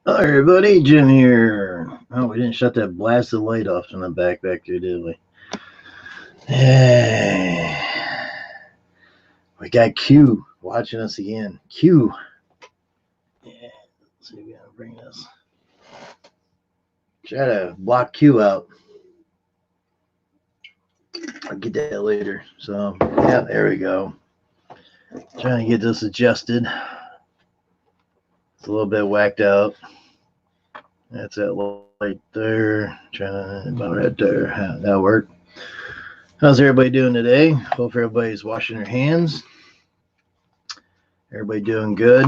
Hello, everybody. Jim here. Oh, we didn't shut that blasted light off in the back there, did we? Hey. We got Q watching us again. Q. Yeah. Let's see if we can bring this. Try to block Q out. I'll get that later. So, yeah, there we go. Trying to get this adjusted. It's a little bit whacked out. That's that light there. Trying to, about right there. That'll work. How's everybody doing today? Hope everybody's washing their hands. Everybody doing good?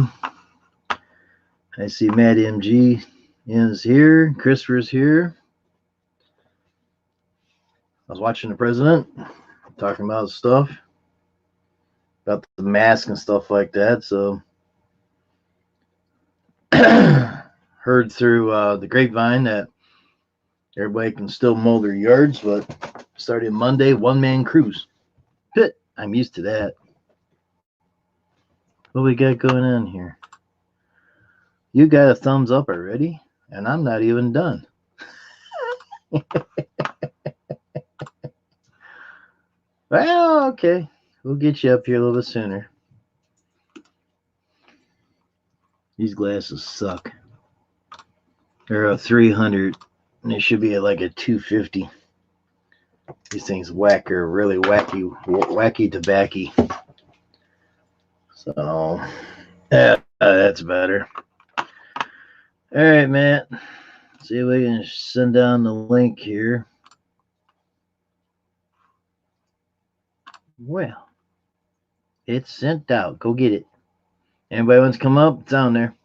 I see Matt MG is here. Christopher's here. I was watching the president talking about stuff, about the mask and stuff like that. So, heard through the grapevine that everybody can still mow their yards, but starting Monday, one-man crews. Pit. I'm used to that. What we got going on here? You got a thumbs up already, and I'm not even done. Well, okay. We'll get you up here a little bit sooner. These glasses suck. They're a 300, and they should be at like a 250. These things whacker, really wacky tobacco. So, yeah, that's better. All right, Matt. See if we can send down the link here. Well, it's sent out. Go get it. Anybody wants to come up? It's on there.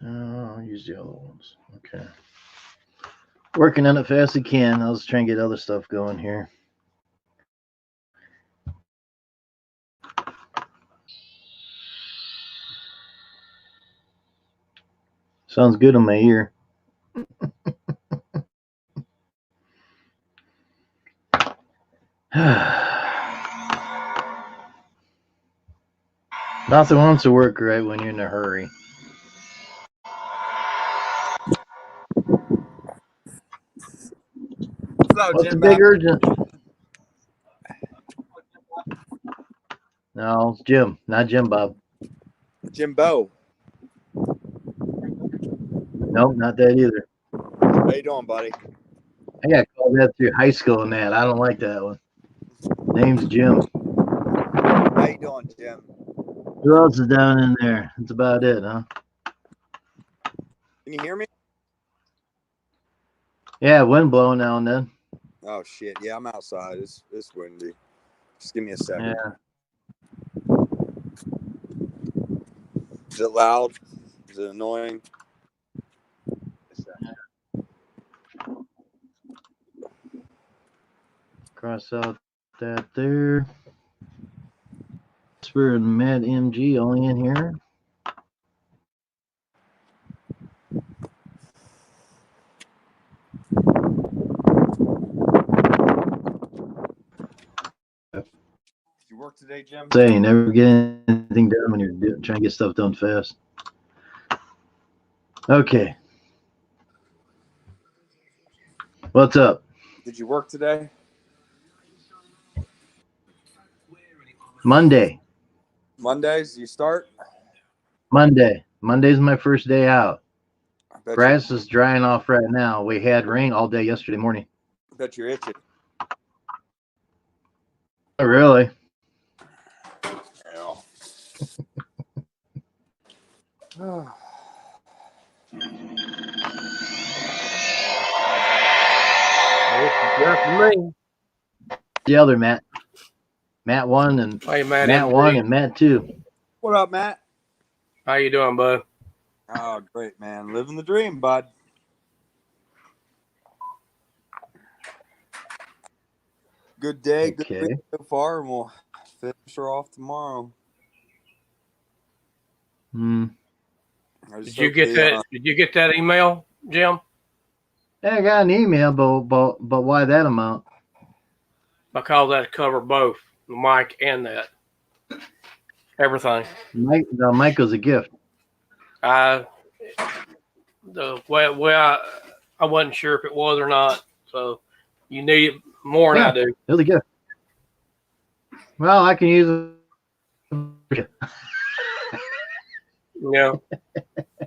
I'll use the other ones. Okay. Working on it fast as I can. I was trying to get other stuff going here. Sounds good on my ear. Nothing wants to work right when you're in a hurry. Hello, What's Jim the big Bob. urgent? No, it's Jim, not Jim Bob. Jimbo. Nope, not that either. How you doing, buddy? I got called that through high school and that. I don't like that one. Name's Jim. How you doing, Jim? Who else is down in there? That's about it, huh? Can you hear me? Yeah, wind blowing now and then. Oh shit! Yeah, I'm outside. It's windy. Just give me a second. Yeah. Is it loud? Is it annoying? Cross out that there. We're in Matt MG only in here. You work today, Jim? Say, never get anything done when you're trying to get stuff done fast. Okay. What's up? Did you work today? Monday. Mondays you start? Monday. Monday's my first day out. Bet Grass is drying off right now. We had rain all day yesterday morning. Bet you're itching. Oh, really? Yeah. The other Matt 1 and Hey, Matt 1 and Matt 2. What up, Matt? How you doing, bud? Oh, great, man. Living the dream, bud. Good day, good Okay. week so far, and we'll finish her off tomorrow. Hmm. I just Did you hope get they, that? Did you get that email, Jim? Yeah, I got an email, but why that amount? Because that cover both the mic and that everything. The mic was a gift. The way I wasn't sure if it was or not. So you need it more than I do. It was a gift. Well, I can use it. Yeah.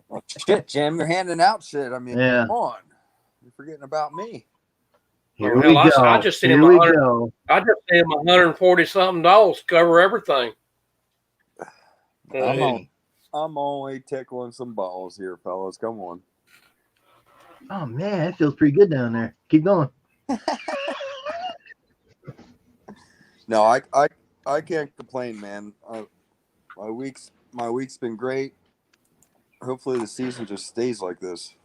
well, shit, Jim, you're handing out shit. I mean, Yeah. come on. You're forgetting about me. Here Well, we hell, go. I just sent him Here we 100. go. I just sent him $140 something to cover everything. I'm only tickling some balls here, fellas. Come on. Oh man, that feels pretty good down there. Keep going. No, I can't complain, man. My week's been great. Hopefully the season just stays like this.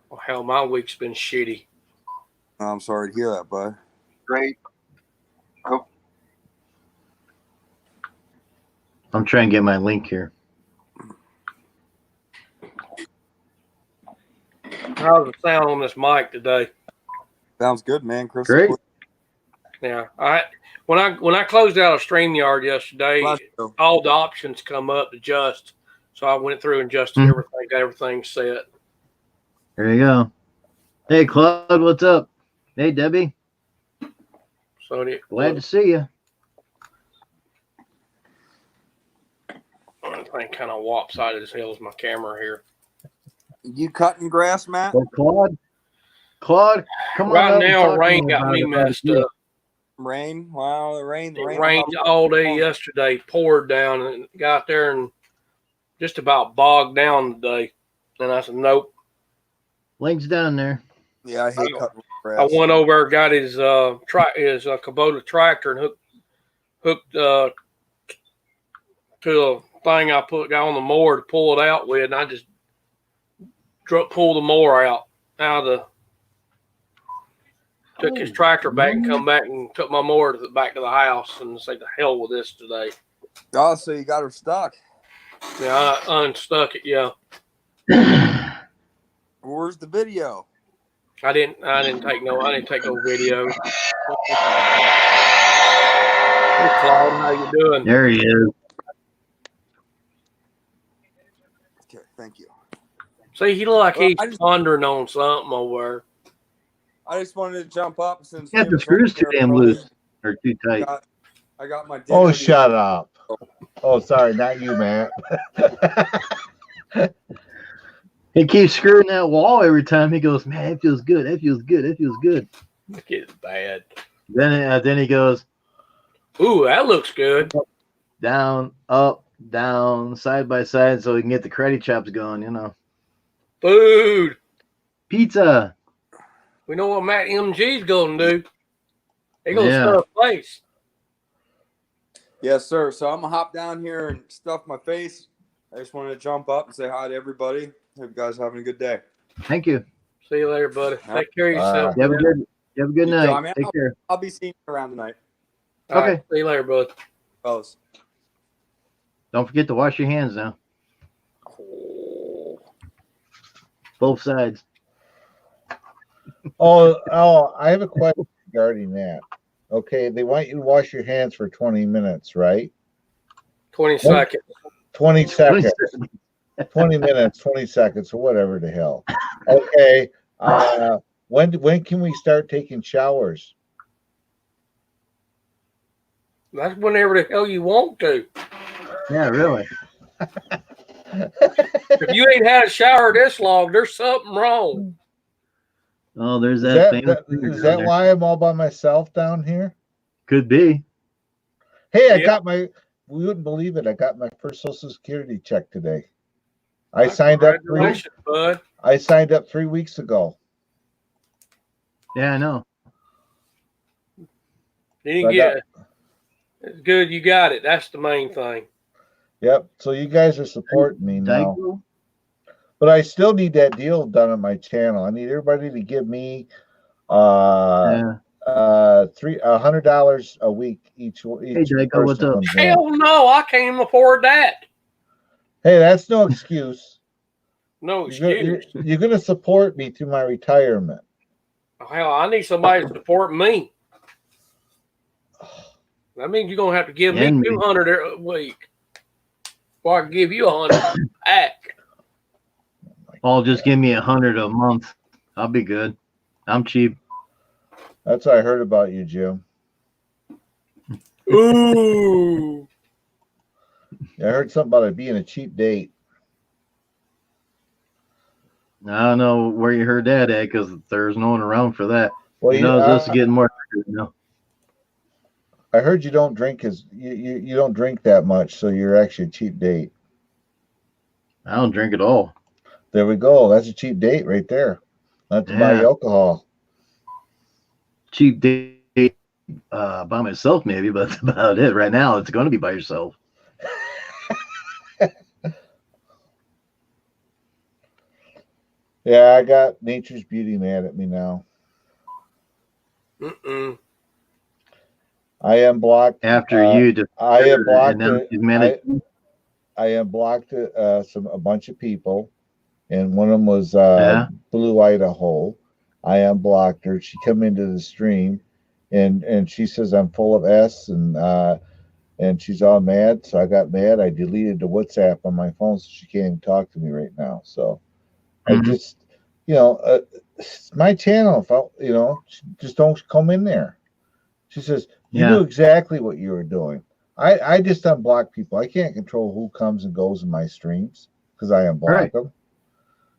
Well, hell, my week's been shitty. I'm sorry to hear that, bud. Great. I'm trying to get my link here. How's the sound on this mic today? Sounds good, man. Chris. Great. Yeah, when I closed out of StreamYard yesterday, all the options come up to adjust. So I went through and adjusted everything, got everything set. There you go. Hey, Claude, what's up? Hey, Debbie. So Glad to see you. I think kind of lopsided as hell as my camera here. You cutting grass, Matt? Well, Claude, come on. Right up now, and rain got me messed up. Rain? Wow, the rain. It rained all day yesterday, poured down, and got there and just about bogged down today. And I said, nope. Link's down there. Yeah, I hate cutting grass. I went over, got his Kubota tractor and hooked to the thing I got on the mower to pull it out with, and I just pulled the mower out of the. Took his tractor back and come back and took my mower back to the house and say, the hell with this today. Oh, so you got her stuck. Yeah, I unstuck it, yeah. Where's the video? I didn't take no video. Hey, Claude, how you doing? There he is. Okay, thank you. See, he look like he's pondering on something over there. I just wanted to jump up since Yeah, the screws too damn loose or too tight. I got my. Oh, shut up! Oh, sorry, not you, man. He keeps screwing that wall every time. He goes, man, it feels good. It feels good. It feels good. It's bad. Then he goes, ooh, that looks good. Down, up, down, side by side, so he can get the karate chops going. You know. Food. Pizza. We know what Matt MG's going to do. He going to stuff face. Yes, sir. So I'm going to hop down here and stuff my face. I just wanted to jump up and say hi to everybody. Hope you guys are having a good day. Thank you. See you later, buddy. Take care of yourself. You have a good night. Take care. I'll be seeing you around tonight. All right, see you later, bud. Fellas. Don't forget to wash your hands now. Both sides. Oh, I have a question regarding that. Okay, they want you to wash your hands for 20 minutes, right? 20 seconds. 20 seconds. 20 minutes, 20 seconds, or whatever the hell. Okay. When can we start taking showers? That's whenever the hell you want to. Yeah, really. If you ain't had a shower this long, there's something wrong. Oh, there's that famous is that why I'm all by myself down here? Could be. Hey, I got we wouldn't believe it. I got my first Social Security check today. I signed up. Bud. I signed up 3 weeks ago. Yeah, I know. You didn't get it. It's good you got it. That's the main thing. Yep. So you guys are supporting me now. Daigo? But I still need that deal done on my channel. I need everybody to give me Yeah. $100 a week each Hey, Daigo, person what's up? comes in. Hell no, I can't even afford that. Hey, that's no excuse. No You're excuse. gonna support me through my retirement. Hell, I need somebody to support me. That means you're gonna have to give me And me. 200 a week, or I can give you 100 back. Paul, just give me 100 a month. I'll be good. I'm cheap. That's what I heard about you, Jim. Ooh. I heard something about it being a cheap date. I don't know where you heard that at because there's no one around for that. Well, You know, this is getting more. You know. I heard you don't drink you don't drink that much, so you're actually a cheap date. I don't drink at all. There we go. That's a cheap date right there. Not to buy Yeah. alcohol. Cheap date by myself, maybe, but that's about it. Right now, it's going to be by yourself. Yeah, I got Nature's Beauty mad at me now. Mm-mm. I am blocked. After you, just I am blocked. I am blocked a bunch of people, and one of them was Blue Idaho. I am blocked her. She come into the stream, and she says I'm full of S, and she's all mad. So I got mad. I deleted the WhatsApp on my phone, so she can't even talk to me right now. So I just, it's my channel. If I, just don't come in there. She says you knew exactly what you were doing. I just unblock people. I can't control who comes and goes in my streams because I unblock them.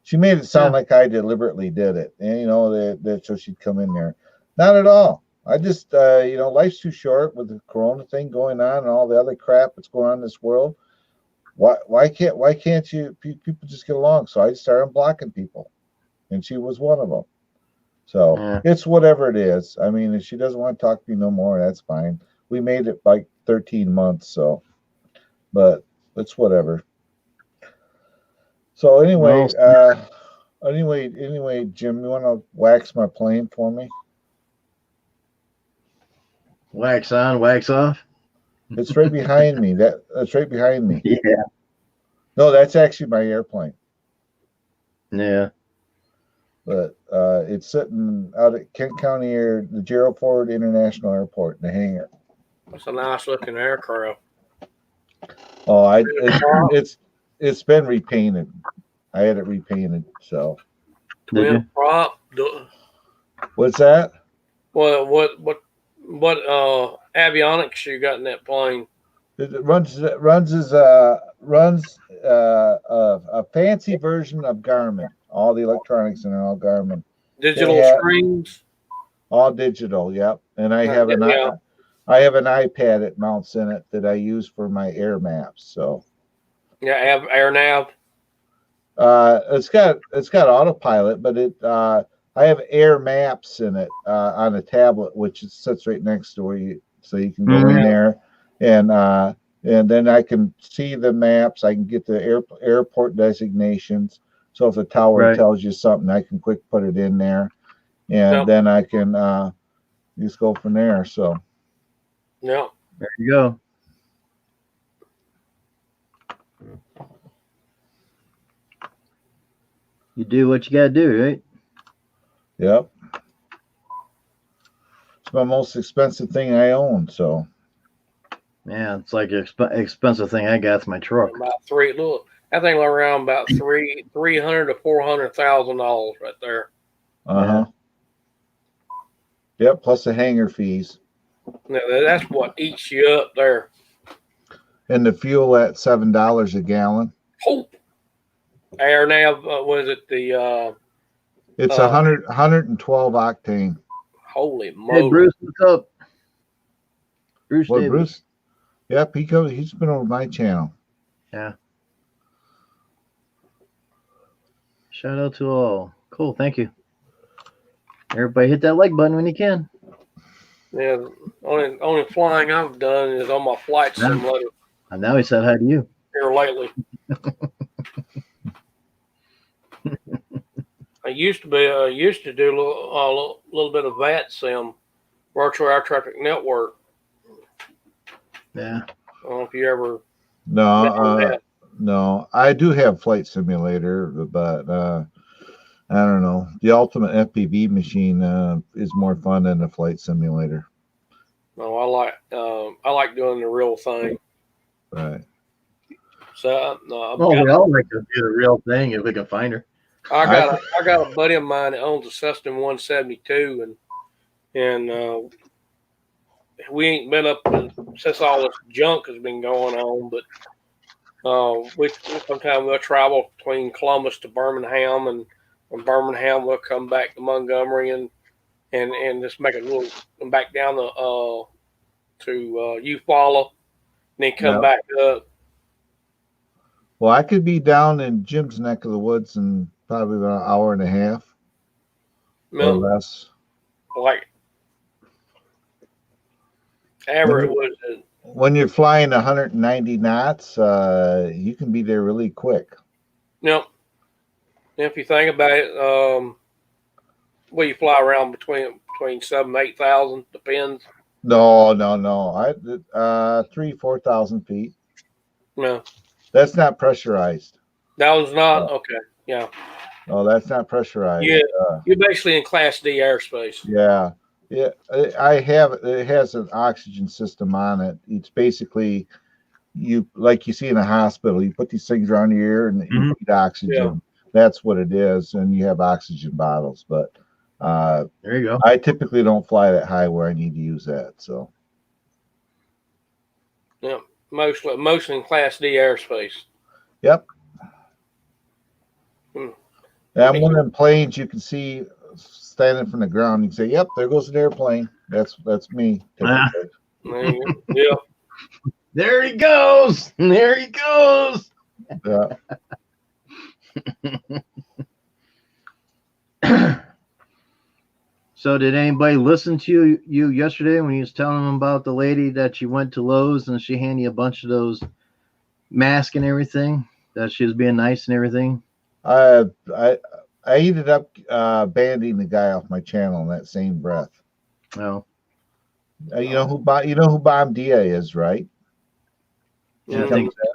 She made it sound like I deliberately did it, and that so she'd come in there. Not at all. I just, life's too short with the Corona thing going on and all the other crap that's going on in this world. Why can't you people just get along? So I just started unblocking people, and she was one of them. So it's whatever it is. I mean, if she doesn't want to talk to me no more, that's fine. We made it like 13 months, so, but it's whatever. So anyway, Jim, you want to wax my plane for me? Wax on, wax off. It's right behind me. That's right behind me. Yeah. No, that's actually my airplane. Yeah. But it's sitting out at Kent County the Gerald Ford International Airport in the hangar. That's a nice looking aircraft. Oh, it's been repainted. I had it repainted. So. Twin prop. What's that? What avionics you got in that plane? It runs a fancy version of Garmin. All the electronics in it, all Garmin. Digital screens. All digital, yep. And I have an iPad it mounts in it that I use for my air maps. So air nav. It's got autopilot, but I have air maps in it on a tablet, which sits right next to where you can go in there, and then I can see the maps. I can get the airport designations. So if the tower tells you something, I can quick put it in there, and then I can just go from there. So there you go. You do what you got to do, right? Yep. It's my most expensive thing I own. So. Yeah, it's like an expensive thing I got. It's my truck. About that thing around about $300,000 to $400,000 right there. Yep, plus the hangar fees. Now, that's what eats you up there. And the fuel at $7 a gallon. Oh, air nav. Was it the? It's 112 octane. Holy moly! Hey, Bruce, what's up? Bruce. What, Bruce? Yep, he's been over my channel. Yeah. Shout out to all. Cool, thank you. Everybody hit that like button when you can. Yeah, only flying I've done is on my flight simulator. And now he said hi to you. here lately. I used to do a little bit of VATSIM, Virtual Air Traffic Network. Yeah. I don't know if you ever. No, I do have Flight Simulator, but I don't know. The Ultimate FPV machine is more fun than the Flight Simulator. No, I like doing the real thing. Right. So we all like to do the real thing if we can find her. I got a buddy of mine that owns a Cessna 172, and we ain't been up since all this junk has been going on. But we sometimes we'll travel between Columbus to Birmingham, and from Birmingham we'll come back to Montgomery and just make a little back down to Eufaula, and then come back up. Well, I could be down in Jim's neck of the woods in probably about an hour and a half or less. Like average was it? When you're flying 190 knots, you can be there really quick. Yep. If you think about it, you fly around between 7,000 and 8,000, depends. No. 3,000-4,000 feet. No. That's not pressurized. That was not okay. Yeah. Oh, that's not pressurized. Yeah. You're basically in Class D airspace. Yeah. Yeah. It has an oxygen system on it. It's basically like you see in a hospital, you put these things around your ear and you need oxygen. Yeah. That's what it is. And you have oxygen bottles, but there you go. I typically don't fly that high where I need to use that. So yeah. Mostly in Class D airspace. Yep. And one of them planes you can see standing from the ground. You can say, "Yep, there goes an airplane." That's me. Yeah. There he goes. There he goes. Yeah. So did anybody listen to you yesterday when you was telling them about the lady that you went to Lowe's and she handed you a bunch of those masks and everything, that she was being nice and everything? I ended up banning the guy off my channel in that same breath. Oh. You know who Bomb Dia is, right? Yeah, I think so.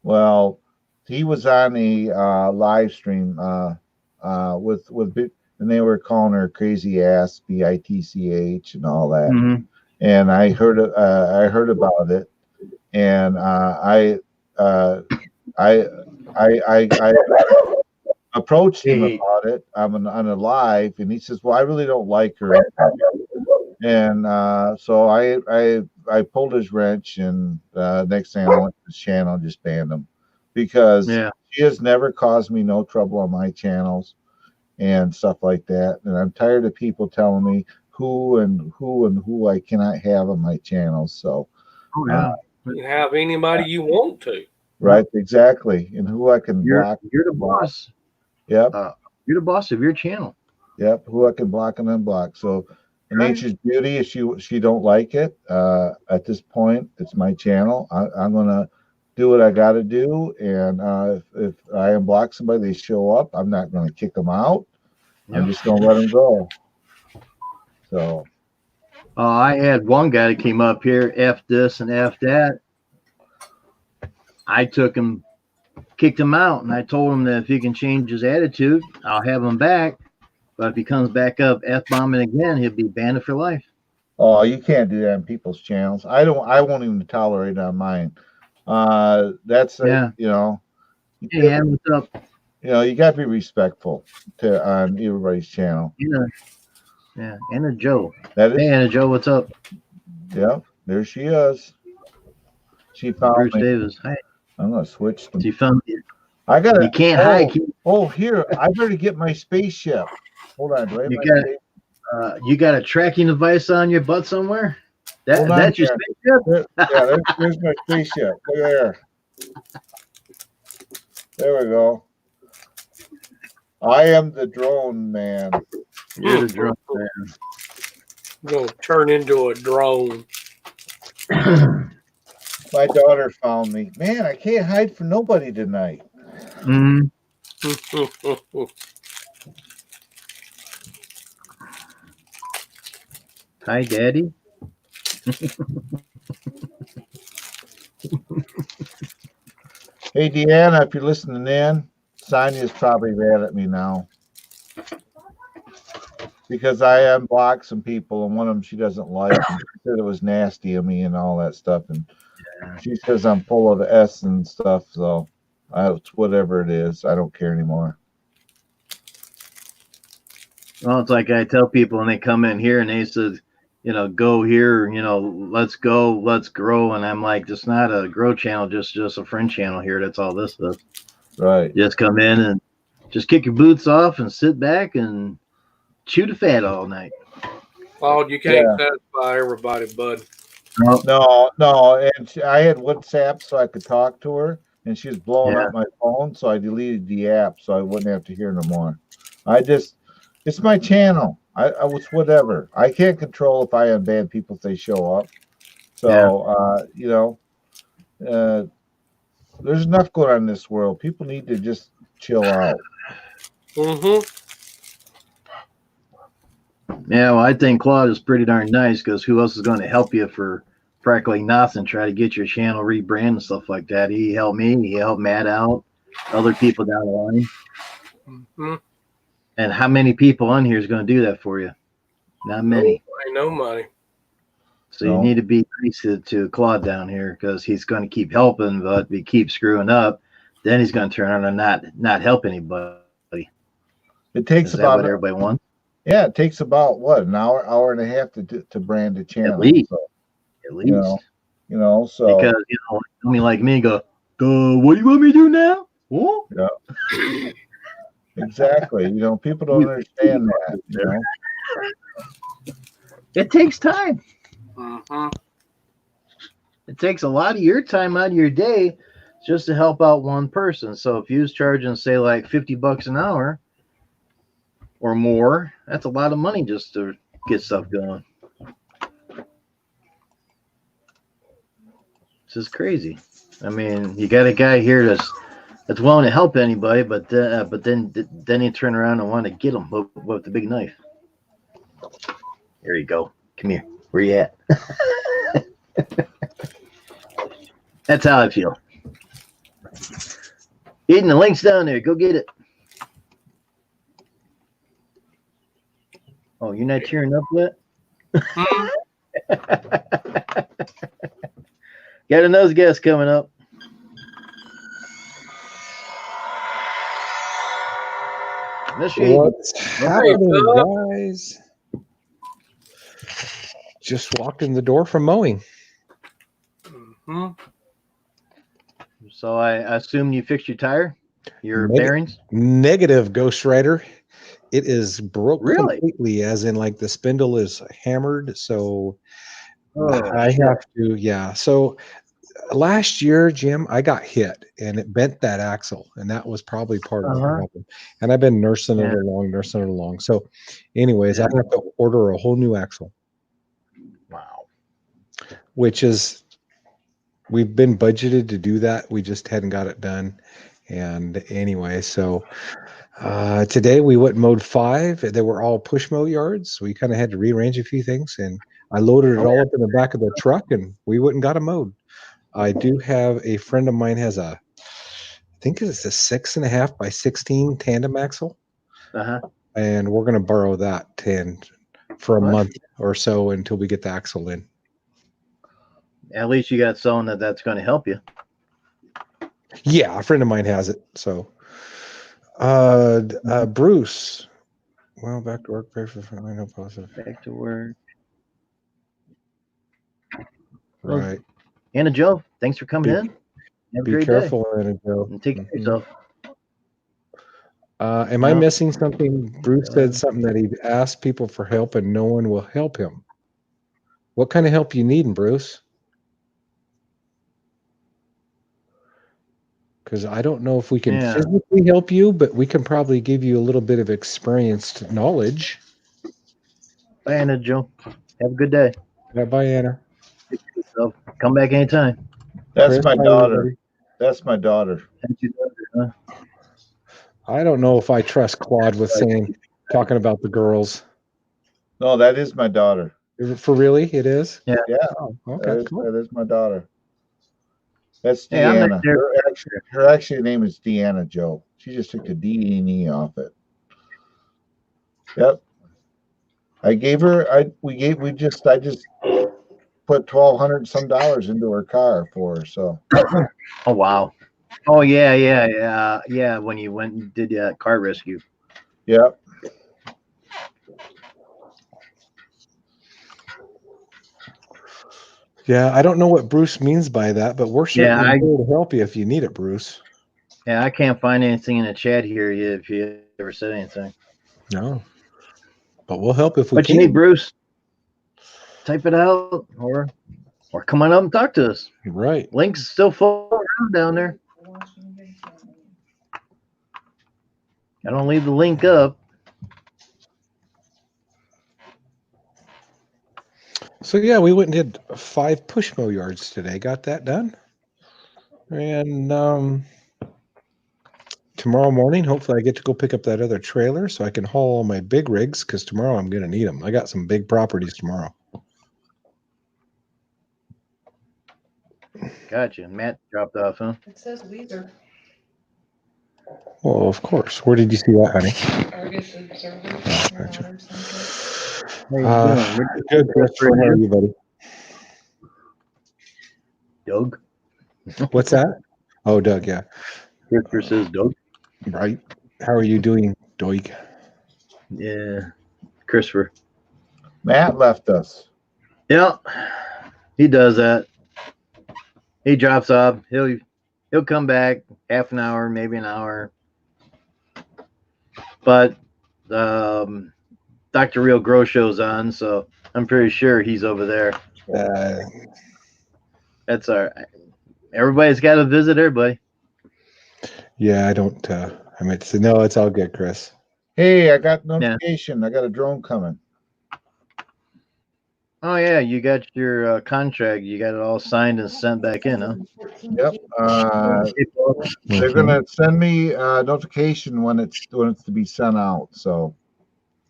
Well, he was on a live stream with and they were calling her crazy ass, BITCH, and all that. Mm-hmm. And I heard about it, and I approached him about it. I'm on a live, and he says, "Well, I really don't like her." And so I pulled his wrench, and next thing I went to his channel, just banned him because she has never caused me no trouble on my channels and stuff like that. And I'm tired of people telling me who I cannot have on my channels. So you can have anybody you want to. Right, exactly. And who I can block. You're the boss. Yep. You're the boss of your channel. Yep. Who I can block and unblock. So Nature's Beauty, if she don't like it, at this point, it's my channel. I'm gonna do what I got to do, and if I unblock somebody, they show up, I'm not going to kick them out. I'm just going to let them go. So I had one guy that came up here, F this and F that. I took him, kicked him out, and I told him that if he can change his attitude, I'll have him back. But if he comes back up F-bombing again, he'll be banned for life. Oh, you can't do that on people's channels. I won't even tolerate it on mine. That's you know. Hey, what's up? You know, you got to be respectful on everybody's channel. Yeah, Anna Joe. Hey, Anna Joe, what's up? Yeah, there she is. She found Bruce me. Davis. Hey. I'm gonna switch them. She found you. I got. You can't hide. Oh, here. I better get my spaceship. Hold on. Do I have you got a tracking device on your butt somewhere? That's your spaceship? There's my spaceship. Look there. There we go. I am the drone man. You're the drone man. I'm going to turn into a drone. My daughter found me. Man, I can't hide from nobody tonight. Mm. Hi, Daddy. Hey, Deanna, if you're listening in, Sonia's probably mad at me now. Because I unblocked some people, and one of them she doesn't like. And she said it was nasty of me and all that stuff. And she says I'm full of S and stuff. So it's whatever it is. I don't care anymore. Well, it's like I tell people when they come in here and they said, go here, let's go, let's grow. And I'm like, it's not a grow channel, just a friend channel here. That's all this is. Right. Just come in and just kick your boots off and sit back and chew the fat all night. Claude, you can't satisfy everybody, bud. No. And I had WhatsApp so I could talk to her, and she was blowing up my phone, so I deleted the app so I wouldn't have to hear no more. It's my channel. I was whatever. I can't control if I unban people if they show up. So, there's enough going on in this world. People need to just chill out. Mm-hmm. Yeah, well, I think Claude is pretty darn nice because who else is going to help you for practically nothing? Try to get your channel rebrand and stuff like that. He helped me. He helped Matt out. Other people down the line. Mm-hmm. And how many people on here is going to do that for you? Not many. Ain't no money. So you need to be nice to Claude down here because he's going to keep helping, but if he keeps screwing up, then he's going to turn around and not help anybody. It takes Is that about what everybody wants? Yeah, it takes about an hour and a half to brand a channel. At least. So, at least. So because like me go, what do you want me to do now? What? Yeah. Exactly. People don't understand that. It takes time. Mm-hmm. It takes a lot of your time out of your day just to help out one person. So if you was charging, say, like $50 an hour or more, that's a lot of money just to get stuff going. This is crazy. I mean, you got a guy here that's willing to help anybody, but then he turn around and want to get him with the big knife. There you go. Come here. Where you at? That's how I feel. Eden, the link's down there. Go get it. Oh, you're not cheering up yet? Got another guest coming up. What's happening, guys? Just walked in the door from mowing. Mm-hmm. So I assume you fixed your tire, your bearings? Negative, Ghost Rider. It is broke completely, as in like the spindle is hammered. So I have to, So last year, Jim, I got hit and it bent that axle, and that was probably part of the problem. And I've been nursing it along. So anyways, I have to order a whole new axle. Wow. Which is, we've been budgeted to do that. We just hadn't got it done. And anyway, so today we went and mowed 5. They were all push mow yards. We kind of had to rearrange a few things, and I loaded it all up in the back of the truck, and we went and got it mowed. I do have a friend of mine has I think it's a 6.5 by 16 tandem axle. And we're going to borrow that for a month or so until we get the axle in. At least you got someone that's going to help you. Yeah, a friend of mine has it. So, Bruce, well, back to work. Pray for the no positive. Back to work. Right. Anna Joe, thanks for coming in. Have a great careful, day. Anna Joe. And take care of yourself. Am I missing something? Bruce said something that he asked people for help and no one will help him. What kind of help you needing, Bruce? Because I don't know if we can physically help you, but we can probably give you a little bit of experienced knowledge. Bye, Anna Joe. Have a good day. Bye, Anna. Come back anytime. That's Chris, my how are you, daughter. buddy? That's my daughter. Thank you, Doctor, huh? I don't know if I trust Claude with talking about the girls. No, that is my daughter. For really, it is. Yeah. Yeah, Oh, okay, cool. that is my daughter. That's Hey, I'm not Deanna. there. Her actual name is Deanna Joe. She just took the D and E off it. Yep. I just put $1,200 some into her car for her. So Oh wow. Oh yeah. When you went and did that car rescue. yep. Yeah, I don't know what Bruce means by that, but we're certainly Yeah, here to help you if you need it, Bruce. I can't find anything in the chat here if you ever said anything. No, but we'll help if we What can. you need, Bruce? Type it out or come on up and talk to us. Right. Link's still full around down there. I don't leave the link up. So yeah, we went and did 5 push mow yards today. Got that done. And tomorrow morning, hopefully I get to go pick up that other trailer so I can haul all my big rigs because tomorrow I'm going to need them. I got some big properties tomorrow. Gotcha. Matt dropped off, huh? It says Weezer. Well, of course. Where did you see that, honey? Argus Observer. Gotcha. Water Center. How you doing? Good, Christopher. How are you, buddy? Doug. What's that? Oh, Doug, yeah. Christopher says Doug. Right. How are you doing, Doig? Yeah. Christopher. Matt left us. Yeah. He does that. He drops off. He'll come back half an hour, maybe an hour. But Dr. Real Grow Show's on, so I'm pretty sure he's over there. That's all right. Everybody's got to visit everybody. Yeah, I don't. I meant to say, no, it's all good, Chris. Hey, I got notification. I got a drone coming. Oh, yeah. You got your contract. You got it all signed and sent back in, huh? Yep. They're gonna send me a notification when it's to be sent out. So.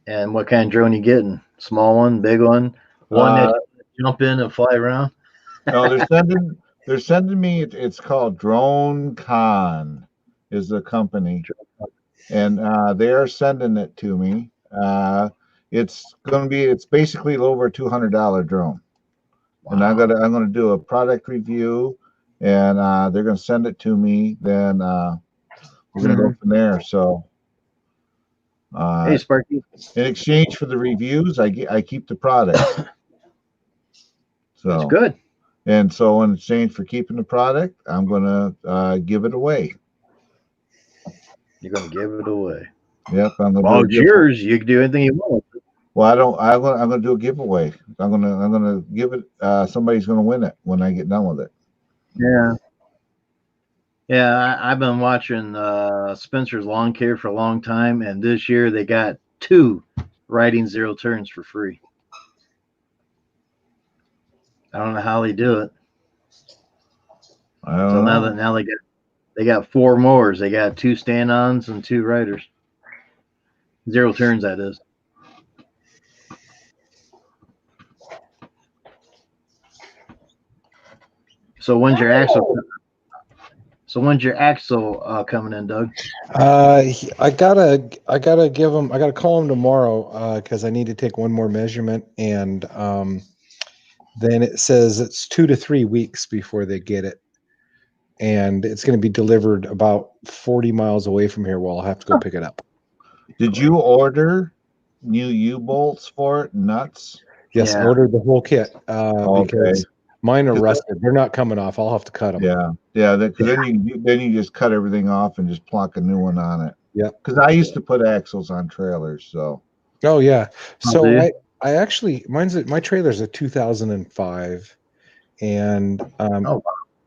And what kind of drone you getting? Small one, big one, one that you jump in and fly around? No, they're sending me. It's called Drone Con, is the company, and they are sending it to me. It's basically over $200 drone, wow. And I'm gonna do a product review, and they're gonna send it to me. Then we're gonna go from there. So. Hey, Sparky. In exchange for the reviews, I keep the product. So that's good. And so in exchange for keeping the product, I'm gonna give it away. You're gonna give it away. Yep, I'm gonna. Well, it's yours. You can do anything you want. Well, I'm gonna do a giveaway. I'm gonna give it. Somebody's gonna win it when I get done with it. Yeah. Yeah, I've been watching Spencer's Lawn Care for a long time, and this year they got 2 riding zero turns for free. I don't know how they do it. I don't know. Now they got 4 mowers. They got 2 stand-ons and 2 riders. Zero turns, that is. So when's your axle? Coming in, Doug? I gotta call him tomorrow because I need to take one more measurement, and then it says it's 2 to 3 weeks before they get it, and it's going to be delivered about 40 miles away from here. Well, I'll have to go pick it up. Did you order new U-bolts for it? Nuts? Yes, I ordered the whole kit okay. Because mine are rusted. They're not coming off. I'll have to cut them. Yeah. Because then you just cut everything off and just plonk a new one on it. Yeah. Because I used to put axles on trailers. So. Oh yeah. So I actually my trailer's a 2005, and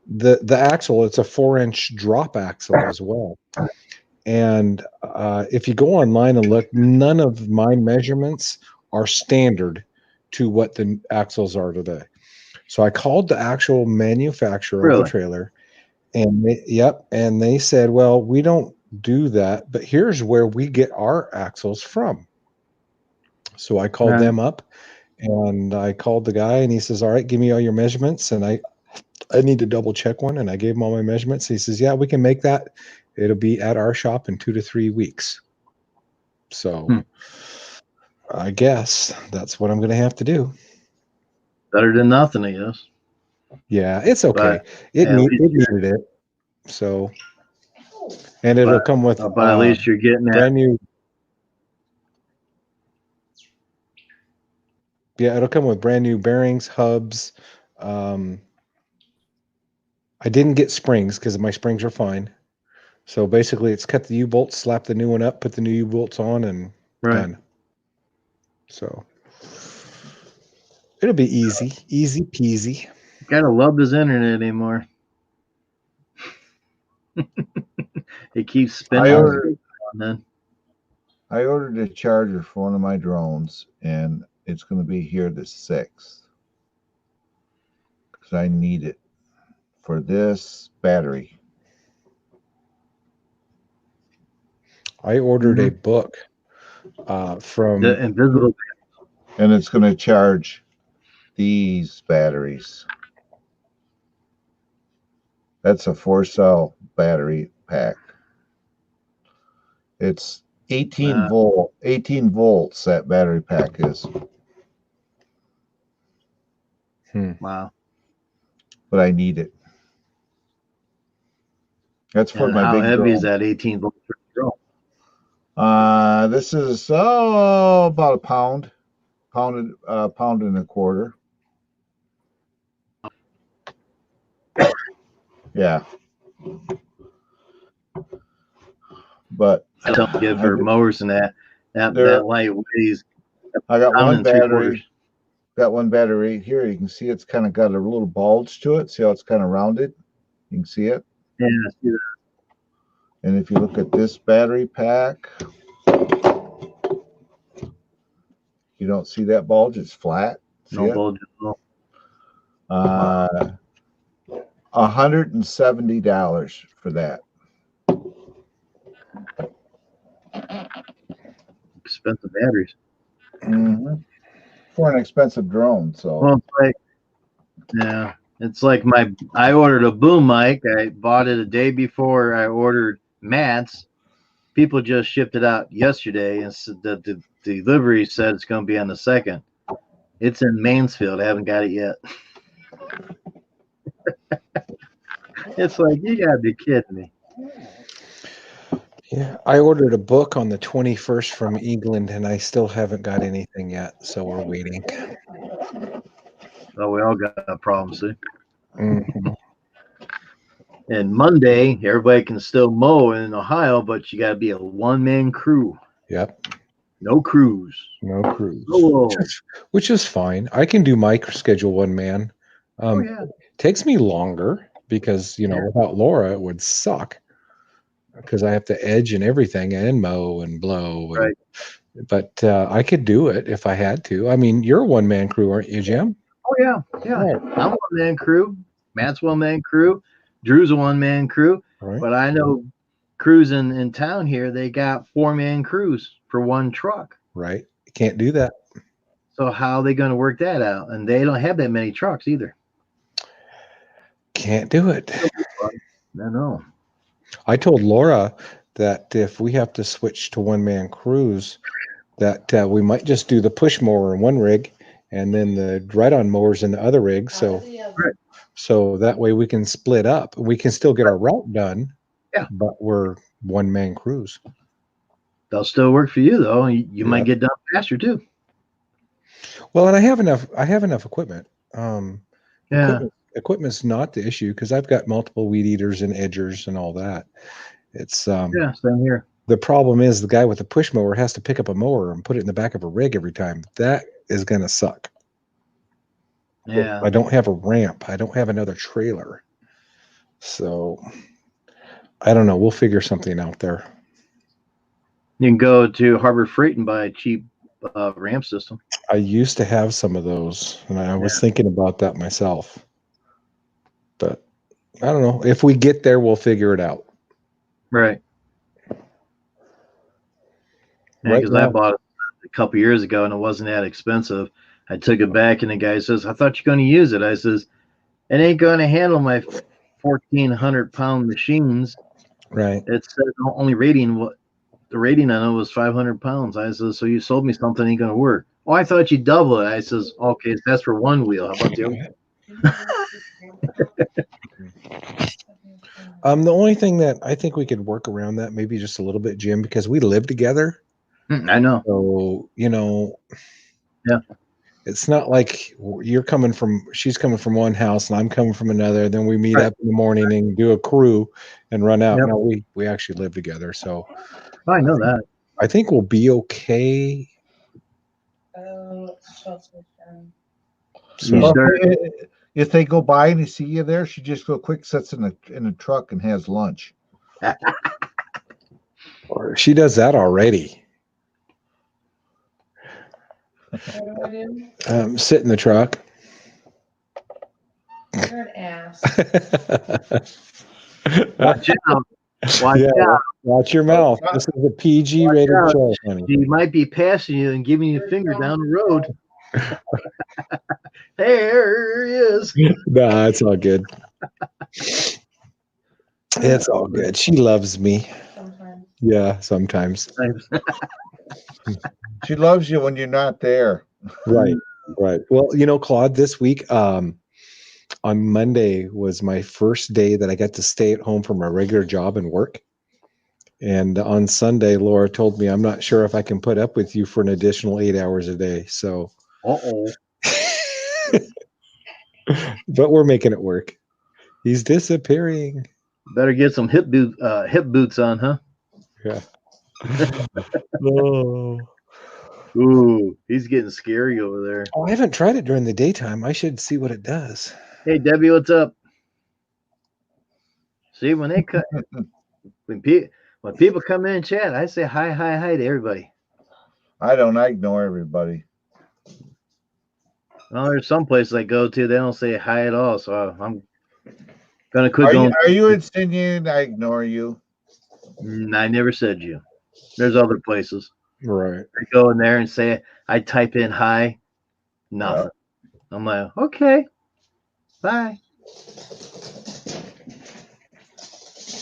the axle, it's a 4-inch drop axle as well. And if you go online and look, none of my measurements are standard to what the axles are today. So I called the actual manufacturer of Really? the trailer, and and they said, well, we don't do that, but here's where we get our axles from. So I called Right. them up, and I called the guy, and he says, all right, give me all your measurements. And I need to double check one. And I gave him all my measurements. He says, yeah, we can make that. It'll be at our shop in 2 to 3 weeks. So I guess that's what I'm going to have to do. Better than nothing, I guess. Yeah, it's okay. But It at least needed it. So, and it'll come with but at least you're getting that. brand new. Yeah, it'll come with brand new bearings, hubs. I didn't get springs because my springs are fine. So basically, it's cut the U-bolts, slap the new one up, put the new U-bolts on, and done. So it'll be easy peasy. Gotta love this internet anymore. It keeps spinning. I ordered a charger for one of my drones, and it's going to be here the 6th because I need it for this battery. I ordered a book from the Invisible, and it's going to charge these batteries. That's a 4-cell battery pack. It's 18 volts. That battery pack is. Wow. But I need it. That's for my how big heavy drone. is that 18 volt drone? This is about a pound and a quarter. Yeah. But I don't give her mowers and that light weighs. I got one battery. 3/4. Got one battery here. You can see it's kind of got a little bulge to it. See how it's kind of rounded? You can see it. Yeah, I see that. And if you look at this battery pack, you don't see that bulge. It's flat. See No it? bulge at all. $170 for that. Expensive batteries. Mm-hmm. For an expensive drone, so. Well, it's like I ordered a boom mic. I bought it a day before I ordered mats. People just shipped it out yesterday, and the delivery said it's going to be on the 2nd. It's in Mansfield. I haven't got it yet. It's like, you gotta be kidding me. Yeah, I ordered a book on the 21st from England, and I still haven't got anything yet, so we're waiting. Oh, we all got problems, see? Mm-hmm. And Monday, everybody can still mow in Ohio, but you got to be a one-man crew. Yep. No crews. No crews. Oh. Which is fine. I can do my schedule one man. Takes me longer because, without Laura, it would suck because I have to edge and everything and mow and blow. Right. But I could do it if I had to. I mean, you're a one-man crew, aren't you, Jim? Oh, yeah. Yeah. I'm a one-man crew. Matt's one-man crew. Drew's a one-man crew. Right. But I know crews in town here, they got 4-man crews for one truck. Right. You can't do that. So how are they going to work that out? And they don't have that many trucks either. Can't do it. No. I told Laura that if we have to switch to one-man crews, that we might just do the push mower in one rig and then the ride-on mowers in the other rig. So that way we can split up. We can still get our route done. Yeah. But we're one-man crews. They'll still work for you though. You might get done faster too. Well, and I have enough equipment. Equipment's not the issue because I've got multiple weed eaters and edgers and all that. It's same here. The problem is the guy with the push mower has to pick up a mower and put it in the back of a rig every time. That is going to suck. Yeah. I don't have a ramp. I don't have another trailer. So I don't know. We'll figure something out there. You can go to Harbor Freight and buy a cheap ramp system. I used to have some of those, and I was thinking about that myself. But I don't know. If we get there, we'll figure it out. Right. Right Because I now- bought it a couple years ago and it wasn't that expensive. I took it back and the guy says, "I thought you're going to use it." I says, "It ain't going to handle my 1,400-pound machines." Right. It said only rating the rating on it was 500 pounds. I says, "So you sold me something ain't going to work." "Oh, I thought you double it." I says, "Okay, that's for one wheel. How about the other?" The only thing that I think we could work around that maybe just a little bit, Jim, because we live together. I know. So, Yeah. It's not like she's coming from one house and I'm coming from another. Then we meet Right. up in the morning and do a crew and run out. Yep. No, we actually live together. So I know that. I think we'll be okay. Oh, Chelsea's done. You So start- If they go by and they see you there, she just real quick sits in the truck and has lunch. she does that already. What do I do? Sit in the truck. You're an ass. Watch out. Watch Yeah. out. Watch your mouth. This is a PG rated out. show, honey. He might be passing you and giving you a finger down the road. There he is. Nah, it's all good. It's all good. She loves me. Sometimes. Yeah, sometimes. She loves you when you're not there. Right. Well, Claude, this week, on Monday was my first day that I got to stay at home from my regular job and work. And on Sunday, Laura told me, "I'm not sure if I can put up with you for an additional 8 hours a day." So, Uh-oh. but we're making it work. He's disappearing. Better get some hip boots on, huh? Yeah. Oh. Ooh, he's getting scary over there. Oh, I haven't tried it during the daytime. I should see what it does. Hey, Debbie, what's up? See, when they cut, when people come in and chat, I say hi to everybody. I don't. I ignore everybody. Well, there's some places I go to, they don't say hi at all, so I'm gonna quit Are going. you insinuating I ignore you? I never said you. There's other places. Right. I go in there and say, I type in hi, nothing. I'm like, okay, bye.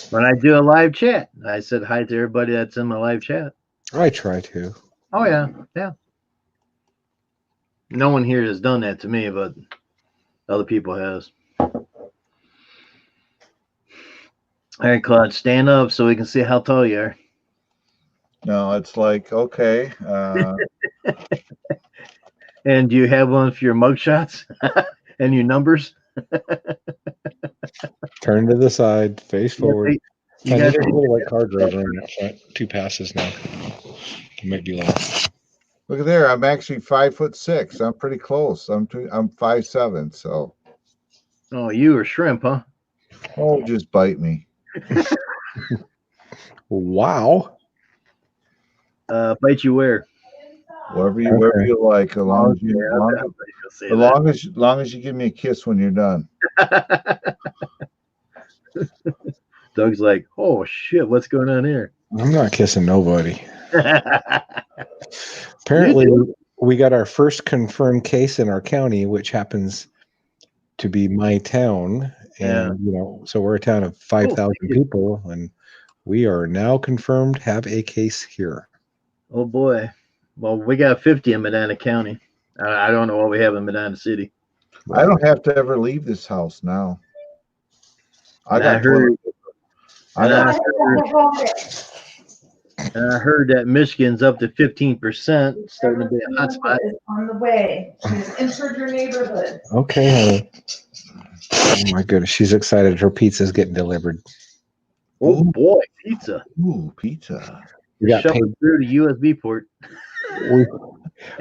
When I do a live chat, I said hi to everybody that's in my live chat. I try to. Oh, yeah. No one here has done that to me, but other people has. All right, Claude, stand up so we can see how tall you are. No, it's like, okay. And do you have one for your mugshots and your numbers? Turn to the side, face forward. You I got think there's a little white car driver in that front. 2 passes now. It might be lost. Look at there. I'm actually 5'6". I'm pretty close. I'm 5'7". So, Oh, you are shrimp, huh? oh, just bite me. Wow. Bite you where? Wherever you like, as long as you, Yeah, long, I was gonna say as long as you give me a kiss when you're done. that. Doug's like, oh shit, what's going on here? I'm not kissing nobody. Apparently, we got our first confirmed case in our county, which happens to be my town. And, so we're a town of 5,000 people, and we are now confirmed have a case here. Oh boy. Well, we got 50 in Medina County. I don't know what we have in Medina City. I don't have to ever leave this house now. I heard got I heard that Michigan's up to 15%, starting to be a hotspot. On the way. She's entered your neighborhood. Okay, honey. Oh my goodness, she's excited. Her pizza's getting delivered. Oh boy, pizza. Ooh, pizza. We got paid. Shuffled through the USB port.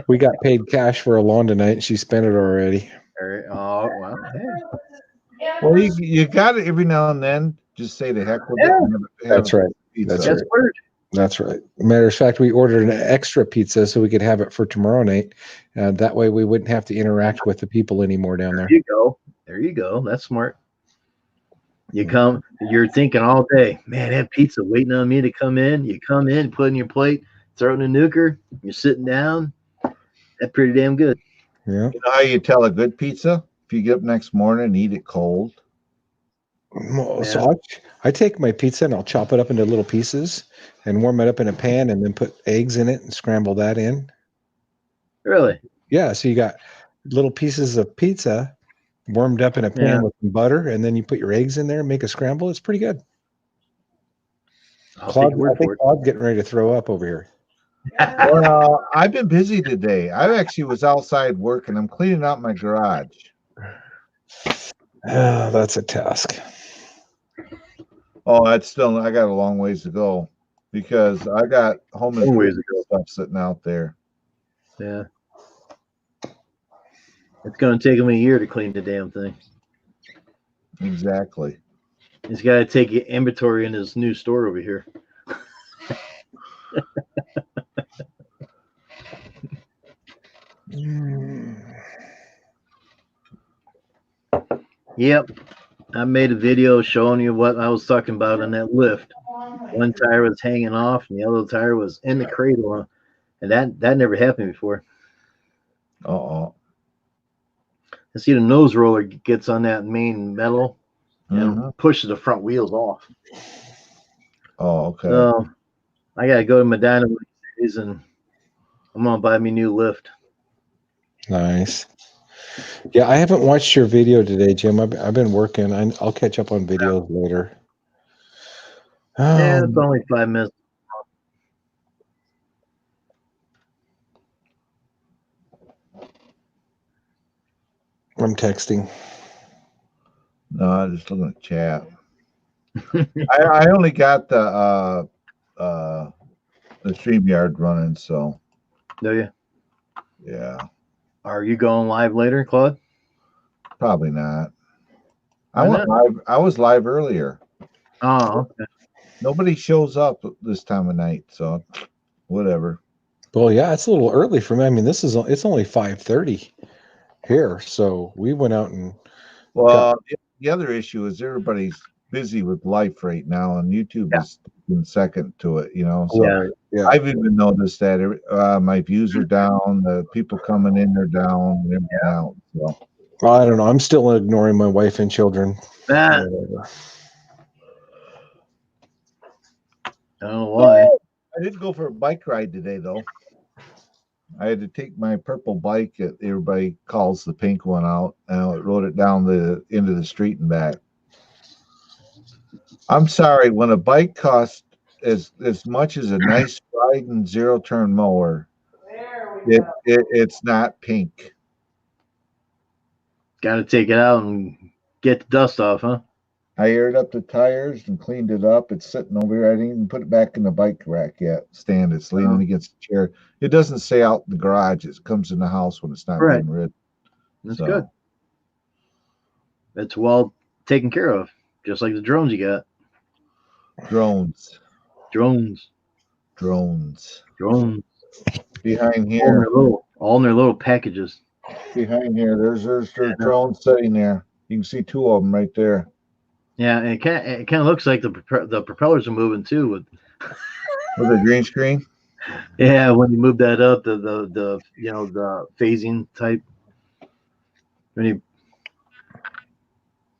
We got paid cash for a lawn tonight. She spent it already. All right. Oh well. Hey. Well, you got it every now and then. Just say the heck with it. That's right. Pizza. That's That's right. word. That's right. Matter of fact, we ordered an extra pizza so we could have it for tomorrow night. That way we wouldn't have to interact with the people anymore down there. There you go. There you go. That's smart. You come, you're thinking all day, man, that pizza waiting on me to come in. You come in, put it in your plate, throw it in a nuker, you're sitting down. That's pretty damn good. Yeah. You know how you tell a good pizza? If you get up next morning and eat it cold. Well, so I take my pizza and I'll chop it up into little pieces and warm it up in a pan and then put eggs in it and scramble that in. Really? Yeah. So you got little pieces of pizza warmed up in a pan with some butter, and then you put your eggs in there and make a scramble. It's pretty good. I think Claude's getting ready to throw up over here. Well, I've been busy today. I actually was outside working. I'm cleaning out my garage. Oh, that's a task. Oh, I got a long ways to go because I got home and stuff sitting out there. Yeah. It's going to take him a year to clean the damn thing. Exactly. He's got to take inventory in his new store over here. Yep. I made a video showing you what I was talking about on that lift. One tire was hanging off and the other tire was in the cradle. And that never happened before. Uh-oh. I see the nose roller gets on that main metal and pushes the front wheels off. Oh, okay. So I got to go to Medina and I'm going to buy me a new lift. Nice. Yeah, I haven't watched your video today, Jim. I've been working. I'll catch up on videos later. Yeah, it's only 5 minutes. I'm texting. No, I'm just looking at chat. I only got the StreamYard running, so. Do you? Yeah. Are you going live later, Claude? Probably not. I went live. I was live earlier. Oh, okay. Nobody shows up this time of night, so whatever. Well, yeah, it's a little early for me. I mean, it's only 5:30 here, so we went out and. Well, the other issue is everybody's busy with life right now, and YouTube is in second to it. You know, so yeah. I've even noticed that my views are down. The people coming in are down, and everything out. So. Well, I don't know. I'm still ignoring my wife and children. I don't know why. I did go for a bike ride today, though. I had to take my purple bike that everybody calls the pink one out, and I rode it down the end of the street and back. I'm sorry, when a bike costs as much as a nice riding zero-turn mower, it's not pink. Got to take it out and get the dust off, huh? I aired up the tires and cleaned it up. It's sitting over here. I didn't even put it back in the bike rack yet. It's leaning against the chair. It doesn't stay out in the garage. It comes in the house when it's not being ridden. That's good. That's well taken care of, just like the drones you got. Drones. Behind here. All in their little packages. Behind here, there's drones sitting there. You can see two of them right there. Yeah, and it kind of looks like the propellers are moving too with the green screen. Yeah, when you move that up, the the phasing type. When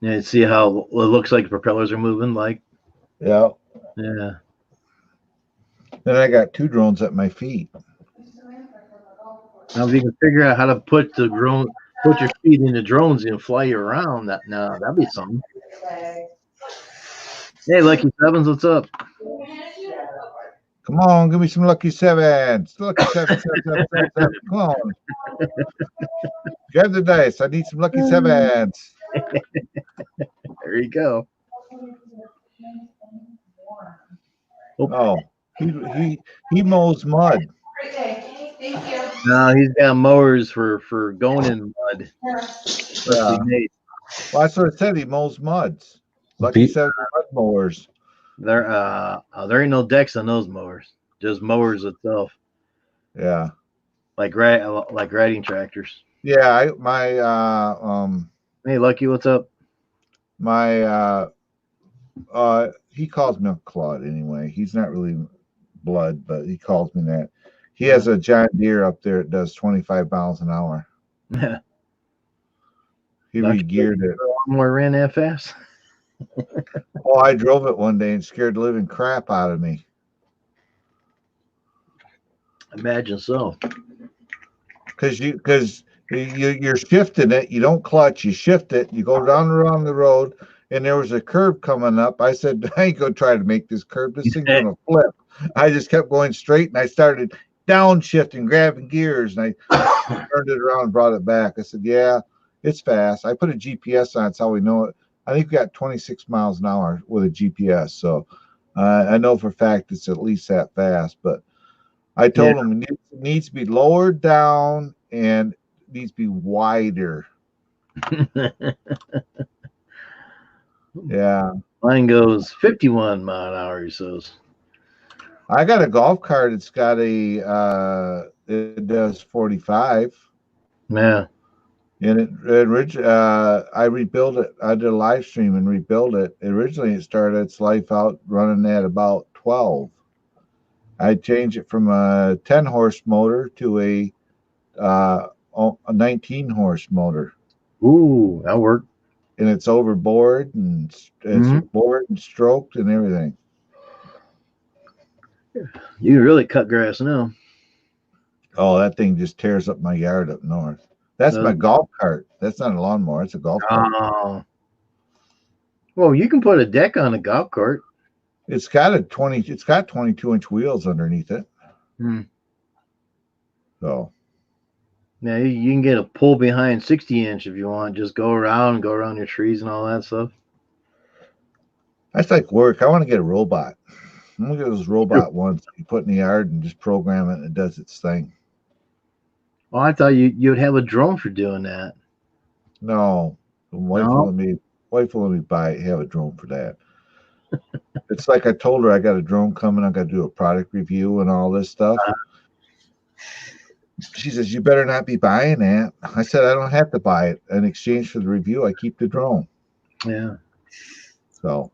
you see how it looks like the propellers are moving, like. Yeah. Yeah. Then I got two drones at my feet. Now, if you can figure out how to put your feet in the drones and fly you around, that'd be something. Hey, Lucky Sevens, what's up? Come on, give me some Lucky Sevens. Lucky Sevens. Come on. Grab the dice. I need some Lucky Sevens. There you go. Oh, he mows mud. No, he's got mowers for going in mud. Well, that's what I said. He mows muds. Lucky Sevens mud mowers. There ain't no decks on those mowers. Just mowers itself, Yeah. like riding tractors. Yeah, Hey, Lucky, what's up? He calls me Claude anyway. He's not really blood, but he calls me that. He has a John Deere up there that does 25 miles an hour. Yeah. He re-geared it. More ran that fast? Oh, I drove it one day and scared the living crap out of me. Imagine so. Because you're shifting it. You don't clutch. You shift it. You go down around the road, and there was a curve coming up. I said, I ain't gonna try to make this curve. This thing's gonna flip. I just kept going straight, and I started downshifting, grabbing gears, and I turned it around and brought it back. I said, yeah, it's fast. I put a GPS on. That's how we know it. I think we got 26 miles an hour with a GPS. So I know for a fact it's at least that fast. But I told him it needs to be lowered down and needs to be wider. Yeah. Mine goes 51 mile an hour, he says. I got a golf cart. It's got it does 45. Yeah. And I rebuilt it. I did a live stream and rebuilt it. Originally, it started its life out running at about 12. I changed it from a 10-horse motor to a 19-horse motor. Ooh, that worked. And it's overboard and it's bored and stroked and everything. You really cut grass now. Oh, that thing just tears up my yard up north. That's my golf cart. That's not a lawnmower. It's a golf cart. Oh. Well, you can put a deck on a golf cart. It's got 22-inch wheels underneath it. So. Now you can get a pull behind 60-inch if you want. Just go around your trees and all that stuff. That's like work. I want to get a robot. I'm gonna get those robot ones you put in the yard and just program it and it does its thing. Oh, I thought you'd have a drone for doing that. No, wife will let me have a drone for that. It's like I told her I got a drone coming. I got to do a product review and all this stuff. She says, you better not be buying that. I said, I don't have to buy it. In exchange for the review, I keep the drone. Yeah. So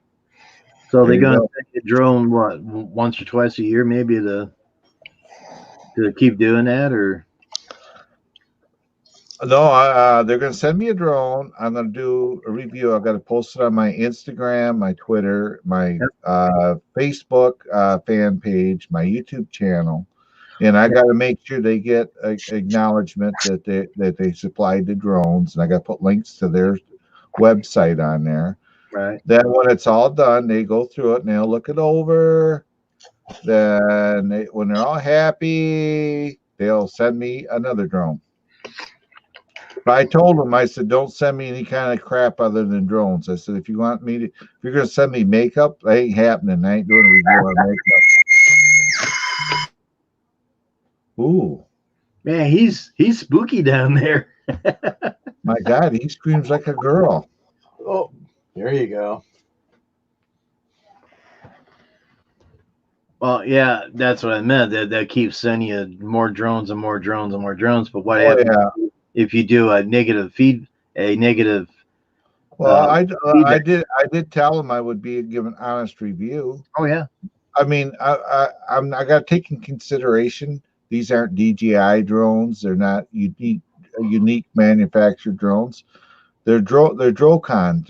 they're going to take a drone, what, once or twice a year, maybe to keep doing that, or? No, they're going to send me a drone. I'm going to do a review. I've got to post it on my Instagram, my Twitter, my Facebook fan page, my YouTube channel. And I got to make sure they get acknowledgement that they supplied the drones, and I got to put links to their website on there. Right. Then when it's all done, they go through it and they'll look it over. Then when they're all happy, they'll send me another drone. But I told them, I said, don't send me any kind of crap other than drones. I said, if you're going to send me makeup, that ain't happening. I ain't doing a review on makeup. Ooh, man, he's spooky down there. My God, he screams like a girl. Oh, there you go. Well, yeah, that's what I meant. That keeps sending you more drones and more drones and more drones. But what happens if you do a negative feed? Well, I did tell him I would give an honest review. Oh yeah. I mean, I got to take in consideration these aren't DJI drones. They're not unique manufactured drones. They're Drocon.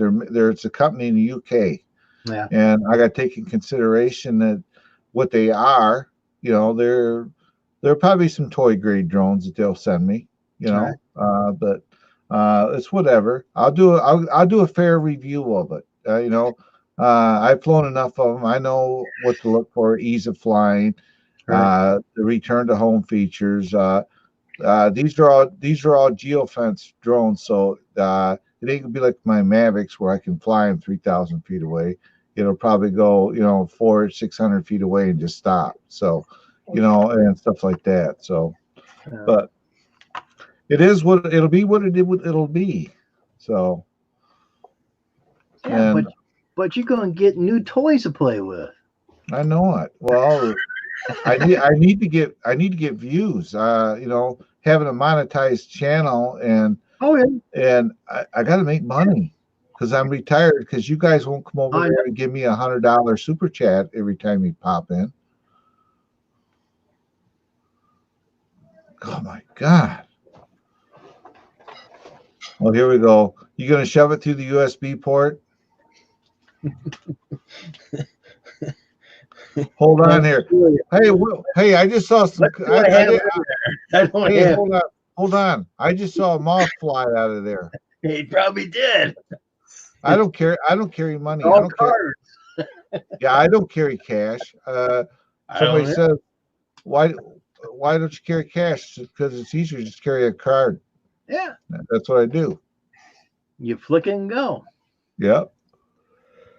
It's a company in the UK. Yeah. And I got to take in consideration that what they are, there are probably some toy grade drones that they'll send me, Right. But it's whatever. I'll do a fair review of it. I've flown enough of them. I know what to look for: ease of flying, Right. the return to home features. These are all geofence drones, so it ain't gonna be like my Mavics where I can fly them 3,000 feet away. It'll probably go 400-600 feet away and just stop. So, and stuff like that. So, but it'll be what it'll be. So, yeah, but you're going to get new toys to play with. I know it. Well, I need to get views. Having a monetized channel and I got to make money because I'm retired. Because you guys won't come over there and give me $100 super chat every time you pop in. Oh my God. Well, here we go. You gonna shove it through the USB port? Hold on here. Hey, I just saw some. Hold on. I just saw a moth fly out of there. He probably did. I don't care. I don't carry money. I don't carry. Yeah, I don't carry cash. Somebody said, why don't you carry cash? Because it's easier to just carry a card. Yeah. That's what I do. You flick it and go. Yep.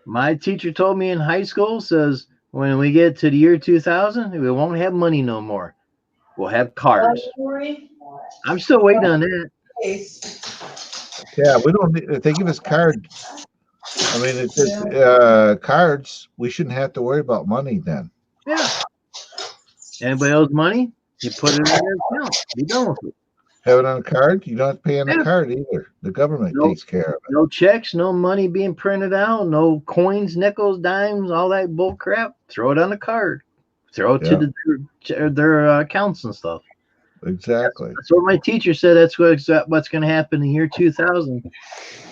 My teacher told me in high school, says, when we get to the year 2000, we won't have money no more. We'll have cards. I'm still waiting on that. Yeah, we don't. If they give us cards, I mean, it's cards. We shouldn't have to worry about money then. Yeah. Anybody owes money? You put it in their account. Be done with it. Have it on a card. You don't have to pay on a card either. The government takes care of it. No checks, no money being printed out, no coins, nickels, dimes, all that bull crap. Throw it on a card. Throw it to their accounts and stuff. Exactly. That's what my teacher said. That's what's going to happen in the year 2000.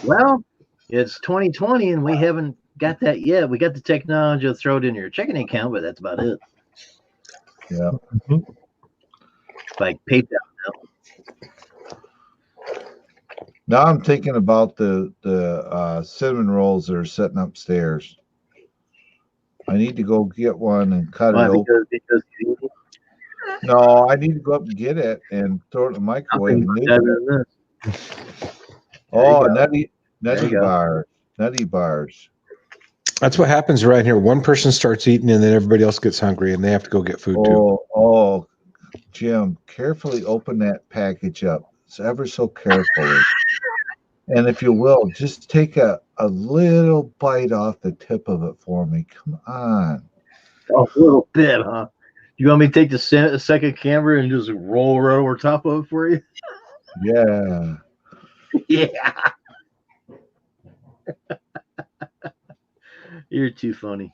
Well, it's 2020 and we haven't got that yet. We got the technology to throw it in your checking account, but that's about it. Yeah. Like PayPal now. Now I'm thinking about the cinnamon rolls that are sitting upstairs. I need to go get one and cut it open. No, I need to go up and get it and throw it in the microwave. Oh, nutty bars. Nutty bars. That's what happens right here. One person starts eating and then everybody else gets hungry and they have to go get food too. Oh, Jim, carefully open that package up. It's ever so carefully. And if you will, just take a little bite off the tip of it for me. Come on. A little bit, huh? You want me to take the second camera and just roll right over top of it for you? Yeah. Yeah. You're too funny.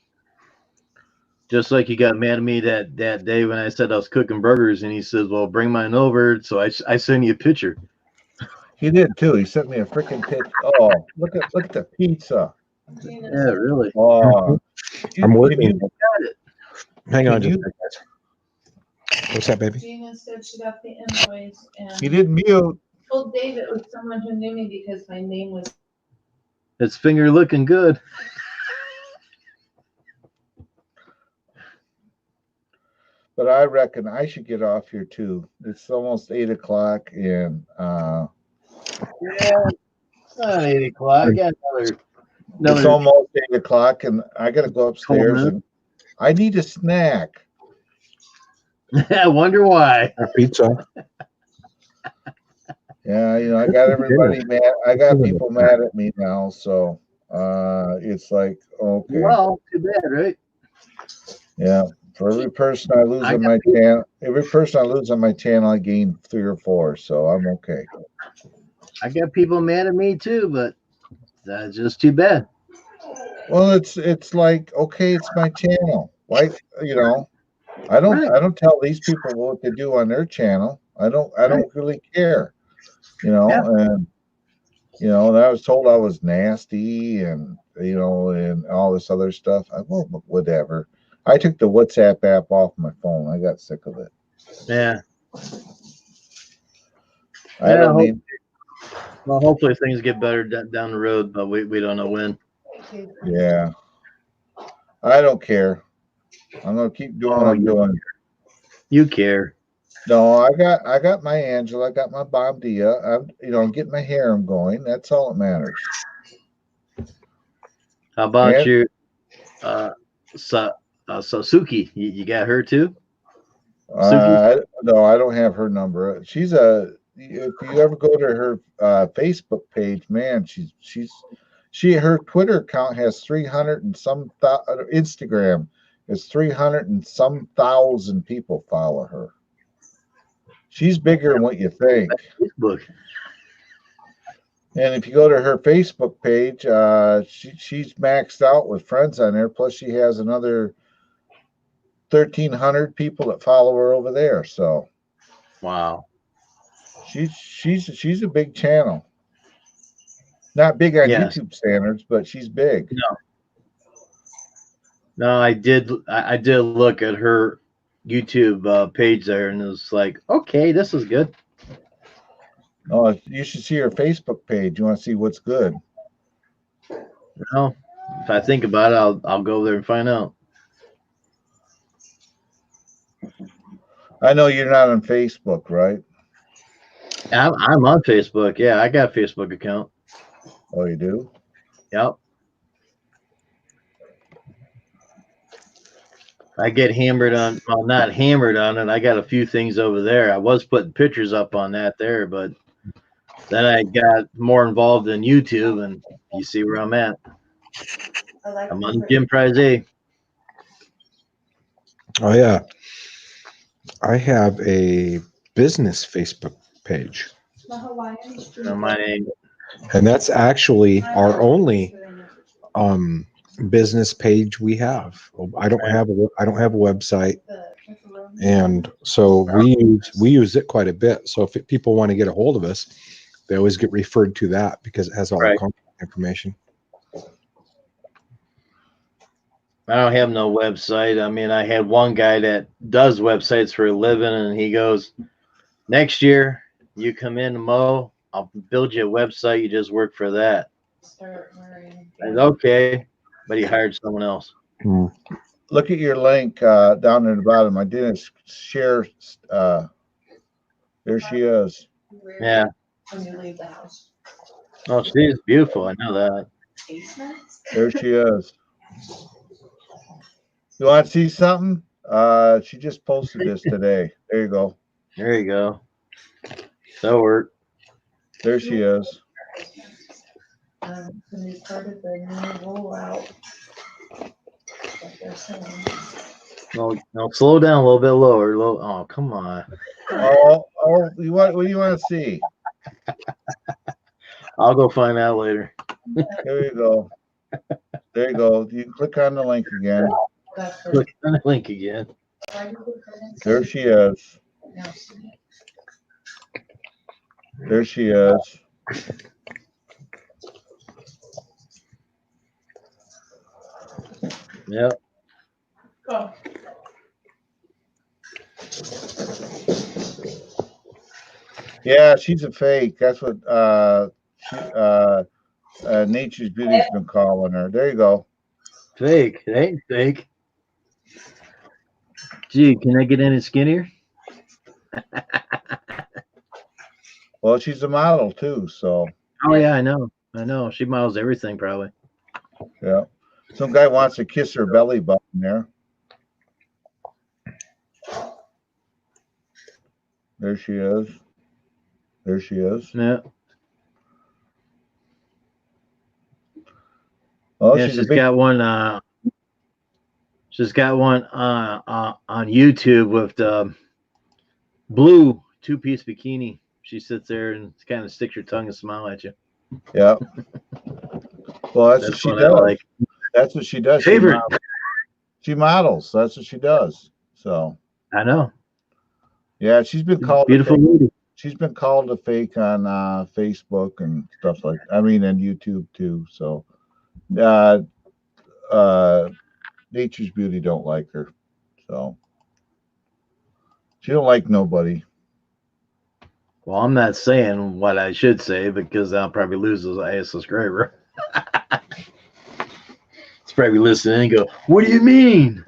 Just like you got mad at me that day when I said I was cooking burgers, and he says, "Well, bring mine over." So I sent you a picture. He did too. He sent me a freaking picture. Oh, look at the pizza. Yeah, really. Oh, I'm working. Got it. Hang on just a second. What's that, baby? Gina said she got the invoice and he didn't mute. told Dave it was someone who knew me because my name was. His finger looking good. But I reckon I should get off here too. It's almost 8 o'clock, and yeah, it's not 8 o'clock. It's almost 8 o'clock, and I got to go upstairs. And I need a snack. I wonder why. Pizza. Yeah, I got everybody mad. I got people mad at me now, so it's like, okay. Well, too bad, right? Yeah. For every person I lose on my channel, I gain 3 or 4, so I'm okay. I got people mad at me too, but that's just too bad. Well, it's like, okay, it's my channel. Why, I don't tell these people what to do on their channel. I don't really care. And I was told I was nasty and and all this other stuff. Whatever. I took the WhatsApp app off my phone. I got sick of it. Yeah. Well, hopefully things get better down the road, but we don't know when. Yeah. I don't care. I'm gonna keep doing what I'm doing. You care. No, I got my Angela, I got my Bob Dia. I'm getting my harem going. That's all that matters. How about your Suki? You got her too? No, I don't have her number. She's if you ever go to her Facebook page, man, she's Her Twitter account has 300 and some Instagram is 300 and some thousand people follow her. She's bigger than what you think. Facebook. And if you go to her Facebook page, she's maxed out with friends on there. Plus, she has another 1,300 people that follow her over there. So, Wow. she's a big channel. Not big on Yes. YouTube standards, but she's big. No, I did look at her YouTube page there, and it was like, okay, this is good. Oh, you should see her Facebook page. You want to see what's good? Well, if I think about it, I'll go there and find out. I know you're not on Facebook, right? I'm on Facebook. Yeah, I got a Facebook account. Oh, you do? Yep. I get hammered on, well, not hammered on it. I got a few things over there. I was putting pictures up on that there, but then I got more involved in YouTube, and you see where I'm at. I'm on Jim Prize. Oh yeah. I have a business Facebook page, The Hawaiian street. My name. and that's actually our only business page we have. I don't have a website, and so we use it quite a bit. So if people want to get a hold of us, they always get referred to that because it has all the Right. contact information. I don't have no website. I mean, I had one guy that does websites for a living, and he goes, next year you come in to mow, I'll build you a website. You just work for that. Start wearing. I said, okay, but he hired someone else. Look at your link down at the bottom. I didn't share. There she is. Yeah. When you leave the house. Oh, she's beautiful. I know that. Basement? There she is. You want to see something? She just posted this today. There you go. There you go. That'll work. There she is. When we started the new rollout. Like they're saying. No, slow down a little bit lower. Oh, come on. Oh, what do you want to see? I'll go find out later. There you go. There you go. You click on the link again. That's her. Click on the link again. Why did we put it? There she is. Now see it. There she is. Yep. Go. Yeah, she's a fake. That's what Nature's Beauty's been calling her. There you go. Fake. It ain't fake. Gee, can I get any skinnier? Well, she's a model too, so Oh yeah, I know. She models everything probably. yeah. Some guy wants to kiss her belly button there. There she is. There she is. Yeah. Oh, Yeah, she's a she's big. got one. She's got one on YouTube with the blue two-piece bikini. She sits there and kind of sticks her tongue and smile at you. Yeah. Well, that's what she what does. I like. That's what she does. Favorite. She models. That's what she does. So I know. yeah, she's been called Beautiful lady. she's been called a fake on Facebook and stuff like. I mean, and YouTube too. So, Nature's Beauty don't like her. So she don't like nobody. Well, I'm not saying what I should say because I'll probably lose a subscriber. It's probably listening and go, "What do you mean?"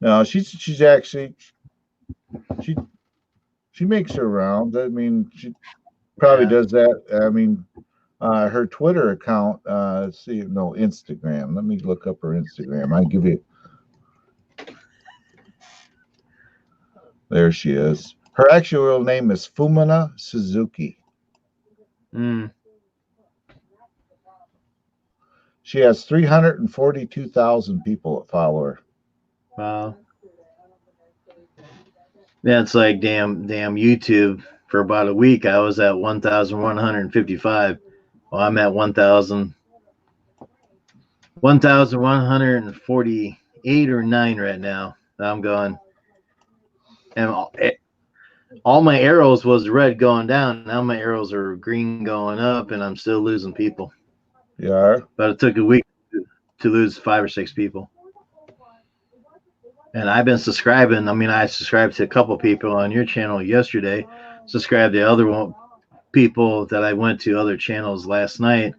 No, she's actually she makes her rounds. I mean, she probably Yeah. does that. I mean, her Twitter account. Let's see, no, Instagram. Let me look up her Instagram. I give you. There she is. Her actual real name is Fumina Suzuki. Mm. She has 342,000 people that follow her. Wow. That's like damn YouTube. For about a week, I was at 1,155. Well, I'm at 1,148 or 9 right now. I'm going, and all my arrows was red going down. Now my arrows are green going up, and I'm still losing people. You are? But it took a week to lose 5 or 6 people. And I've been subscribing. I mean, I subscribed to a couple people on your channel yesterday. Subscribed to other people that I went to other channels last night.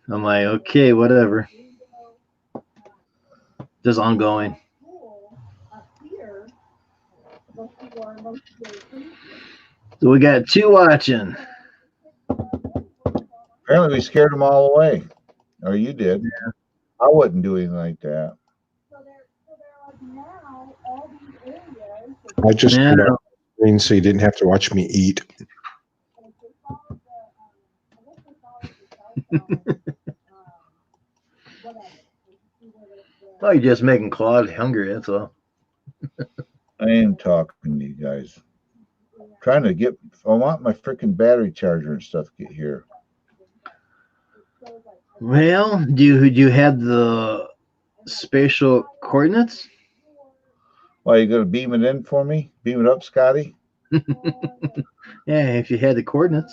I'm like, okay, whatever. Just ongoing. So we got 2 watching. Apparently we scared them all away. Or you did. Yeah. I wouldn't do anything like that. I just put up screen so you didn't have to watch me eat. Oh, you're just making Claude hungry, that's all. I ain't talking to you guys. I want my freaking battery charger and stuff to get here. Well, do you have the spatial coordinates? Well, you gonna beam it in for me? Beam it up, Scotty? Yeah, if you had the coordinates.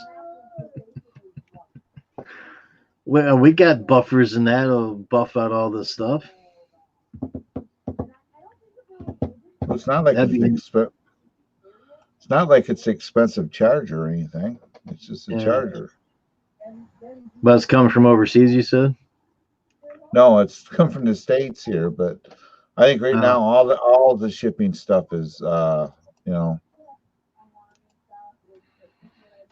Well, we got buffers and that'll buff out all this stuff. Well, it's not like it's not like it's an expensive charger or anything. It's just a charger. But it's coming from overseas, you said? No, it's come from the States here, but I think right now all the shipping stuff is you know.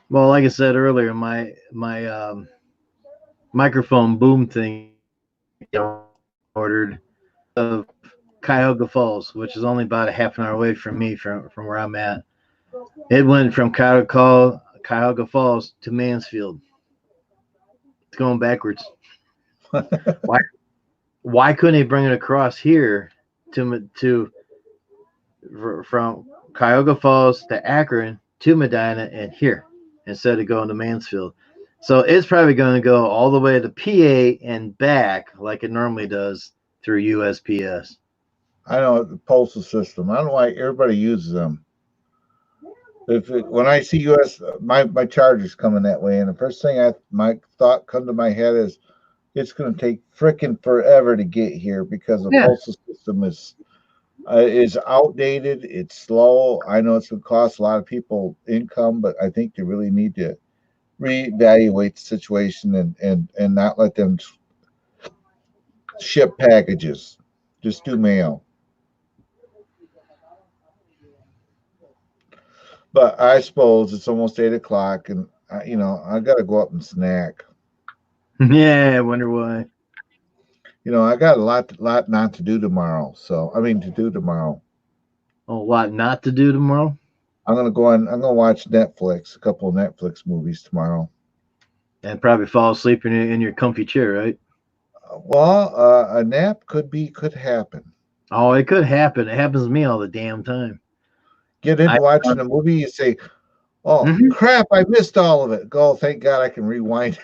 Well, like I said earlier, my microphone boom thing ordered of Cuyahoga Falls, which is only about a half an hour away from me from where I'm at. It went from Cuyahoga Falls to Mansfield. It's going backwards. Why couldn't they bring it across here from Cuyahoga Falls to Akron to Medina and here instead of going to Mansfield? So it's probably going to go all the way to PA and back like it normally does through USPS. I know the postal system. I don't know why everybody uses them. When I see my charger's coming that way, and the first thing my thought come to my head is it's going to take freaking forever to get here because the postal system is outdated. It's slow. I know it's going to cost a lot of people income, but I think they really need to reevaluate the situation and not let them ship packages. Just do mail. But I suppose it's almost 8 o'clock, and I got to go up and snack. Yeah, I wonder why. I got a lot not to do tomorrow. To do tomorrow. A lot not to do tomorrow? I'm gonna watch Netflix, a couple of Netflix movies tomorrow. And probably fall asleep in your comfy chair, right? Well, a nap could happen. Oh, it could happen. It happens to me all the damn time. Get into watching a movie, you say, "Oh crap, I missed all of it." Go, thank God I can rewind.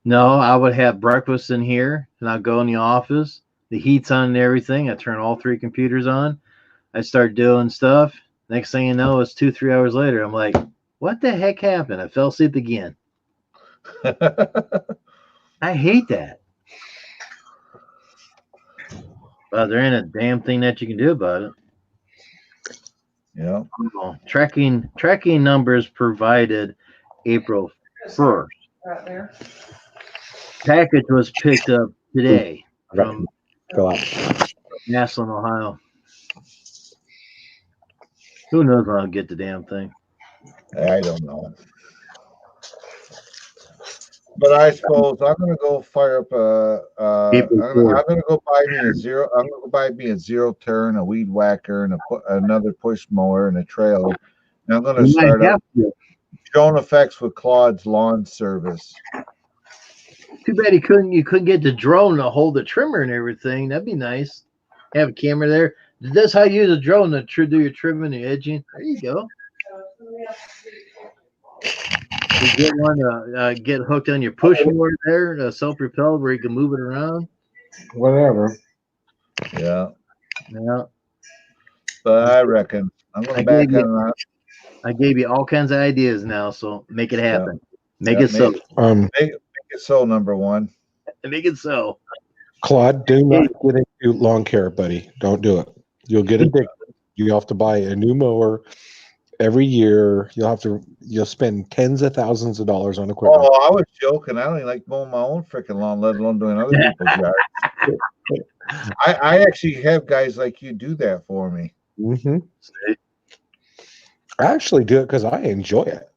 No, I would have breakfast in here, and I'll go in the office. The heat's on and everything. I turn all 3 computers on. I start doing stuff. Next thing you know, it's 2-3 hours later. I'm like, what the heck happened? I fell asleep again. I hate that. But there ain't a damn thing that you can do about it. Yeah. Tracking numbers provided April 1st. Right there. Package was picked up today from Go Massillon, Ohio. Who knows when I'll get the damn thing? I don't know. But I suppose I'm gonna go fire up I'm gonna go buy me a zero. I'm gonna go buy me a zero turn, a weed whacker, and another push mower and a trailer. And I'm gonna start up drone effects with Claude's lawn service. Too bad you couldn't get the drone to hold the trimmer and everything. That'd be nice. Have a camera there. That's how you use a drone to do your trimming and edging. There you go. You get one get hooked on your push mower there, self-propelled, where you can move it around. Whatever. Yeah. Yeah. But I reckon I'm going to back on that. I gave you all kinds of ideas now, so make it happen. Make Yeah, it so. Make it so, number one. Make it so. Claude, do not get into lawn care, buddy. Don't do it. You'll get addicted. You have to buy a new mower every year. You'll spend tens of thousands of dollars on equipment. Oh, I was joking. I don't even like mowing my own freaking lawn, let alone doing other people's yards. I actually have guys like you do that for me. Mm-hmm. I actually do it because I enjoy it.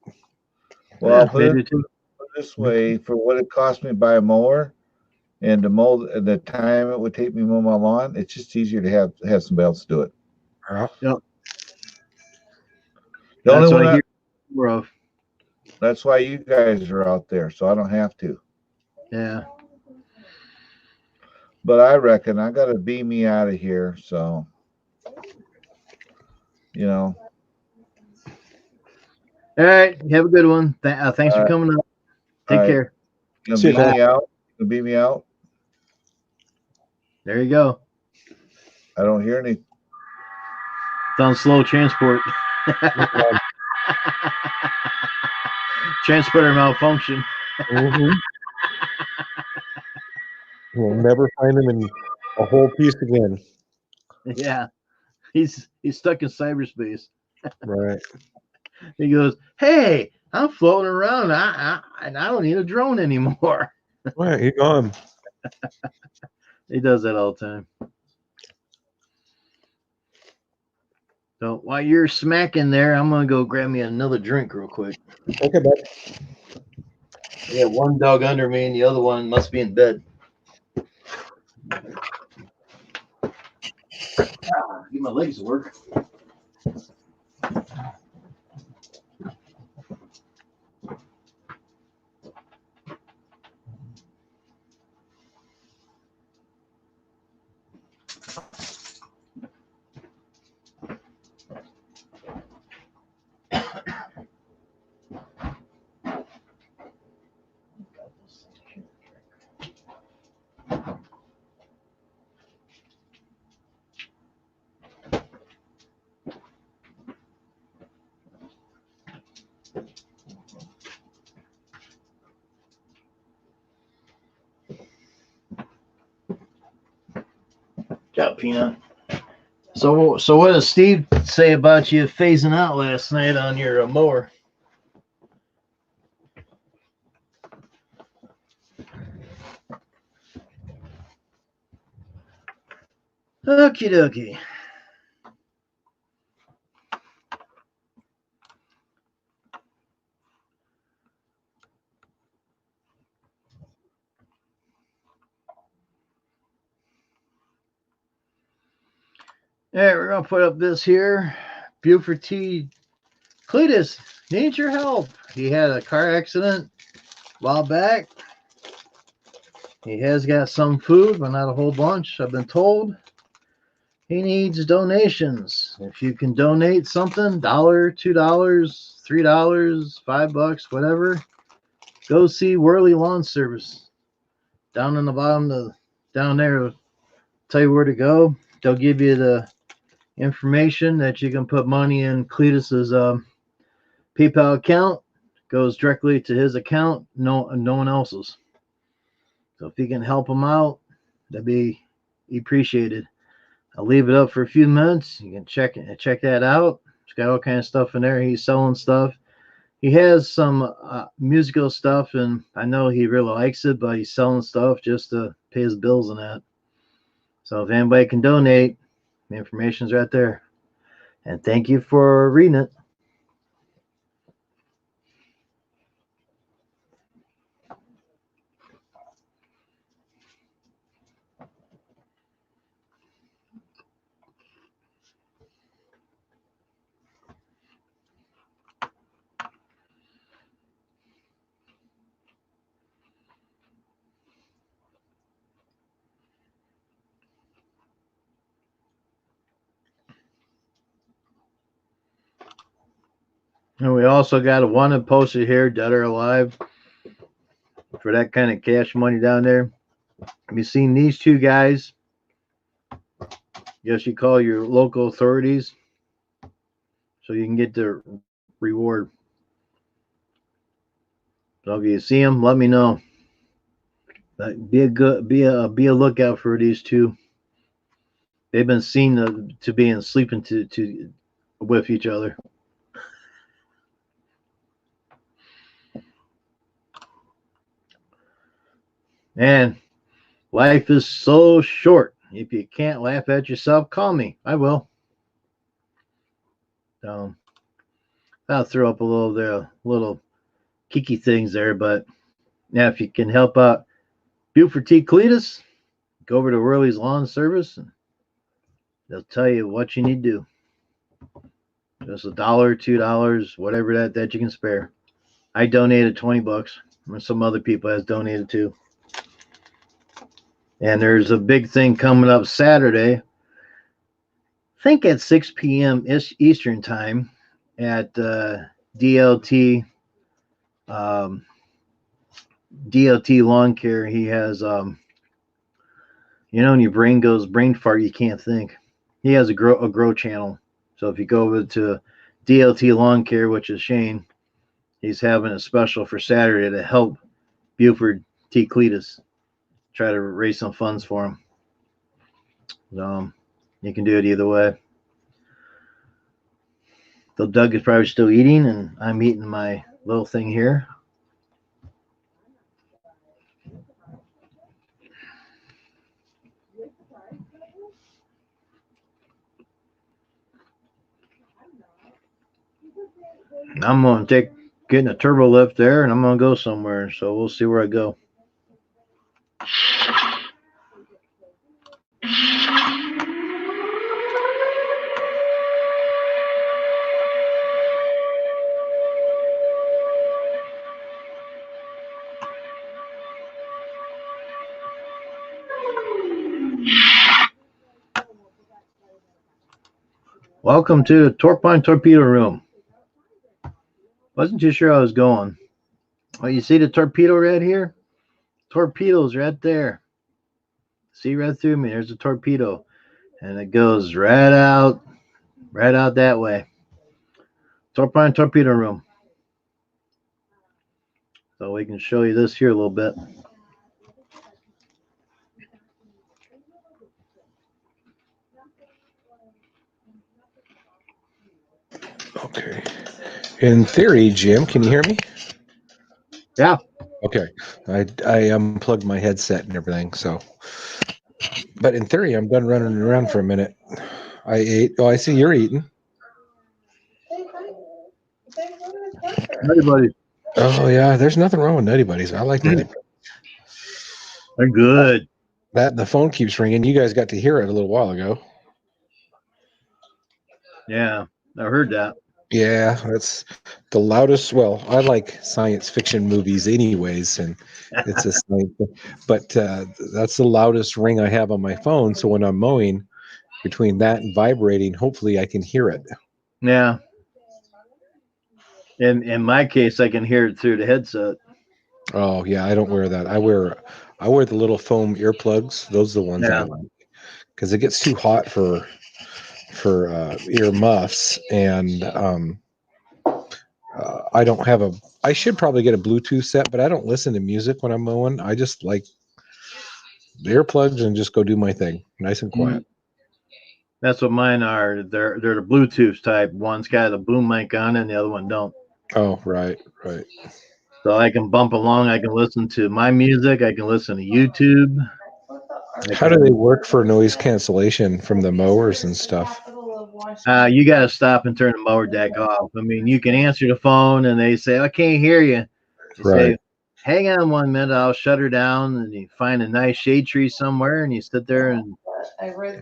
Well, put it this way: for what it cost me to buy a mower and to mow the time it would take me to mow my lawn, it's just easier to have somebody else do it. Yep. The only one that's why you guys are out there, so I don't have to. Yeah. But I reckon I got to beam me out of here. So, you know. All right. Have a good one. Thanks for coming up. Take care. You gonna beam me out? You gonna beam me out? There you go. I don't hear any. It's on slow transport. Transporter malfunction. Mm-hmm. We'll never find him in a whole piece again. Yeah. He's stuck in cyberspace. Right. He goes, "Hey, I'm floating around. I don't need a drone anymore." Right, he's gone. He does that all the time. So while you're smacking there, I'm gonna go grab me another drink real quick. Okay, bud. I got one dog under me, and the other one must be in bed. Give my legs to work. Got Peanut. So what does Steve say about you phasing out last night on your mower? Okie dokie. All right, we're gonna put up this here. Buford T. Cletus needs your help. He had a car accident a while back. He has got some food, but not a whole bunch, I've been told. He needs donations. If you can donate something, $1, $2, $3, $5, whatever, go see Worley Lawn Service. Down in the bottom, down there, tell you where to go. They'll give you the information that you can put money in Cletus's PayPal account. Goes directly to his account, no one else's. So if you can help him out, that'd be appreciated. I'll leave it up for a few minutes. You can check that out. It's got all kinds of stuff in there. He's selling stuff. He has some musical stuff, and I know he really likes it, but he's selling stuff just to pay his bills and that. So if anybody can donate, the information's right there. And thank you for reading it. And we also got a wanted posted here, dead or alive, for that kind of cash money down there. Have you seen these two guys? Yes, you call your local authorities so you can get the reward. So if you see them, let me know. Be a lookout for these two. They've been seen to be in sleeping to with each other. And life is so short. If you can't laugh at yourself, call me. I will. I'll throw up a little kiki things there, but yeah, if you can help out Buford T. Cletus, go over to Worley's Lawn Service and they'll tell you what you need to do. Just $1, $2, whatever that you can spare. I donated $20, and some other people has donated too. And there's a big thing coming up Saturday. I think at 6 p.m. Eastern time at DLT DLT Lawn Care. He has when your brain fart, you can't think. He has a grow channel. So if you go over to DLT Lawn Care, which is Shane, he's having a special for Saturday to help Buford T. Cletus. Try to raise some funds for him. You can do it either way. So Doug is probably still eating, and I'm eating my little thing here. I'm going to getting a turbo lift there, and I'm going to go somewhere. So we'll see where I go. Welcome to the Torque Pine Torpedo Room. Wasn't too sure I was going. Oh, you see the torpedo right here? Torpedo's right there. See right through me. There's a torpedo. And it goes right out that way. Torque Pine Torpedo Room. So we can show you this here a little bit. Okay. In theory, Jim, can you hear me? Yeah. Okay. I unplugged my headset and everything, so. But in theory, I'm done running around for a minute. I ate. Oh, I see you're eating. Nutty Buddies. Oh, yeah. There's nothing wrong with Nutty Buddies. I like Nutty Buddies. They're good. The phone keeps ringing. You guys got to hear it a little while ago. Yeah, I heard that. Yeah, that's the loudest. Well, I like science fiction movies anyways, and it's a science, but that's the loudest ring I have on my phone. So when I'm mowing, between that and vibrating, hopefully I can hear it. Yeah. In my case, I can hear it through the headset. Oh yeah, I don't wear that. I wear the little foam earplugs. Those are the ones I like because it gets too hot for ear muffs, and I don't have I should probably get a Bluetooth set, but I don't listen to music when I'm mowing. I just like the earplugs and just go do my thing, nice and quiet. That's what mine are. They're the Bluetooth type. One's got the boom mic on, and the other one don't. Oh, right. So I can bump along. I can listen to my music. I can listen to YouTube. How do they work for noise cancellation from the mowers and stuff? You got to stop and turn the mower deck off. I mean, you can answer the phone, and they say, "I can't hear you." You say, "Hang on 1 minute. I'll shut her down." And you find a nice shade tree somewhere, and you sit there, and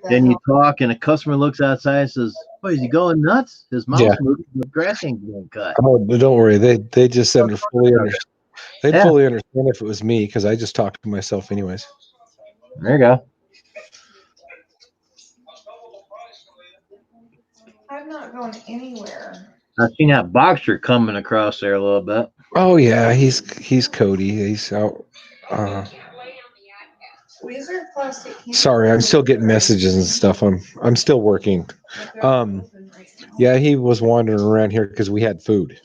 then you talk, and a customer looks outside and says, "Oh, is he going nuts? His mouth's moving, the grass ain't being cut." Oh, but don't worry. They just fully understand. They'd fully understand if it was me because I just talk to myself anyways. There you go. I'm not going anywhere. I've seen that boxer coming across there a little bit. Oh yeah, he's Cody. He's out. Is there plastic can? Sorry, I'm still getting messages and stuff. I'm still working. Yeah, he was wandering around here because we had food.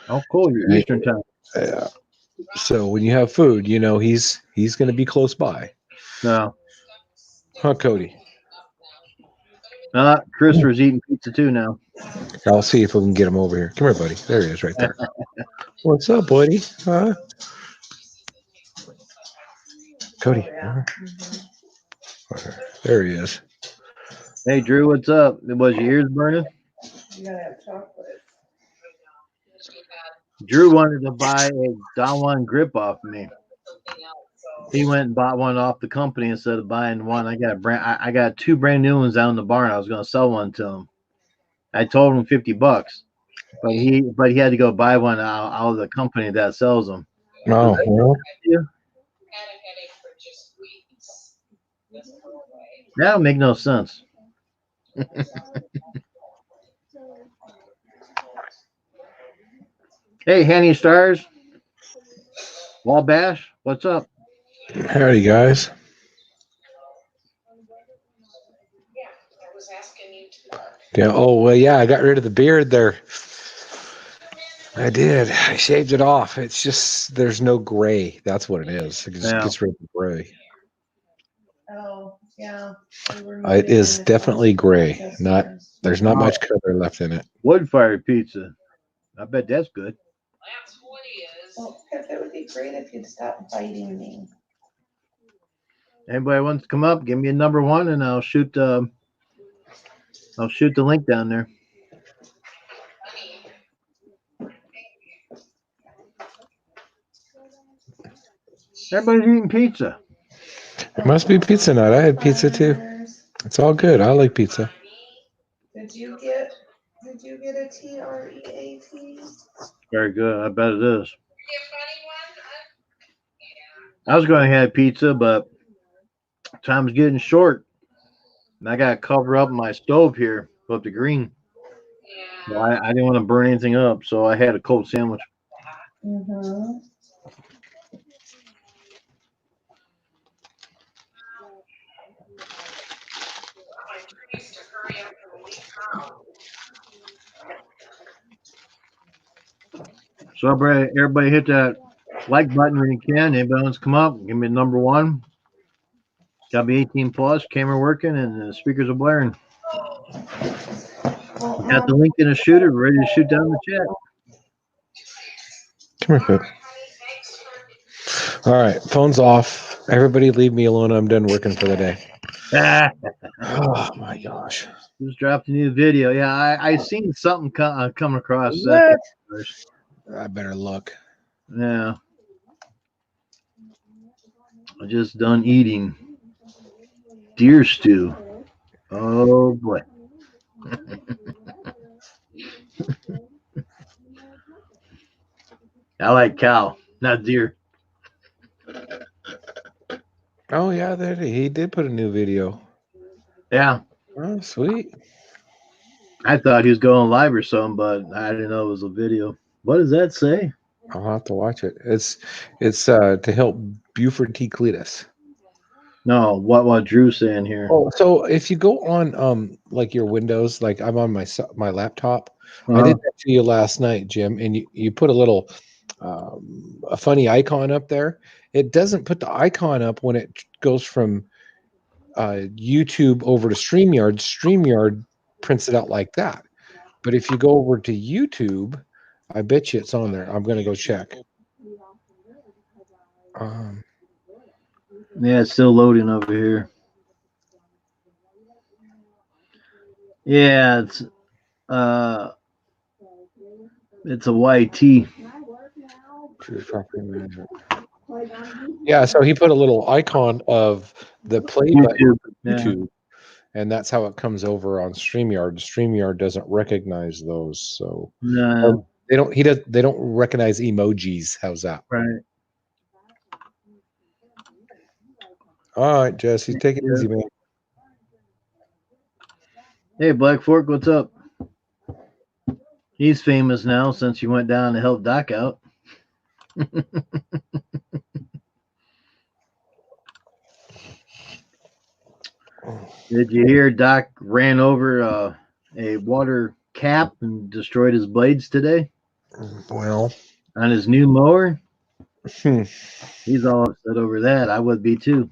Oh, cool. You're Right. Eastern time. So when you have food, you know he's going to be close by. No. Huh, Cody? Christopher's eating pizza too now. I'll see if we can get him over here. Come here, buddy. There he is, right there. What's up, buddy? Huh? Cody. There he is. Hey, Drew, what's up? Was your ears burning? You gotta have chocolate. Drew wanted to buy a Don Juan grip off me. He went and bought one off the company instead of buying one. I got two brand new ones out in the barn. I was going to sell one to him. I told him $50, but he had to go buy one out of the company that sells them. Oh, well. That don't make no sense. Hey, Hanny Stars, Wabash, what's up? Howdy, guys. Yeah. Oh, well, yeah. I got rid of the beard there. I did. I shaved it off. It's just there's no gray. That's what it is. It just gets rid of the gray. Oh, yeah. It is definitely gray. There's not much color left in it. Wood-fired pizza. I bet that's good. Well, Pip, it would be great if you'd stop biting me. Anybody wants to come up? Give me a number one, and I'll shoot the link down there. Everybody's eating pizza. It must be pizza night. I had pizza too. It's all good. I like pizza. Did you get a TREAT? Very good. I bet it is. I was going to have pizza, but time's getting short. And I got to cover up my stove here with the green. So I didn't want to burn anything up, so I had a cold sandwich. Mm-hmm. So everybody hit that like button when you can. Anybody wants to come up, give me a number one. Got to be 18 plus, camera working, and the speakers are blaring. Got the link in the shooter, ready to shoot down the chat. Come here, Pip. All right, phone's off. Everybody leave me alone. I'm done working for the day. Oh, my gosh. Just dropped a new video. Yeah, I seen something come across. I better look. Yeah. I just done eating deer stew. Oh, boy. I like cow, not deer. Oh, yeah, he did put a new video. Yeah. Oh, sweet. I thought he was going live or something, but I didn't know it was a video. What does that say? I'll have to watch it. It's to help Buford T. Cletus. No, what Drew's saying here. Oh, so if you go on like your Windows, like I'm on my laptop, I did that to you last night, Jim, and you put a little a funny icon up there. It doesn't put the icon up when it goes from YouTube over to StreamYard. StreamYard prints it out like that. But if you go over to YouTube, I bet you it's on there. I'm gonna go check. Yeah, it's still loading over here. Yeah, it's a YT. Yeah, so he put a little icon of the play button for YouTube, and that's how it comes over on StreamYard. StreamYard doesn't recognize those, so no, they don't. They don't recognize emojis. How's that? Right. All right, Jesse, take it easy, man. Hey, Black Fork, what's up? He's famous now since you went down to help Doc out. Did you hear Doc ran over a water cap and destroyed his blades today Well, on his new mower? hmm, He's all upset over that. I would be too.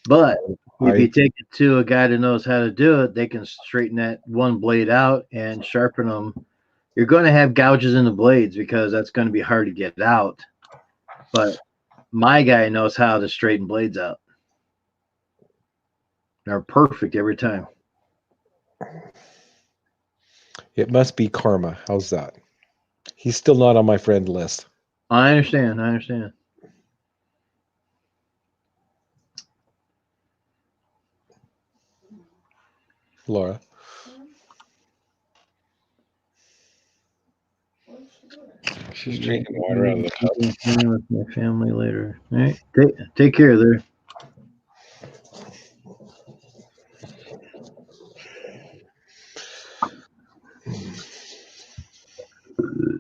But if you take it to a guy that knows how to do it, they can straighten that one blade out and sharpen them. You're going to have gouges in the blades because that's going to be hard to get out. But my guy knows how to straighten blades out. They're perfect every time. it must be karma. How's that? He's still not on my friend list. I understand. Laura. She's drinking water out of the cup. With my family later. All right. Take care there.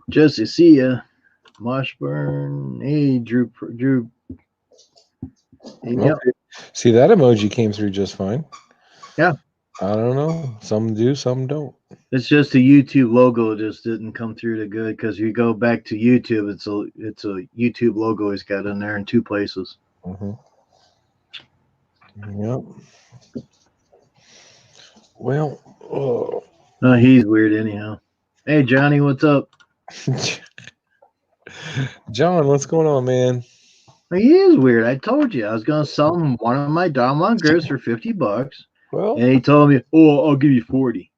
Jesse, see ya. Washburn. Hey, Drew. Yep. Okay. See, that emoji came through just fine. Yeah. I don't know. Some do, some don't. It's just the YouTube logo just didn't come through the good because you go back to YouTube, it's a YouTube logo he's got in there in two places. Mm-hmm. Yep. Well, He's weird anyhow. Hey Johnny, what's up? John, what's going on, man? He is weird. I told you I was gonna sell him one of my Dalmongers for $50. Well, And he told me, "Oh, I'll give you 40."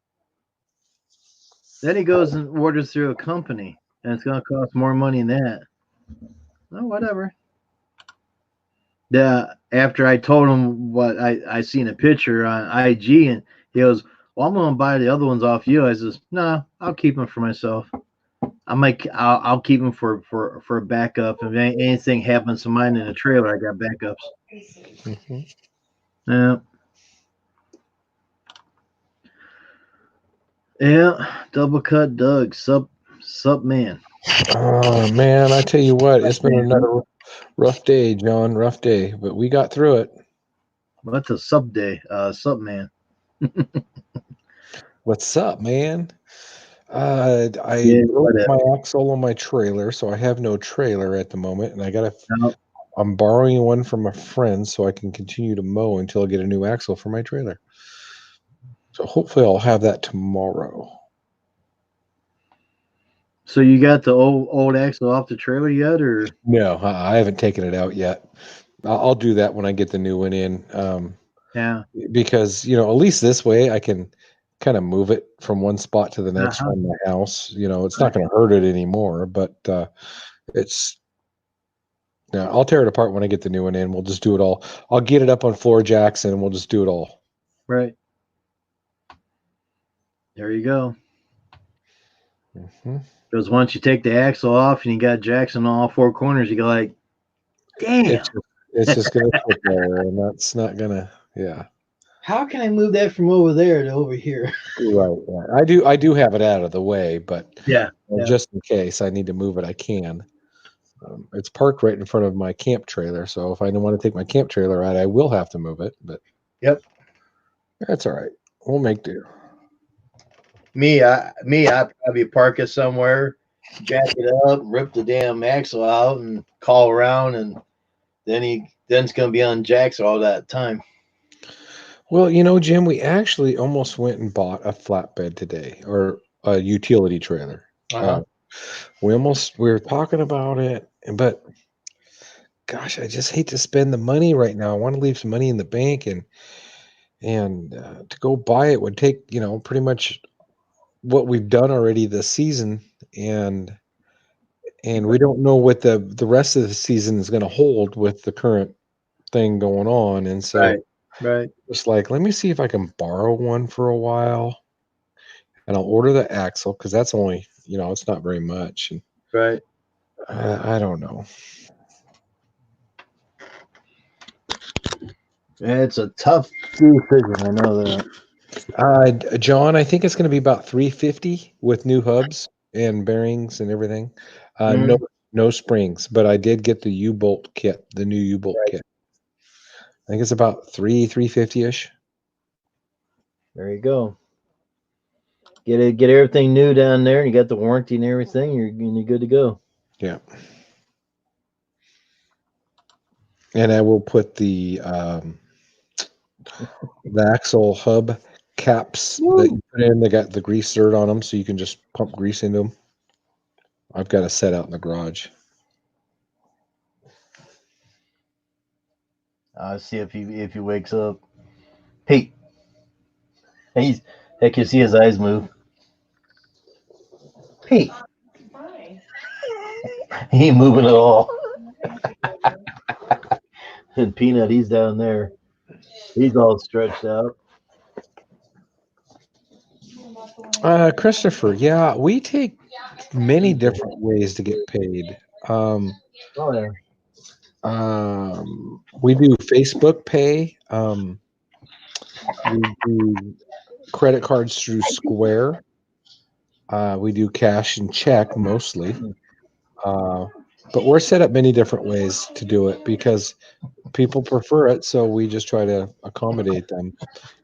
Then he goes and orders through a company, and it's going to cost more money than that. Oh, whatever. Yeah, after I told him what I seen a picture on IG, and he goes, "Well, I'm going to buy the other ones off you." I says, "No, I'll keep them for myself. I'll keep them for a backup. If anything happens to mine in the trailer, I got backups." mm-hmm. Yeah. Yeah, double cut Doug, sup man. Oh man, I tell you what, it's been another rough day, John. Rough day, but we got through it. What's a sub day? Sup man. What's up, man? I broke my axle on my trailer, so I have no trailer at the moment, and I gotta. No. I'm borrowing one from a friend so I can continue to mow until I get a new axle for my trailer. So hopefully I'll have that tomorrow. So you got the old axle off the trailer yet, or No, I haven't taken it out yet. I'll do that when I get the new one in. yeah, Because at least this way I can kind of move it from one spot to the next on my house. It's not going to hurt it anymore, but it's. Yeah, I'll tear it apart when I get the new one in. We'll just do it all. I'll get it up on floor jacks and we'll just do it all. right. There you go. Mm-hmm. Because once you take the axle off and you got jacks in all four corners, you go like, damn. It's just going to sit there, and that's not going to. Yeah. How can I move that from over there to over here? Right. I do have it out of the way, but just in case I need to move it, I can. It's parked right in front of my camp trailer, so if I don't want to take my camp trailer out, I will have to move it. But that's all right. We'll make do. I'd probably park it somewhere, jack it up, rip the damn axle out, and call around, and then it's going to be on jacks all that time. Well, Jim, we actually almost went and bought a flatbed today, or a utility trailer. We were talking about it, but gosh, I just hate to spend the money right now. I want to leave some money in the bank, and to go buy it would take, pretty much what we've done already this season, and we don't know what the rest of the season is going to hold with the current thing going on, and so right. Just like, let me see if I can borrow one for a while, and I'll order the axle because that's only, it's not very much. And right. I don't know. It's a tough decision. I know that. John, I think it's going to be about 350 with new hubs and bearings and everything. No springs, but I did get the U-bolt kit, the new U-bolt kit. I think it's about 350-ish. There you go. Get everything new down there, and you got the warranty and everything. You're good to go. Yeah. And I will put the axle hub caps that you put in. They got the grease dirt on them, so you can just pump grease into them. I've got a set out in the garage. I'll see if he wakes up. Pete. I can see his eyes move. Pete. Hi. He ain't moving at all. And Peanut, he's down there. He's all stretched out. Christopher, yeah, we take many different ways to get paid. Oh yeah. We do Facebook Pay. We do credit cards through Square. We do cash and check mostly. But we're set up many different ways to do it because people prefer it, so we just try to accommodate them.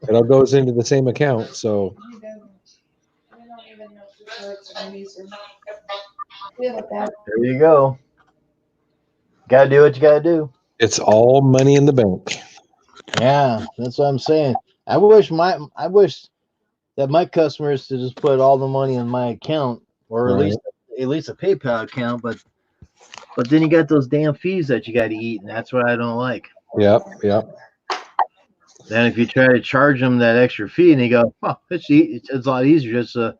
It all goes into the same account, so. We don't even know if it's we have a bad. There you go. Gotta do what you gotta do. It's all money in the bank. Yeah, that's what I'm saying. I wish that my customers to just put all the money in my account, or at Right. least a PayPal account, but then you got those damn fees that you got to eat, and that's what I don't like. Yep. Then if you try to charge them that extra fee, and they go, "Oh, it's a lot easier just to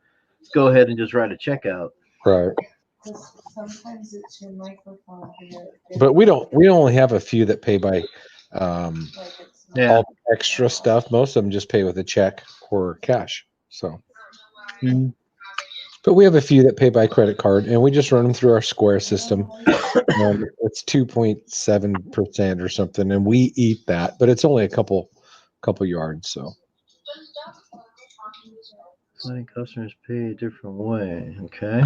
go ahead and just write a check out." Right. Sometimes it's your microphone. But we only have a few that pay by Yeah. all the extra stuff. Most of them just pay with a check or cash. So, but we have a few that pay by credit card, and we just run them through our Square system. It's 2.7% or something, and we eat that, but it's only a couple yards. So, Letting customers pay a different way. Okay.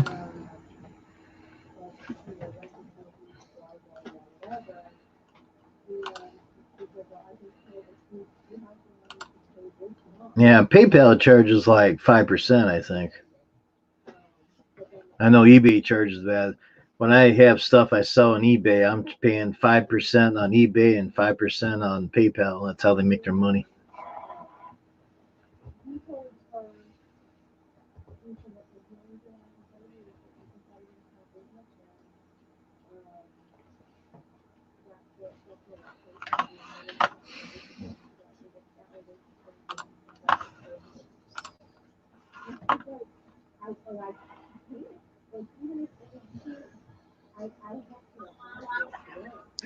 Yeah, PayPal charges like 5%, I think. I know eBay charges that. When I have stuff I sell on eBay, I'm paying 5% on eBay and 5% on PayPal. That's how they make their money.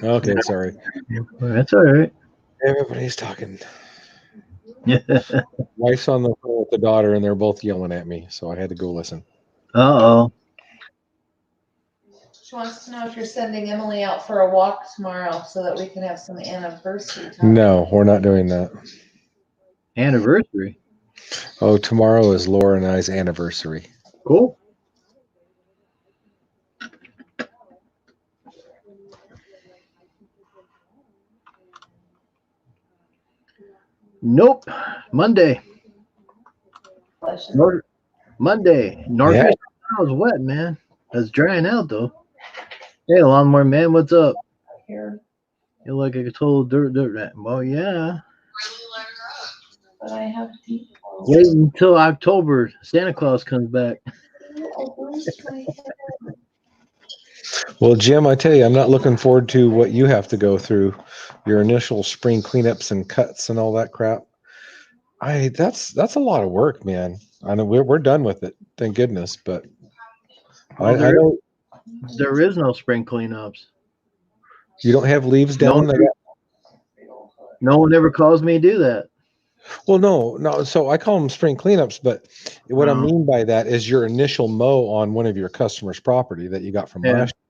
okay, sorry. That's all right. Everybody's talking. Yeah. Wife's on the phone with the daughter, and they're both yelling at me, so I had to go listen. Uh-oh. She wants to know if you're sending Emily out for a walk tomorrow so that we can have some anniversary time. No, we're not doing that. Anniversary. Oh, tomorrow is Laura and I's anniversary. Cool. Nope. Monday. Monday. Northeast was wet, man. It's drying out though. Hey, lawnmower man, what's up? Here, You look like a total dirt rat. Well, yeah. but I have people. Wait until October. Santa Claus comes back. Well, Jim, I tell you, I'm not looking forward to what you have to go through, your initial spring cleanups and cuts and all that crap. That's a lot of work, man. I know we're done with it, thank goodness. But I don't. There is no spring cleanups. You don't have leaves down. No one ever calls me to do that. Well, no. So I call them spring cleanups, but what I mean by that is your initial mow on one of your customers' property that you got from last year.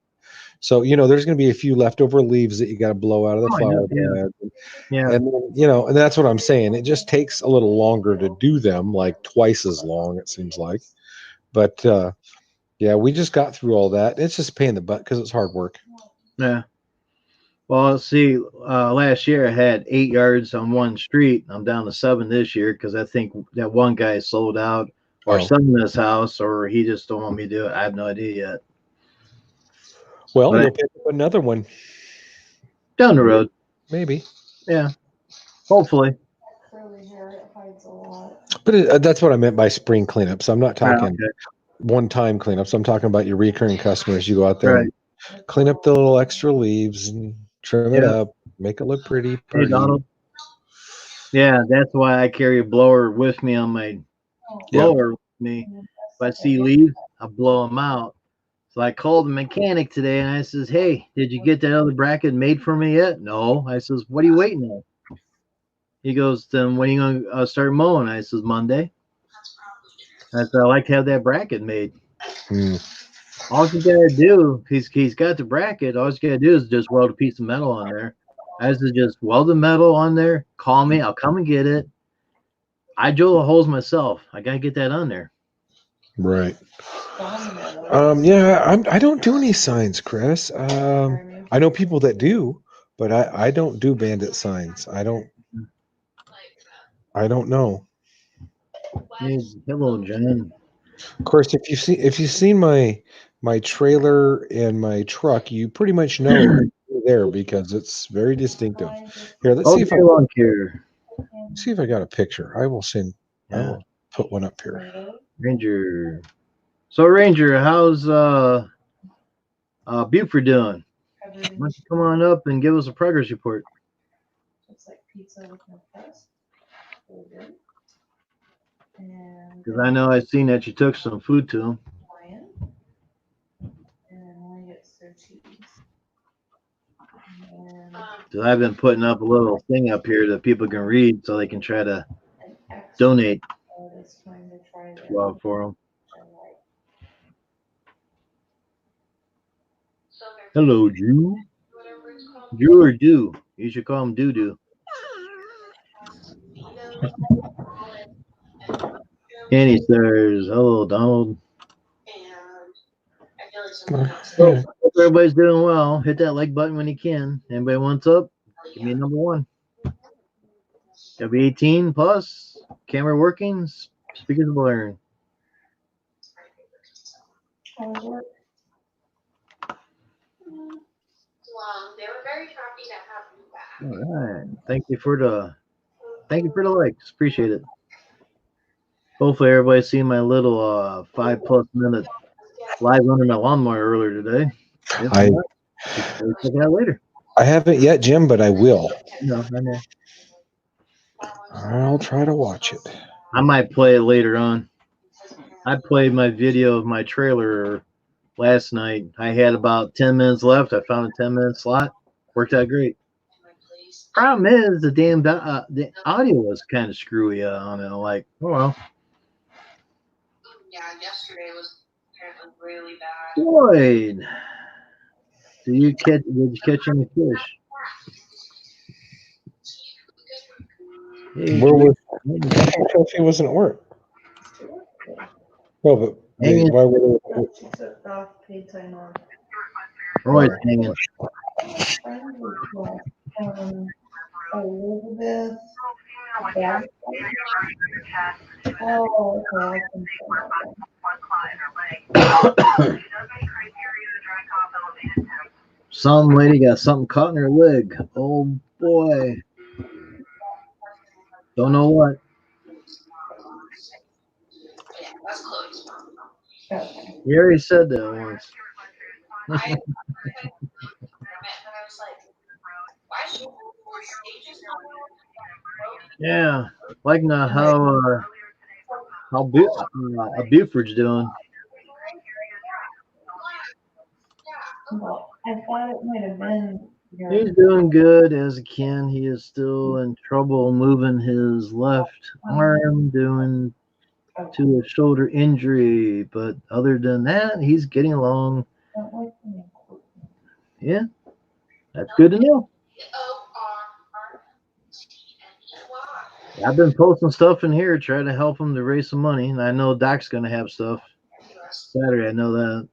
So, there's going to be a few leftover leaves that you got to blow out of the Oh, flower yeah. bed. Yeah. And, and that's what I'm saying. It just takes a little longer to do them, like twice as long, it seems like. But, yeah, we just got through all that. It's just a pain in the butt because it's hard work. Yeah. Well, see, last year I had 8 yards on one street. I'm down to 7 this year because I think that one guy sold out or Oh. selling his house, or he just don't want me to do it. I have no idea yet. Well, But you'll pick up another one, down the road. maybe. Yeah. Hopefully. Curly hair, it hides a lot. But that's what I meant by spring cleanups. I'm not talking Okay. one-time cleanups. I'm talking about your recurring customers. You go out there Right. and clean up the little extra leaves and trim it Yeah. up, make it look pretty. Hey, pretty. Donald. Yeah, that's why I carry a blower with me on my Yeah. blower with me. If I see leaves, I blow them out. So I called the mechanic today and I says, "Hey, did you get that other bracket made for me yet?" "No." I says, "What are you waiting on?" He goes, "Then when are you going to start mowing?" I says, "Monday." I said, "I'd like to have that bracket made." All you gotta do, he's got the bracket. All you gotta do is just weld a piece of metal on there. I said, just weld the metal on there. Call me. I'll come and get it. I drill the holes myself. I gotta get that on there. Right. Yeah, I don't do any signs, Chris. I know people that do, but I don't do bandit signs. I don't know. Hey, hello, John. Of course, if you've seen my trailer and my truck, you pretty much know it's there because it's very distinctive. Here, let's see if I got a picture. I will put one up here. Ranger. So Ranger, how's Buford doing? Why don't you come on up and give us a progress report? Looks like pizza with no crust. Really good. And Because I know I've seen that you took some food to him. lion. And only gets their cheese. And So I've been putting up a little thing up here that people can read so they can try to an extra donate is trying to try that. well for them. Hello, Jew. Jew or Do? You should call him Doo-Doo. Annie says, hello, Donald. So, hope everybody's doing well. Hit that like button when you can. Anybody wants up? Give me a number 1. Gotta be 18 plus. Camera working. Speakers blaring. They were very happy to have you back. All right. Thank you for the likes. Appreciate it. Hopefully everybody's seen my little 5+ minute live running my lawnmower earlier today. Check it out later. I haven't yet, Jim, but I will. No, I know. I'll try to watch it. I might play it later on. I played my video of my trailer last night. I had about 10 minutes left. I found a 10-minute slot. Worked out great. Problem is the damn the audio was kind of screwy on it. Like, oh well. Yeah, yesterday was apparently really bad. Lloyd, did you catch any fish? Hey, Where was Chelsea wasn't at work? Well, but why would She took off paid time off. Roy's hanging. Elizabeth. Yeah. Oh, okay. Some lady got something caught in her leg. Oh boy. Don't know what. You already said that once. Yeah, like not how Buford's doing. Well, I thought it might have been. He's doing good as a can. He is still in trouble moving his left arm, due to a shoulder injury. But other than that, he's getting along Yeah, that's good to know. I've been posting stuff in here, trying to help them to raise some money, and I know Doc's going to have stuff Saturday. I know that.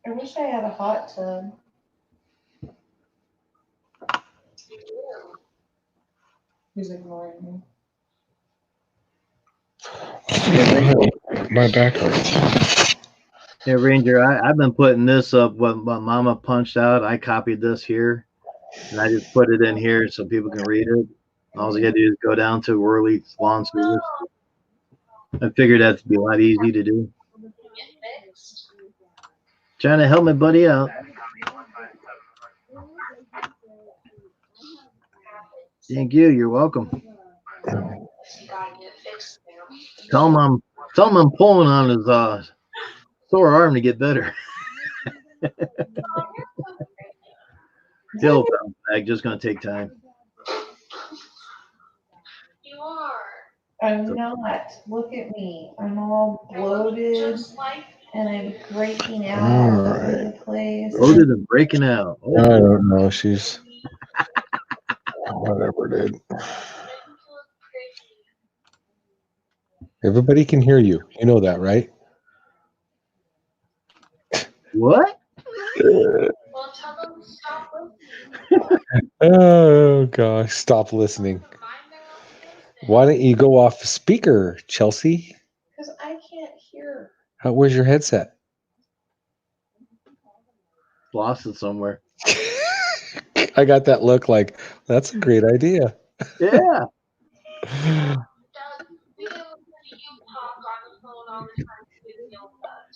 I wish I had a hot tub. He's ignoring me. My back hurts. Yeah, Ranger, I've been putting this up. What Mama punched out, I copied this here, and I just put it in here so people can read it. All you got to do is go down to Worley Lawn Service. I figured that'd be a lot easy to do. Trying to help my buddy out. Thank you. You're welcome. Tell him I'm pulling on his sore arm to get better. He'll bounce back. Just gonna take time. I'm not. Look at me. I'm all bloated and I'm breaking out all over the place. Bloated and breaking out. I don't know. She's whatever, dude. Everybody can hear you. You know that, right? What? Oh gosh, stop listening. Why don't you go off speaker, Chelsea? Because I can't hear. Where's your headset? Lost it somewhere. I got that look like that's a great idea. Yeah.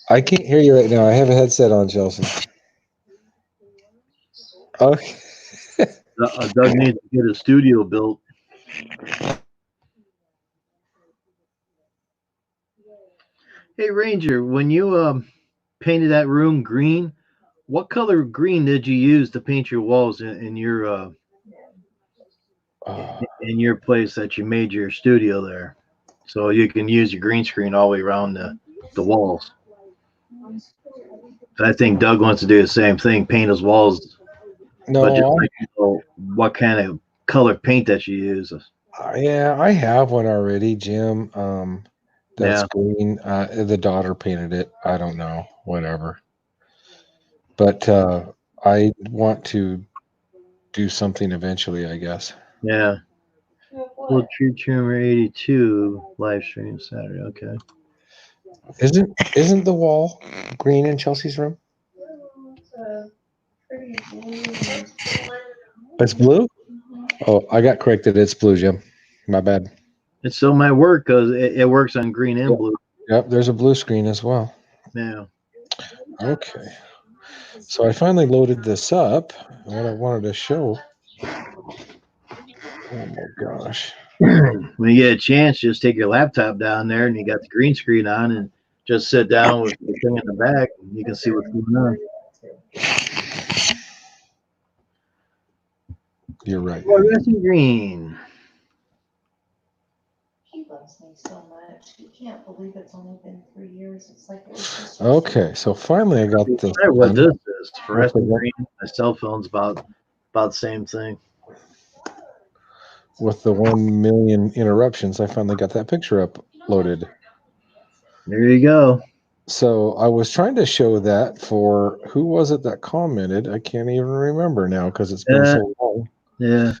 I can't hear you right now. I have a headset on, Chelsea. Okay. Doug needs to get a studio built. Hey Ranger, when you painted that room green, what color green did you use to paint your walls in your place that you made your studio there, so you can use your green screen all the way around the walls? I think Doug wants to do the same thing, paint his walls. No, but just like, what kind of color paint that you use? Yeah, I have one already, Jim. That's green. The daughter painted it. I don't know, whatever. But I want to do something eventually, I guess. Yeah. Well, True Tumor 82 live stream Saturday. Okay. Isn't the wall green in Chelsea's room? It's blue? Oh, I got corrected. It's blue, Jim. My bad. It still might work because it works on green and blue. Yep, there's a blue screen as well. Yeah. Okay. So I finally loaded this up. What I wanted to show. Oh my gosh. When you get a chance, just take your laptop down there and you got the green screen on and just sit down with the thing in the back and you can see what's going on. You're right. Fluorescent green. He loves me so much. You can't believe it's only been 3 years. It's like it was just okay, so finally I got this. What this is, fluorescent green. My cell phone's about the same thing. With the 1 million interruptions, I finally got that picture uploaded. There you go. So I was trying to show that for who was it that commented? I can't even remember now because it's been so long. Yeah.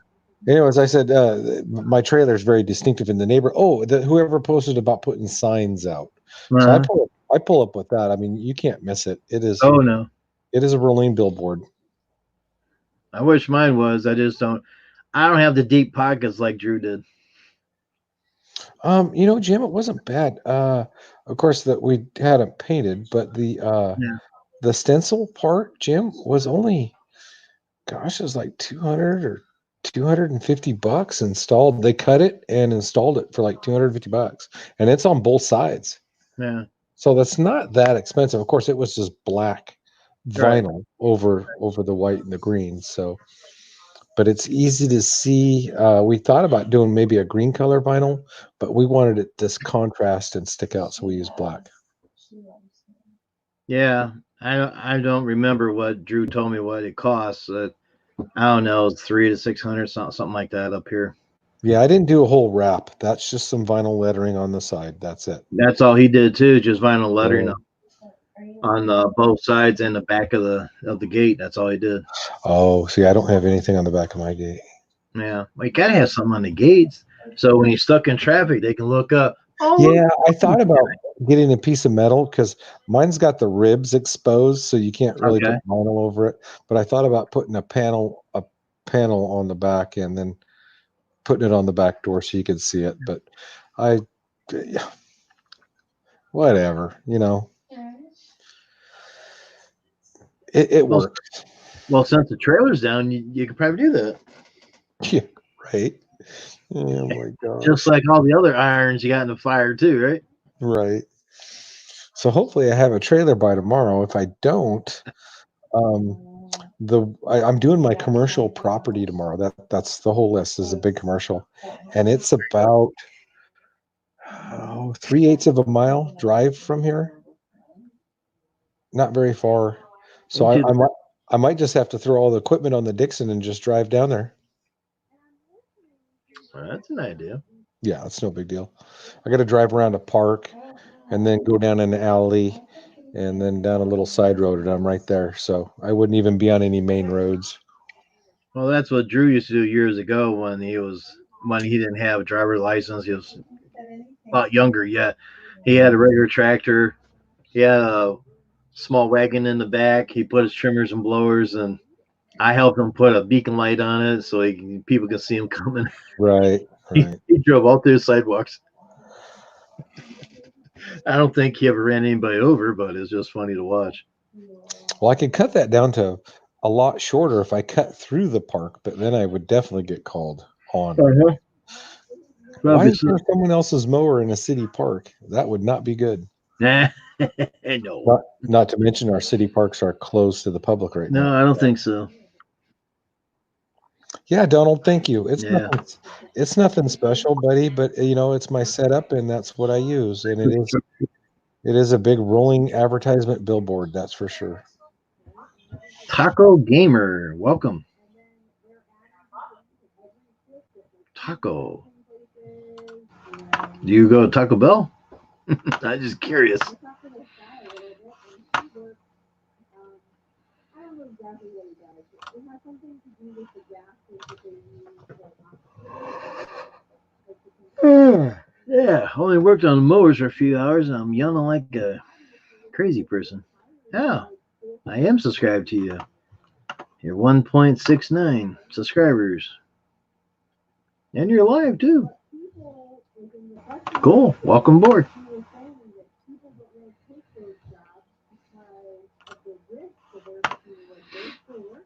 Anyways, I said my trailer is very distinctive in the neighbor. Oh, whoever posted about putting signs out. Uh-huh. So I pull up with that. I mean, you can't miss it. It is. Oh no. It is a rolling billboard. I wish mine was. I don't have the deep pockets like Drew did. Jim, it wasn't bad. Of course that we had it painted, but the stencil part, Jim, was only, gosh, it was like $200 or $250 installed. They cut it and installed it for like $250, and it's on both sides. Yeah. So that's not that expensive. Of course, it was just black vinyl over the white and the green. So, but it's easy to see. We thought about doing maybe a green color vinyl, but we wanted it this contrast and stick out, so we used black. Yeah, I don't remember what Drew told me what it costs. I don't know, 300 to 600, something like that up here. Yeah, I didn't do a whole wrap. That's just some vinyl lettering on the side. That's it. That's all he did too, just vinyl lettering Oh. on both sides and the back of the gate. That's all he did. Oh, see, I don't have anything on the back of my gate. Yeah, well, you gotta have something on the gates, so when you're stuck in traffic, they can look up. Oh, Yeah, I thought about getting a piece of metal because mine's got the ribs exposed, so you can't really okay. put vinyl over it. But I thought about putting a panel on the back and then putting it on the back door so you could see it. But whatever, it works. Well, since the trailer's down, you could probably do that. Yeah, right. Oh my god. Just like all the other irons you got in the fire too, right? Right. So hopefully I have a trailer by tomorrow. If I don't, I'm doing my commercial property tomorrow. That's the whole list is a big commercial, and it's about 3/8 of a mile drive from here. Not very far. So I might just have to throw all the equipment on the Dixon and just drive down there. Well, that's an idea. Yeah, it's no big deal. I got to drive around a park and then go down an alley and then down a little side road, and I'm right there. So I wouldn't even be on any main roads. Well, that's what Drew used to do years ago when he didn't have a driver's license. He was a lot younger yet. He had a regular tractor. He had a small wagon in the back. He put his trimmers and blowers, and I helped him put a beacon light on it so people could see him coming. Right. He drove all through the sidewalks. I don't think he ever ran anybody over, but it's just funny to watch. Well, I could cut that down to a lot shorter if I cut through the park, but then I would definitely get called on. Uh-huh. Why is there someone else's mower in a city park? That would not be good. No. Not to mention our city parks are closed to the public right now. No, I don't think so. Yeah, Donald, thank you. It's nothing special, buddy, but it's my setup and that's what I use. And it is a big rolling advertisement billboard, that's for sure. Taco Gamer, welcome. Taco. Do you go to Taco Bell? I'm just curious. Yeah, only worked on the mowers for a few hours and I'm yelling like a crazy person. Yeah, I am subscribed to you. You're 1.69 subscribers. And you're live too. Cool. Welcome aboard.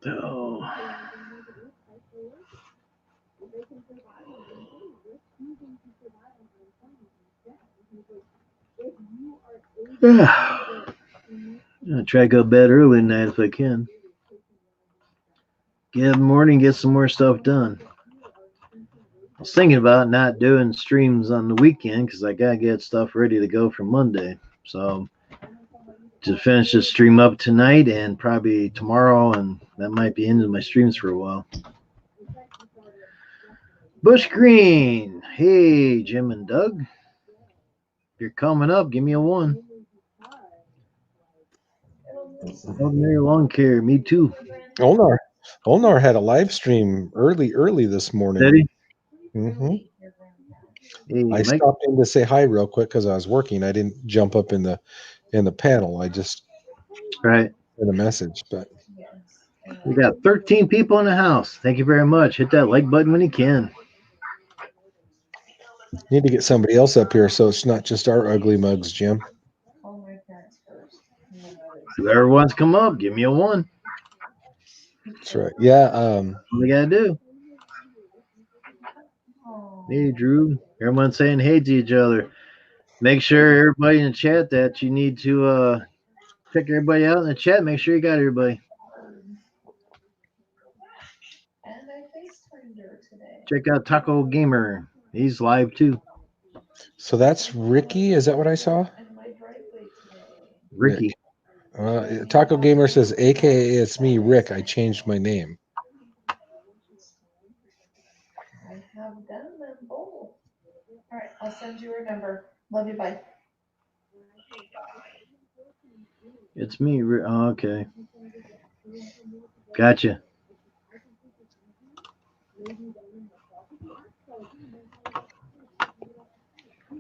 Oh. Yeah. I'll try to go to bed early tonight if I can. Get up in the morning, get some more stuff done. I was thinking about not doing streams on the weekend because I gotta get stuff ready to go for Monday. So to finish this stream up tonight and probably tomorrow, and that might be into my streams for a while. Bush Green, hey Jim and Doug, if you're coming up, give me a 1. Ordinary lawn care, me too. Olnar had a live stream early this morning. Did he? Mm-hmm. Hey, I stopped in to say hi real quick because I was working. I didn't jump up in the panel. I just sent a message. But we got 13 people in the house. Thank you very much. Hit that like button when you can. Need to get somebody else up here so it's not just our ugly mugs, Jim. Whoever wants to come up, give me a 1. That's right. Yeah. What we gotta do? Hey, Drew. Everyone's saying hey to each other. Make sure everybody in the chat that you need to check everybody out in the chat. Make sure you got everybody. Check out Taco Gamer. He's live too. So that's Ricky. Is that what I saw? Ricky. Taco Gamer says, AKA it's me, Rick. I changed my name. I have done them both. All right, I'll send you her number. Love you, bye. It's me. Oh, okay. Gotcha.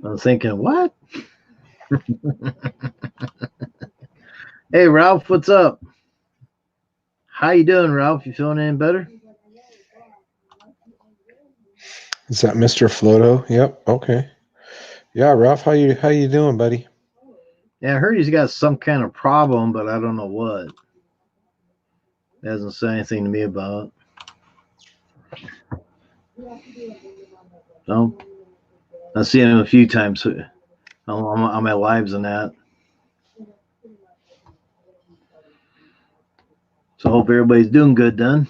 I was thinking, what? Hey, Ralph, what's up? How you doing, Ralph? You feeling any better? Is that Mr. Floto? Yep. Okay. Yeah, Ralph, how you doing, buddy? Yeah, I heard he's got some kind of problem, but I don't know what. He hasn't said anything to me about. So I've seen him a few times on my lives and that. So hope everybody's doing good then.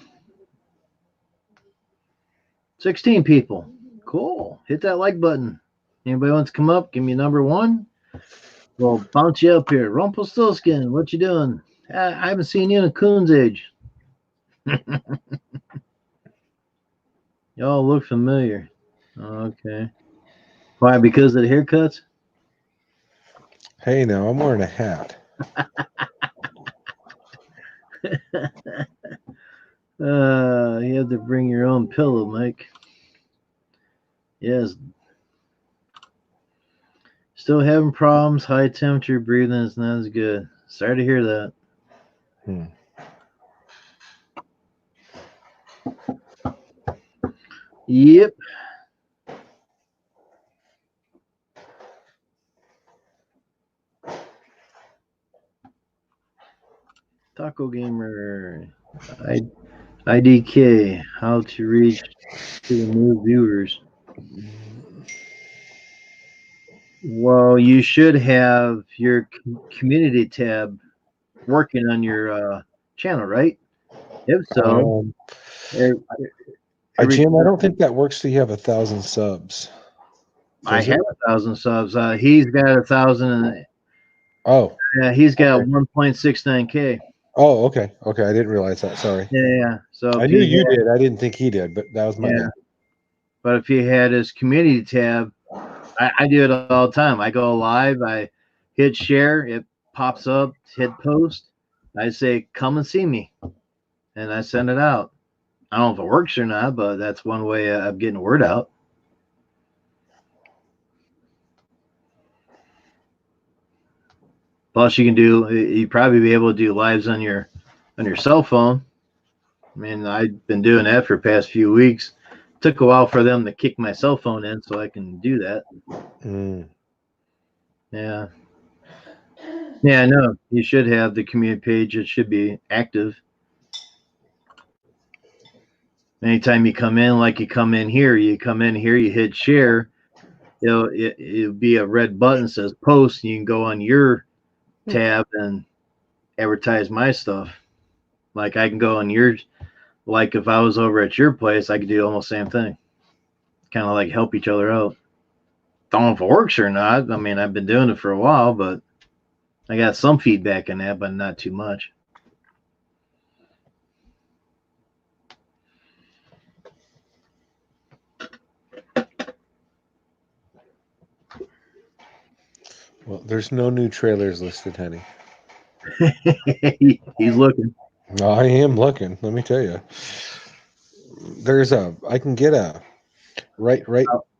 16 people. Cool. Hit that like button. Anybody wants to come up, give me number 1. We'll bounce you up here. Rumpelstiltskin, what you doing? I haven't seen you in a coon's age. Y'all look familiar. Okay. Why? Because of the haircuts? Hey, now I'm wearing a hat. You have to bring your own pillow, Mike. Yes. Still having problems. High temperature breathing is not as good. Sorry to hear that. Yep. Taco Gamer. IDK. How to reach to the new viewers. Well, you should have your community tab working on your channel, right? If so, Jim, I don't think that works till you have 1,000 subs. I have 1,000 subs. He's got 1,000. Oh, yeah, he's got 1.69K. Oh, okay. Okay, I didn't realize that. Sorry. Yeah. So I knew you did. I didn't think he did, but that was my bad. But if he had his community tab, I do it all the time. I go live, I hit share, it pops up, hit post. I say, come and see me. And I send it out. I don't know if it works or not, but that's one way of getting the word out. Plus, you probably be able to do lives on your cell phone. I mean, I've been doing that for the past few weeks. Took a while for them to kick my cell phone in so I can do that. Yeah. Yeah, I know. You should have the community page. It should be active. Anytime you come in, like you come in here, you hit share. It'll be a red button that says post. And you can go on your tab and advertise my stuff. Like I can go on yours. Like if I was over at your place, I could do almost the same thing. Kind of like help each other out. Don't know if it works or not. I mean, I've been doing it for a while, but I got some feedback in that, but not too much. Well, there's no new trailers listed, honey. He's looking. I am looking. Let me tell you. I can get a right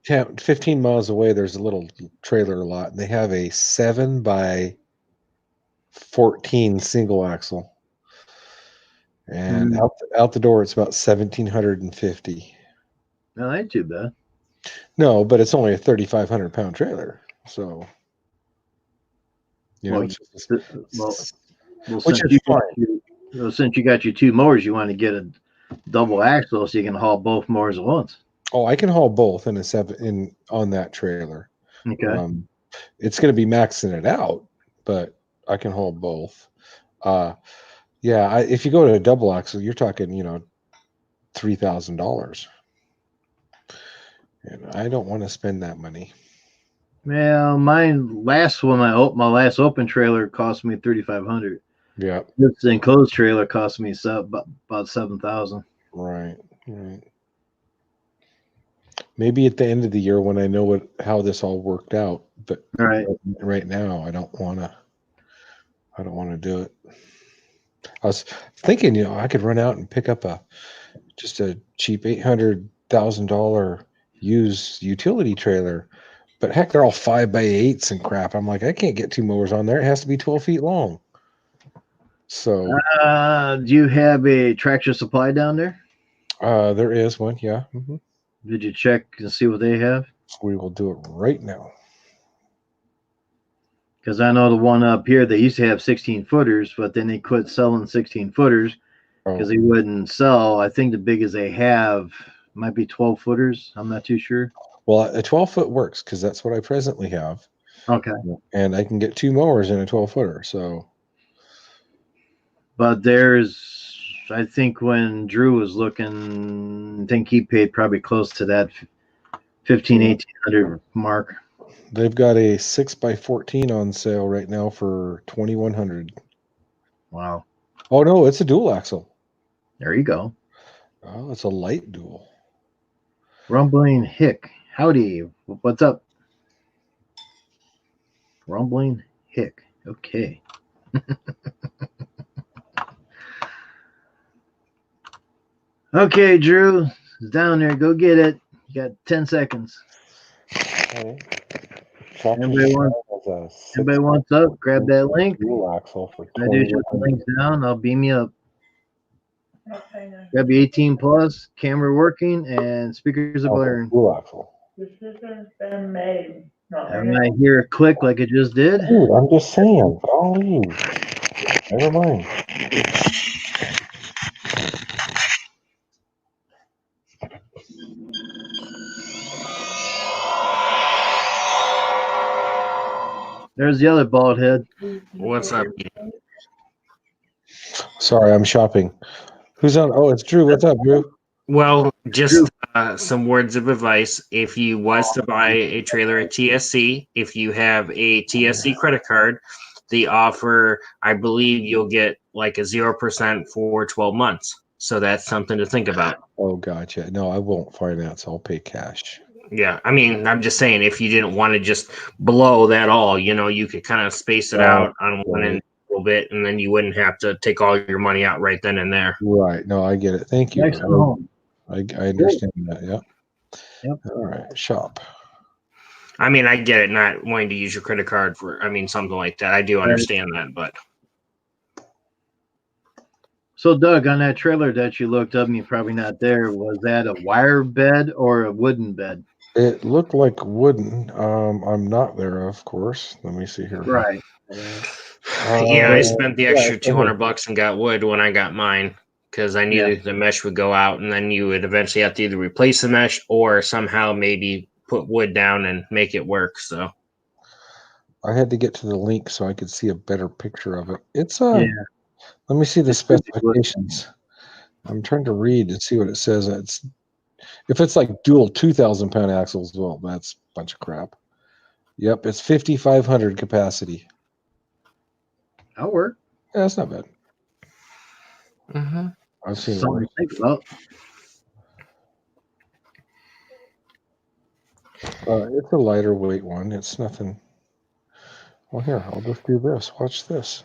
15 miles away. There's a little trailer lot. They have a 7x14 single axle, and out the door it's about 1,750. No, that ain't too bad. No, but it's only a 3,500 pound trailer, so Which is fine. Since you got your 2 mowers, you want to get a double axle so you can haul both mowers at once. Oh, I can haul both on that trailer. Okay. It's going to be maxing it out, but I can haul both. If you go to a double axle, you're talking, $3,000. And I don't want to spend that money. Well, my last open trailer cost me $3,500. Yeah. This enclosed trailer cost me about 7,000. Right. Maybe at the end of the year when I know how this all worked out, but Right. right now I don't want to do it. I was thinking, I could run out and pick up just a cheap $800,000 used utility trailer, but heck, they're all 5x8s and crap. I'm like, I can't get 2 mowers on there. It has to be 12 feet long. So, Do you have a Tractor Supply down there? there is one. Yeah. Did you check and see what they have? We will do it right now. Because I know the one up here, they used to have 16 footers, but then they quit selling 16 footers because they wouldn't sell. I think the biggest they have might be 12 footers. I'm not too sure. Well, a 12-foot works because that's what I presently have. Okay. And I can get 2 mowers in a 12-footer. So, but I think when Drew was looking, I think he paid probably close to that 1,800 mark. They've got a 6x14 on sale right now for $2,100. Wow. Oh no, it's a dual axle. There you go. Oh, it's a light dual. Rumbling Hick. Howdy. What's up? Rumbling Hick. Okay. Okay, Drew. It's down there. Go get it. You got 10 seconds. Anybody wants up? Grab that link. Dual axle for I do shut the links down. I'll beam you up. Grab your 18 plus, camera working, and speakers are blaring. Dual axle. Decision's been made. And I hear a click like it just did. Dude, I'm just saying. Golly. Never mind. There's the other bald head. What's up? Sorry, I'm shopping. Who's on? Oh, it's Drew. What's up, Drew? Well, just some words of advice. If you was to buy a trailer at TSC, if you have a TSC credit card, the offer, I believe you'll get like a 0% for 12 months. So that's something to think about. Oh, gotcha. No, I won't finance. I'll pay cash. Yeah, I mean, I'm just saying, if you didn't want to just blow that all, you could kind of space it out on one end a little bit, and then you wouldn't have to take all your money out right then and there. Right. No, I get it. Thank you. Excellent. I understand that. Yeah. Yep. All right. Shop. I mean, I get it, not wanting to use your credit card for, something like that. I do understand that, but. So, Doug, on that trailer that you looked up and you're probably not there, was that a wire bed or a wooden bed? It looked like wooden. I'm not there, of course. Let me see here. Right. I spent the extra $200 and got wood when I got mine because I knew the mesh would go out, and then you would eventually have to either replace the mesh or somehow maybe put wood down and make it work. So I had to get to the link so I could see a better picture of it. It's let me see the specifications. I'm trying to read and see what it says. If it's like dual 2,000-pound axles, well, that's a bunch of crap. Yep, it's 5,500 capacity. That'll work. Yeah, that's not bad. Mm-hmm. I've seen Something it. to think about. It's a lighter weight one. It's nothing. Well, here, I'll just do this. Watch this.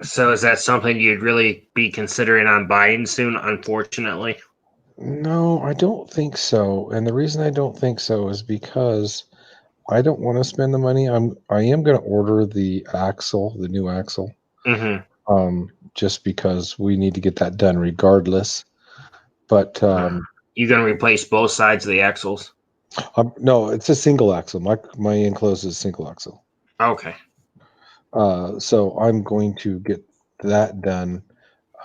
So is that something you'd really be considering on buying soon, unfortunately? No, I don't think so. And the reason I don't think so is because I don't want to spend the money. I am going to order the axle, the new axle. Mm-hmm. Just because we need to get that done regardless. But you're going to replace both sides of the axles? No, it's a single axle. My enclosed is single axle. Okay. So I'm going to get that done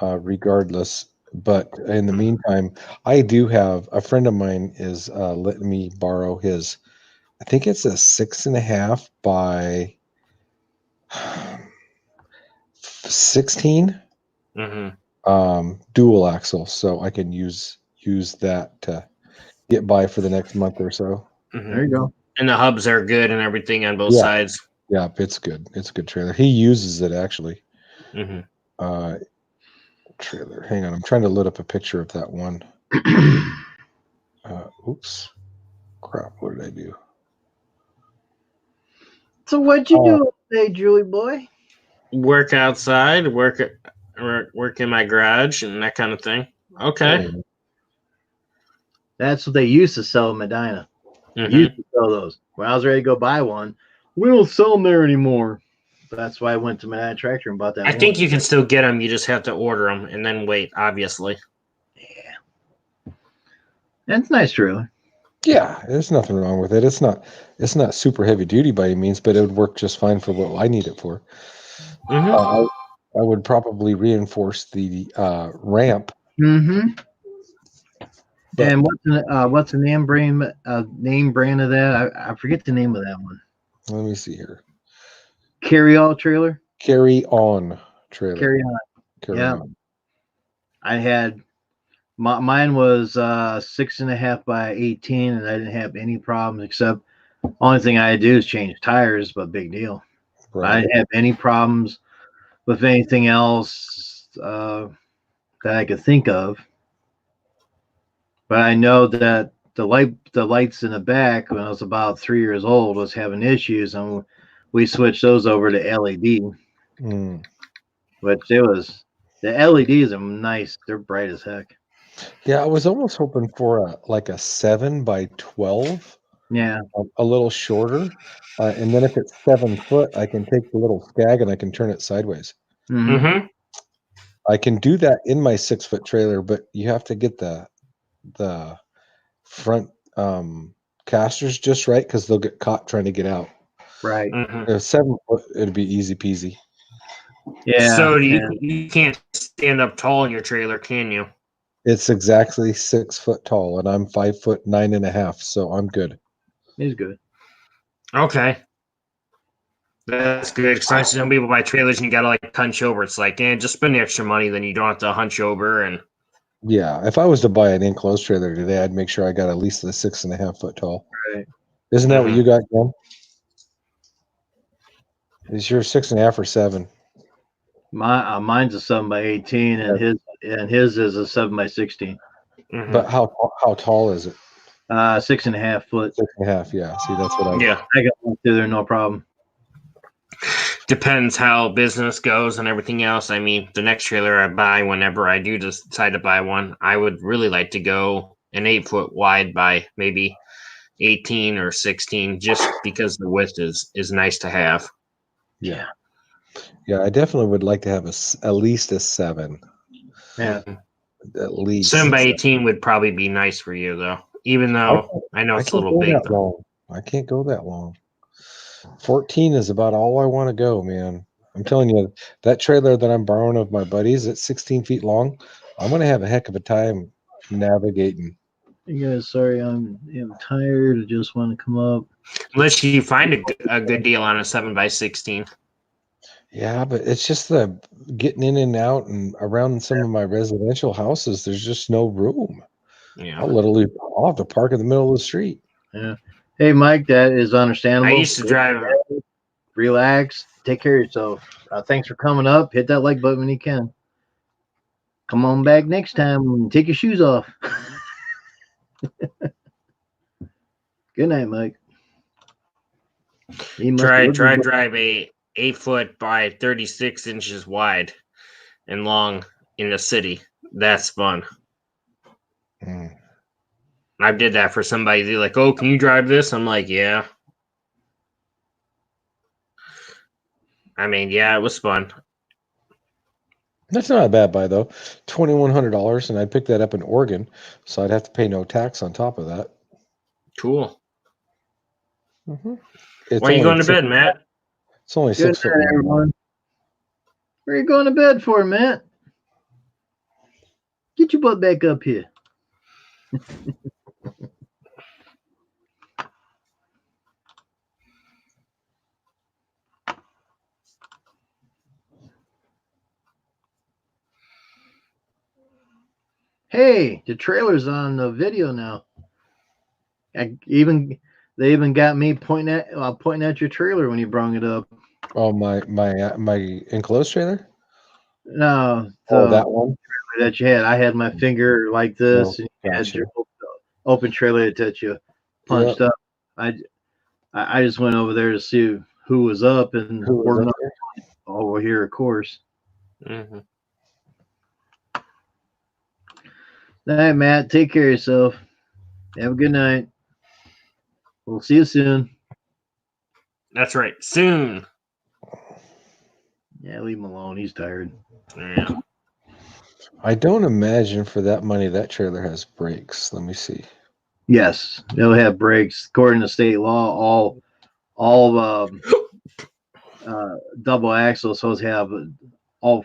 regardless. But in the meantime, I do have a friend of mine is letting me borrow his. I think it's a 6.5 by 16 dual axle, so I can use that to get by for the next month or so. Mm-hmm. There you go. And the hubs are good and everything on both sides. Yeah, it's good. It's a good trailer. He uses it actually. Hmm. Trailer. Hang on, I'm trying to load up a picture of that one. Oops, crap. What did I do? So what'd you do today, Julie boy? Work outside, work in my garage, and that kind of thing. Okay. Oh, That's what they used to sell in Medina. Mhm. Used to sell those. When I was ready to go buy one, we don't sell them there anymore. So that's why I went to Medina Tractor and bought that. I think you can still get them. You just have to order them and then wait. Obviously. Yeah, that's a nice trailer. yeah, there's nothing wrong with it. It's not super heavy duty by any means, but it would work just fine for what I need it for. Mhm. I would probably reinforce the ramp. Mm-hmm. But- And what's the name brand of that? I forget the name of that one. Let me see here. Carry all trailer. Carry on trailer. Carry on. Carry Yeah. on. I had mine was 6.5 by 18, and I didn't have any problems except only thing I had to do is change tires, but big deal. I Right. didn't have any problems with anything else that I could think of. But I know that the lights in the back when I was about 3 years old was having issues, and we switched those over to LED, Mm. which it was the LEDs are nice. They're bright as heck. Yeah, I was almost hoping for a 7 by 12, Yeah. a little shorter, and then if it's 7 foot, I can take the little skag and I can turn it sideways. Mm-hmm. Mhm. I can do that in my 6-foot trailer, but you have to get the front casters just right because they'll get caught trying to get out. Right. Mhm. If 7 foot, it'd be easy peasy. Yeah. So and- you can't stand up tall in your trailer, can you? It's exactly 6 foot tall, and I'm 5'9.5", so I'm good. He's good. Okay. That's good because I see some people buy trailers and you gotta like hunch over. It's like, just spend the extra money, then you don't have to hunch over. And Yeah, if I was to buy an enclosed trailer today, I'd make sure I got at least the 6.5 foot tall. Right. Isn't that what Mhm. you got, Ken? Is your 6.5 or 7? Mine's a 7 by 18, and his is a 7 by 16. Mhm. But how tall is it? 6.5 foot. 6.5. Yeah. See, that's what I. Yeah, I got one through there, no problem. depends how business goes and everything else. I mean, the next trailer I buy, whenever I do decide to buy one, I would really like to go an 8-foot wide by maybe 18 or 16, just because the width is nice to have. Yeah. Yeah, I definitely would like to have at least a 7. Yeah. Mhm. At least 7 by 18 would probably be nice for you, though. Even though I know I it's a can't little go big. that long. I can't go that long. 14 is about all I want to go, man. I'm telling you, that trailer that I'm borrowing of my buddies, it's 16 feet long. I'm gonna have a heck of a time navigating. You guys, sorry, I'm tired. I just want to come up. Unless you find a good deal on a 7 by 16. Yeah, but it's just the getting in and out and around some of my residential houses. There's just no room. Yeah. I'll have to park in the middle of the street. Yeah. Hey, Mike, that is understandable. I used to drive. Relax. Take care of yourself. Thanks for coming up. Hit that like button when you can. Come on back next time and take your shoes off. Good night, Mike. He must Try have- drive a 8-foot by 36 inches wide and long in the city. That's fun. Mm. I did that for somebody. They're like, "Oh, can you drive this?" I'm like, "Yeah." I mean, yeah, it was fun. That's not a bad buy though. $2,100, and I'd pick that up in Oregon, so I'd have to pay no tax on top of that. Cool. Mm-hmm. Why are you going to bed, Matt? It's only Good 6 foot night, long. everyone. Where are you going to bed for, Matt? Get your butt back up here. Hey, the trailer's on the video now. I even They even got me pointing at your trailer when you brung it up. Oh, my enclosed trailer. No, Oh, that one. that you had. I had my finger like this, Oh, and you had gotcha. your open trailer that you punched up. I just went over there to see who was up, and Who was we're up not there? over here, of course. Mm-hmm. All right, Matt, take care of yourself. Have a good night. We'll see you soon. That's right. Soon. Yeah, leave him alone. He's tired. Yeah. I don't imagine for that money that trailer has brakes. Let me see. Yes, they'll have brakes. According to state law, all double axles supposed to have all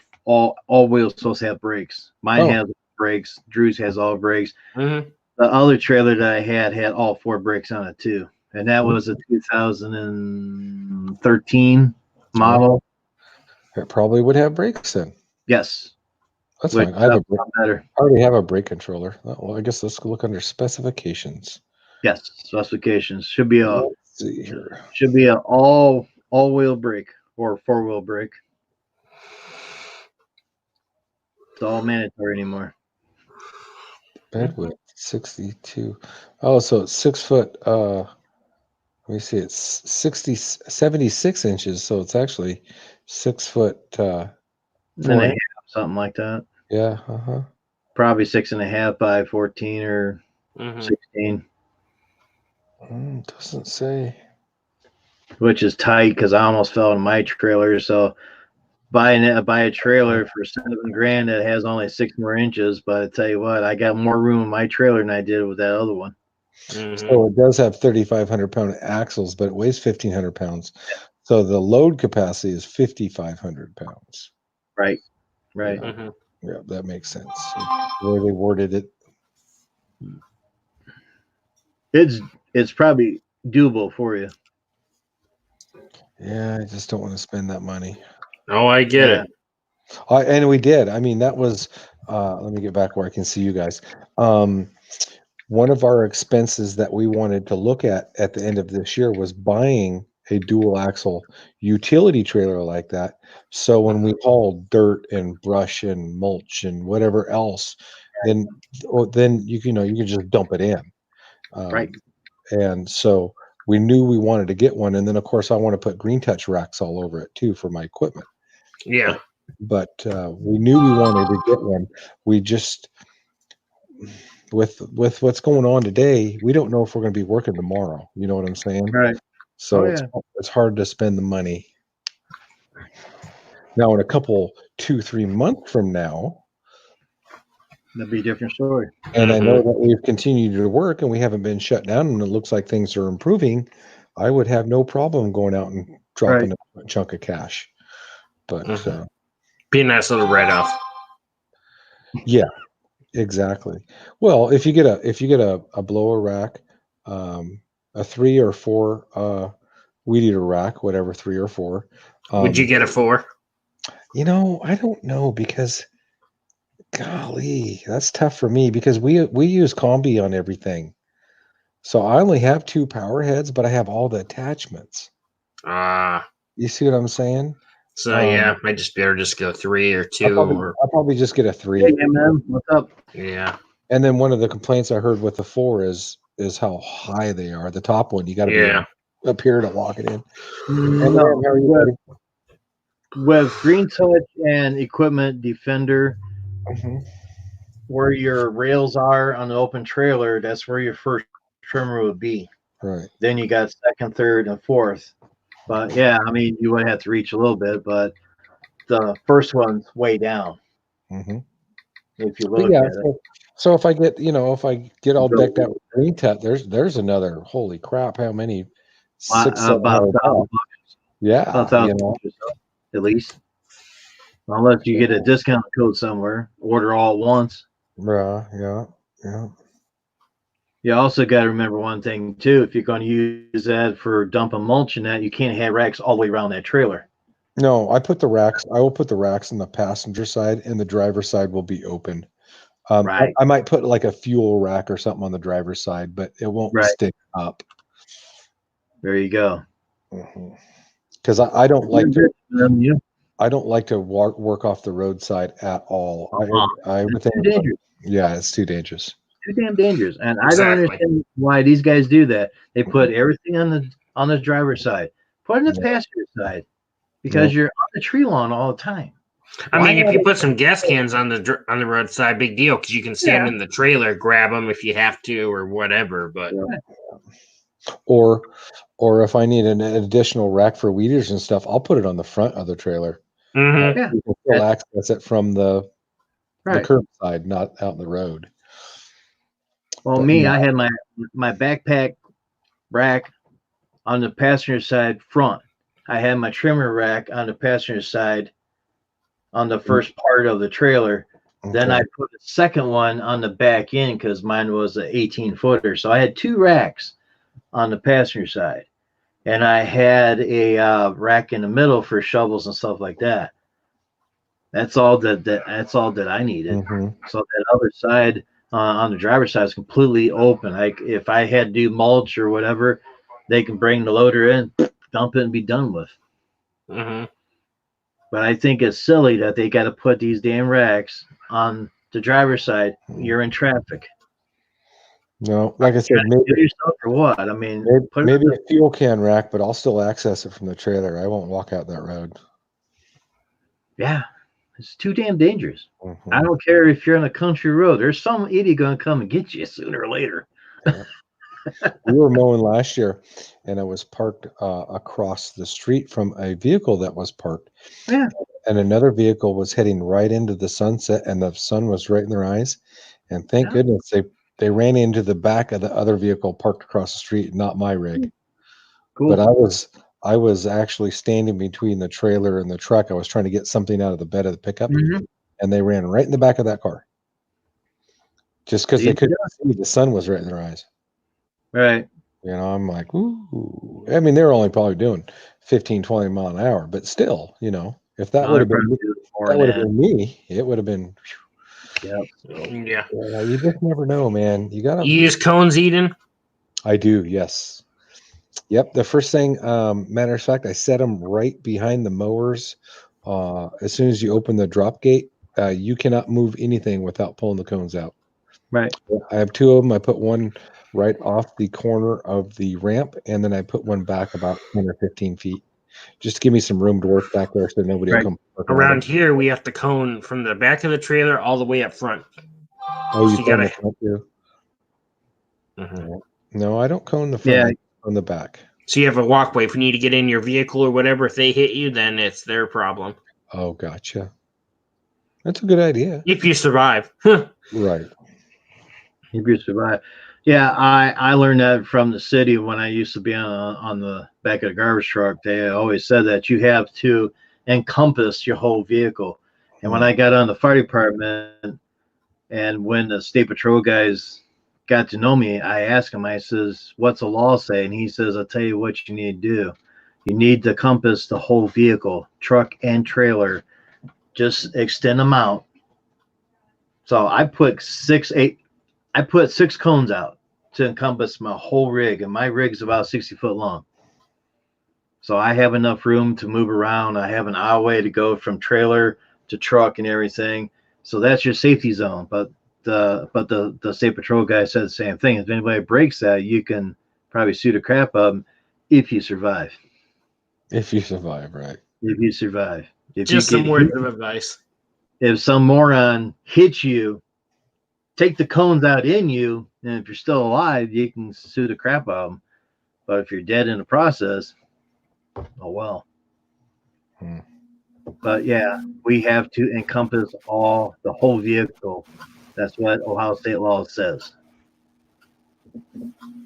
wheels supposed to have brakes. Mine has brakes. Drew's has all brakes. Mm-hmm. The other trailer that I had all 4 brakes on it too, and that was a 2013 model. It probably would have brakes then. Yes, That's which fine. I have a lot better. I already have a brake controller. Well, I guess let's look under specifications. Yes, specifications should be Let's see here. a all wheel brake or 4-wheel brake. It's all mandatory anymore. Bed width 62. Oh, so it's 6 foot. Let me see. It's 76 inches. So it's actually 6 foot. And a half, something like that. Yeah. Probably 6.5 by 14 or Mm-hmm. 16, Doesn't say. which is tight because I almost fell in my trailer. So buy a trailer for $7,000 that has only 6 more inches. But I tell you what, I got more room in my trailer than I did with that other one. Mm-hmm. So it does have 3,500 pound axles, but it weighs 1,500 pounds. So the load capacity is 5,500 pounds. Right. Mm-hmm. Yeah, that makes sense. The way they worded it. It's probably doable for you. Yeah, I just don't want to spend that money. Oh, I get it. And we did. I mean, that was. Let me get back where I can see you guys. One of our expenses that we wanted to look at the end of this year was buying a dual axle utility trailer like that. So when we haul dirt and brush and mulch and whatever else, then you can just dump it in. Right. And so we knew we wanted to get one, and then of course I want to put Green Touch racks all over it too for my equipment. Yeah. But we knew we wanted to get one. We just with what's going on today, we don't know if we're going to be working tomorrow. You know what I'm saying? Right. So it's hard to spend the money. Now, in a couple, 2-3 months from now, that'd be a different story. And I know that we've continued to work and we haven't been shut down, and it looks like things are improving. I would have no problem going out and dropping a chunk of cash. But be a nice little write-off. Yeah, exactly. Well, if you get a blower rack, a 3 or 4 weed eater rack, whatever, 3 or 4. Would you get a 4? I don't know, because golly, that's tough for me because we use Combi on everything. So I only have 2 power heads, but I have all the attachments. You see what I'm saying? So I just better just go 3 or 2. I'll probably just get a 3. Hey, man, what's up? Yeah. And then one of the complaints I heard with the 4 is how high they are. The top one, you got to be up here to lock it in. With Green Touch and Equipment Defender, where your rails are on the open trailer, that's where your first trimmer would be. Right. Then you got 2nd, 3rd, and 4th. But yeah, I mean, you would have to reach a little bit, but the first one's way down. If you look at it. So if I get, all decked out with Green Touch, there's another, holy crap, how many? 600 about $1,000. Yeah, about $1,000 at least. Unless you get a discount code somewhere, order all at once. Yeah. You also got to remember one thing too. If you're going to use that for dumping mulch and that, you can't have racks all the way around that trailer. No, I will put the racks on the passenger side, and the driver's side will be open. I might put like a fuel rack or something on the driver's side, but it won't stick up. There you go. Because I don't like to. Yeah. I don't like to work off the roadside at all. I would Too think, dangerous. yeah, it's too dangerous. Too damn dangerous. And I don't Exactly. understand why these guys do that. They put everything on the driver's side. Put it on the passenger side because you're on the tree lawn all the time. I Why mean, if not you a- put some gas cans on the roadside, big deal, because you can stand in the trailer, grab them if you have to, or whatever. But Or if I need an additional rack for weeders and stuff, I'll put it on the front of the trailer. Mhm. Yeah. You can still access it from the Right. curbside, not out in the road. Well, But me, yeah. I had my backpack rack on the passenger side front. I had my trimmer rack on the passenger side on the first part of the trailer. Then I put a second one on the back end because mine was an 18-footer. So I had two racks on the passenger side. And I had a rack in the middle for shovels and stuff like that. That's all that's all that I needed. Mhm. So that other side on the driver's side is completely open. Like if I had to do mulch or whatever, they can bring the loader in, dump it, and be done with. Mhm. But I think it's silly that they got to put these damn racks on the driver's side. You're in traffic. No, like I said, Trying to do yourself or what? I mean, put it maybe on a fuel can rack, but I'll still access it from the trailer. I won't walk out that road. yeah, it's too damn dangerous. Mhm. I don't care if you're on a country road. There's some idiot going to come and get you sooner or later. We were mowing last year, and I was parked across the street from a vehicle that was parked. Yeah. And another vehicle was heading right into the sunset, and the sun was right in their eyes. And thank Yeah. goodness they ran into the back of the other vehicle parked across the street, not my rig. Cool. But I was actually standing between the trailer and the truck. I was trying to get something out of the bed of the pickup, and they ran right in the back of that car. Just because they couldn't see, the sun was right in their eyes. Right. You know, I'm like, ooh. I mean, they're only probably doing 15, 20 mile an hour, but still, you know, if that would have been me, it would have been. Yeah. Yeah. You just never know, man. You gotta. You use cones, Eden? I do, yes. Yep. The first thing, matter of fact, I set them right behind the mowers. As soon as you open the drop gate, you cannot move anything without pulling the cones out. Right. I have two of them. I put one right off the corner of the ramp, and then I put one back about 10 or 15 feet, just to give me some room to work back there so nobody will come. Around here, we have to cone from the back of the trailer all the way up front. Oh, you So cone the front too? No, I don't cone the front. Yeah. I cone the back. So you have a walkway. If you need to get in your vehicle or whatever, if they hit you, then it's their problem. Oh, gotcha. That's a good idea. If you survive. Right. If you survive. Yeah, I learned that from the city when I used to be on the back of the garbage truck. They always said that you have to encompass your whole vehicle. And when I got on the fire department, and when the state patrol guys got to know me, I asked him, I says, what's the law say? And he says, I'll tell you what you need to do. You need to compass the whole vehicle, truck and trailer. Just extend them out. So I put 6 cones out to encompass my whole rig, and my rig's about 60 foot long. So I have enough room to move around. I have an aisleway to go from trailer to truck and everything. So that's your safety zone. But the state patrol guy said the same thing. If anybody breaks that, you can probably sue the crap out of them if you survive. If you survive, right? If you survive. If Just you some words of advice. If some moron hits you, take the cones out in you, and if you're still alive, you can sue the crap out of them. But if you're dead in the process, oh well. But yeah, we have to encompass the whole vehicle. That's what Ohio state law says.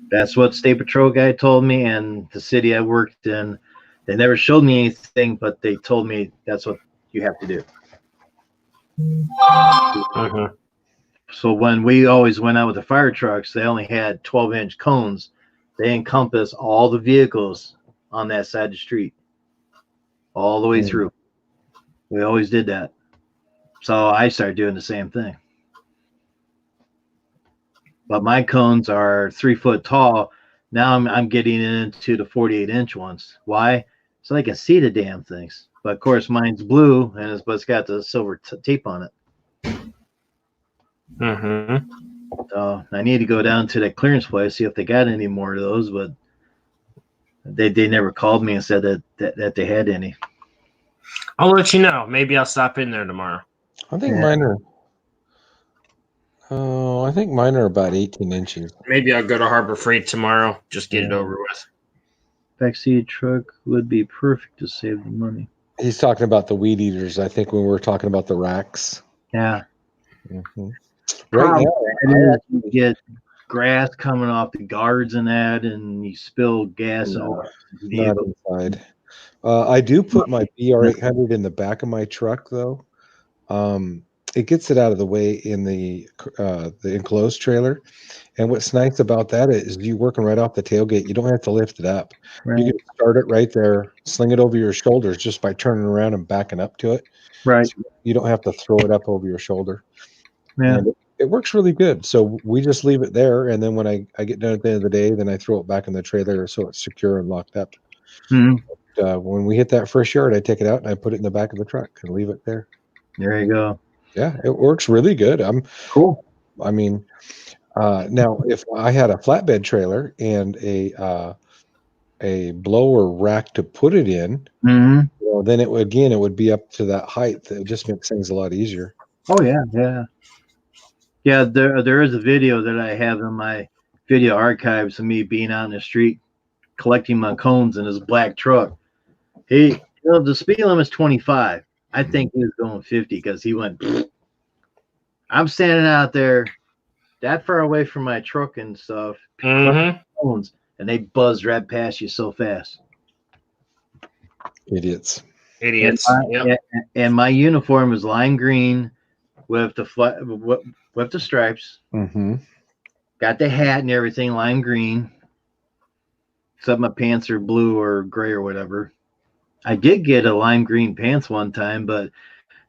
That's what state patrol guy told me, and the city I worked in, they never showed me anything, but they told me that's what you have to do. So when we always went out with the fire trucks, they only had 12-inch cones. They encompass all the vehicles on that side of the street, all the way through. We always did that. So I started doing the same thing. But my cones are 3 foot tall. Now I'm getting into the 48-inch ones. Why? So I can see the damn things. But of course, mine's blue, and it's got the silver tape on it. Mm-hmm. So I need to go down to that clearance place, see if they got any more of those. But they never called me and said that they had any. I'll let you know. Maybe I'll stop in there tomorrow. I think Yeah. mine are. Oh, I think mine are about 18 inches. Maybe I'll go to Harbor Freight tomorrow. Just get it over with. Backseat truck would be perfect to save the money. He's talking about the weed eaters. I think when we were talking about the racks. Yeah. Mm-hmm. Right Problem now, is you get grass coming off the guards and that, and you spill gas No, on not inside. I do put my BR800 in the back of my truck, though. It gets it out of the way in the enclosed trailer. And what's nice about that is you working right off the tailgate. You don't have to lift it up. Right. You can start it right there, sling it over your shoulders just by turning around and backing up to it. Right. So you don't have to throw it up over your shoulder. Yeah. And it works really good. So we just leave it there. And then when I get done at the end of the day, then I throw it back in the trailer so it's secure and locked up. Mm-hmm. When we hit that first yard, I take it out and I put it in the back of the truck and leave it there. There you go. Yeah, it works really good. Cool. I mean, now if I had a flatbed trailer and a blower rack to put it in, Mm-hmm. well, then it would be up to that height. It just makes things a lot easier. Oh yeah, yeah. Yeah, there is a video that I have in my video archives of me being out in the street collecting my cones in his black truck. The speed limit is 25. I think he was going 50 because he went. I'm standing out there that far away from my truck and stuff, cones, and they buzzed right past you so fast. Idiots. And my uniform is lime green with the stripes. Mm-hmm. Got the hat and everything, lime green. Except my pants are blue or gray or whatever. I did get a lime green pants one time, but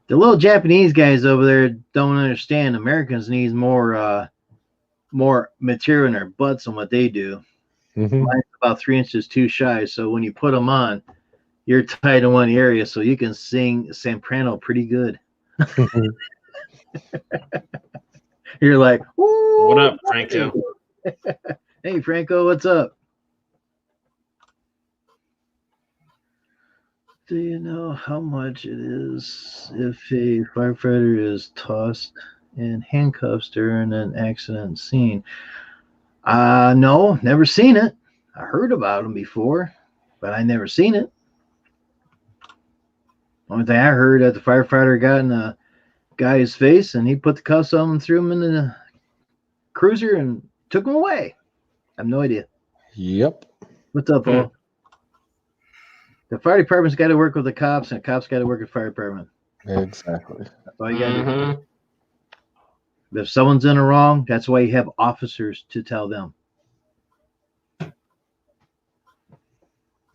the little Japanese guys over there don't understand. Americans need more material in their butts than what they do. Mm-hmm. Mine's about 3 inches too shy, so when you put them on, you're tight in one area, so you can sing soprano pretty good. You're like, ooh, what up, Franco? Hey, Franco, what's up? Do you know how much it is if a firefighter is tossed in handcuffs during an accident scene? No, never seen it. I heard about them before, but I never seen it. Only thing I heard that the firefighter got in a guy's face and he put the cuffs on and threw him in the cruiser and took him away. I have no idea. Yep. What's up, Paul? The fire department's got to work with the cops, and the cops got to work with the fire department. Exactly. That's all you got to do. If someone's in the wrong, that's why you have officers to tell them.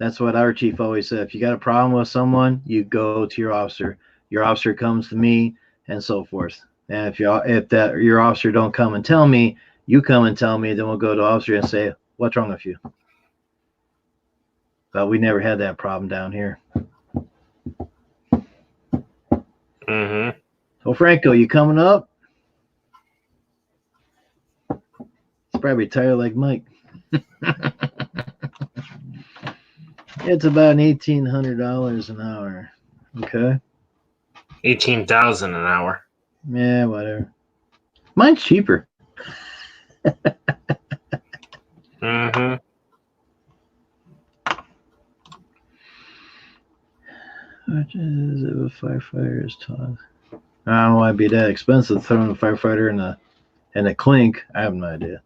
That's what our chief always said. If you got a problem with someone, you go to your officer. Your officer comes to me, and so forth. And if your officer don't come and tell me, you come and tell me. Then we'll go to the officer and say, "What's wrong with you?" But we never had that problem down here. Mm-hmm. So Franco, you coming up? He's probably tired like Mike. It's about $1,800 an hour. Okay. 18,000 an hour. Yeah, whatever. Mine's cheaper. Mm-hmm. Which is if a firefighter is tossed. I don't know why it'd be that expensive throwing a firefighter in a clink. I have no idea.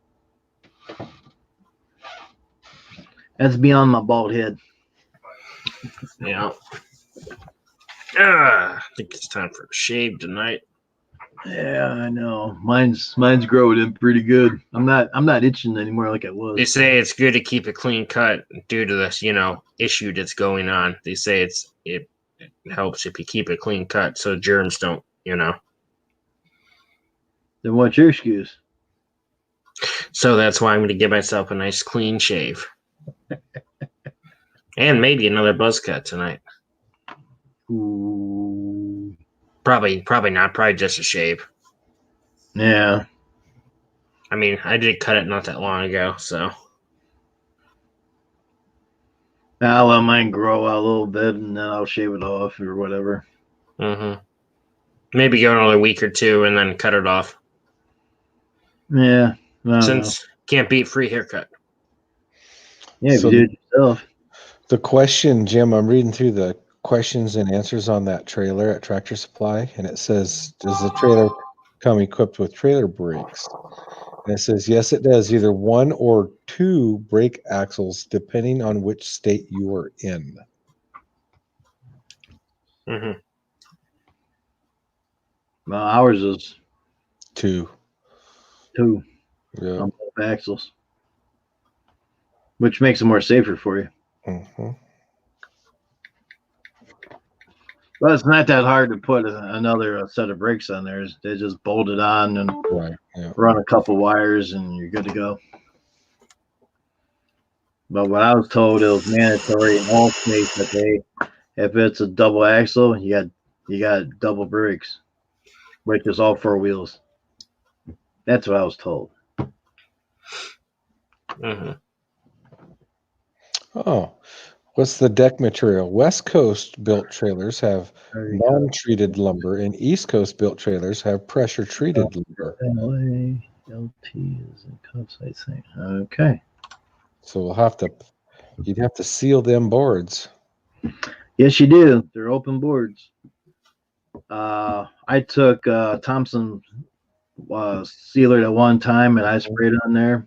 That's beyond my bald head. Yeah. I think it's time for a shave tonight. Yeah, I know. Mine's growing in pretty good. I'm not itching anymore like I was. They say it's good to keep a clean cut due to this, issue that's going on. They say it helps if you keep a clean cut so germs don't, Then what's your excuse? So that's why I'm going to give myself a nice clean shave. And maybe another buzz cut tonight. Ooh. Probably not. Probably just a shave. Yeah. I mean, I did cut it not that long ago, so. I'll let mine grow out a little bit and then I'll shave it off or whatever. Mm-hmm. Maybe go another week or two and then cut it off. Yeah. I don't know. Since can't beat free haircut. Yeah, if So you do it yourself. the question, Jim, I'm reading through the questions and answers on that trailer at Tractor Supply, and it says, does the trailer come equipped with trailer brakes? And it says, yes, it does. Either one or two brake axles, depending on which state you are in. Mm-hmm. Well, ours is Two. 2 Yeah. on both axles, which makes it more safer for you. Mm-hmm. Well, it's not that hard to put another set of brakes on there. They just bolt it on and Right. Yeah. run a couple wires and you're good to go. But what I was told, it was mandatory in all states that if it's a double axle, you got double brakes, which is all 4 wheels. That's what I was told. Mm-hmm. Oh, what's the deck material? West Coast built trailers have non-treated lumber, and East Coast built trailers have pressure treated lumber. LT is a cup size thing. Okay. So you'd have to seal them boards. Yes, you do. They're open boards. I took Thompson sealer at one time and I sprayed on there.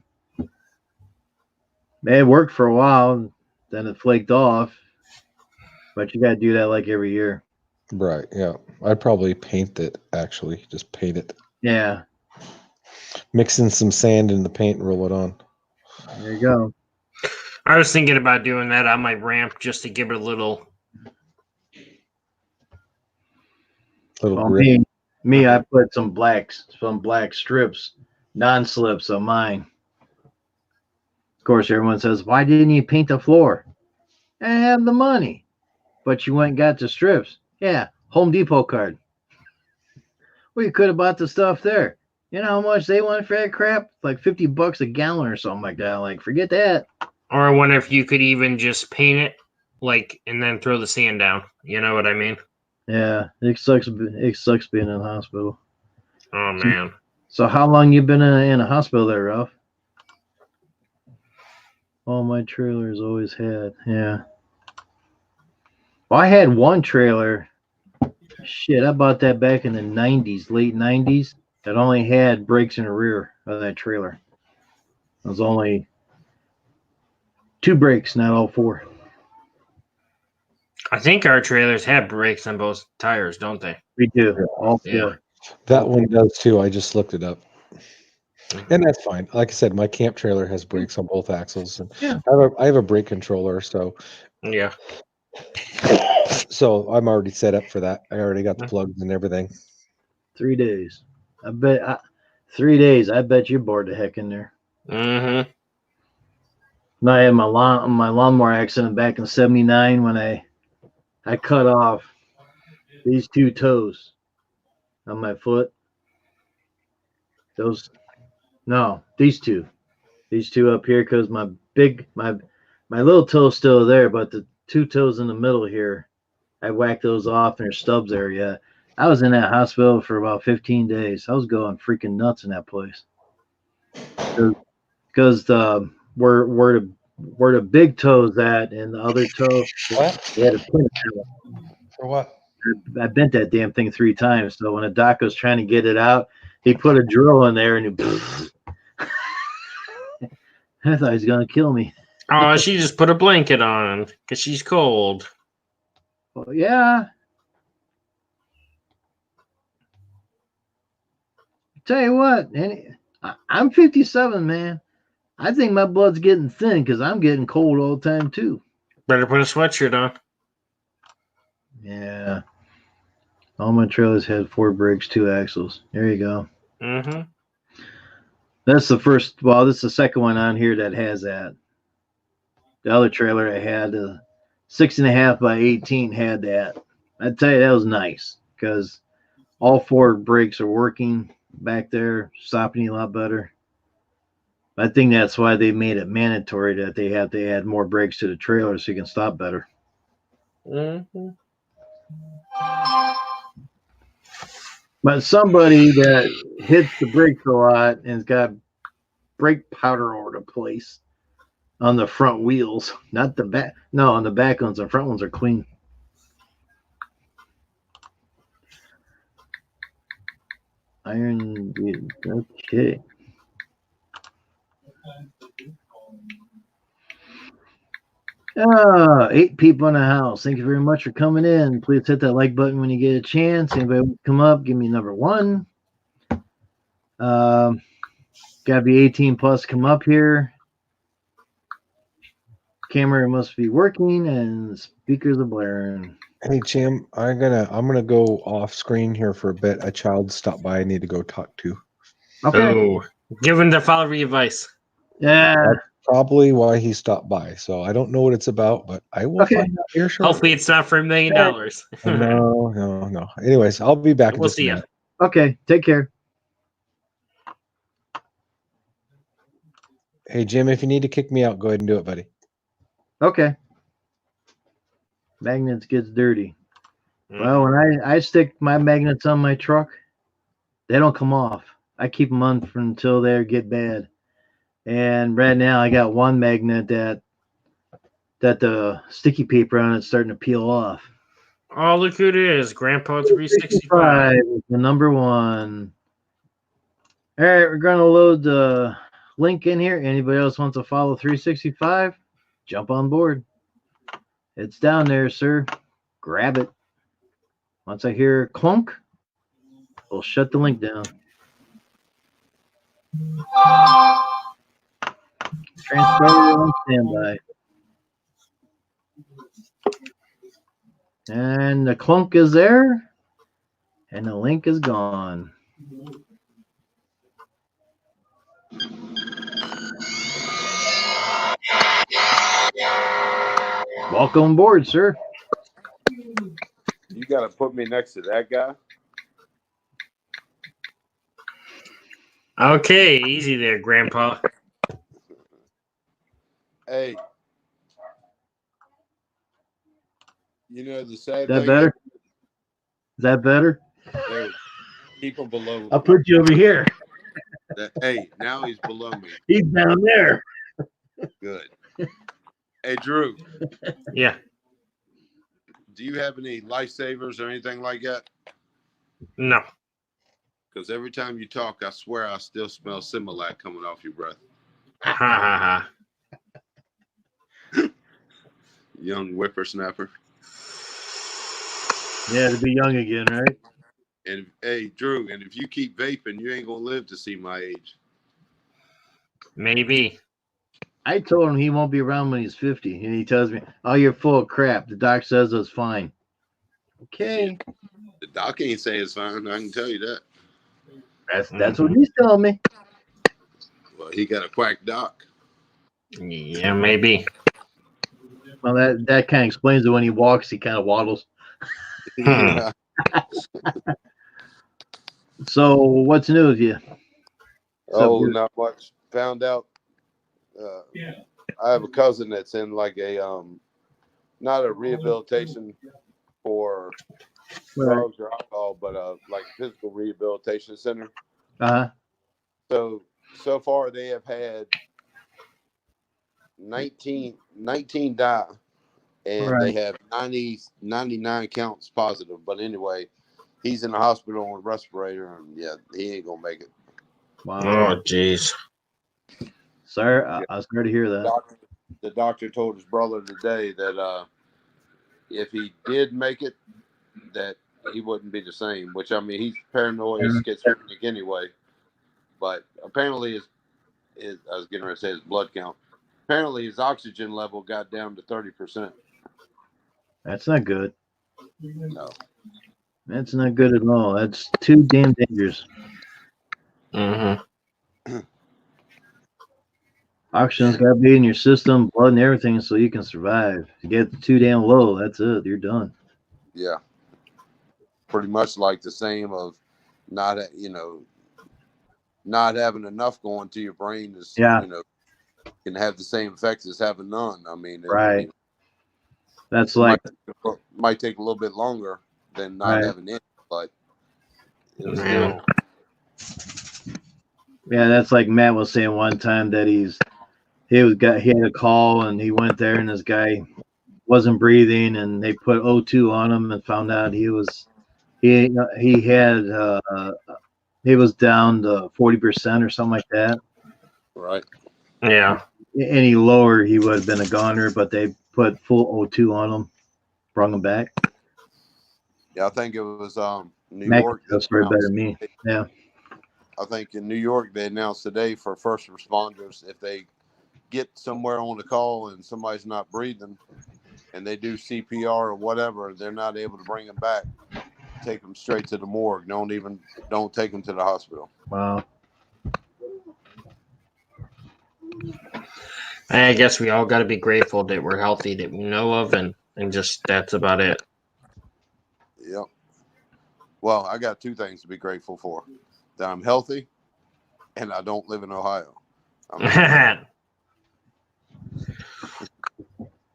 It worked for a while, then it flaked off. But you got to do that like every year. Right. Yeah. I'd probably paint it, actually. Just paint it. Yeah. Mix in some sand in the paint and roll it on. There you go. I was thinking about doing that on my ramp just to give it a little. Little Well, grip. me, I put some black strips, non-slips on mine. Of course, everyone says, "Why didn't you paint the floor?" I have the money, but you went and got the strips. Yeah, Home Depot card. Well, you could have bought the stuff there. You know how much they want for that crap? Like $50 a gallon or something like that. Like, forget that. Or I wonder if you could even just paint it, and then throw the sand down. You know what I mean? Yeah, it sucks. It sucks being in the hospital. Oh man. So how long you been in a hospital there, Ralph? All my trailers always had. Yeah. Well, I had one trailer. Shit, I bought that back in the 90s, late 90s. That only had brakes in the rear of that trailer. It was only 2 brakes, not all 4. I think our trailers have brakes on both tires, don't they? We do. All 4. Yeah. That one does too. I just looked it up. And that's fine. Like I said, my camp trailer has brakes on both axles. And Yeah. I have a brake controller, so Yeah. I'm already set up for that. I already got the plugs and everything. 3 days. 3 days. I bet you're bored to heck in there. Mm-hmm. And I had my lawnmower accident back in '79 when I cut off these 2 toes on my foot. These two up here, because my little toe's still there, but the 2 toes in the middle here, I whacked those off and there's stubs there. Yeah, I was in that hospital for about 15 days. I was going freaking nuts in that place because where the big toe's at and the other toe, What? they had a pin in it. For what? I bent that damn thing 3 times. So when the doc was trying to get it out, he put a drill in there and I thought he was gonna kill me. Oh, she just put a blanket on because she's cold. Well, yeah. Tell you what, I'm 57, man. I think my blood's getting thin because I'm getting cold all the time too. Better put a sweatshirt on. Yeah. All my trailers had 4 brakes, 2 axles. There you go. Mm-hmm. That's the first. Well, this is the second one on here that has that. The other trailer I had, 6.5 by 18, had that. I'd tell you that was nice because all 4 brakes are working back there, stopping you a lot better. I think that's why they made it mandatory that they have to add more brakes to the trailer so you can stop better. Mm-hmm. But somebody that hits the brakes a lot and's got brake powder all over the place on the front wheels, not the back. No, on the back ones. The front ones are clean. Iron. Okay. Ah, 8 people in the house. Thank you very much for coming in. Please hit that like button when you get a chance. Anybody want to come up, give me number 1. Gotta be 18 plus. Come up here. Camera must be working and speakers are blaring. Hey Jim, I'm gonna go off screen here for a bit. A child stopped by. I need to go talk to. Okay. Oh, give him the follow advice. Yeah. That's probably why he stopped by. So I don't know what it's about, but I will Okay. find out here shortly. Hopefully, it's not for $1 million. No. Anyways, I'll be back. In We'll just a see ya. minute. Okay. Take care. Hey Jim, if you need to kick me out, go ahead and do it, buddy. Okay. Magnets gets dirty. Well, when I stick my magnets on my truck, they don't come off. I keep them on until they get bad. And right now I got one magnet that the sticky paper on it's starting to peel off. Oh, look who it is. Grandpa 365. is the number 1. All right, we're going to load the link in here. Anybody else wants to follow 365? Jump on board. It's down there, sir. Grab it. Once I hear clunk, we'll shut the link down. Transponder on standby. And the clunk is there, and the link is gone. Welcome aboard, sir. You got to put me next to that guy. Okay, easy there, Grandpa. Hey, you know the sad Is that thing better? Is that better? Hey, keep him below. I'll put you over here. Hey, now he's below me. He's down there. Good. Hey, Drew. Yeah. Do you have any lifesavers or anything like that? No. Because every time you talk, I swear I still smell Similac coming off your breath. Ha ha ha. Young whippersnapper. Yeah, to be young again, right? And hey, Drew, and if you keep vaping, you ain't gonna live to see my age. Maybe. I told him he won't be around when he's 50, and he tells me, "Oh, you're full of crap. The doc says it's fine." Okay, The doc ain't saying it's fine. I can tell you that. that's what he's telling me. Well, he got a quack doc. Yeah, maybe. Well, that kind of explains it. When he walks, he kind of waddles. Yeah. So, what's new with you? Oh, not much. Found out. I have a cousin that's in like a not a rehabilitation for drugs or alcohol, but like a physical rehabilitation center. So far they have had 19 die, and they have 99 counts positive. But anyway, he's in the hospital on a respirator, and yeah, he ain't gonna make it. Wow. Oh, jeez. Sorry, I was sorry to hear that. The doctor told his brother today that if he did make it, that he wouldn't be the same. Which, I mean, he's paranoid, schizophrenic anyway. But apparently, I was getting ready to say his blood count. Apparently, his oxygen level got down to 30%. That's not good. No. That's not good at all. That's too damn dangerous. Mm-hmm. Oxygen's got to be in your system, blood and everything, so you can survive. If you get too damn low, that's it. You're done. Yeah. Pretty much like the same of not, not having enough going to your brain is, Yeah. Can have the same effect as having none. I mean, Right. That's like might take a little bit longer than not right. having it, but it was still. Yeah, that's like Matt was saying one time that he had a call and he went there and this guy wasn't breathing and they put O2 on him and found out he was down to 40% or something like that. Right. Yeah. Any lower he would have been a goner, but they put full O2 on him, brought him back. Yeah, I think it was New Mac York. That's very better than me. Yeah. I think in New York they announced today for first responders, if they get somewhere on the call and somebody's not breathing and they do CPR or whatever, they're not able to bring them back. Take them straight to the morgue. Don't take them to the hospital. Wow. I guess we all got to be grateful that we're healthy, that we know of, and just that's about it. Yep. Well, I got two things to be grateful for: that I'm healthy, and I don't live in Ohio.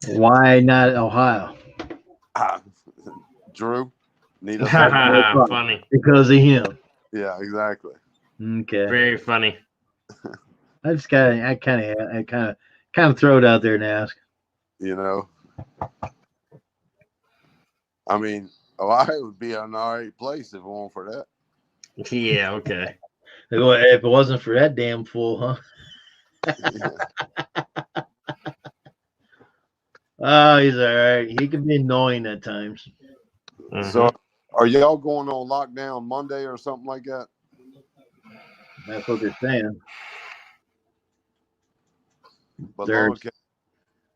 Why not Ohio? Drew, need a funny. Because of him. Yeah, exactly. Okay. Very funny. I kind of throw it out there and ask. I mean, Ohio would be an all right place if it weren't for that. Yeah, okay. If it wasn't for that damn fool, huh? Oh, he's all right. He can be annoying at times. Mm-hmm. So, are y'all going on lockdown Monday or something like that? That's what they're saying. But There's-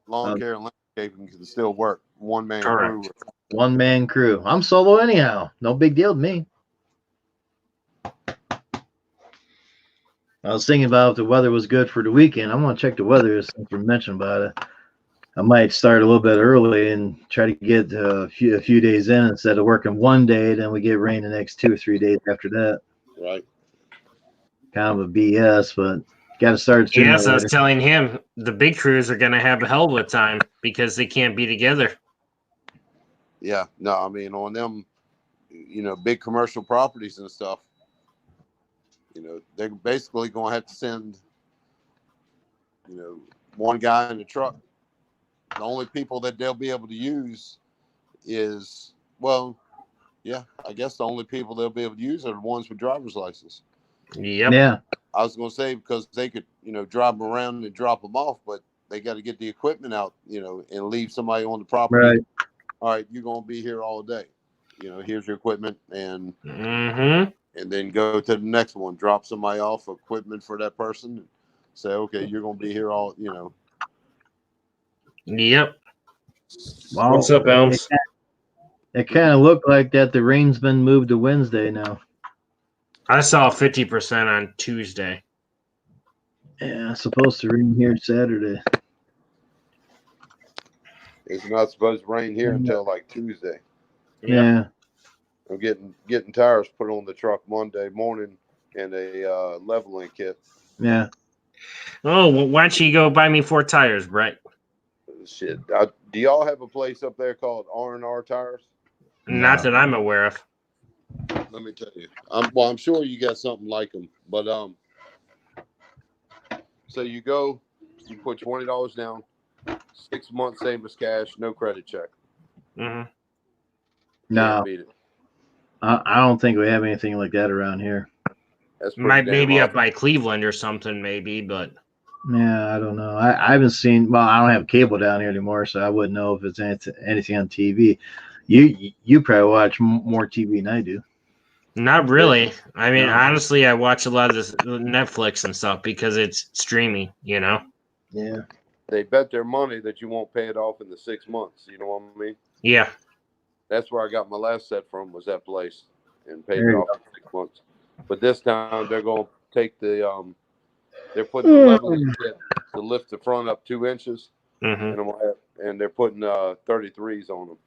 lawn care and landscaping can still work. One-man Correct. crew. One-man crew. I'm solo anyhow. No big deal to me. I was thinking about if the weather was good for the weekend. I want to check the weather since we mentioned about it. I might start a little bit early and try to get a few days in instead of working one day. Then we get rain the next 2 or 3 days after that. Right. Kind of a BS, but got to start sooner. Yes, I was telling him the big crews are going to have a hell of a time because they can't be together. Yeah. No, I mean, on them, big commercial properties and stuff, they're basically going to have to send, one guy in the truck. The only people that they'll be able to use is, I guess the only people they'll be able to use are the ones with driver's license. Yep. Yeah. I was going to say because they could, drive them around and drop them off, but they got to get the equipment out, and leave somebody on the property. Right. All right, you're going to be here all day. Here's your equipment, and then go to the next one, drop somebody off, equipment for that person, and say, okay, you're going to be here all, Yep. Well, What's up, Elms? It kind of looked like that the rain's been moved to Wednesday now. I saw 50% on Tuesday. Yeah, it's supposed to rain here Saturday. It's not supposed to rain here until like Tuesday. Yeah. I'm getting tires put on the truck Monday morning and a leveling kit. Yeah. Oh, well, why don't you go buy me 4 tires, Brett? Shit. Do y'all have a place up there called R&R Tires? Not that I'm aware of. Let me tell you. I'm sure you got something like them, but so you go, you put $20 down, 6 months same as cash, no credit check. Mm-hmm. No, Can't beat it. I don't think we have anything like that around here. That's pretty Might damn maybe up awesome. by Cleveland or something, maybe, but Yeah, I don't know. I haven't seen. Well, I don't have cable down here anymore, so I wouldn't know if it's anything on TV. You probably watch more TV than I do. not really. I mean, No. honestly, I watch a lot of this Netflix and stuff because it's streaming, Yeah. They bet their money that you won't pay it off in the 6 months. You know what I mean? Yeah. That's where I got my last set from, was that place, and paid There it you off in 6 months. But this time they're going to take the they're putting the leveling kit to lift the front up 2 inches, and they're putting 33s on them.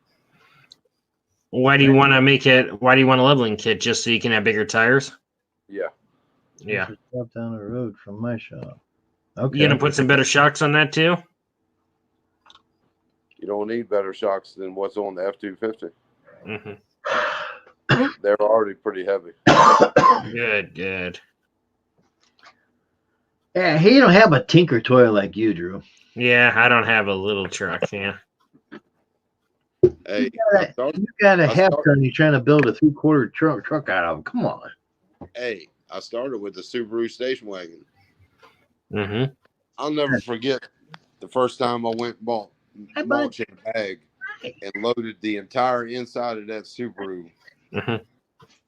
Why do you want to make it? Why do you want a leveling kit? Just so you can have bigger tires? Yeah. Yeah. Up down the road from my shop. Okay. You gonna put some better shocks on that too? You don't need better shocks than what's on the F-250. Mm-hmm. They're already pretty heavy. Good. Yeah, he don't have a tinker toy like you, Drew. Yeah, I don't have a little truck. Yeah. Hey, You got a half ton. You're trying to build a 3/4 truck out of. Come on. Hey, I started with the Subaru station wagon. Mm-hmm. I'll never forget the first time I went and bought mulch in a bag and loaded the entire inside of that Subaru. Mm-hmm.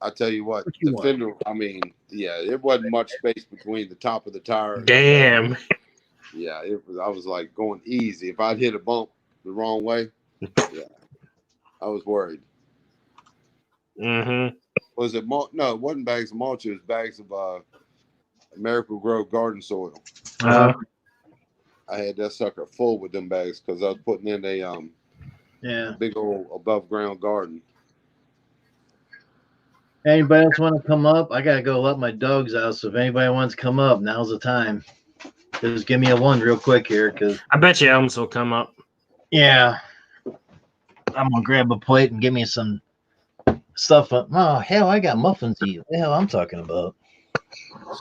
I tell you what, the fender, I mean, yeah, it wasn't much space between the top of the tire. Damn. Yeah, it was. I was like going easy. If I'd hit a bump the wrong way, yeah, I was worried. Mm-hmm. Was it mulch? No, it wasn't bags of mulch. It was bags of Miracle-Gro garden soil. Uh-huh. I had that sucker full with them bags because I was putting in a big old above ground garden. Anybody else want to come up? I gotta go let my dogs out. So if anybody wants to come up, now's the time. Just give me a one real quick here, because I bet you Elms will come up. yeah, I'm gonna grab a plate and give me some stuff. Oh hell, I got muffins to eat. What the hell I'm talking about?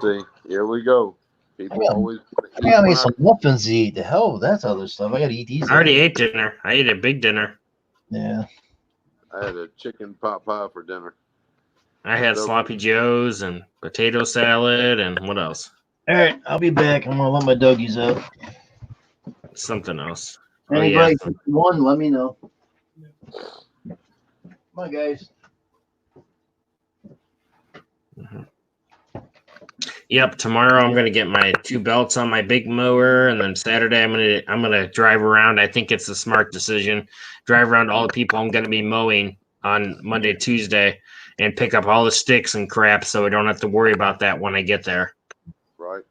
See, here we go. People always. I got me some muffins to eat. The hell with that other stuff. I gotta eat these. I already ate dinner. I ate a big dinner. Yeah. I had a chicken pot pie for dinner. I had sloppy joes and potato salad and what else? All right, I'll be back. I'm gonna let my doggies out. Something else. Anybody one, let me know. Come on, guys. Mm-hmm. Yep, tomorrow I'm gonna get my 2 belts on my big mower, and then Saturday I'm gonna drive around. I think it's a smart decision. Drive around all the people I'm gonna be mowing on Monday, Tuesday, and pick up all the sticks and crap, so I don't have to worry about that when I get there. Right.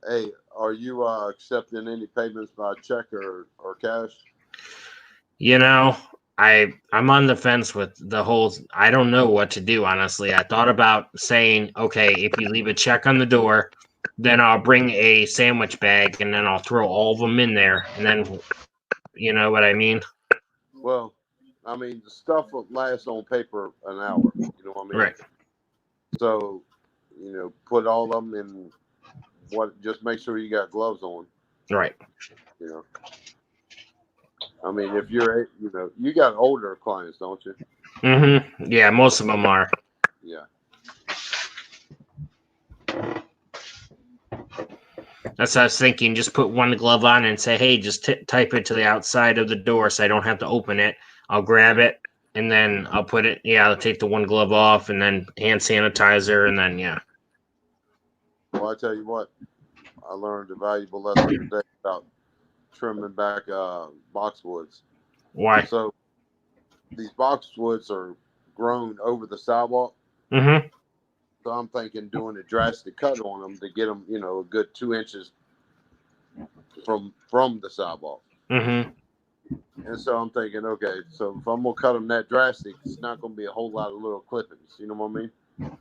Hey, are you accepting any payments by check or cash? You know, I'm on the fence with the whole. I don't know what to do, honestly. I thought about saying, okay, if you leave a check on the door, then I'll bring a sandwich bag and then I'll throw all of them in there, and then, you know what I mean? Well, I mean, the stuff will last on paper an hour. You know what I mean? Right. So, you know, put all of them in what. Just make sure you got gloves on. Right. You know. I mean, if you're, you know, you got older clients, don't you? Mm-hmm. Yeah, most of them are. Yeah. That's what I was thinking. Just put one glove on and say, hey, just type it to the outside of the door so I don't have to open it. I'll grab it and then I'll put it. Yeah, I'll take the one glove off and then hand sanitizer and then, yeah. Well, I tell you what, I learned a valuable lesson today about trimming back boxwoods. Why? So these boxwoods are grown over the sidewalk. Mm-hmm. So I'm thinking doing a drastic cut on them to get them, you know, a good 2 inches from the sidewalk. Mm-hmm. And so I'm thinking, okay, so if I'm gonna cut them that drastic, it's not gonna be a whole lot of little clippings. You know what I mean?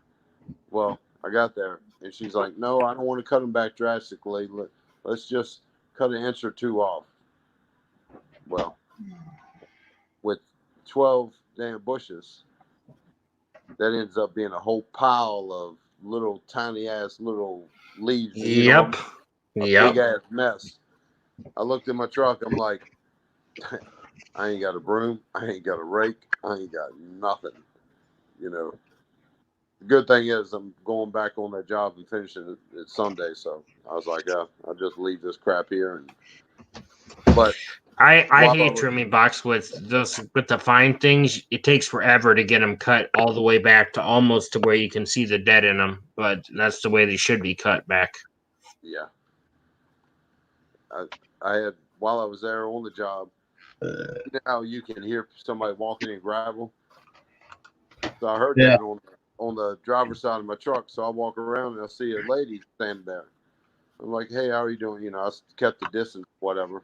Well, I got there, and she's like, "No, I don't want to cut them back drastically. Let's just cut an inch or 2 off." Well, with 12 damn bushes, that ends up being a whole pile of little tiny ass little leaves. Yep. Big ass mess. I looked in my truck. I'm like, I ain't got a broom. I ain't got a rake. I ain't got nothing. You know. The good thing is I'm going back on that job and finishing it Sunday. So I was like, I'll just leave this crap here. But I hate trimming boxwoods. Those with the fine things, it takes forever to get them cut all the way back to almost to where you can see the dead in them. But that's the way they should be cut back. Yeah. I had, while I was there on the job, now you can hear somebody walking in gravel. So I heard that on the driver's side of my truck. So I walk around and I see a lady standing there. I'm like, hey, how are you doing? You know, I kept the distance, whatever.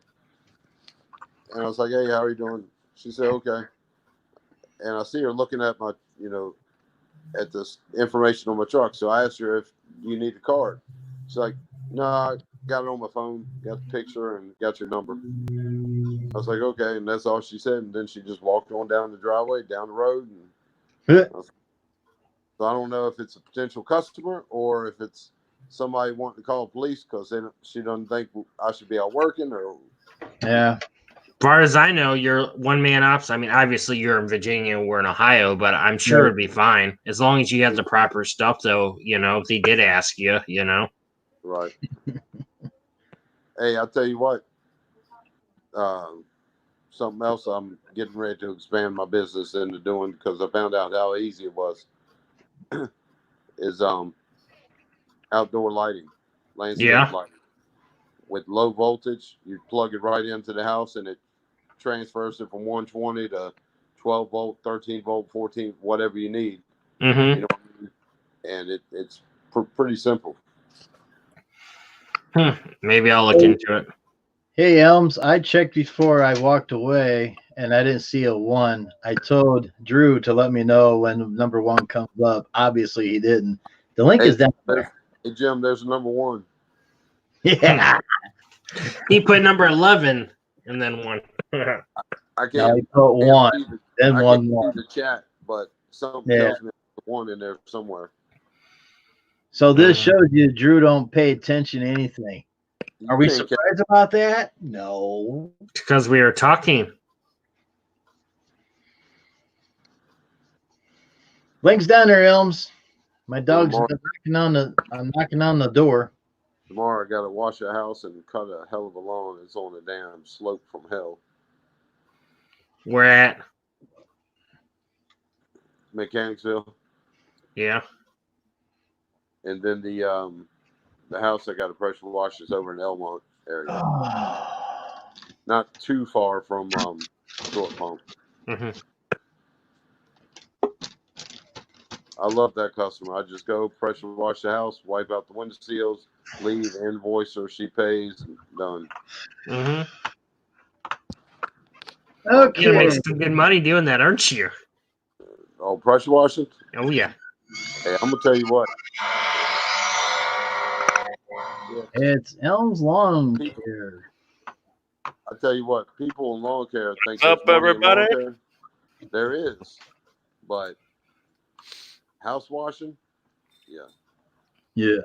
And I was like, hey, how are you doing? She said, okay. And I see her looking at my, you know, at this information on my truck. So I asked her if you need the card. She's like, no, I got it on my phone, got the picture, and got your number. I was like, okay, and that's all she said. And then she just walked on down the driveway, down the road. And so I don't know if it's a potential customer or if it's somebody wanting to call police because she doesn't think I should be out working or. Yeah. As far as I know, you're one-man ops. I mean, obviously you're in Virginia, we're in Ohio, but I'm sure it'd be fine as long as you have the proper stuff. Though, you know, if they did ask you, you know. Right. Hey, I'll tell you what. Something else I'm getting ready to expand my business into doing because I found out how easy it was. Is outdoor lighting, landscape lighting. With low voltage, you plug it right into the house and it transfers it from 120 to 12 volt, 13 volt, 14, whatever you need. Mm-hmm. You know what I mean? And it's pretty simple. Maybe I'll look into it. Hey, Elms, I checked before I walked away and I didn't see a 1. I told Drew to let me know when number 1 comes up. Obviously, he didn't. The link is down there. Hey, Jim, there's a number 1. Yeah. He put number 11 and then 1. I can't. No, he put 1, then 1 see more. the chat, but something tells me there's 1 in there somewhere. So this shows you Drew don't pay attention to anything. Are we surprised about that? No. Because we were talking. Link's down there, Elms. My dog's I'm knocking on the door. Tomorrow I got to wash a house and cut a hell of a lawn. It's on a damn slope from hell. Where at? Mechanicsville. Yeah. And then the house I got to pressure wash is over in Elmont area. Not too far from Short Pump. Mm-hmm. I love that customer. I just go pressure wash the house, wipe out the window seals, leave, invoice her, she pays, and done. Mm-hmm. Okay. You're gonna make some good money doing that, aren't you? Oh, pressure washing? Oh yeah. Hey, I'm gonna tell you what. It's Elms Lawn Care. I tell you what, people in lawn care think What's up, there's money in lawn everybody? care. There is, but house washing, Yeah.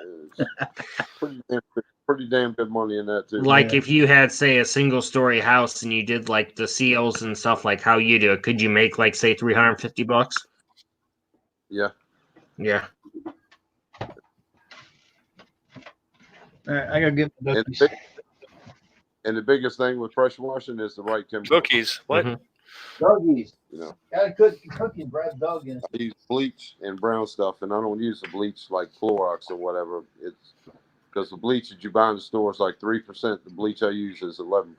pretty damn good money in that too. Like if you had, say, a single-story house and you did like the seals and stuff, like how you do it, could you make like say $350? Yeah. Yeah. All right, I gotta get the And cookies. And the biggest thing with pressure washing is the right chemical. Cookies. What? Mm-hmm. Doggies. You know, Gotta cook cookies, Brad Doggies. I use bleach and brown stuff, and I don't use the bleach like Clorox or whatever. It's because the bleach that you buy in the store is like 3%. The bleach I use is 11%.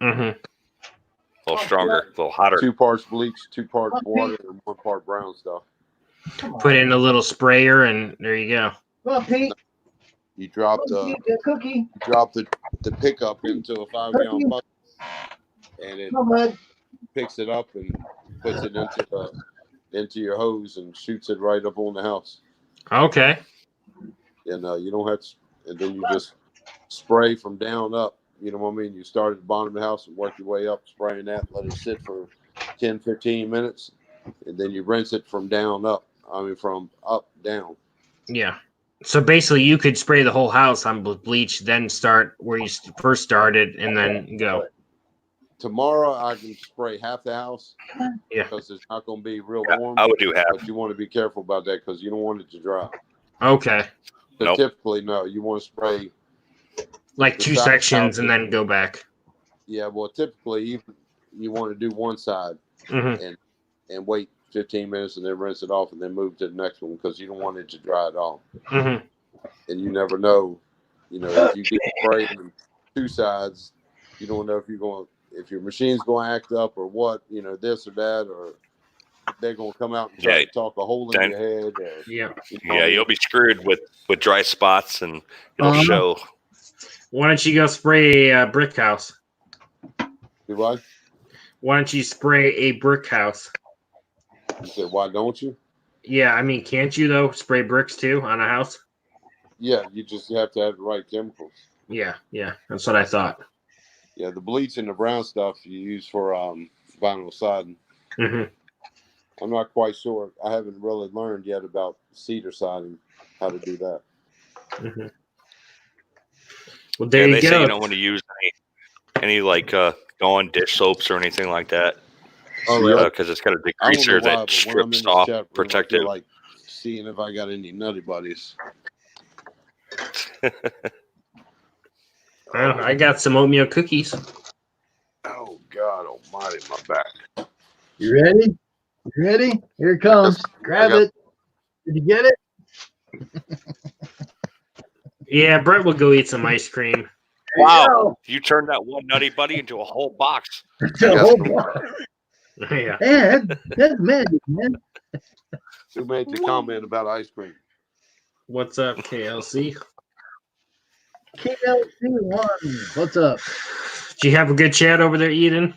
Mm-hmm. A little stronger, a little hotter. 2 parts bleach, 2 parts water, and 1 part brown stuff. Put in a little sprayer, and there you go. Come on, Pete. You drop Pete, the cookie. the pickup into a 5-gallon bucket, and it Come on, bud. picks it up and puts it into your hose and shoots it right up on the house. Okay. And you don't have to, and then you just spray from down up. You know what I mean? You start at the bottom of the house and work your way up, spraying that, let it sit for 10, 15 minutes, and then you rinse it from down up. I mean, from up down. Yeah. So basically, you could spray the whole house on bleach, then start where you first started, and then go. Tomorrow, I can spray half the house. Yeah. Because it's not going to be real Yeah, warm. I would do half. But you want to be careful about that because you don't want it to dry. Okay. So Nope. typically, no, you want to spray. Like The 2 side sections out. and then go back. Yeah, well, typically you want to do one side Mm-hmm. and wait 15 minutes and then rinse it off and then move to the next one because you don't want it to dry at all. Mm-hmm. And you never know, if you get sprayed on 2 sides, you don't know if your machine's going to act up or what, this or that, or they're going to come out and try to talk a hole in your head. Or, Yeah. Yeah, you'll be screwed with dry spots, and it'll show Why don't you go spray a brick house? Do what? Why don't you spray a brick house? You said, why don't you? Yeah, I mean, can't you though spray bricks too on a house? Yeah, you just have to have the right chemicals. Yeah, that's what I thought. Yeah, the bleach and the brown stuff you use for vinyl siding. Mm-hmm. I'm not quite sure. I haven't really learned yet about cedar siding, how to do that. Mm-hmm. Well, there Yeah, you they say go. you don't want to use any like Dawn dish soaps or anything like that. Oh, yeah. Because it's got a I don't know degreaser why, that but when I'm in strips this off chat room, protective. I feel like seeing if I got any nutty buddies. Well, I got some oatmeal cookies. Oh God Almighty, my back. You ready? You ready? Here it comes. Grab it. Did you get it? Yeah, Brett will go eat some ice cream. Wow, you turned that one nutty buddy into a whole box. It's a whole box. Yeah. Yeah, that's magic, man. Who made the comment about ice cream? What's up, KLC? KLC1. What's up? Did you have a good chat over there, Eden?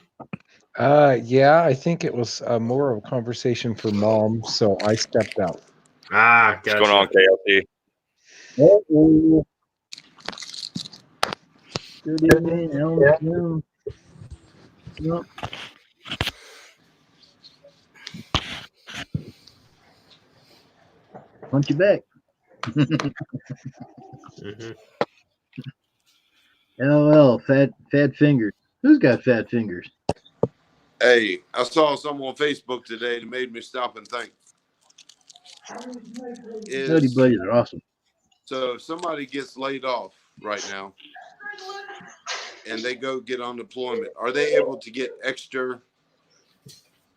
Yeah, I think it was more of a conversation for Mom, so I stepped out. Ah, gotcha. What's going on, KLC? Uh-oh. Good evening, Elm. Yep. Punch you back. Mm-hmm. LOL, fat fingers. Who's got fat fingers? Hey, I saw something on Facebook today that made me stop and think. Nutty buddies are awesome. So if somebody gets laid off right now and they go get unemployment, are they able to get extra?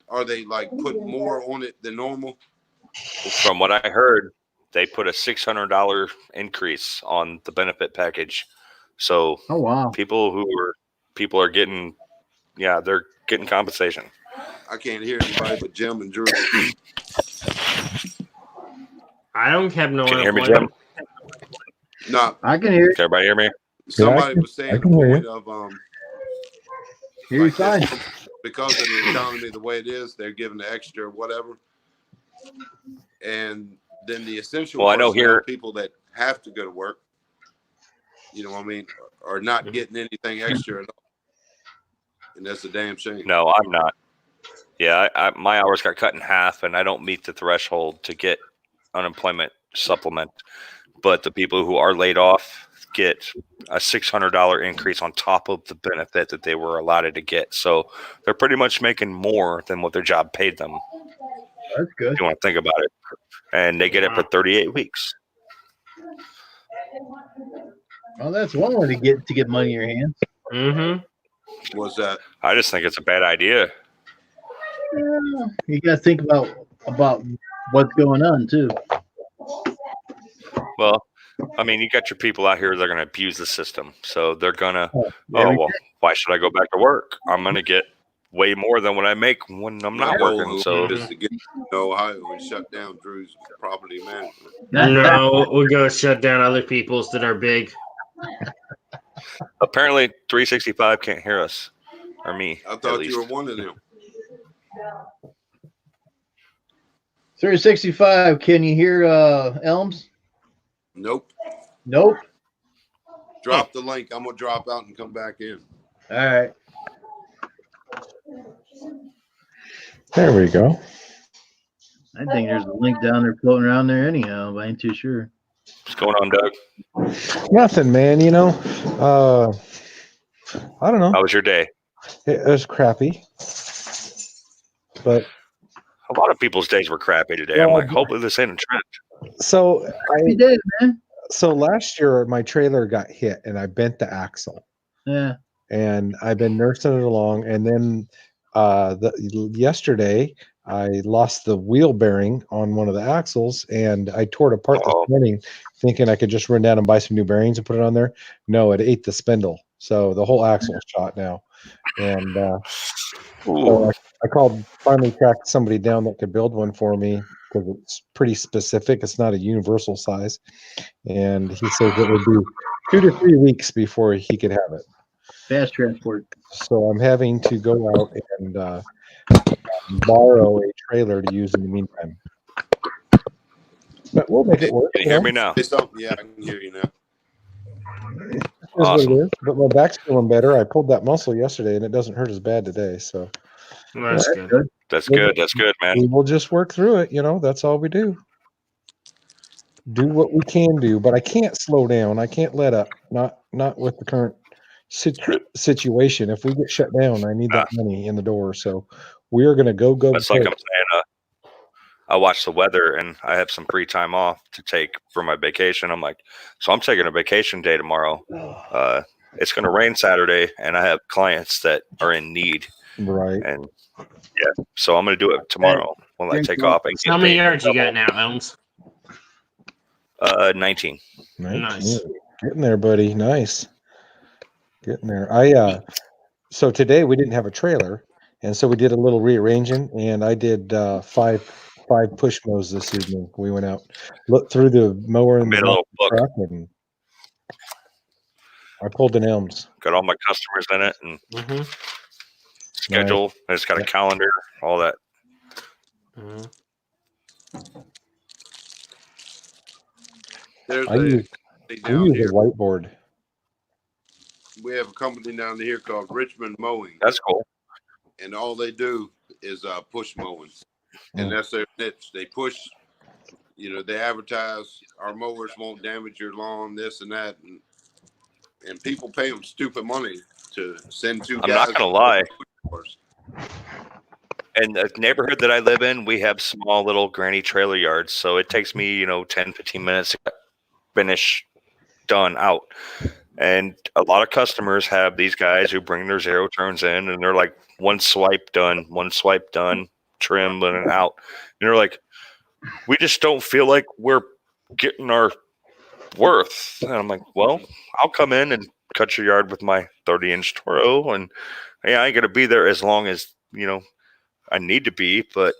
Are they like put more on it than normal? From what I heard, they put a $600 increase on the benefit package. So Oh wow. people are getting, they're getting compensation. I can't hear anybody but Jim and Drew. I don't have no Can you hear me, unemployment. Jim? No, I can hear. Can everybody hear me? somebody I was saying the can hear point you. of Hear you like fine. because of the economy the way it is, they're giving the extra whatever. And then the essential Well, I know personnel, here- people that have to go to work, you know what I mean, are not getting anything extra at all. And that's a damn shame. No, I'm not. Yeah, my hours got cut in half, and I don't meet the threshold to get unemployment supplement. But the people who are laid off get a $600 increase on top of the benefit that they were allotted to get. So they're pretty much making more than what their job paid them, That's good. if you want to think about it. And they get it for 38 weeks. Well, that's one way to get money in your hands. Mm-hmm. Was that? I just think it's a bad idea. Yeah, you got to think about what's going on too. Well, I mean, you got your people out here that are going to abuse the system. So they're going to, Every well, why should I go back to work? I'm going to get way more than what I make when I'm not working. So just to get to Ohio and shut down Drew's property management. No, we'll go shut down other people's that are big. apparently 365 can't hear us, or me. I at thought least. you were one of them. 365. Can you hear Elms? Nope. Nope. Drop the link. I'm gonna drop out and come back in. All right. There we go. I think there's a link down there floating around there anyhow, but I ain't too sure. What's going on, Doug? Nothing, man. I don't know. How was your day? It was crappy, but A lot of people's days were crappy today. Yeah, I'm like, hopefully this ain't a trend. so Happy day, man. so last year my trailer got hit and I bent the axle, Yeah. and I've been nursing it along. And then yesterday I lost the wheel bearing on one of the axles, and I tore it apart this morning, thinking I could just run down and buy some new bearings and put it on there. No, it ate the spindle, so the whole axle is shot now. And so I finally tracked somebody down that could build one for me, because it's pretty specific. It's not a universal size, and he says it would be 2 to 3 weeks before he could have it. Fast transport. So I'm having to go out and borrow a trailer to use in the meantime. But we'll make it work. Can you hear me now? Say something. Yeah, I can hear you now. It is Awesome. what it is, but my back's feeling better. I pulled that muscle yesterday, and it doesn't hurt as bad today. So Well, that's good. That's good. That's good, man. we will just work through it. That's all we do. Do what we can do, but I can't slow down. I can't let up. Not with the current situation. If we get shut down, I need that money in the door. So we are going to go. That's like I'm saying. I watch the weather, and I have some free time off to take for my vacation. I'm like, so I'm taking a vacation day tomorrow. It's going to rain Saturday, and I have clients that are in need. Right. And yeah, so I'm going to do it tomorrow when I take off. And How many yards you got now, Elms? 19. Nice. Getting there, buddy. Nice. Getting there. So today we didn't have a trailer, and so we did a little rearranging, and I did five push mows this evening. We went out, looked through the mower and Made a little book. truck, and I pulled an Elms. Got all my customers in it and Mm-hmm. schedule. I just got a calendar, all that. Mm-hmm. There's I use down a here. whiteboard. We have a company down here called Richmond Mowing, That's cool. and all they do is push mowing, and that's their niche. They push. They advertise our mowers won't damage your lawn, this and that, and people pay them stupid money to send two I'm guys. not gonna lie. And the neighborhood that I live in, we have small little granny trailer yards, so it takes me 10, 15 minutes to finish done out. And a lot of customers have these guys who bring their zero turns in, and they're like one swipe done, trim and out. And they're like, we just don't feel like we're getting our worth. And I'm like, well, I'll come in and cut your yard with my 30-inch Toro, and I ain't gonna be there as long as I need to be, but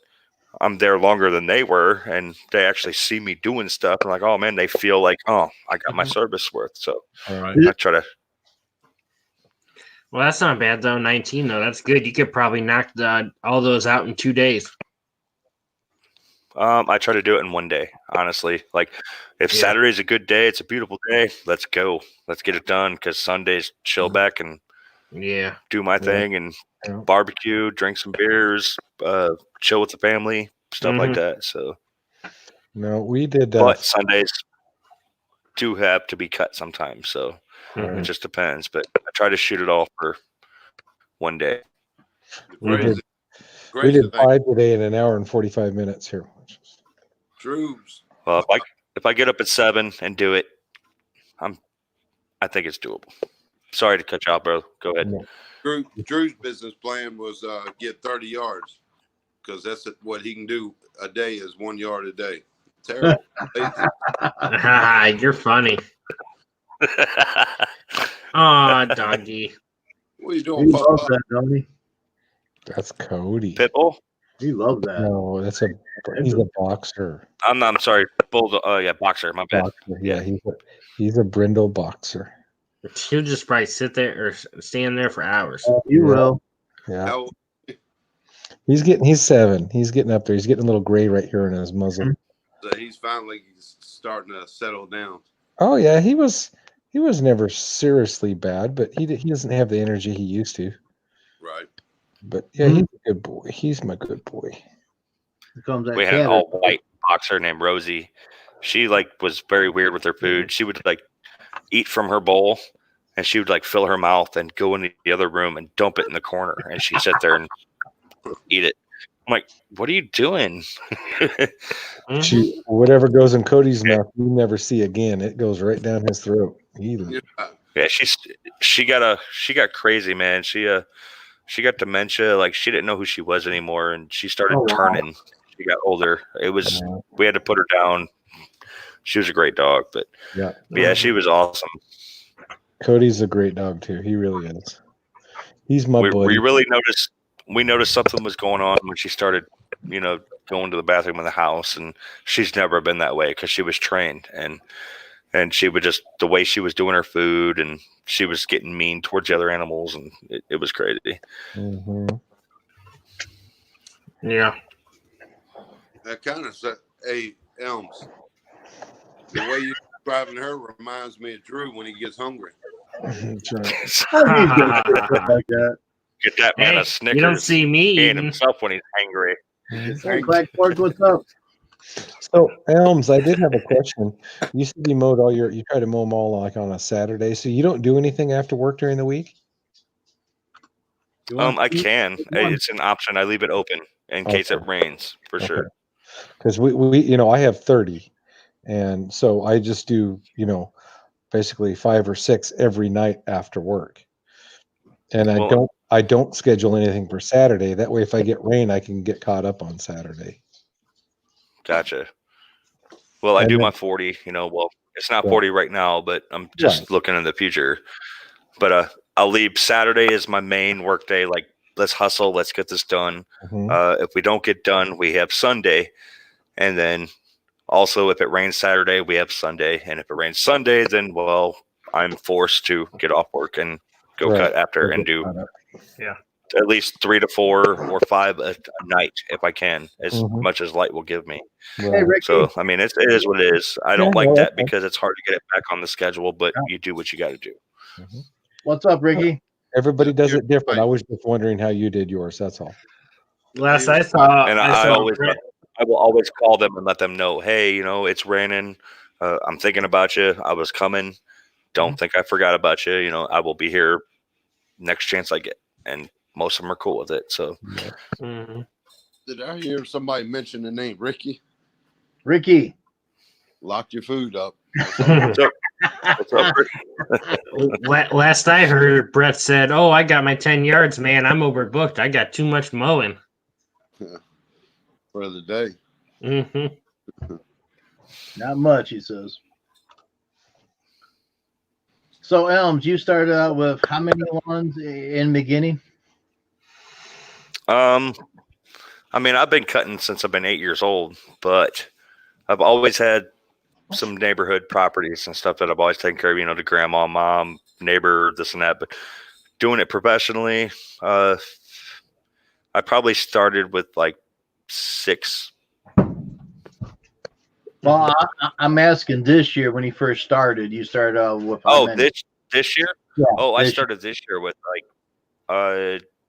I'm there longer than they were, and they actually see me doing stuff. And like, oh man, they feel like, oh, I got my service worth. So I try to. Well, that's not bad though. 19 though, that's good. You could probably knock all those out in 2 days. I try to do it in one day, honestly. Like, if Saturday's a good day, it's a beautiful day, let's go. Let's get it done, because Sunday's chill back and do my thing and barbecue, drink some beers, chill with the family, stuff like that. So no, we did. But Sundays do have to be cut sometimes, so it just depends. But I try to shoot it all for one day. We did 5 today in an hour and 45 minutes here. Drew's. Well, if I get up at 7 and do it, I think it's doable. Sorry to cut you off, bro. Go ahead. Drew's business plan was get 30 yards, because that's what he can do a day is 1 yard a day. Terrible. You're funny. Aw, doggy. What are you doing, He loves Papa? that, don't he? That's Cody. Pitbull? He loves that. No, he's a boxer. I'm sorry. Bulldog. Oh yeah, boxer. My bad. Boxer. Yeah, he's a brindle boxer. He'll just probably sit there or stand there for hours. You will. Yeah. He's 7. He's getting up there. He's getting a little gray right here in his muzzle. So he's finally starting to settle down. Oh yeah, he was never seriously bad, but he doesn't have the energy he used to. Right. But yeah, he's a good boy. He's my good boy. We had an all-white boxer named Rosie. She was very weird with her food. She would eat from her bowl, and she would fill her mouth and go into the other room and dump it in the corner, and she'd sit there and eat it. I'm like, what are you doing? Whatever goes in Cody's mouth, you never see again. It goes right down his throat. Yeah, she got crazy, man. She got dementia. She didn't know who she was anymore, and she started turning. She got older. We had to put her down. She was a great dog, but she was awesome. Cody's a great dog too. He really is. He's my buddy. We noticed something was going on when she started, going to the bathroom in the house, and she's never been that way because she was trained. And and she would just, the way she was doing her food, and she was getting mean towards the other animals, and it was crazy. Mhm. Yeah. That kind of hey Elms. The way you describing her reminds me of Drew when he gets hungry. That's right. Like that. Get that man Hey, a Snickers. you don't see me and eating. himself when he's angry. Hey, Black Fork, what's up? So Elms, I did have a question. You said you mowed you try to mow them all like on a Saturday, so you don't do anything after work during the week? I can. It's an option. I leave it open in case it rains for sure. Because we I have 30, and so I just do basically 5 or 6 every night after work, and I don't schedule anything for Saturday. That way, if I get rain, I can get caught up on Saturday. Gotcha. Well, I do my 40. Well, it's not 40 right now, but I'm just looking in the future. But I'll leave Saturday as my main work day. Like, let's hustle, let's get this done. If we don't get done, we have Sunday, and then also if it rains Saturday, we have Sunday, and if it rains Sunday, then I'm forced to get off work and go cut after and do at least 3 to 4 or 5 a night if I can, as much as light will give me. Hey, Ricky. So I mean, it is what it is. I don't like that because it's hard to get it back on the schedule, but you do what you got to do. What's up, Ricky? Everybody does it different. I was just wondering how you did yours. That's all. Last I saw, and I will always call them and let them know, hey, it's raining. I'm thinking about you. I was coming. Don't think I forgot about you. I will be here next chance I get. And most of them are cool with it. So, Did I hear somebody mention the name Ricky? Ricky, lock your food up. What's up, Ricky? Last I heard, Brett said, "Oh, I got my 10 yards, man. I'm overbooked. I got too much mowing for the day." Not much, he says. So, Elms, you started out with how many lawns in the beginning? I mean, I've been cutting since I've been 8 years old, but I've always had some neighborhood properties and stuff that I've always taken care of, the grandma, mom, neighbor, this and that. But doing it professionally, I probably started with like 6. Well, I'm asking this year when you first started. You started out with this year? Yeah, I started this year with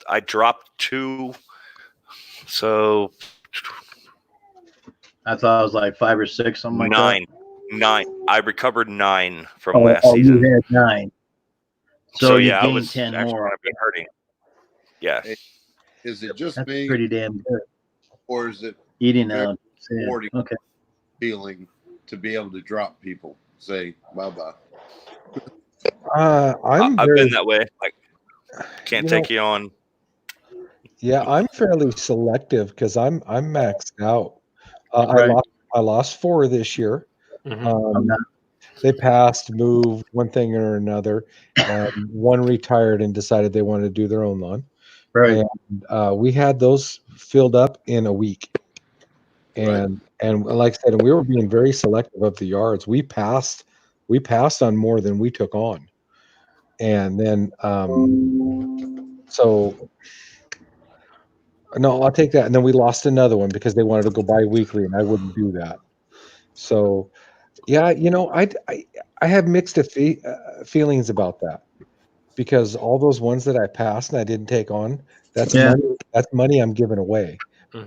I dropped 2. So I thought it was like 5 or 6, something like that. 9. I recovered 9 from last season. You had 9. So you gained I was 10 actually more. I've been hurting. Yeah. Is it just That's me, pretty damn good. or is it Eating out? Okay. Feeling to be able to drop people, say bye bye? I've been that way. Like, can't take you on. Yeah, I'm fairly selective because I'm maxed out. Right. I lost 4 this year. They passed, moved, one thing or another. One retired and decided they wanted to do their own lawn. Right. And we had those filled up in a week. And like I said, we were being very selective of the yards. We passed on more than we took on. And then no, I'll take that. And then we lost another one because they wanted to go bi-weekly, and I wouldn't do that. So, yeah, I have mixed feelings about that, because all those ones that I passed and I didn't take on, that's money I'm giving away.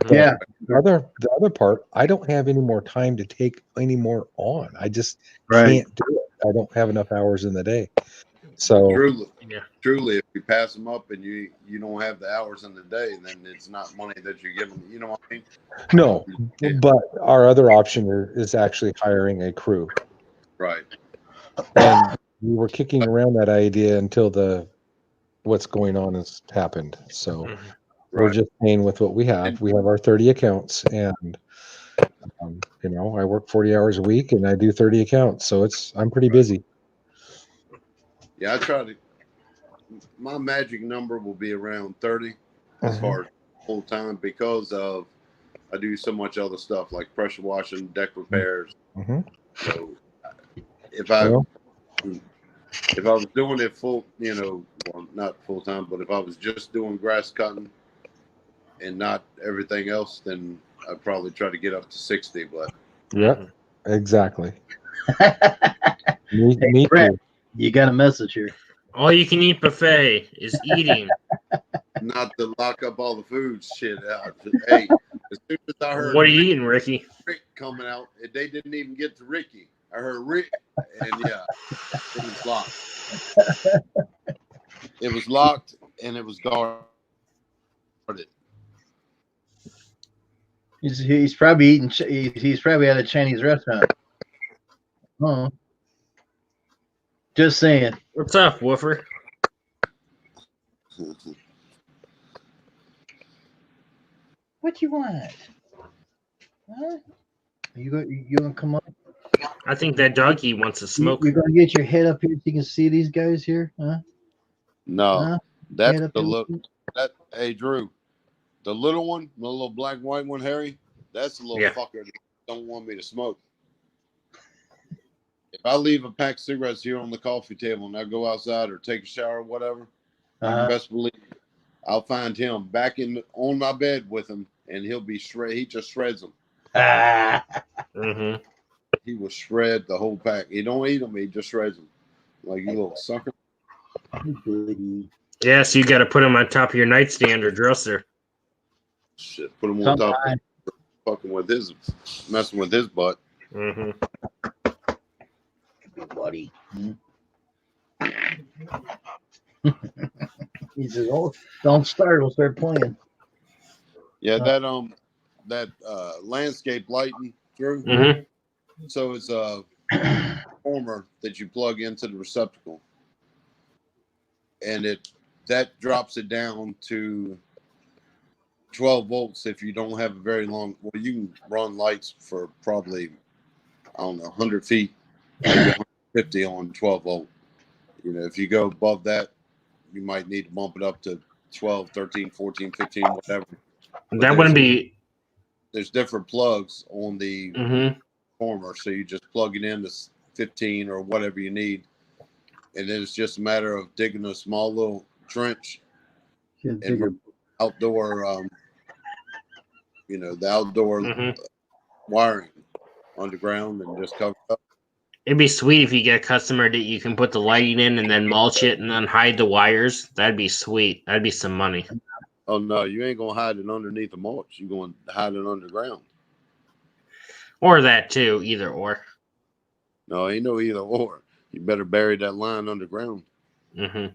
Yeah. The other part, I don't have any more time to take any more on. I just can't do it. I don't have enough hours in the day. So truly, if you pass them up and you don't have the hours in the day, then it's not money that you're giving. You know what I mean? No, but our other option is actually hiring a crew. Right. And we were kicking around that idea until what's going on has happened. So we're just paying with what we have. We have our 30 accounts, and I work 40 hours a week and I do 30 accounts. So I'm pretty busy. Yeah, my magic number will be around 30 as far as full time, because I do so much other stuff like pressure washing, deck repairs. So if I Well, if I was doing it full, well, not full time, but if I was just doing grass cutting and not everything else, then I'd probably try to get up to 60. But yep, exactly. Me, Hey, me Brett, too. you got a message here. All you can eat buffet is eating. not to lock up all the food shit out. Hey, as soon as I heard What are you eating, Ricky? Rick coming out, they didn't even get to Ricky. I heard Rick, and yeah, it was locked. It was locked, and it was guarded. He's probably eating. He's probably at a Chinese restaurant. Oh, just saying. What's up, Woofer? What you want? Huh? You gonna come up? I think that doggy wants to smoke. You're gonna get your head up here so you can see these guys here, huh? No, Huh? that's Head up the here. look. Hey, Drew, the little one, the little black and white one, Harry, that's the little Yeah. fucker that don't want me to smoke. If I leave a pack of cigarettes here on the coffee table and I go outside or take a shower or whatever, you can best believe I'll find him back on my bed with him, and he'll be shred. He just shreds them. Mm-hmm. He will shred the whole pack. He don't eat them. He just shreds them. Like, you little sucker. Yeah, so you got to put them on top of your nightstand or dresser. Shit, put him on top. Sometime. Fucking with messing with his butt. Mm-hmm. Buddy. He says, "Oh, don't start. We'll start playing." Yeah, that landscape lighting, Drew. Mm-hmm. So it's a transformer that you plug into the receptacle, and that drops it down to 12 volts. If you don't have a very long, well, you can run lights for probably, I don't know, 100 feet, maybe 150 on 12 volt. If you go above that, you might need to bump it up to 12, 13, 14, 15, whatever. But That wouldn't be. There's different plugs on the Mm-hmm. transformer, so you just plug it in to 15 or whatever you need, and then it's just a matter of digging a small little trench and outdoor, the outdoor Mm-hmm. wiring underground and just cover it up. It'd be sweet if you get a customer that you can put the lighting in and then mulch it and then hide the wires. That'd be sweet. That'd be some money. Oh no, you ain't gonna hide it underneath the mulch. You're gonna hide it underground. Or that too, either or. No, ain't no either or. You better bury that line underground. Mm-hmm.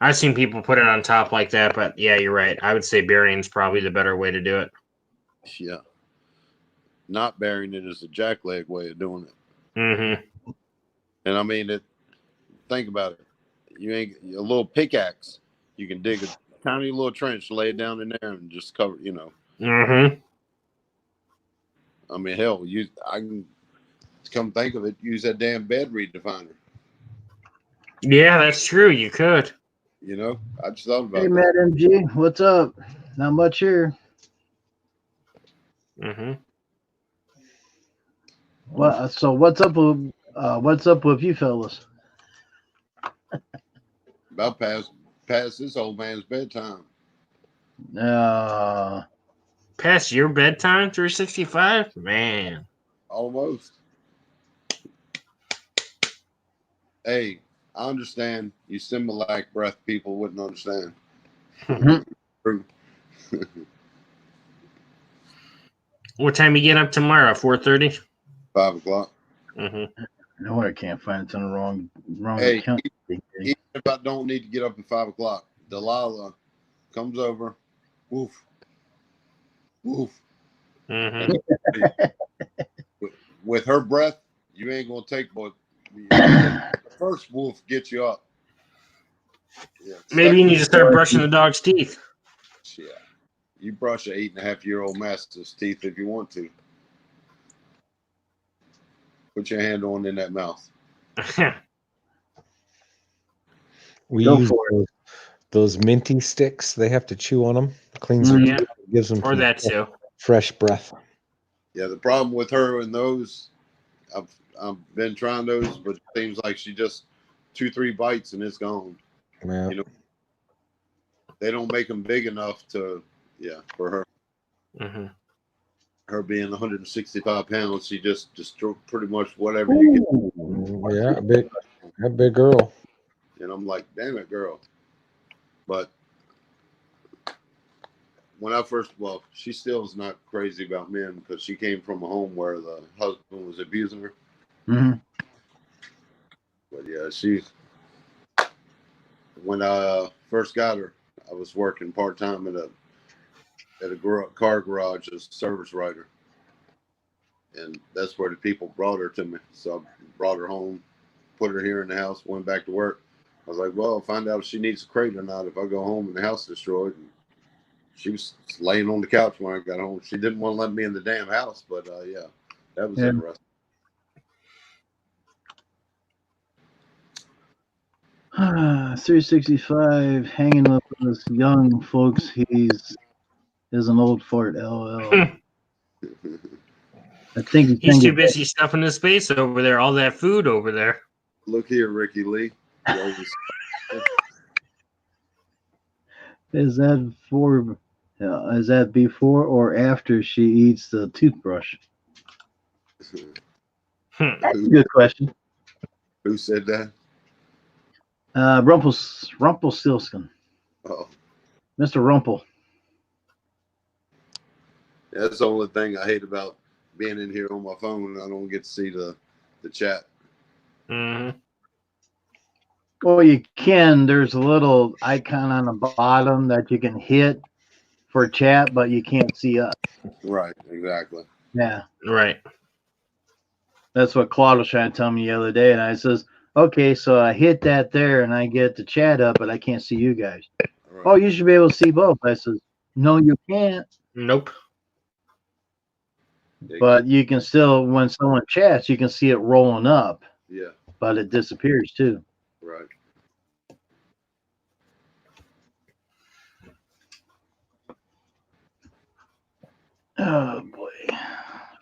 I've seen people put it on top like that, but yeah, you're right. I would say burying's probably the better way to do it. Yeah. Not burying it is a jackleg way of doing it. Mm-hmm. And I mean, think about it. You ain't a little pickaxe. You can dig a tiny little trench, lay it down in there, and just cover. Mm-hmm. I mean, hell, I can come think of it. Use that damn bed redefiner. Yeah, that's true. You could. I just thought about Hey, that. Matt MG, what's up? Not much here. Mm-hmm. Well, so what's up with you fellas? About past this old man's bedtime. Past your bedtime, 365? Man. Almost. Hey, I understand you Similac breath people wouldn't understand. What time you get up tomorrow? 4:30? 5 o'clock. Mm-hmm. No, I can't find it's on the wrong Hey, account. even if I don't need to get up at 5 o'clock, Delilah comes over. Woof. Woof. Mm-hmm. With her breath, you ain't gonna take but the first wolf gets you up. Yeah. Maybe you need to start brushing the dog's teeth. Yeah. You brush an 8.5-year-old mastiff's teeth if you want to. Put your hand on in that mouth. We Go use for those minty sticks. They have to chew on them. Cleans them. Yeah. Gives them Or some that too. fresh breath. Yeah, the problem with her and those, I've been trying those, but it seems like she just 2-3 bites and it's gone. Yeah. You know, they don't make them big enough for her. Mm-hmm. Her being 165 pounds, she just pretty much whatever you get. Yeah, a big girl. And I'm like, damn it, girl. But when she still is not crazy about men because she came from a home where the husband was abusing her. Mm-hmm. But yeah, when I first got her, I was working part-time at a car garage as a service writer. And that's where the people brought her to me. So I brought her home, put her here in the house, went back to work. I was like, well, I'll find out if she needs a crate or not if I go home and the house is destroyed. And she was laying on the couch when I got home. She didn't want to let me in the damn house, but yeah, that was interesting. 365 hanging with us young folks. He's an old fart. LOL. I think he's too busy stuffing his face over there. All that food over there. Look here, Ricky Lee. Is that before or after she eats the toothbrush? That's a good question. Who said that? Rumpelstiltskin. Oh, Mr. Rumple. That's the only thing I hate about being in here on my phone. I don't get to see the chat. Mm-hmm. Well, you can. There's a little icon on the bottom that you can hit for chat, but you can't see us. Right, exactly. Yeah. Right. That's what Claude was trying to tell me the other day. And I says, okay, so I hit that there and I get the chat up, but I can't see you guys. Right. Oh, you should be able to see both. I says, no, you can't. Nope. But you can still, when someone chats, you can see it rolling up. Yeah. But it disappears too. Right. Oh boy.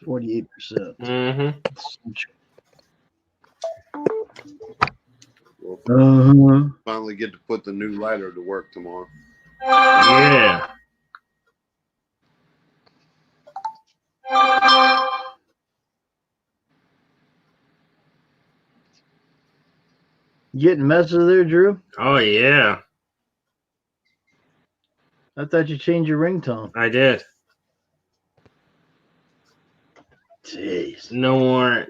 48%. Mm-hmm. We'll finally get to put the new lighter to work tomorrow. Yeah. You getting messages there, Drew? Oh yeah. I thought you changed your ringtone. I did. Jeez. No more.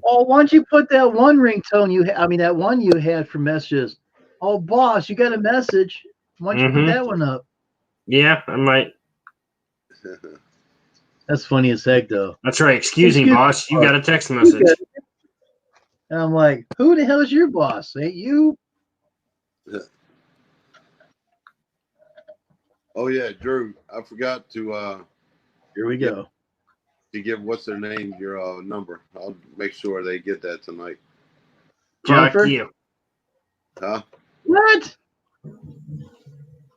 Oh, why don't you put that one ringtone that one you had for messages? Oh, boss, you got a message. Why don't you put that one up? Yeah, I might. That's funny as heck, though. That's right. Excuse me, boss. You got a text message. And I'm like, who the hell is your boss? Ain't you? Yeah. Oh yeah, Drew. I forgot to. Here we go. To give what's their name your number. I'll make sure they get that tonight. Jennifer? Fuck you. Huh? What?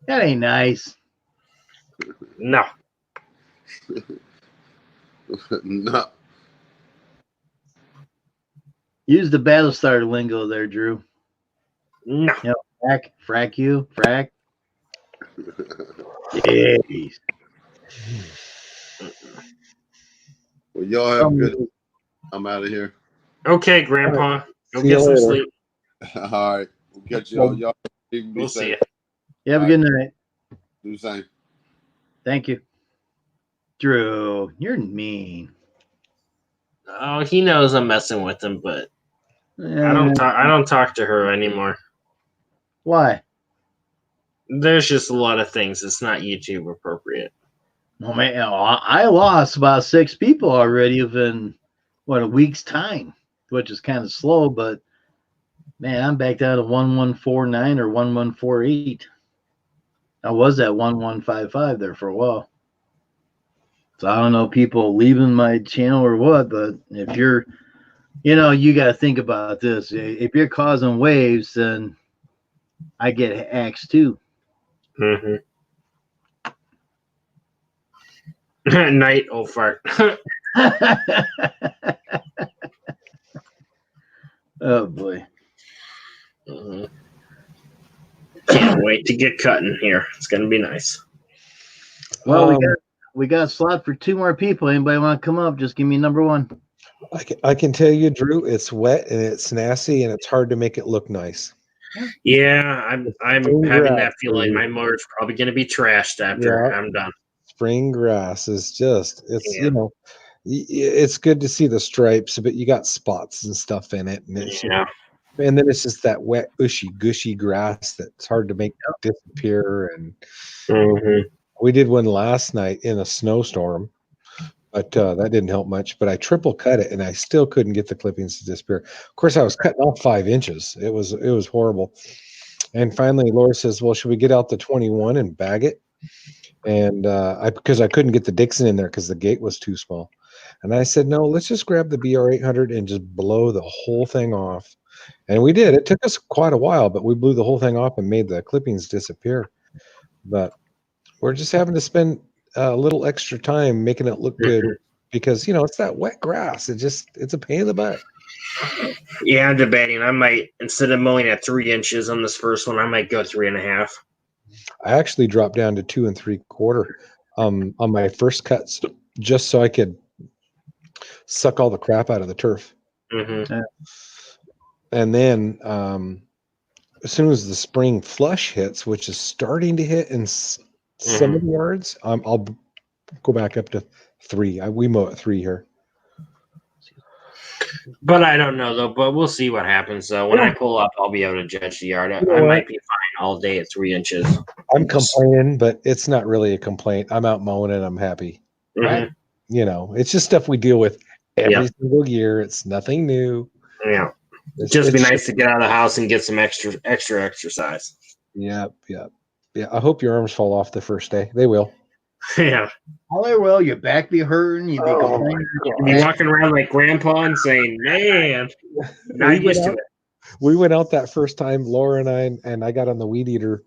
That ain't nice. No. No. Use the Battlestar lingo there, Drew. No. You know, frack you, frack. Jeez. Well, y'all have good. I'm out of here. Okay, Grandpa. Go See get you some later. sleep. All right. We'll catch y'all. Y'all can be We'll safe. see you. You have a good night. Do the same. Thank you. Drew, you're mean. Oh, he knows I'm messing with him, but I don't talk to her anymore. Why? There's just a lot of things. It's not YouTube appropriate. Well, man, I lost about 6 people already within a week's time, which is kind of slow, but man, I'm back down to 1149 or 1148. I was at 1155 there for a while. So I don't know people leaving my channel or what, but if you're, you got to think about this. If you're causing waves, then I get axed too. Mm-hmm. Night, old fart. Oh boy. Mhm. Can't wait to get cutting here. It's gonna be nice. Well, we got a slot for 2 more people. Anybody want to come up? Just give me number 1. I can tell you, Drew, it's wet and it's nasty and it's hard to make it look nice. Yeah, I'm Spring having grass, that feeling. baby. My motor's probably gonna be trashed after Yeah. I'm done. Spring grass is just, it's, Yeah. you know, it's good to see the stripes, but you got spots and stuff in it. And it's, Yeah. and then it's just that wet, gushy grass that's hard to make disappear. And Mhm. we did one last night in a snowstorm, but that didn't help much. But I triple cut it and I still couldn't get the clippings to disappear. Of course, I was cutting off 5 inches. It was horrible. And finally, Laura says, well, should we get out the 21 and bag it? And because I couldn't get the Dixon in there because the gate was too small. And I said, no, let's just grab the BR800 and just blow the whole thing off. And we did. It took us quite a while, but we blew the whole thing off and made the clippings disappear. But we're just having to spend a little extra time making it look good because, you know, it's that wet grass. It's a pain in the butt. Yeah, I'm debating. I might, instead of mowing at 3 inches on this first one, I might go 3.5. I actually dropped down to 2 3/4 on my first cuts just so I could suck all the crap out of the turf. Mm-hmm. And then as soon as the spring flush hits, which is starting to hit in some of the yards, I'll go back up to 3. We mow at 3 here. But I don't know, though. But we'll see what happens. So when I pull up, I'll be able to judge the yard. I might be fine all day at 3 inches. I'm complaining, but it's not really a complaint. I'm out mowing and I'm happy. Mhm. You know, it's just stuff we deal with every single year. It's nothing new. Yeah. It's Just be nice to get out of the house and get some extra exercise. Yeah. I hope your arms fall off the first day. They will. Yeah. All right, well, your back be hurting. You be complaining. Be walking around like grandpa and saying, man, not used to it. We went out that first time, Laura and I got on the weed eater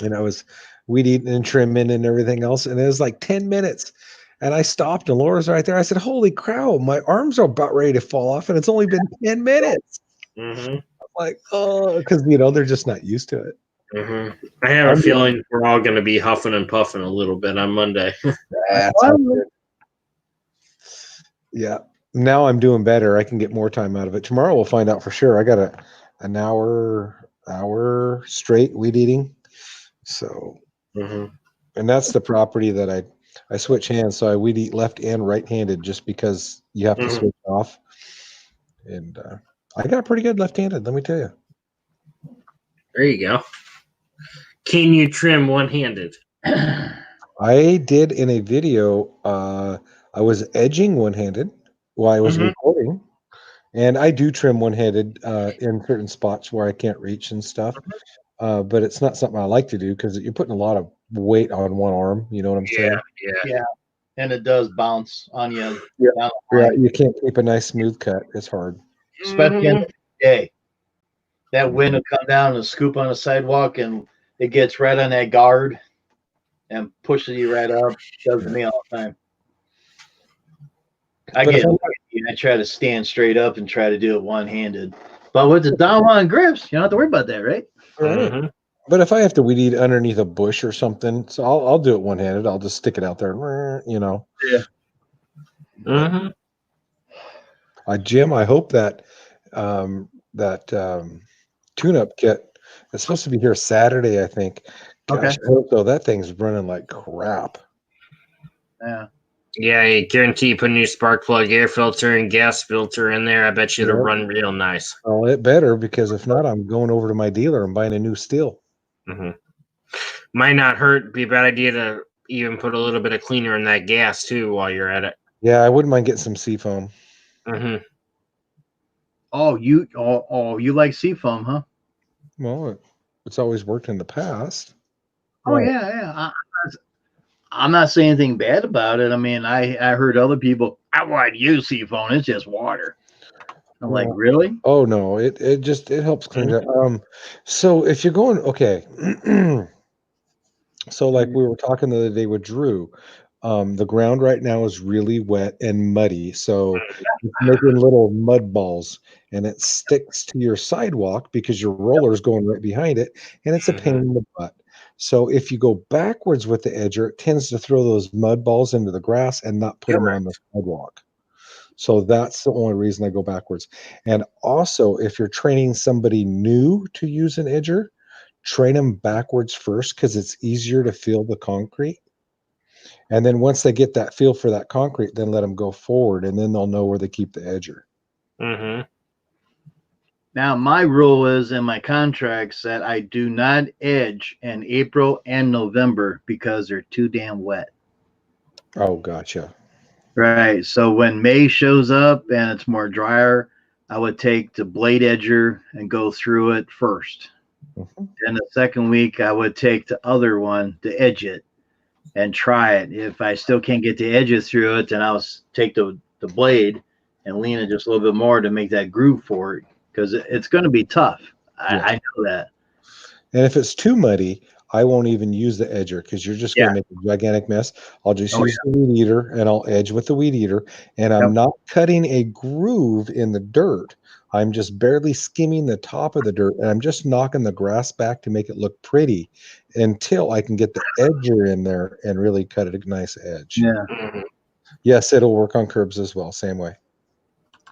and I was weed eating and trimming and everything else. And it was like 10 minutes. And I stopped and Laura's right there. I said, holy cow, my arms are about ready to fall off. And it's only been 10 minutes. Mm-hmm. I'm like, oh, because, you know, they're just not used to it. Mm-hmm. I have a feeling we're all going to be huffing and puffing a little bit on Monday. Yeah. Now I'm doing better. I can get more time out of it. Tomorrow we'll find out for sure. I got an hour straight weed eating. So, and that's the property that I switch hands. So I weed eat left and right handed just because you have to switch off. And I got pretty good left handed, let me tell you. There you go. Can you trim one-handed? I did in a video. I was edging one-handed while I was recording, and I do trim one-handed in certain spots where I can't reach and stuff. But it's not something I like to do because you're putting a lot of weight on one arm. You know what I'm saying? Yeah. And it does bounce on you. Yeah, you can't keep a nice smooth cut. It's hard. Especially in the day. That wind will come down and scoop on the sidewalk and it gets right on that guard and pushes you right up. Does me all the time. I try to stand straight up and try to do it one-handed. But with the down-on grips, you don't have to worry about that, right? Right. But if I have to weed eat underneath a bush or something, so I'll do it one-handed. I'll just stick it out there, you know. Yeah. Jim, I hope that tune-up kit is supposed to be here Saturday, I think. Gosh, I hope so. That thing's running like crap. Yeah. Yeah, I guarantee you put a new spark plug, air filter, and gas filter in there. I bet you it'll run real nice. Well, it better, because if not, I'm going over to my dealer and buying a new steel. Might not hurt. Be a bad idea to even put a little bit of cleaner in that gas too while you're at it. Yeah, I wouldn't mind getting some seafoam. Oh, you like seafoam, huh? Well, it's always worked in the past. Oh, yeah. I'm not saying anything bad about it. I mean, I heard other people, I want to use seafoam. It's just water. I'm like, really? Oh no, it helps clean it up. So if you're going, okay. So like we were talking the other day with Drew, The ground right now is really wet and muddy, so it's making little mud balls, and it sticks to your sidewalk because your roller is going right behind it, and it's a pain in the butt. So if you go backwards with the edger, it tends to throw those mud balls into the grass and not put them on the sidewalk. So that's the only reason I go backwards. And also, if you're training somebody new to use an edger, train them backwards first because it's easier to feel the concrete. And then once they get that feel for that concrete, then let them go forward, and then they'll know where they keep the edger. Mm-hmm. Now, my rule is in my contracts that I do not edge in April and November because they're too damn wet. Oh, gotcha. Right. So when May shows up and it's more drier, I would take the blade edger and go through it first. Mm-hmm. And the second week, I would take the other one to edge it and try it. If I still can't get the edges through it, then I'll take the blade and lean it just a little bit more to make that groove for it, because it's going to be tough. I know that. And if it's too muddy, I won't even use the edger because you're just going to make a gigantic mess. I'll just use the weed eater, and I'll edge with the weed eater, and I'm not cutting a groove in the dirt. I'm just barely skimming the top of the dirt, and I'm just knocking the grass back to make it look pretty until I can get the edger in there and really cut it a nice edge. Yeah. Yes, it'll work on curbs as well. Same way.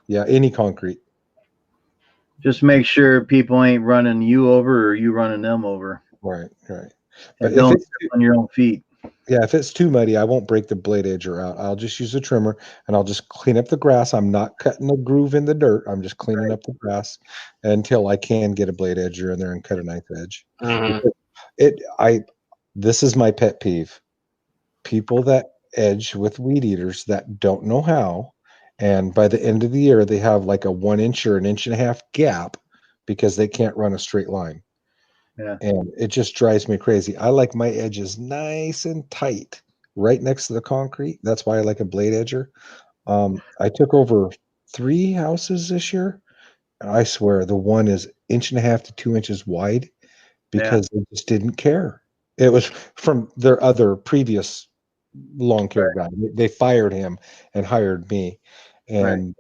Yeah, any concrete. Just make sure people ain't running you over or you running them over. Right. But don't step on your own feet. Yeah, if it's too muddy, I won't break the blade edger out. I'll just use a trimmer, and I'll just clean up the grass. I'm not cutting a groove in the dirt. I'm just cleaning up the grass until I can get a blade edger in there and cut a nice edge. This is my pet peeve. People that edge with weed eaters that don't know how, and by the end of the year, they have like a 1 inch or 1.5 inch gap because they can't run a straight line. Yeah. And it just drives me crazy. I like my edges nice and tight right next to the concrete. That's why I like a blade edger. I took over 3 houses this year, and I swear the one is 1.5 inches to 2 inches wide because they just didn't care. It was from their other previous lawn care guy. They fired him and hired me. And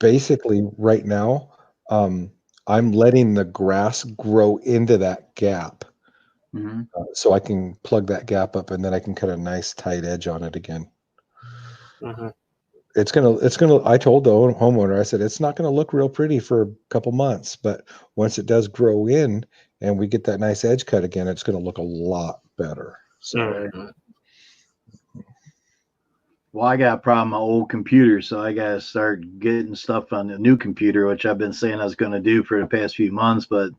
basically right now, I'm letting the grass grow into that gap, so I can plug that gap up, and then I can cut a nice tight edge on it again. It's gonna. I told the homeowner, I said, it's not gonna look real pretty for a couple months, but once it does grow in and we get that nice edge cut again, it's gonna look a lot better. So. Well, I got a problem with my old computer, so I got to start getting stuff on the new computer, which I've been saying I was going to do for the past few months, but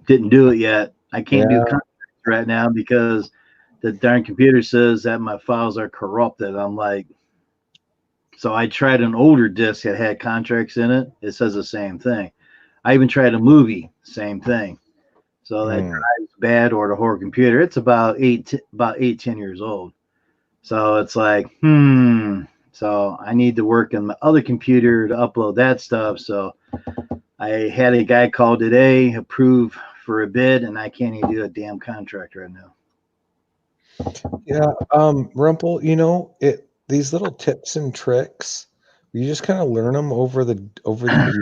didn't do it yet. I can't do contracts right now because the darn computer says that my files are corrupted. I'm like, so I tried an older disk that had contracts in it. It says the same thing. I even tried a movie, same thing. So that drive's bad, or the whole computer. It's about 10 years old. So it's like, so I need to work on my other computer to upload that stuff. So I had a guy call today, approve for a bid, and I can't even do a damn contract right now. Yeah, Rumpel, these little tips and tricks, you just kind of learn them over the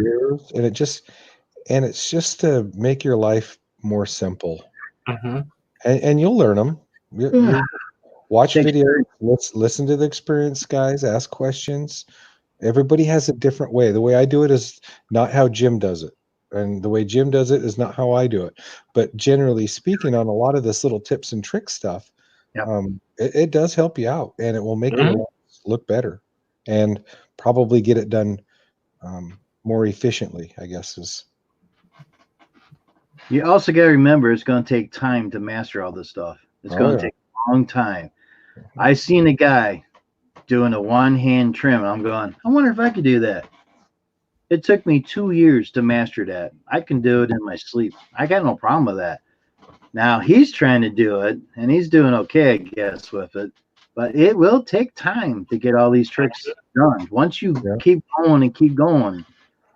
years, and it's just to make your life more simple. And you'll learn them. You'll watch videos, listen to the experienced guys, ask questions. Everybody has a different way. The way I do it is not how Jim does it. And the way Jim does it is not how I do it. But generally speaking, on a lot of this little tips and trick stuff, it does help you out, and it will make your life look better and probably get it done more efficiently, I guess is. You also got to remember it's going to take time to master all this stuff. It's going to take a long time. I seen a guy doing a one-hand trim, and I'm going, I wonder if I could do that. It took me 2 years to master that. I can do it in my sleep. I got no problem with that. Now he's trying to do it, and he's doing okay, I guess, with it. But it will take time to get all these tricks done. Once you keep going and keep going,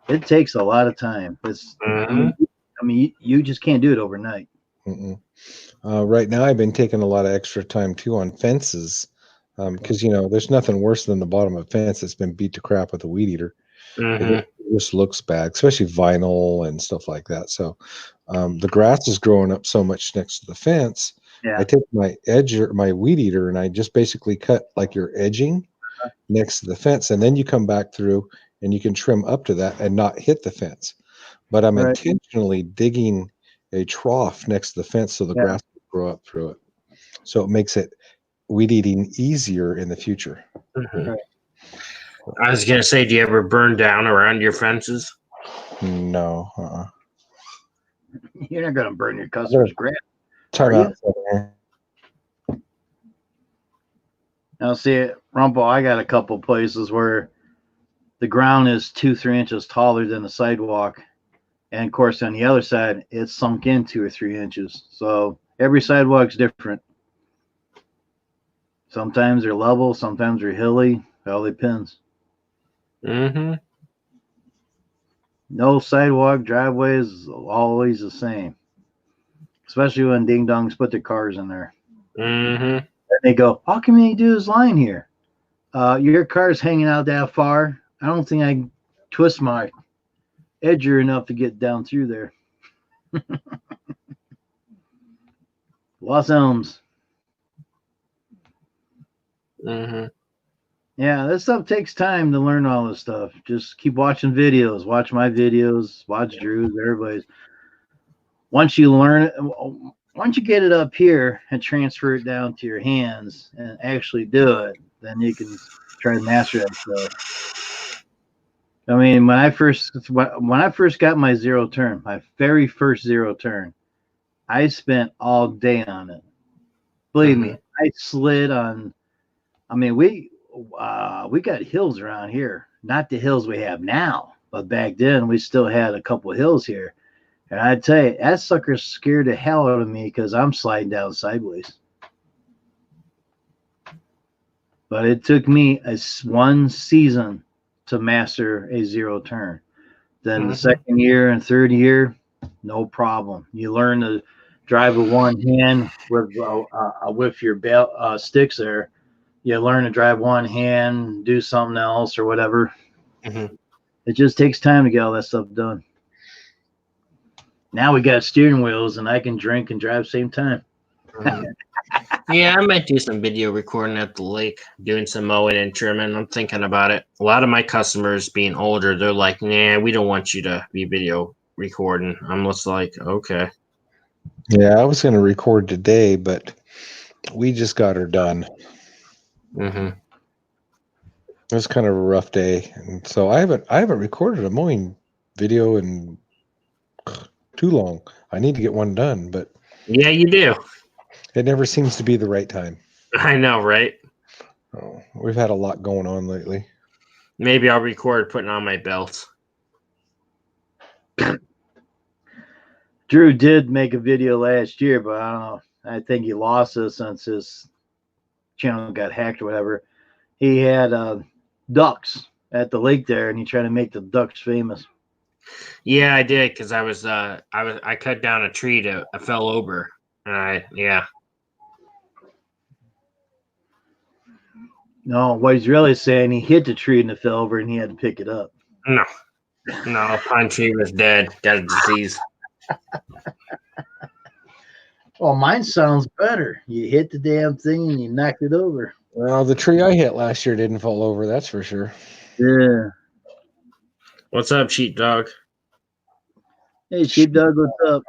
it takes a lot of time. I mean, you just can't do it overnight. Right now, I've been taking a lot of extra time too on fences, because there's nothing worse than the bottom of a fence that's been beat to crap with a weed eater. It just looks bad, especially vinyl and stuff like that. So the grass is growing up so much next to the fence. Yeah. I take my weed eater, and I just basically cut like your edging next to the fence, and then you come back through and you can trim up to that and not hit the fence. But I'm Right. intentionally digging a trough next to the fence so the grass will grow up through it. So it makes it weed eating easier in the future. Right. I was gonna say, do you ever burn down around your fences? No. You're not going to burn your customers' grass. Time Are out. you? Now, see, Rumple, I got a couple places where the ground is 2-3 inches taller than the sidewalk. And of course, on the other side, it's sunk in 2 or 3 inches. So every sidewalk's different. Sometimes they're level, sometimes they're hilly. It all depends. No sidewalk driveway is always the same, especially when ding dongs put their cars in there. And they go, "How come you do this line here? Your car's hanging out that far. I don't think I can twist my edger enough to get down through there." Los Elms. Yeah, this stuff takes time to learn all this stuff. Just keep watching videos. Watch my videos. Watch Drew's, everybody's. Once you learn it, once you get it up here and transfer it down to your hands and actually do it, then you can try to master that stuff. I mean, when I first got my zero turn, my very first zero turn, I spent all day on it. Believe me, I slid on. I mean, we got hills around here, not the hills we have now, but back then we still had a couple of hills here. And I'd tell you, that sucker scared the hell out of me because I'm sliding down sideways. But it took me one season to master a zero turn. Then the second year and third year, no problem. You learn to drive with one hand with your belt sticks there. You learn to drive one hand, do something else or whatever. It just takes time to get all that stuff done. Now we got steering wheels, and I can drink and drive same time. Yeah, I might do some video recording at the lake, doing some mowing and trimming. I'm thinking about it. A lot of my customers, being older, they're like, "Nah, we don't want you to be video recording." I'm just like, okay. Yeah, I was going to record today, but we just got her done. It was kind of a rough day, and so I haven't recorded a mowing video in too long. I need to get one done, but yeah, you do. It never seems to be the right time. I know, right? Oh, we've had a lot going on lately. Maybe I'll record putting on my belt. Drew did make a video last year, but I don't know. I think he lost it since his channel got hacked or whatever. He had ducks at the lake there, and he tried to make the ducks famous. Yeah, I did because I cut down a tree I fell over, and No, what he's really saying, he hit the tree and it fell over, and he had to pick it up. No, pine tree was dead. Got a disease. Well, mine sounds better. You hit the damn thing and you knocked it over. Well, the tree I hit last year didn't fall over, that's for sure. Yeah. What's up, Sheepdog? Hey, Sheepdog, what's up?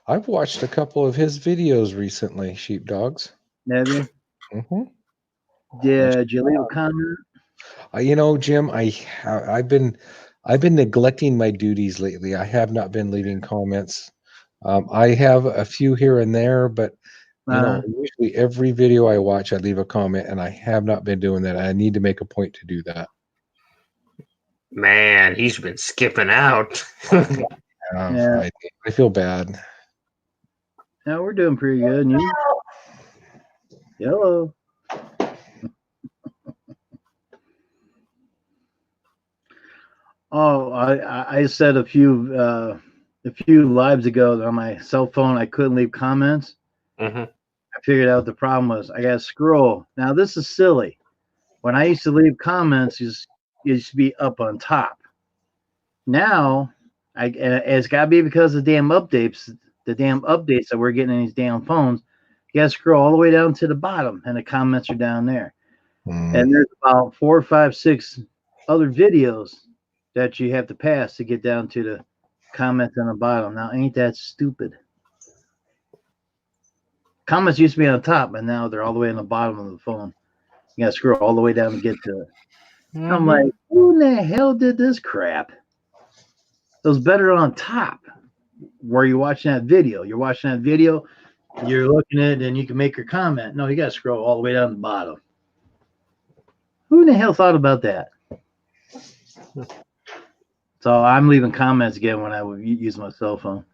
I've watched a couple of his videos recently, Sheepdogs. Have you? Mm-hmm. Yeah, did you leave a comment? Jim, I've been neglecting my duties lately. I have not been leaving comments. I have a few here and there, but usually every video I watch, I leave a comment, and I have not been doing that. I need to make a point to do that. Man, he's been skipping out. I feel bad. No, we're doing pretty good. And you? Hello. Oh, I said a few a few lives ago on my cell phone, I couldn't leave comments. Mhm. I figured out the problem was I got to scroll. Now, this is silly. When I used to leave comments, it used to be up on top. Now, it's got to be because of the damn updates that we're getting in these damn phones. You got to scroll all the way down to the bottom, and the comments are down there. And there's about 4, 5, 6 other videos that you have to pass to get down to the comments on the bottom. Now, ain't that stupid? Comments used to be on top, and now they're all the way on the bottom of the phone. You got to scroll all the way down to get to it. I'm like, who in the hell did this crap? It was better on top where you're watching that video. You're watching that video, you're looking at it, and you can make your comment. No, you got to scroll all the way down to the bottom. Who in the hell thought about that? So I'm leaving comments again when I would use my cell phone.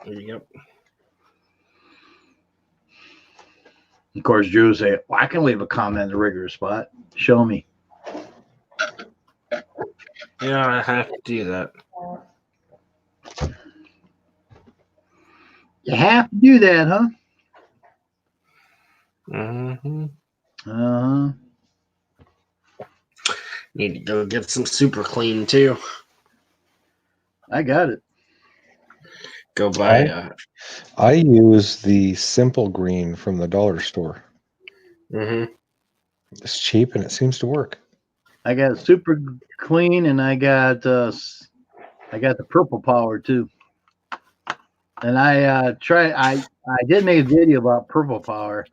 Yep. Of course, Drew will say, well, I can leave a comment in the regular spot. Show me. Yeah, I have to do that. You have to do that, huh? Mm-hmm. Uh-huh. Need to go get some super clean too. I got it. Go buy I use the Simple Green from the dollar store. Mm-hmm. It's cheap and it seems to work. I got super clean, and I got the purple power too. And I did make a video about purple power.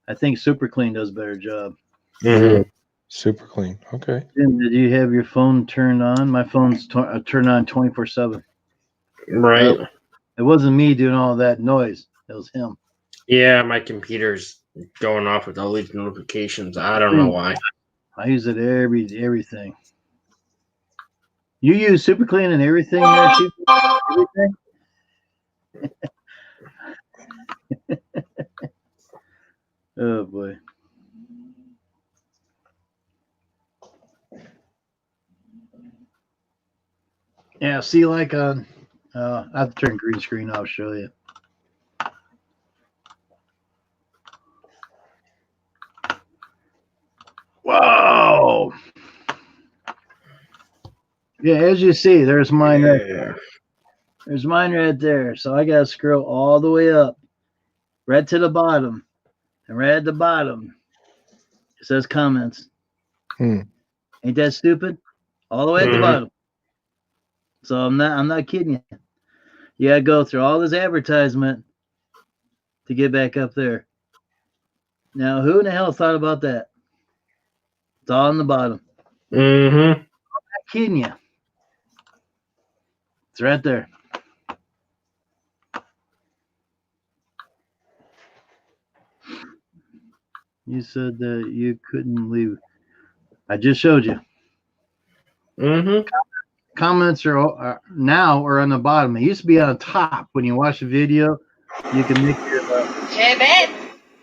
I think super clean does a better job. Mm-hmm. Super clean. Okay. Jim, did you have your phone turned on? My phone's turned on 24/7. Right. It wasn't me doing all that noise. It was him. Yeah, my computer's going off with all these notifications. I don't know why. I use it everything. You use super clean and everything there too? Everything? Oh boy. Yeah, see, like on, I have to turn green screen off, show you. Whoa. Yeah, as you see, there's mine right there. There's mine right there. So I got to scroll all the way up, right to the bottom. And right at the bottom, it says comments. Ain't that stupid? All the way at the bottom. So I'm not kidding you. You gotta go through all this advertisement to get back up there. Now, who in the hell thought about that? It's all on the bottom. Mm-hmm. I'm not kidding you. It's right there. You said that you couldn't leave. I just showed you. Mm-hmm. Comments are now on the bottom. It used to be on top. When you watch the video, you can make your. Hey, babe.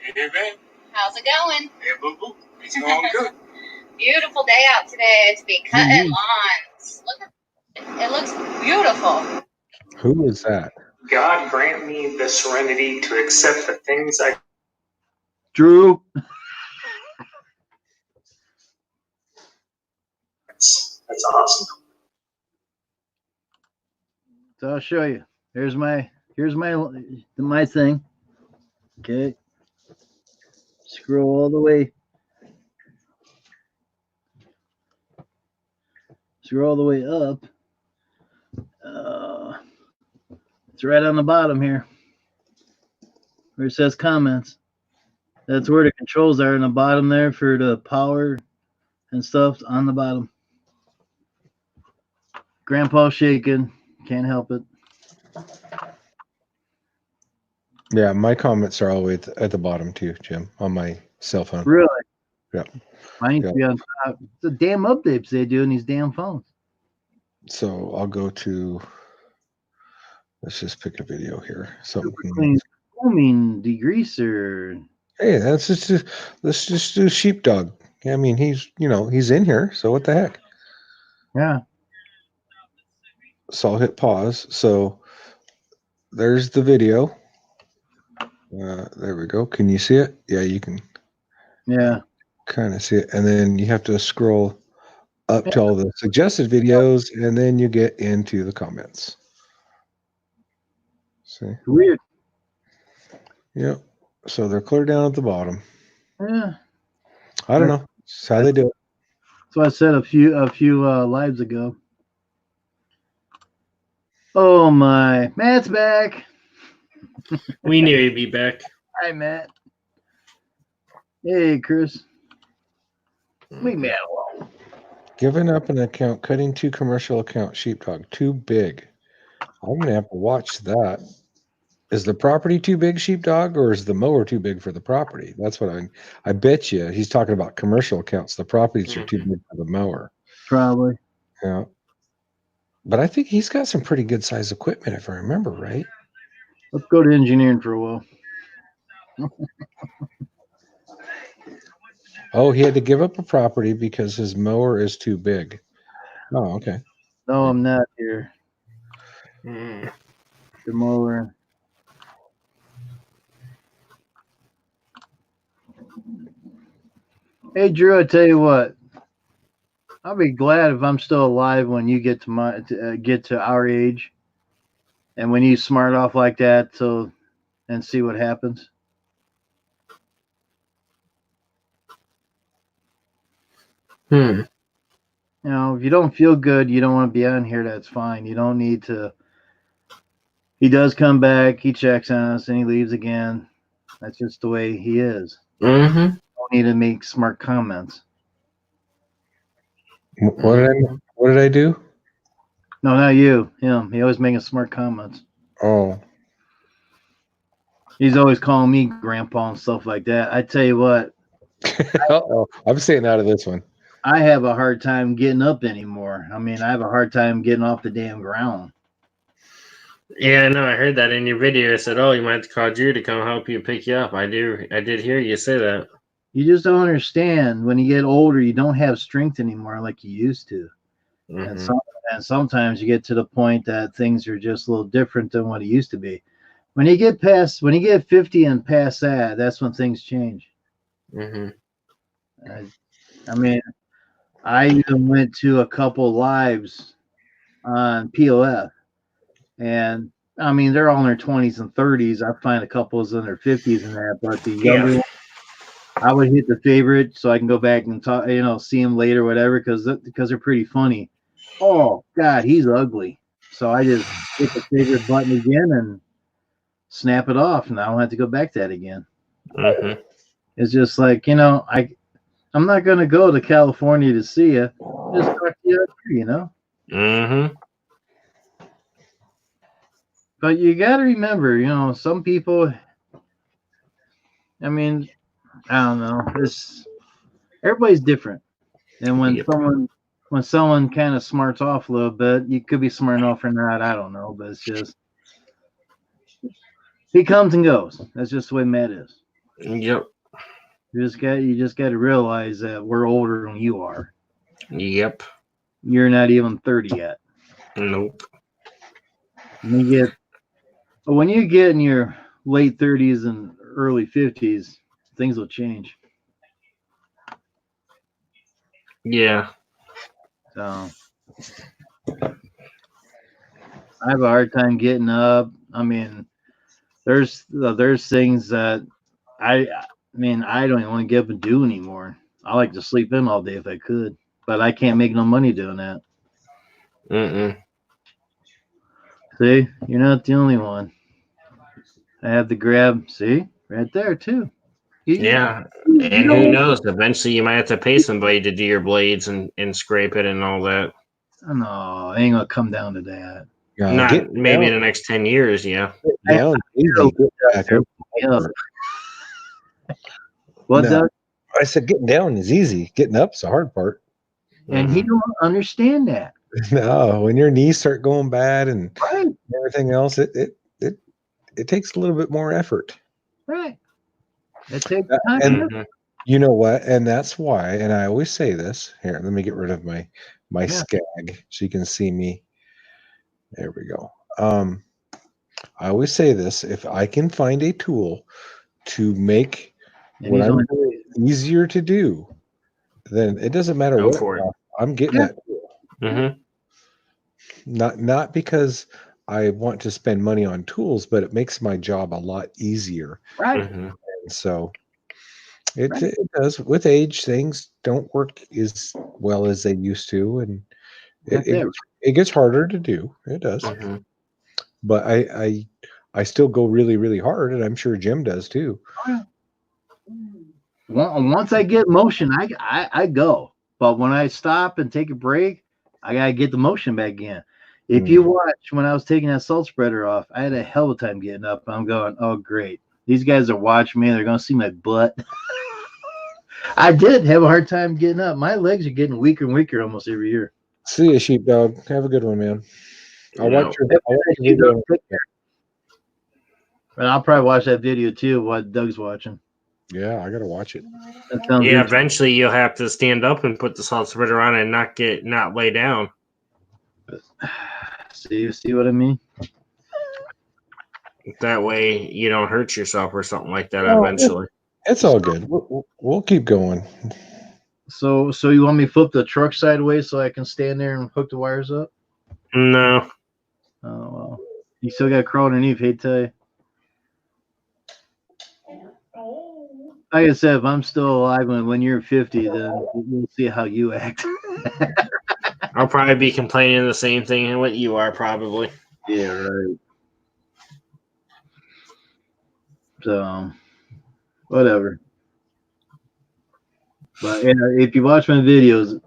Hey, babe. How's it going? Hey, boo boo. It's going good. Beautiful day out today to be cutting lawns. Look at it. Looks beautiful. Who is that? God grant me the serenity to accept the things I. Drew. That's awesome. So I'll show you. Here's my thing. Okay. Scroll all the way. Scroll all the way up. It's right on the bottom here, where it says comments. That's where the controls are in the bottom there for the power and stuff on the bottom. Grandpa shaking. Can't help it. Yeah, my comments are all the way at the bottom too, Jim, on my cell phone. Really? Yeah. Mine used to be on top. The damn updates they do in these damn phones. So I'll go to. Let's just pick a video here. Something. Clean foaming degreaser. Hey, let's just do sheepdog. Yeah, I mean he's in here, so what the heck? Yeah. So I'll hit pause. So there's the video. There we go. Can you see it? Yeah, you can Yeah. kind of see it. And then you have to scroll up to all the suggested videos, and then you get into the comments. See? Weird. Yep. So they're clear down at the bottom. Yeah. I don't know. That's how they do it. That's what I said a few lives ago. Oh my, Matt's back. We knew he'd be back. Hi, Matt. Hey, Chris. Leave Matt alone. Giving up an account, cutting 2 commercial accounts, sheepdog, too big. I'm gonna have to watch that. Is the property too big, sheepdog, or is the mower too big for the property? That's what I bet you he's talking about commercial accounts. The properties are too big for the mower. Probably. Yeah. But I think he's got some pretty good size equipment, if I remember right. Let's go to engineering for a while. Oh, he had to give up a property because his mower is too big. Oh, okay. No, I'm not here. Mm. The mower. Hey, Drew, I tell you what. I'll be glad if I'm still alive when you get to get to our age, and when you smart off like that, and see what happens. Hmm. You know, if you don't feel good, you don't want to be on here. That's fine. You don't need to. He does come back. He checks on us, and he leaves again. That's just the way he is. Mm-hmm. You don't need to make smart comments. What did I do? No, not you. Him. He always making smart comments. Oh. He's always calling me grandpa and stuff like that. I tell you what. Uh-oh. I'm staying out of this one. I have a hard time getting up anymore. I mean, I have a hard time getting off the damn ground. Yeah, no, I heard that in your video. I said, "Oh, you might have to call Drew to come help you pick you up." I did hear you say that. You just don't understand. When you get older, you don't have strength anymore like you used to. Mm-hmm. And sometimes you get to the point that things are just a little different than what it used to be. When you get 50 and past that, that's when things change. Mm-hmm. I mean, I even went to a couple lives on POF, and I mean, they're all in their 20s and 30s. I find a couple is in their 50s and that, but the younger ones, I would hit the favorite so I can go back and talk, see them later, whatever, because they're pretty funny. Oh God, he's ugly. So I just hit the favorite button again and snap it off, and I don't have to go back to that again. Mm-hmm. It's just like, I'm not gonna go to California to see you. Just talk to you, Mm-hmm. But you got to remember, some people. I mean, I don't know. Everybody's different, and when someone kind of smarts off a little bit, you could be smart enough or not. I don't know, but it's just he comes and goes. That's just the way Matt is. Yep. You just got to realize that we're older than you are. Yep. You're not even 30 yet. Nope. When you get in your late 30s and early 50s, things will change. Yeah. So I have a hard time getting up. I mean, there's things that I don't even want to get up and do anymore. I like to sleep in all day if I could, but I can't make no money doing that. Mm-mm. See, you're not the only one. I have to grab, see, right there too. Yeah. And who knows? Eventually you might have to pay somebody to do your blades and scrape it and all that. No, it ain't gonna come down to that. Not maybe in the next 10 years, yeah. What, Doug? I said getting down is easy. Getting up's the hard part. And he don't understand that. No, when your knees start going bad and everything else, it takes a little bit more effort. Right. It takes time. And you know what? And that's why, and I always say this. Here, let me get rid of my skag so you can see me. There we go. I always say this: if I can find a tool to make what I'm doing easier to do, then it doesn't matter Go what for it. I'm getting that tool. Mm-hmm. Not because I want to spend money on tools, but it makes my job a lot easier. Right. Mm-hmm. And so it does. With age, things don't work as well as they used to, and it gets harder to do. It does. Mm-hmm. But I still go really, really hard, and I'm sure Jim does too. Once I get motion, I go. But when I stop and take a break, I gotta get the motion back again. If you watch when I was taking that salt spreader off, I had a hell of a time getting up. I'm going, oh great, these guys are watching me. They're gonna see my butt. I did have a hard time getting up. My legs are getting weaker and weaker almost every year. See you, sheepdog. Have a good one, man. I'll watch your video. And I'll probably watch that video too. What Doug's watching. Yeah, I gotta watch it. Yeah, eventually you'll have to stand up and put the salt spreader on and not lay down. See what I mean? That way you don't hurt yourself or something like that eventually. It's all good. We'll keep going. So you want me to flip the truck sideways so I can stand there and hook the wires up? No. Oh well. You still got to crawl underneath, hate to tell you. Like I said, if I'm still alive when you're 50, then we'll see how you act. I'll probably be complaining the same thing and what you are probably. Yeah, right. So, whatever. But if you watch my videos,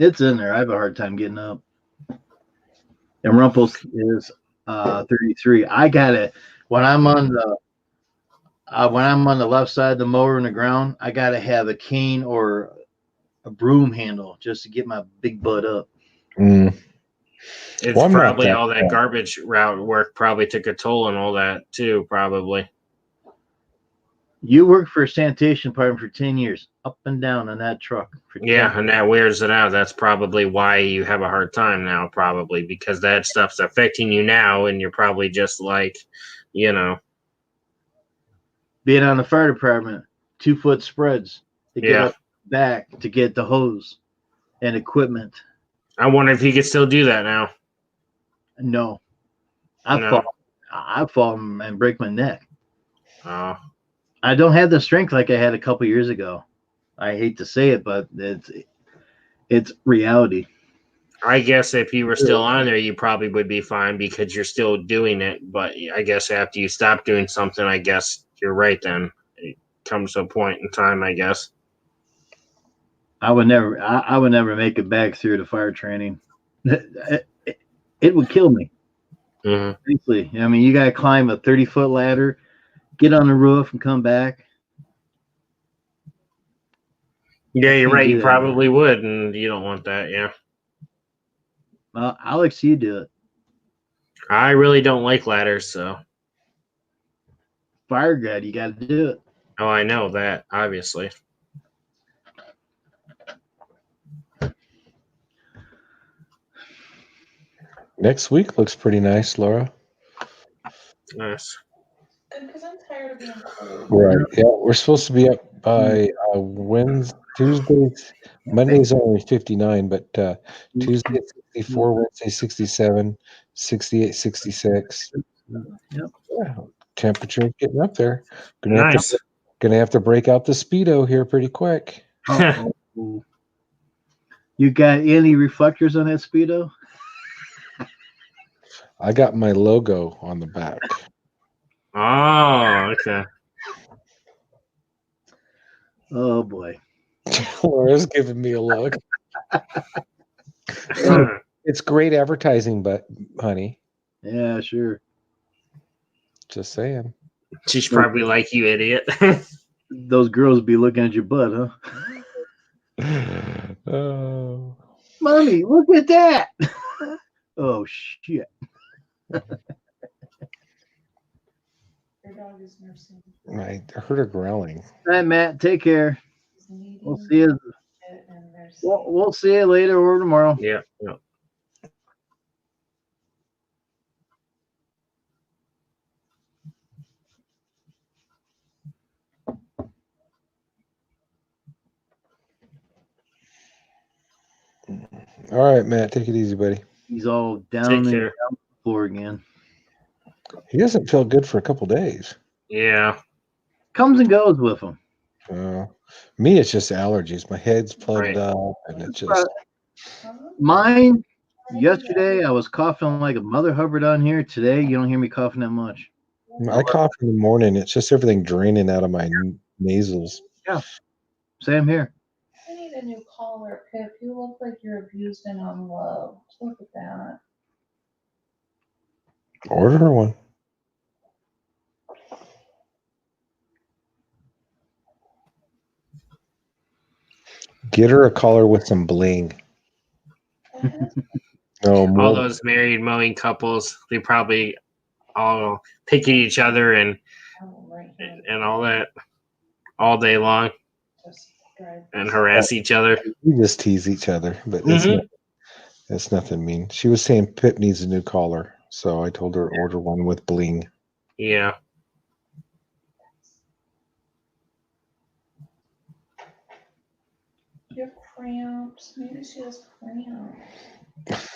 it's in there. I have a hard time getting up. And Rumples is 33. I got it when I'm on the left side of the mower in the ground. I gotta have a cane or a broom handle just to get my big butt up. It's probably all that garbage route work probably took a toll on all that too, probably. You worked for a sanitation department for 10 years, up and down on that truck. Yeah, and that wears it out. That's probably why you have a hard time now, probably, because that stuff's affecting you now, and you're probably just like, you know. Being on the fire department, 2-foot spreads to get up back to get the hose and equipment. I wonder if you could still do that now. No. I've fallen and break my neck. Oh. I don't have the strength like I had a couple years ago. I hate to say it, but it's reality. I guess if you were still on there, you probably would be fine because you're still doing it. But I guess after you stop doing something, I guess you're right then. It comes to a point in time, I guess. I would never make it back through the fire training. It would kill me. Mm-hmm. Seriously. I mean, you got to climb a 30-foot ladder, get on the roof, and come back. Yeah, you're right. You probably would, and you don't want that, yeah. Well, Alex, you do it. I really don't like ladders, so. Fire guide, you got to do it. Oh, I know that, obviously. Next week looks pretty nice, Laura. Nice. Because I'm tired of being cold. Right. Yeah, we're supposed to be up by Wednesday, Tuesdays. Monday's only 59, but Tuesday 64, Wednesday 67, 68, 66. Yep. Yeah, temperature getting up there. Nice. Gonna have to break out the Speedo here pretty quick. You got any reflectors on that Speedo? I got my logo on the back. Oh, okay. Oh boy. Laura's giving me a look. It's great advertising, but honey. Yeah, sure. Just saying. She's probably like, you idiot. Those girls be looking at your butt, huh? Oh. Mommy, look at that. Oh shit. Your dog is nursing. I heard her growling. All right, Matt, take care. We'll see you. We'll see you later or tomorrow. Yeah. All right, Matt, take it easy, buddy. He's all Take down the care. floor again. He doesn't feel good for a couple days. Yeah. Comes and goes with him. Me, it's just allergies. My head's flooded Right. up, and it just. Mine, yesterday, I was coughing like a mother hubbard on here. Today, you don't hear me coughing that much. I cough in the morning. It's just everything draining out of my nasals. Yeah. Same here. I need a new collar, Pip. You look like you're abused and unloved. Look at that. Order one. Get her a collar with some bling. No, All more. those married mowing couples, they probably all pick at each other and all that all day long and harass each other. We just tease each other, but it's nothing mean. She was saying Pip needs a new collar, so I told her to order one with bling. Yeah. You have cramps. Maybe she has cramps.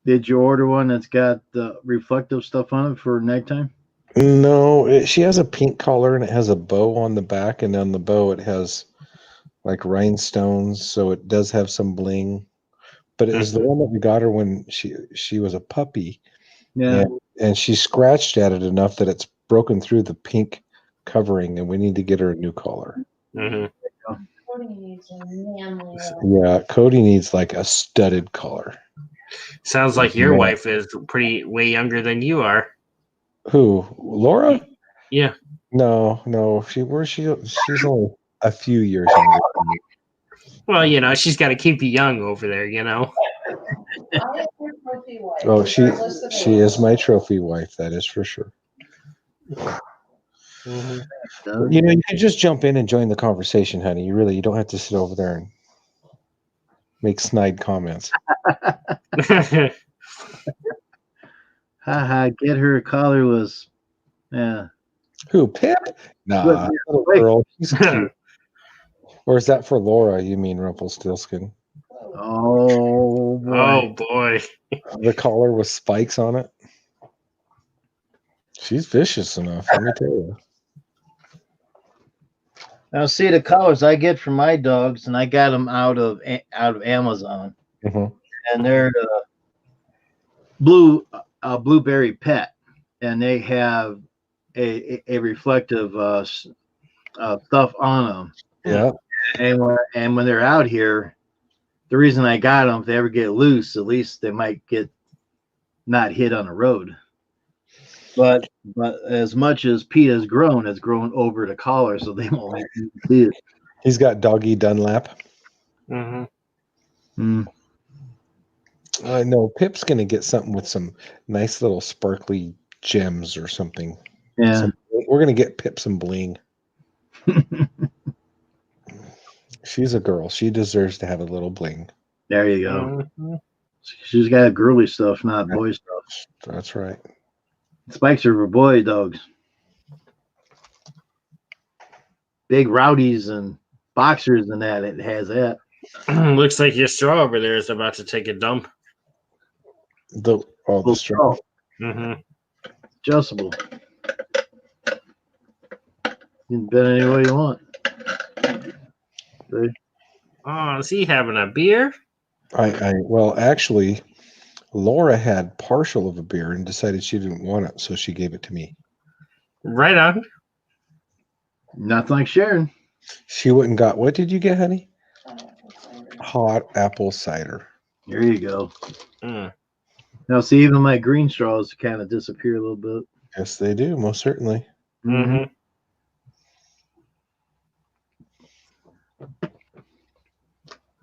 Did you order one that's got the reflective stuff on it for nighttime? No, she has a pink collar and it has a bow on the back, and on the bow it has like rhinestones, so it does have some bling. But it was the one that we got her when she was a puppy. Yeah. And she scratched at it enough that it's broken through the pink covering, and we need to get her a new collar. Mm-hmm. Cody needs a manly Yeah, Cody needs like a studded collar. Sounds like your wife is pretty way younger than you are. Who? Laura? Yeah. No. She's only a few years younger than me. Well, you know, she's got to keep you young over there, you know. I am your trophy wife. Oh, she regardless of is my trophy wife, that is for sure. Mm-hmm. You know, you can just jump in and join the conversation, honey. You don't have to sit over there and make snide comments. Haha, get her a collar was, yeah. Who, Pip? Nah, little girl. She's cute. Or is that for Laura? You mean Rumpelstiltskin? Oh boy. Oh boy. The collar with spikes on it. She's vicious enough, let me tell you. Now, see the collars I get from my dogs, and I got them out of Amazon, and they're blueberry pet, and they have a reflective stuff on them. Yeah. And when they're out here, the reason I got them, if they ever get loose, at least they might get not hit on the road. But as much as Pete has grown over the collar, so they won't see it. He's got doggy Dunlap. Mm-hmm. I know Pip's gonna get something with some nice little sparkly gems or something. Yeah. We're gonna get Pip some bling. She's a girl. She deserves to have a little bling. There you go. She's got girly stuff, not boy stuff. That's right. Spikes are for boy dogs. Big rowdies and boxers and that. It has that. Looks like your straw over there is about to take a dump. The straw. Mm-hmm. Adjustable. You can bet any way you want. See? Oh, is he having a beer? Well, actually, Laura had partial of a beer and decided she didn't want it, so she gave it to me. Right on. Nothing like sharing. She went and got, what did you get, honey? Hot apple cider. There you go. Mm. Now, see, even my green straws kind of disappear a little bit. Yes, they do, most certainly. Mm-hmm.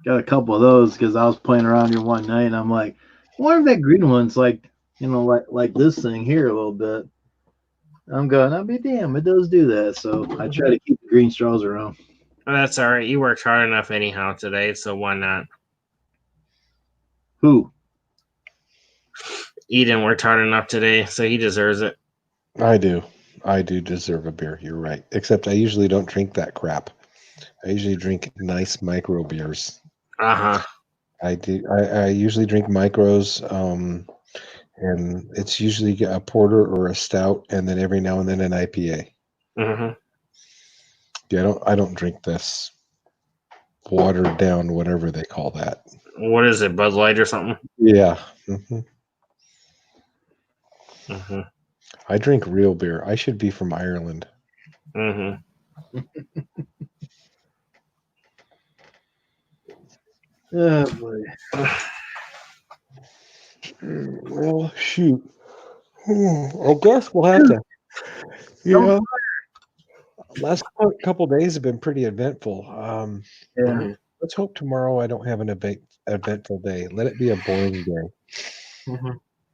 Got a couple of those because I was playing around here one night and I'm like, I wonder if that green one's like this thing here a little bit. I'm going, I'll be damn, it does do that. So I try to keep the green straws around. Well, that's all right. You worked hard enough anyhow today, so why not? Who? Eden worked hard enough today, so he deserves it. I do. I do deserve a beer. You're right. Except I usually don't drink that crap. I usually drink nice micro beers. Uh-huh. I do. I usually drink micros, and it's usually a porter or a stout, and then every now and then an IPA. Mm-hmm. Yeah, I don't drink this watered down, whatever they call that. What is it, Bud Light or something? Yeah. hmm Mm-hmm. I drink real beer. I should be from Ireland. Mm-hmm. Oh boy. Well, shoot. I guess we'll have to. Yeah. Last couple days have been pretty eventful. Yeah. Let's hope tomorrow I don't have an eventful day. Let it be a boring day.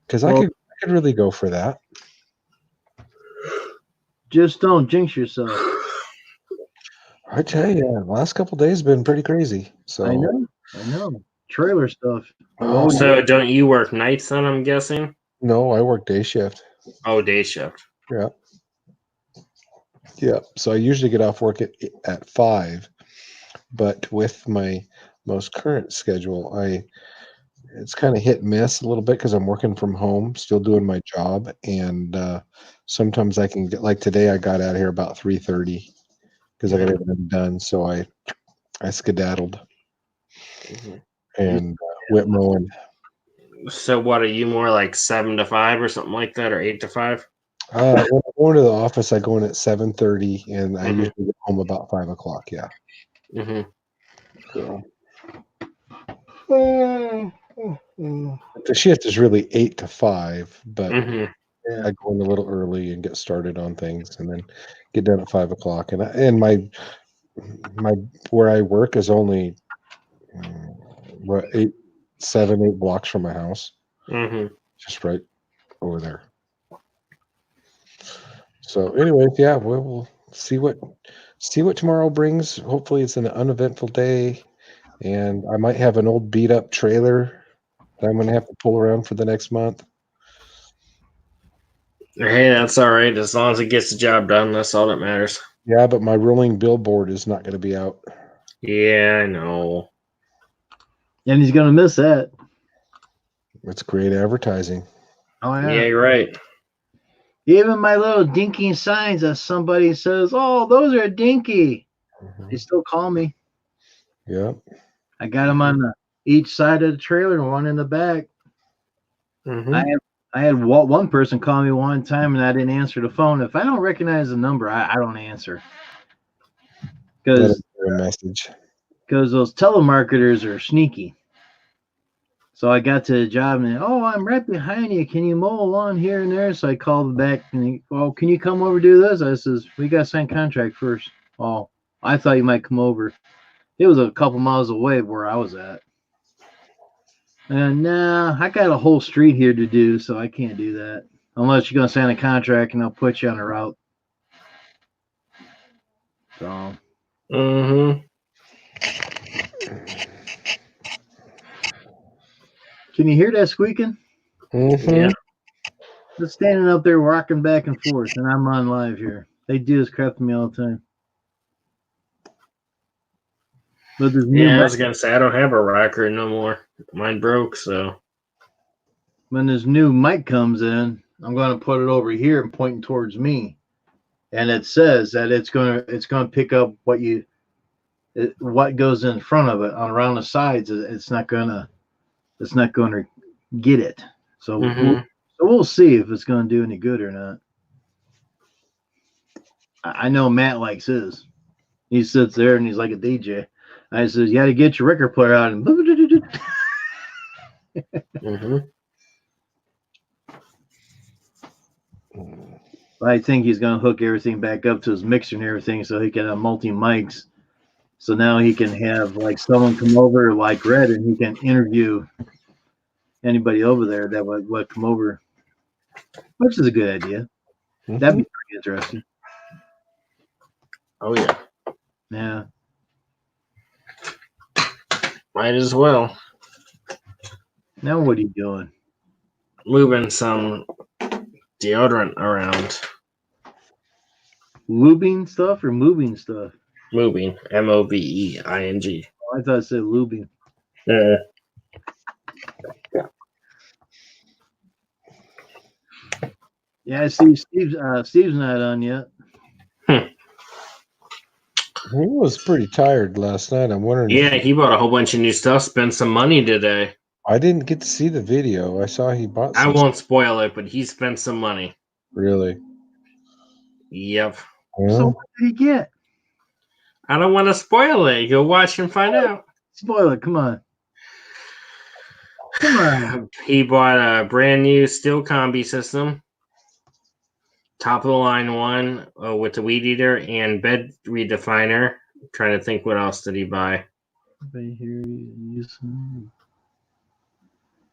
Because I could really go for that. Just don't jinx yourself. I tell you, last couple days have been pretty crazy. So I know. Trailer stuff. Oh, So don't you work nights then, I'm guessing? No, I work day shift. Oh, day shift. Yeah. Yeah. So I usually get off work at 5, but with my most current schedule, it's kind of hit and miss a little bit because I'm working from home, still doing my job, and sometimes I can get, like today, I got out of here about 3:30 because I got everything done. So I skedaddled and went mowing. So what are you more like 7 to 5 or something like that, or 8 to 5? When I go into the office, I go in at 7:30, and I usually get home about 5 o'clock. Yeah. Mm-hmm. So. The shift is really 8 to 5, but I go in a little early and get started on things, and then get done at 5 o'clock. And my where I work is only 8 blocks from my house. Just right over there. So, anyways, yeah, we'll see what tomorrow brings. Hopefully, it's an uneventful day, and I might have an old beat up trailer that I'm going to have to pull around for the next month. Hey, that's all right. As long as it gets the job done, that's all that matters. Yeah, but my rolling billboard is not going to be out. Yeah, I know. And he's gonna miss that. It's great advertising. Oh Yeah, you're right. Even my little dinky signs that somebody says, "Oh, those are dinky," they still call me. Yeah. I got them on each side of the trailer and one in the back. I had one person call me one time and I didn't answer the phone. If I don't recognize the number, I don't answer. Because those telemarketers are sneaky. So I got to the job and I'm right behind you. Can you mow a lawn here and there? So I called back and can you come over do this? I says, we got to sign contract first. Oh, I thought you might come over. It was a couple miles away where I was at. And nah, I got a whole street here to do, so I can't do that. Unless you're going to sign a contract and I'll put you on a route. So. Can you hear that squeaking? Yeah. They're standing up there rocking back and forth, and I'm on live here. They do this crap to me all the time. But I was gonna say I don't have a rocker no more. Mine broke, so when this new mic comes in, I'm gonna put it over here and pointing towards me. And it says that it's gonna pick up what goes in front of it on around the sides. It's not gonna get it. So we'll see if it's gonna do any good or not. I know Matt likes his. He sits there and he's like a DJ. I says, you got to get your record player out and. I think he's going to hook everything back up to his mixer and everything so he can have multi mics. So now he can have like someone come over like Red and he can interview anybody over there that would come over, which is a good idea. That'd be pretty interesting. Oh, yeah. Yeah. Might as well. Now what are you doing? Moving some deodorant around. Lubing stuff or moving stuff? Moving. MOVEING. Oh, I thought it said lubing. Yeah, I see Steve's not on yet. He was pretty tired last night. I'm wondering. Yeah, he bought a whole bunch of new stuff. Spent some money today. I didn't get to see the video. I saw he bought I some. won't spoil it, but he spent some money. Really? Yep. Yeah. So what did he get? I don't want to spoil it. Go watch and find out. Spoil it. Come on. Come on. He bought a brand new steel combi system, top of the line one with the weed eater and bed redefiner. I'm trying to think what else did he buy.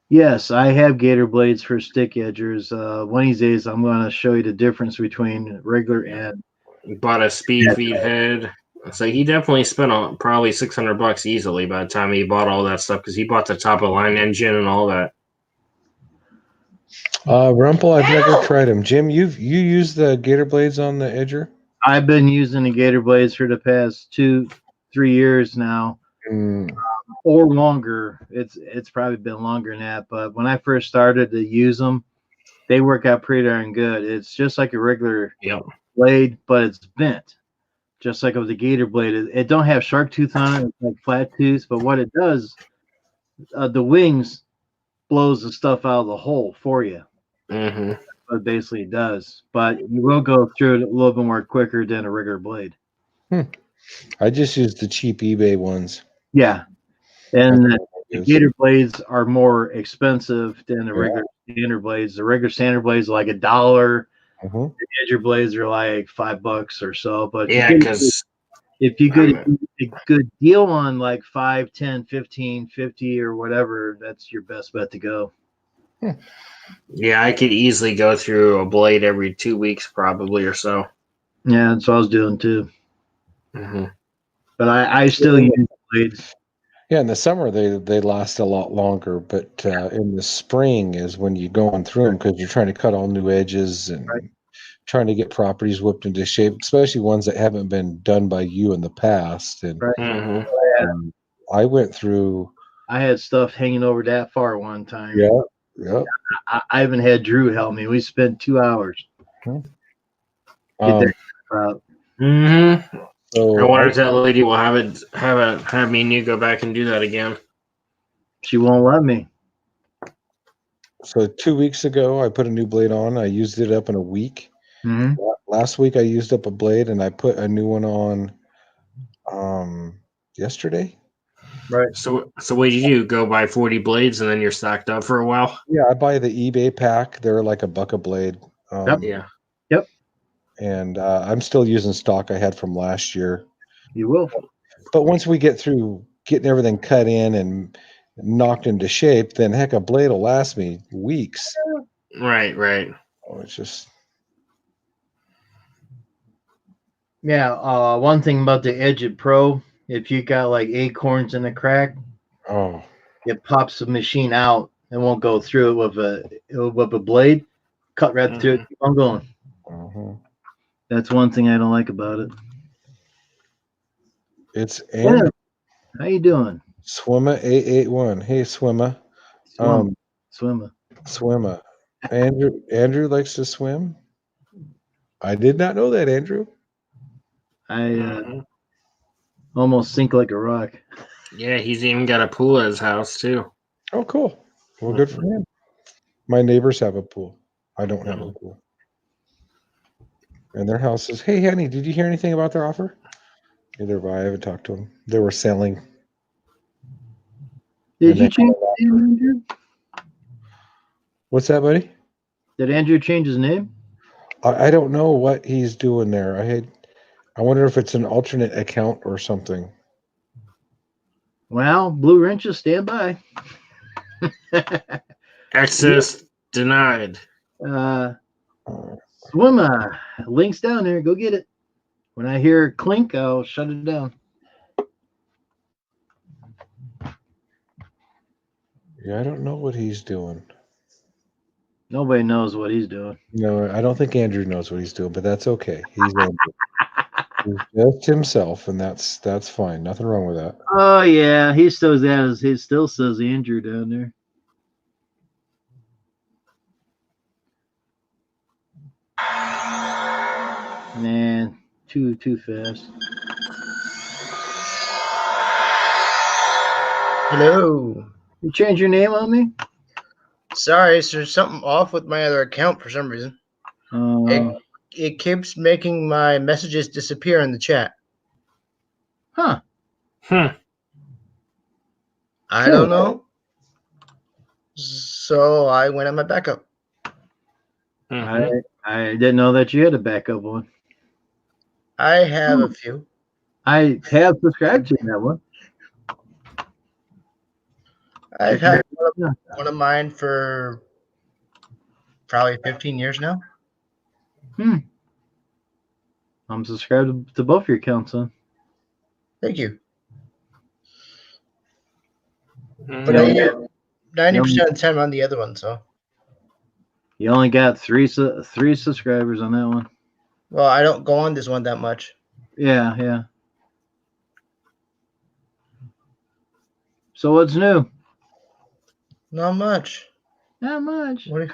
Yes, I have gator blades for stick edgers. One of these days, I'm going to show you the difference between regular and. He bought a speed feed head. So he definitely spent probably $600 easily by the time he bought all that stuff because he bought the top of the line engine and all that. Rumpel, I've never tried them. Jim, you used the gator blades on the edger? I've been using the gator blades for the past 2-3 years now, or longer. It's probably been longer than that. But when I first started to use them, they work out pretty darn good. It's just like a regular blade, but it's bent. Just like with the gator blade, it don't have shark tooth on it. It's like flat tooth, but what it does, the wings blows the stuff out of the hole for you. Mm-hmm. That's what it basically does. But you will go through it a little bit more quicker than a regular blade. I just used the cheap eBay ones. Yeah, and the gator blades are more expensive than the regular standard blades. The regular standard blades are like $1. The edger blades are like $5 or so, but because if you get a good deal on like 5, 10, 15, 50 or whatever, that's your best bet to go. Yeah, I could easily go through a blade every 2 weeks probably or so. Yeah, that's what I was doing too. Mm-hmm. But I still use blades. Yeah, in the summer they last a lot longer, but in the spring is when you're going through them because you're trying to cut all new edges and trying to get properties whipped into shape, especially ones that haven't been done by you in the past. And I went through. I had stuff hanging over that far one time. Yeah. I even had Drew help me. We spent 2 hours. So I wonder if that lady will have me and you go back and do that again. She won't let me. So 2 weeks ago, I put a new blade on. I used it up in a week. Last week, I used up a blade, and I put a new one on yesterday. Right. So what do you do? Go buy 40 blades, and then you're stocked up for a while? Yeah, I buy the eBay pack. They're like $1 a blade. Yep. And I'm still using stock I had from last year. You will. But once we get through getting everything cut in and knocked into shape, then heck, a blade will last me weeks. Right. Oh, it's just. Yeah. One thing about the Edge Pro, if you got like acorns in the crack, it pops the machine out. It won't go through it with a blade. Cut right through it. Keep on going. That's one thing I don't like about it. It's Andrew. How you doing? Swimmer 881. Hey, Swimmer. Swimmer. Andrew likes to swim. I did not know that, Andrew. I almost sink like a rock. Yeah, he's even got a pool at his house too. Oh, cool. Well, good for him. My neighbors have a pool. I don't have a pool. And their house says, "Hey, honey, did you hear anything about their offer?" Neither have I. I haven't talked to them. They were selling. Did you change his name, Andrew? What's that, buddy? Did Andrew change his name? I don't know what he's doing there. I wonder if it's an alternate account or something. Well, Blue Wrenches, stand by. Access denied. Swimmer, link's down there. Go get it. When I hear clink, I'll shut it down. Yeah, I don't know what he's doing. Nobody knows what he's doing. No, I don't think Andrew knows what he's doing, but that's okay. He's just himself, and that's fine. Nothing wrong with that. Oh yeah, he still says Andrew down there. Man, too fast. Hello. You change your name on me? Sorry, so there's something off with my other account for some reason. It keeps making my messages disappear in the chat. Huh. I don't know. So I went on my backup. I didn't know that you had a backup one. I have a few. I have subscribed to that one. I've had one of mine for probably 15 years now. I'm subscribed to both your accounts, son. Thank you. But I get 90% of the time on the other one, so. You only got three subscribers on that one. Well, I don't go on this one that much. Yeah. So what's new? Not much. Not much. What are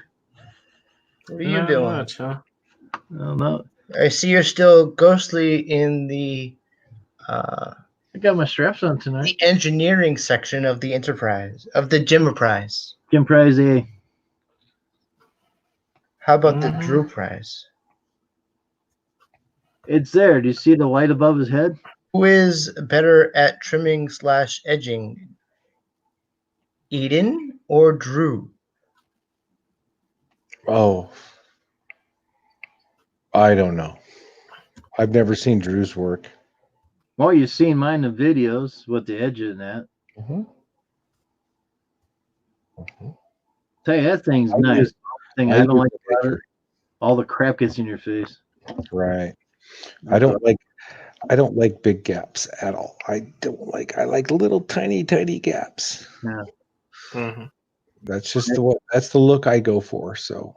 you doing? Much, huh? No. I see you're still ghostly in the I got my straps on tonight. the engineering section of the Enterprise, of the Jimmer Prize. Jim Prize A. How about the Drew Prize? It's there. Do you see the light above his head? Who is better at trimming/edging? Eden or Drew? Oh, I don't know. I've never seen Drew's work. Well, you've seen mine in the videos with the edge in that. Tell you, that thing's nice. I don't like all the crap gets in your face. Right. I don't like big gaps at all. I like little tiny gaps. Yeah. That's just that's the look I go for. So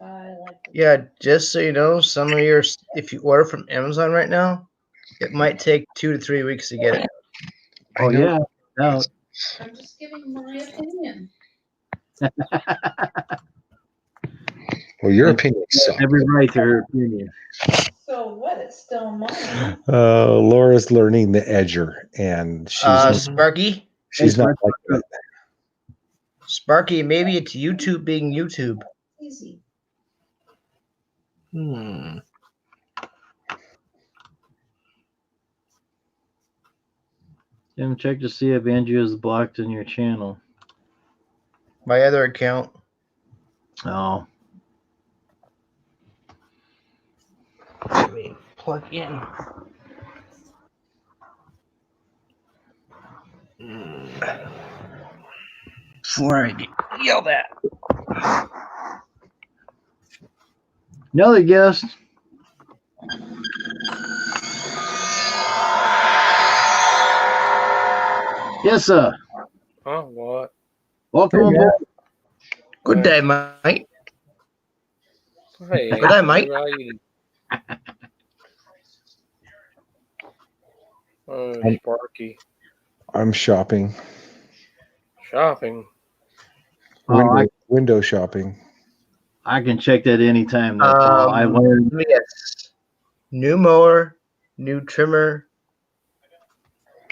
Yeah, just so you know, some of your, if you order from Amazon right now, it might take 2 to 3 weeks to get it. Oh yeah. No. I'm just giving my opinion. Well, your opinion sucks. Every right to her opinion. So what? It's still mine. Laura's learning the edger, and she's Sparky. she's not like that. Sparky, maybe it's YouTube being YouTube. Easy. Jim, check to see if Andrew is blocked in your channel. My other account. Oh. Let me plug in. Before I get yelled at. Another guest. Yes, sir. Huh? What? Welcome aboard. Good day, Mike. Hey, Good day, Mike. how you? Oh, Sparky. I'm shopping. Shopping. Window shopping. I can check that anytime. Though, Paul. I learned. Yes. New mower, new trimmer.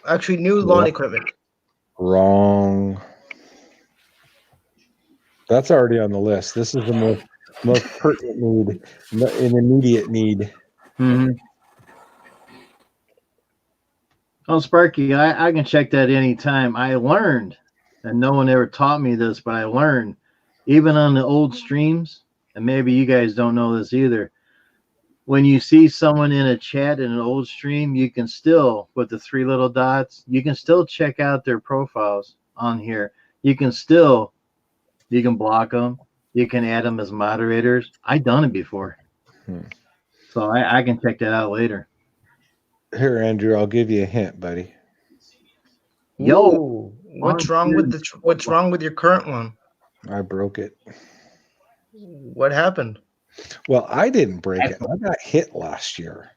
Actually, new lawn equipment. Wrong. That's already on the list. This is the most pertinent need, an immediate need. Mm-hmm. Oh, Sparky, I can check that anytime. I learned, and no one ever taught me this, but I learned, even on the old streams, and maybe you guys don't know this either, when you see someone in a chat in an old stream, you can still, with the 3 little dots, you can still check out their profiles on here. You can block them. You can add them as moderators. I've done it before. So I can check that out later. Here, Andrew, I'll give you a hint, buddy. Yo, Ooh, what's wrong with your current one? I broke it. What happened? Well, I didn't break it. I got hit last year.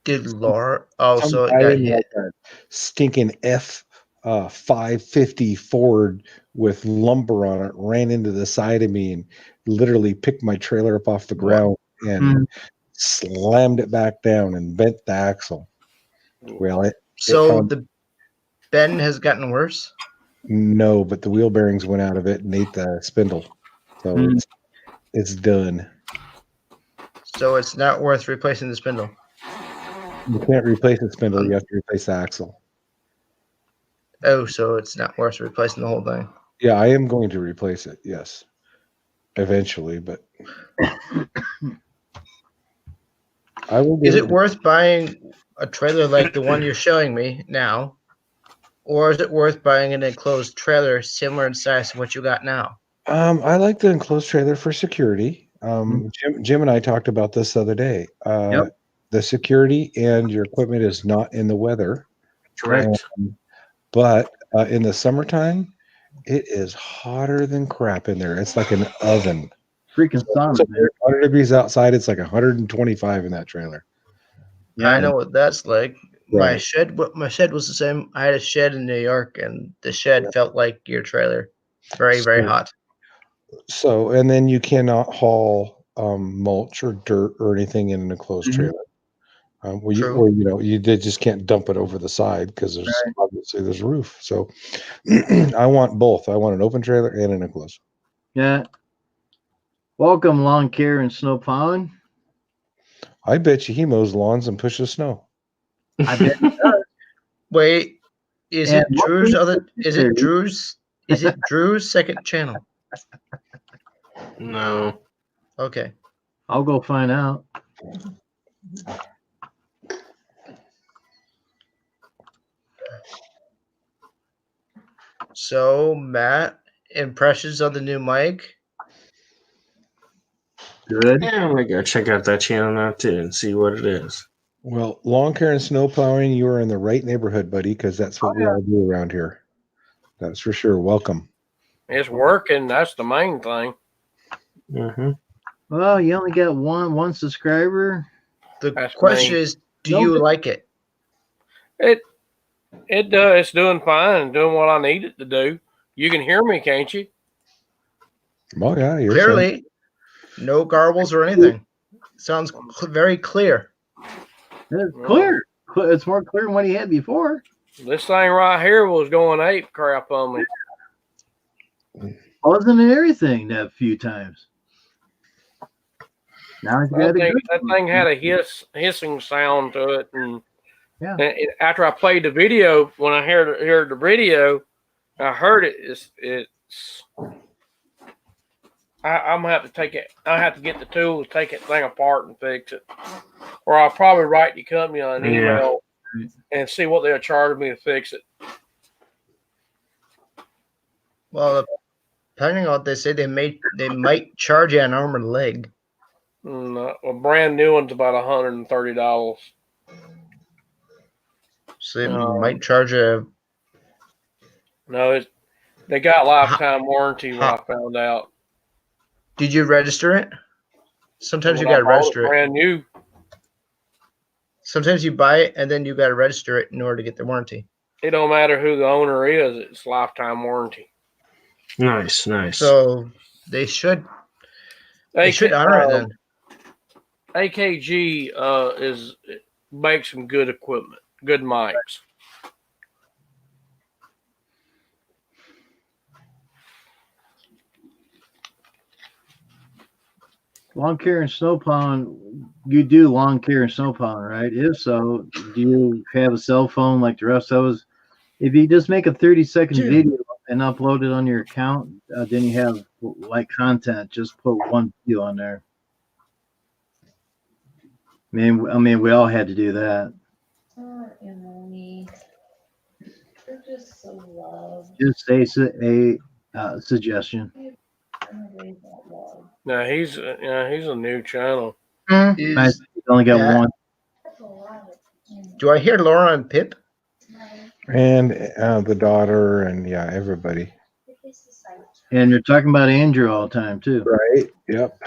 Did Laura? Oh, Some so it guy got in hit. like a stinking F550 Ford with lumber on it ran into the side of me and literally picked my trailer up off the ground and slammed it back down and bent the axle. Well, So the bend has gotten worse. no, but the wheel bearings went out of it and ate the spindle, so it's done. So it's not worth replacing the spindle. You can't replace the spindle; you have to replace the axle. Oh, so it's not worth replacing the whole thing. Yeah, I am going to replace it. Yes, eventually, but I will. Is it worth buying a trailer like the one you're showing me now, or is it worth buying an enclosed trailer similar in size to what you got now? I like the enclosed trailer for security. Jim and I talked about this the other day. The security and your equipment is not in the weather. Correct. But in the summertime, it is hotter than crap in there. It's like an oven. Freaking sauna. So 100 degrees outside. It's like 125 in that trailer. Yeah, I know what that's like. Right. My shed was the same. I had a shed in New York, and the shed felt like your trailer. Very, very hot. So, and then you cannot haul mulch or dirt or anything in an enclosed trailer. You just can't dump it over the side because there's obviously there's roof. So I want both. I want an open trailer and an enclosed. Yeah. Welcome, lawn care and snow plowing. I bet you he mows lawns and pushes snow. I bet he does. Wait, is And it Drew's other? Is it Drew's? Is it Drew's second channel? No. Okay. I'll go find out. So, Matt, impressions on the new mic? Good. Yeah, I'm gonna go check out that channel now too and see what it is. Well, lawn care and snow plowing, you are in the right neighborhood, buddy, because that's what we all do around here. That's for sure. Welcome. It's working. That's the main thing. Mm-hmm. Well, you only got one subscriber. The question is, do you like it? It does. It's doing fine and doing what I need it to do. You can hear me, can't you? Oh yeah, you're Clearly, no garbles or anything. Sounds very clear. It's clear. It's more clear than what he had before. This thing right here was going ape crap on me. Wasn't it everything that few times? Now it's got that thing had a hissing sound to it, and after I played the video, when I heard the video, I heard it. I'm gonna have to take it. I have to get the tools, take it thing apart, and fix it. Or I'll probably write the company an email and see what they'll charge me to fix it. Well, depending on what they say, they might charge you an arm and leg. A brand new one's about $130. So they might charge a. No, they got lifetime warranty. When I found out. Did you register it? Sometimes you got to register it. Brand new. Sometimes you buy it and then you got to register it in order to get the warranty. It don't matter who the owner is; it's lifetime warranty. Nice. So they should honor it then. AKG makes some good equipment, good mics. Lawn care and snow plowing. You do lawn care and snow plowing, right? If so, do you have a cell phone like the rest of us? If you just make a 30-second video and upload it on your account, then you have like content. Just put one video on there. I mean, we all had to do that. Oh, Emily, you're just so loved. Just say a suggestion. No, he's a new channel. He's only got one. Do I hear Laura and Pip? And the daughter and everybody. And you're talking about Andrew all the time too, right? Yep.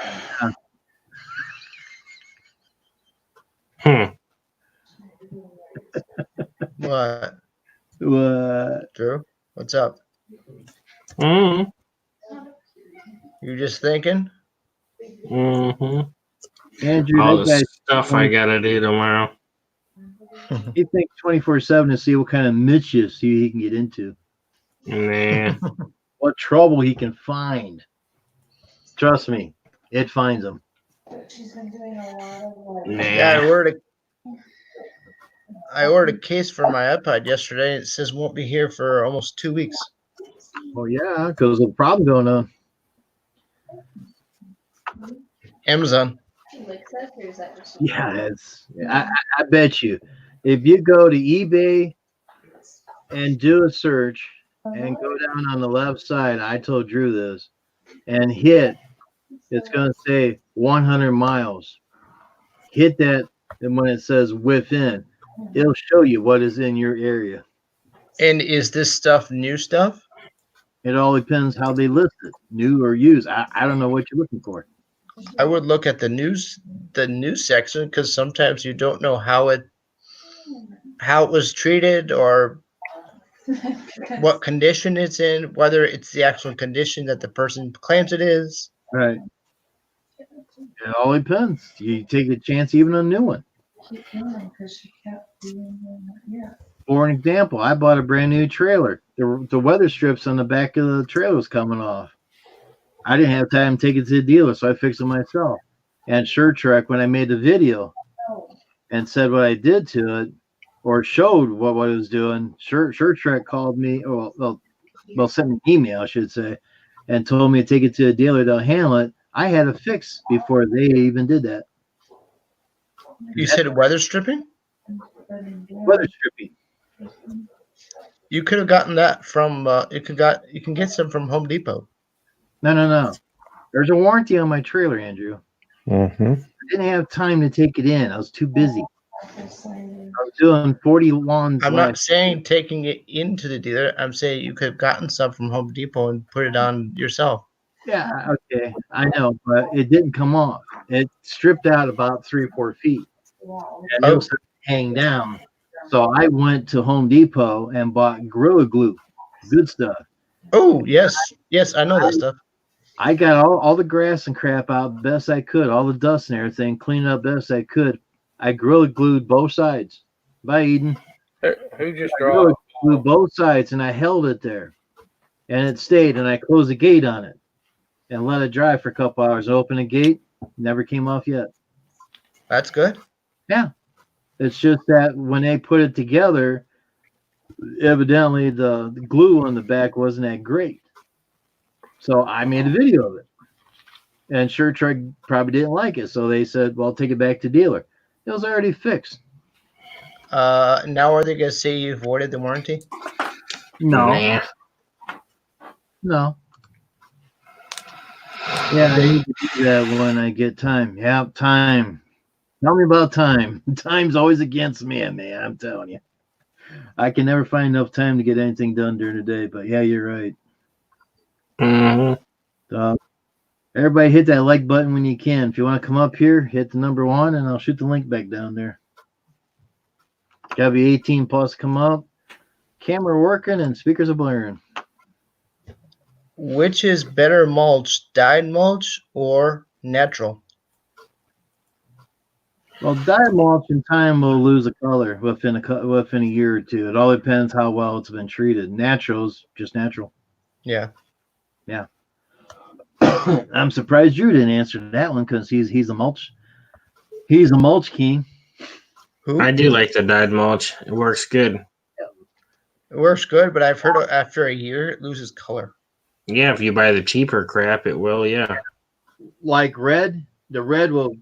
What? What? Drew, what's up? Mm-hmm. You just thinking? Mm-hmm. Andrew, All that the guy, stuff I gotta do tomorrow. he thinks 24/7 to see what kind of mischief he can get into. Nah. What trouble he can find. Trust me, it finds him. She's been doing a lot of like. Nah. Yeah, I ordered a case for my iPod yesterday. It says won't be here for almost 2 weeks. Well, yeah, because of the problem going on. Amazon. Yeah, I bet you, if you go to eBay and do a search and go down on the left side, I told Drew this, and hit, it's going to say 100 miles. Hit that, and when it says within, it'll show you what is in your area. And is this stuff new stuff? It all depends how they list it, new or used. I don't know what you're looking for. I would look at the news section because sometimes you don't know how it was treated or what condition it's in, whether it's the actual condition that the person claims it is. Right. It all depends. You take a chance even on a new one. For an example, I bought a brand new trailer. The weather strips on the back of the trailer was coming off. I didn't have time to take it to the dealer, so I fixed it myself. And SureTrek, when I made the video and said what I did to it, or showed what it was doing, SureTrek called me, well, sent me an email, I should say, and told me to take it to the dealer, they'll handle it. I had a fix before they even did that. You said weather stripping? Weather stripping. You could have gotten that from you can get some from Home Depot. No. There's a warranty on my trailer, Andrew. Mm-hmm. I didn't have time to take it in. I was too busy. I was doing 40 lawns. I'm not saying taking it into the dealer. I'm saying you could have gotten some from Home Depot and put it on yourself. Yeah, okay. I know, but it didn't come off. It stripped out about 3 or 4 feet. And it was hang down. So I went to Home Depot and bought Gorilla Glue. Good stuff. Oh, yes. Yes, I know that stuff. I got all the grass and crap out best I could, all the dust and everything, cleaned up best I could. I Gorilla Glued both sides. Bye, Eden. Who just Gorilla dropped? Glued both sides, and I held it there. And it stayed, and I closed the gate on it and let it dry for a couple hours. Open the gate, never came off yet. That's good. Yeah. It's just that when they put it together, evidently the glue on the back wasn't that great. So I made a video of it. And SureTrek probably didn't like it. So they said, well, take it back to dealer. It was already fixed. Now are they going to say you voided the warranty? No. Nah. No. Yeah, I need to do that when I get time. Yeah, time. Tell me about time. Time's always against me, man. I'm telling you. I can never find enough time to get anything done during the day. But yeah, you're right. Mm-hmm. Everybody hit that like button when you can. If you want to come up here, hit the number 1 and I'll shoot the link back down there. Gotta be 18 plus to come up. Camera working and speakers are blaring. Which is better mulch, dyed mulch or natural? Well, dyed mulch in time will lose a color within a year or two. It all depends how well it's been treated. Natural's just natural. Yeah. Yeah. I'm surprised Drew didn't answer that one because he's a mulch. He's a mulch king. Who? I do like the dyed mulch. It works good. It works good, but I've heard after a year it loses color. Yeah, if you buy the cheaper crap, it will. Yeah. Like red, the red will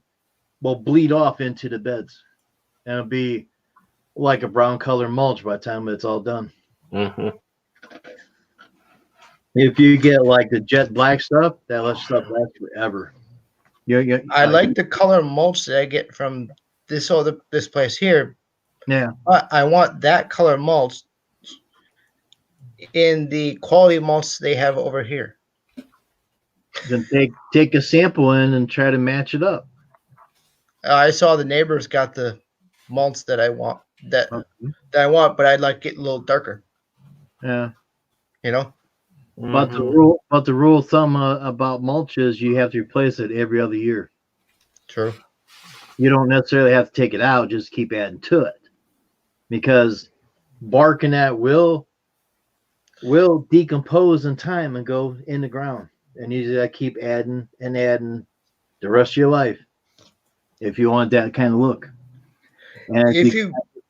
bleed off into the beds, and it'll be like a brown color mulch by the time it's all done. Mm-hmm. If you get like the jet black stuff, that stuff lasts forever. I like the color mulch that I get from this place here. Yeah. But I want that color mulch in the quality mulch they have over here. Then take a sample in and try to match it up. I saw the neighbors got the mulch that I want. That I want, but I'd like it a little darker. Yeah. You know. But the rule of thumb about mulch is you have to replace it every other year. True. You don't necessarily have to take it out, just keep adding to it. Because bark and that will decompose in time and go in the ground. And you just gotta keep adding and adding the rest of your life if you want that kind of look. And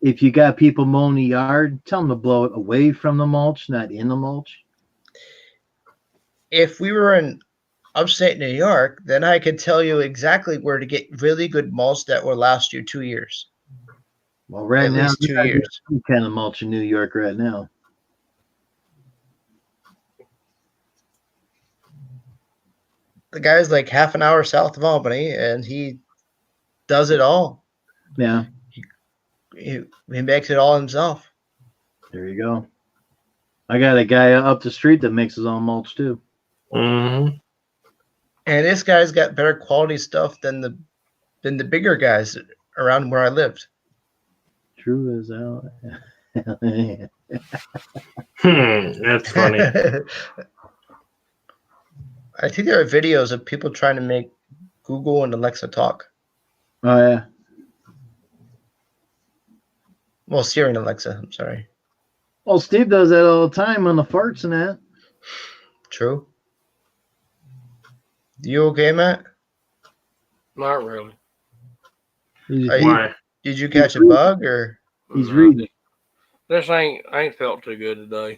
if you got people mowing the yard, tell them to blow it away from the mulch, not in the mulch. If we were in upstate New York, then I could tell you exactly where to get really good mulch that will last you 2 years. Well, right At now, least 2 years. some kind of mulch in New York right now. The guy's like half an hour south of Albany, and he does it all. Yeah. He makes it all himself. There you go. I got a guy up the street that makes his own mulch too. Mm-hmm. And this guy's got better quality stuff than the bigger guys around where I lived. True as hell. That's funny. I think there are videos of people trying to make Google and Alexa talk. Oh yeah. Well, Siri and Alexa, I'm sorry. Well, Steve does that all the time on the farts and that. True. You okay, Matt? Not really. Did you catch a bug or? He's reading. This ain't felt too good today.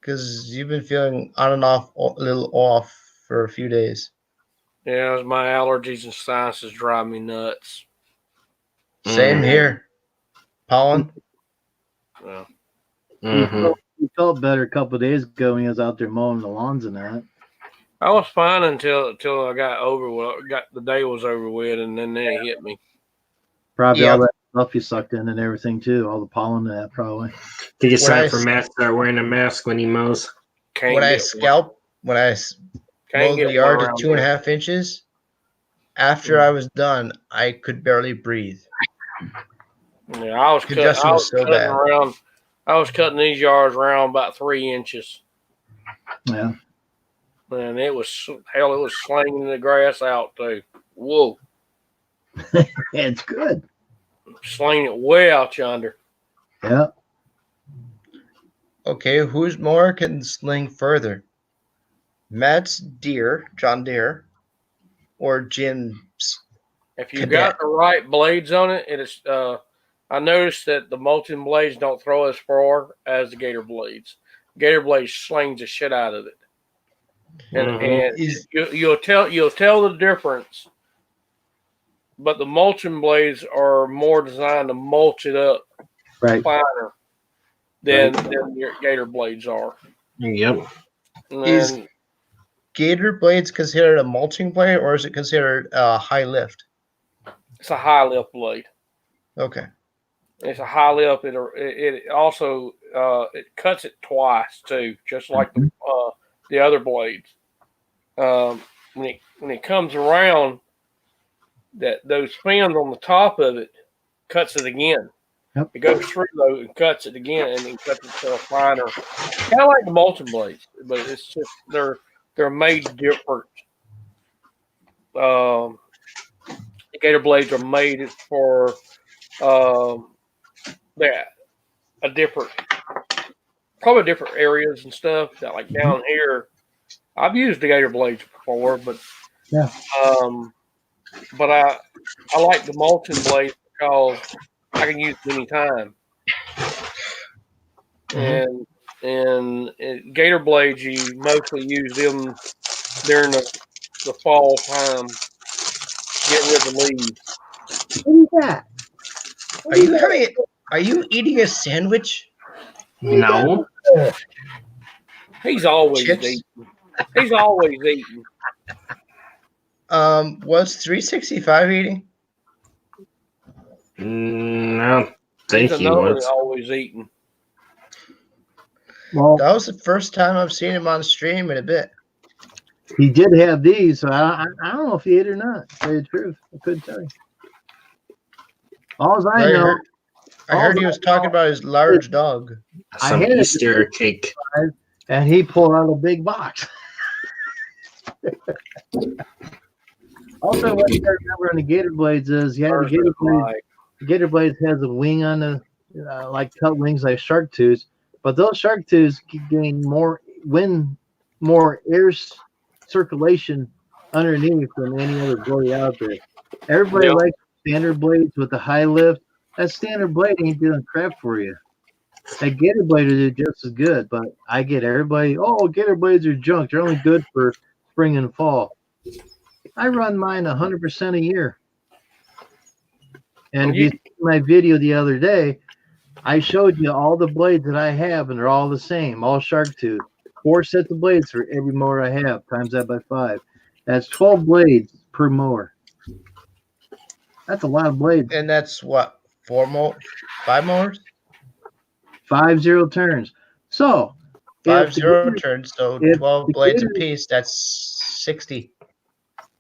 Because you've been feeling on and off, a little off for a few days. Yeah, it's my allergies and sinuses drive me nuts. Same here. Pollen. Yeah. He felt better a couple of days ago when he was out there mowing the lawns and that. I was fine until I got the day was over with, and then it hit me. Probably all that stuff you sucked in and everything too, all the pollen and that probably. I think it's time for Matt to start wearing a mask when he mows. When I mowed the yard to 2.5 inches, after I was done, I could barely breathe. Yeah, I was cutting these yards around about 3 inches. Yeah. And it was slinging the grass out too. Whoa. It's good. Slinging it way out yonder. Yeah. Okay, whose mower can sling further? Matt's John Deere, or Jim's? If you got the right blades on it, it is. I noticed that the mulching blades don't throw as far as the Gator blades. Gator blades slings the shit out of it, and you'll tell the difference. But the mulching blades are more designed to mulch it up finer than your Gator blades are. Yep. Is Gator blades considered a mulching blade, or is it considered a high lift? It's a high lift blade. Okay. It's a high lift. It also it cuts it twice too, just like the other blades. When it comes around, those fins on the top of it cuts it again. Yep. It goes through those and cuts it again, and then cuts it to a finer, kind of like the mulching blades, but it's just they're made different. The Gator blades are made for probably different areas and stuff. That like down here, I've used the Gator blades before, but but I like the mulching blades because I can use them anytime. And Gator blades, you mostly use them during the fall time. Get rid of the leaves. What is that? Are you eating a sandwich? No. He's always eating. He's always eating. Was 365 eating? No, think He's he was. always eating. Well, that was the first time I've seen him on stream in a bit. He did have these, so I don't know if he ate or not. To tell you the truth, I couldn't tell you. All I know, I heard he was talking about his large dog. Some Easter cake, and he pulled out a big box. Also, what you got to remember on the Gator Blades is, the Gator Blades has a wing on the, like cut wings like shark tooths, but those shark tooths gain more air circulation underneath than any other blade out there. Everybody likes standard blades with the high lift. That standard blade ain't doing crap for you. That Gator blade will do just as good, but I get everybody, Gator blades are junk. They're only good for spring and fall. I run mine 100% a year. And if you see my video the other day, I showed you all the blades that I have, and they're all the same, all shark tooth. 4 sets of blades for every mower I have, times that by 5. That's 12 blades per mower. That's a lot of blades. And that's what, 5 mowers? 50 turns. So 50 turns, so 12 blades apiece, that's 60.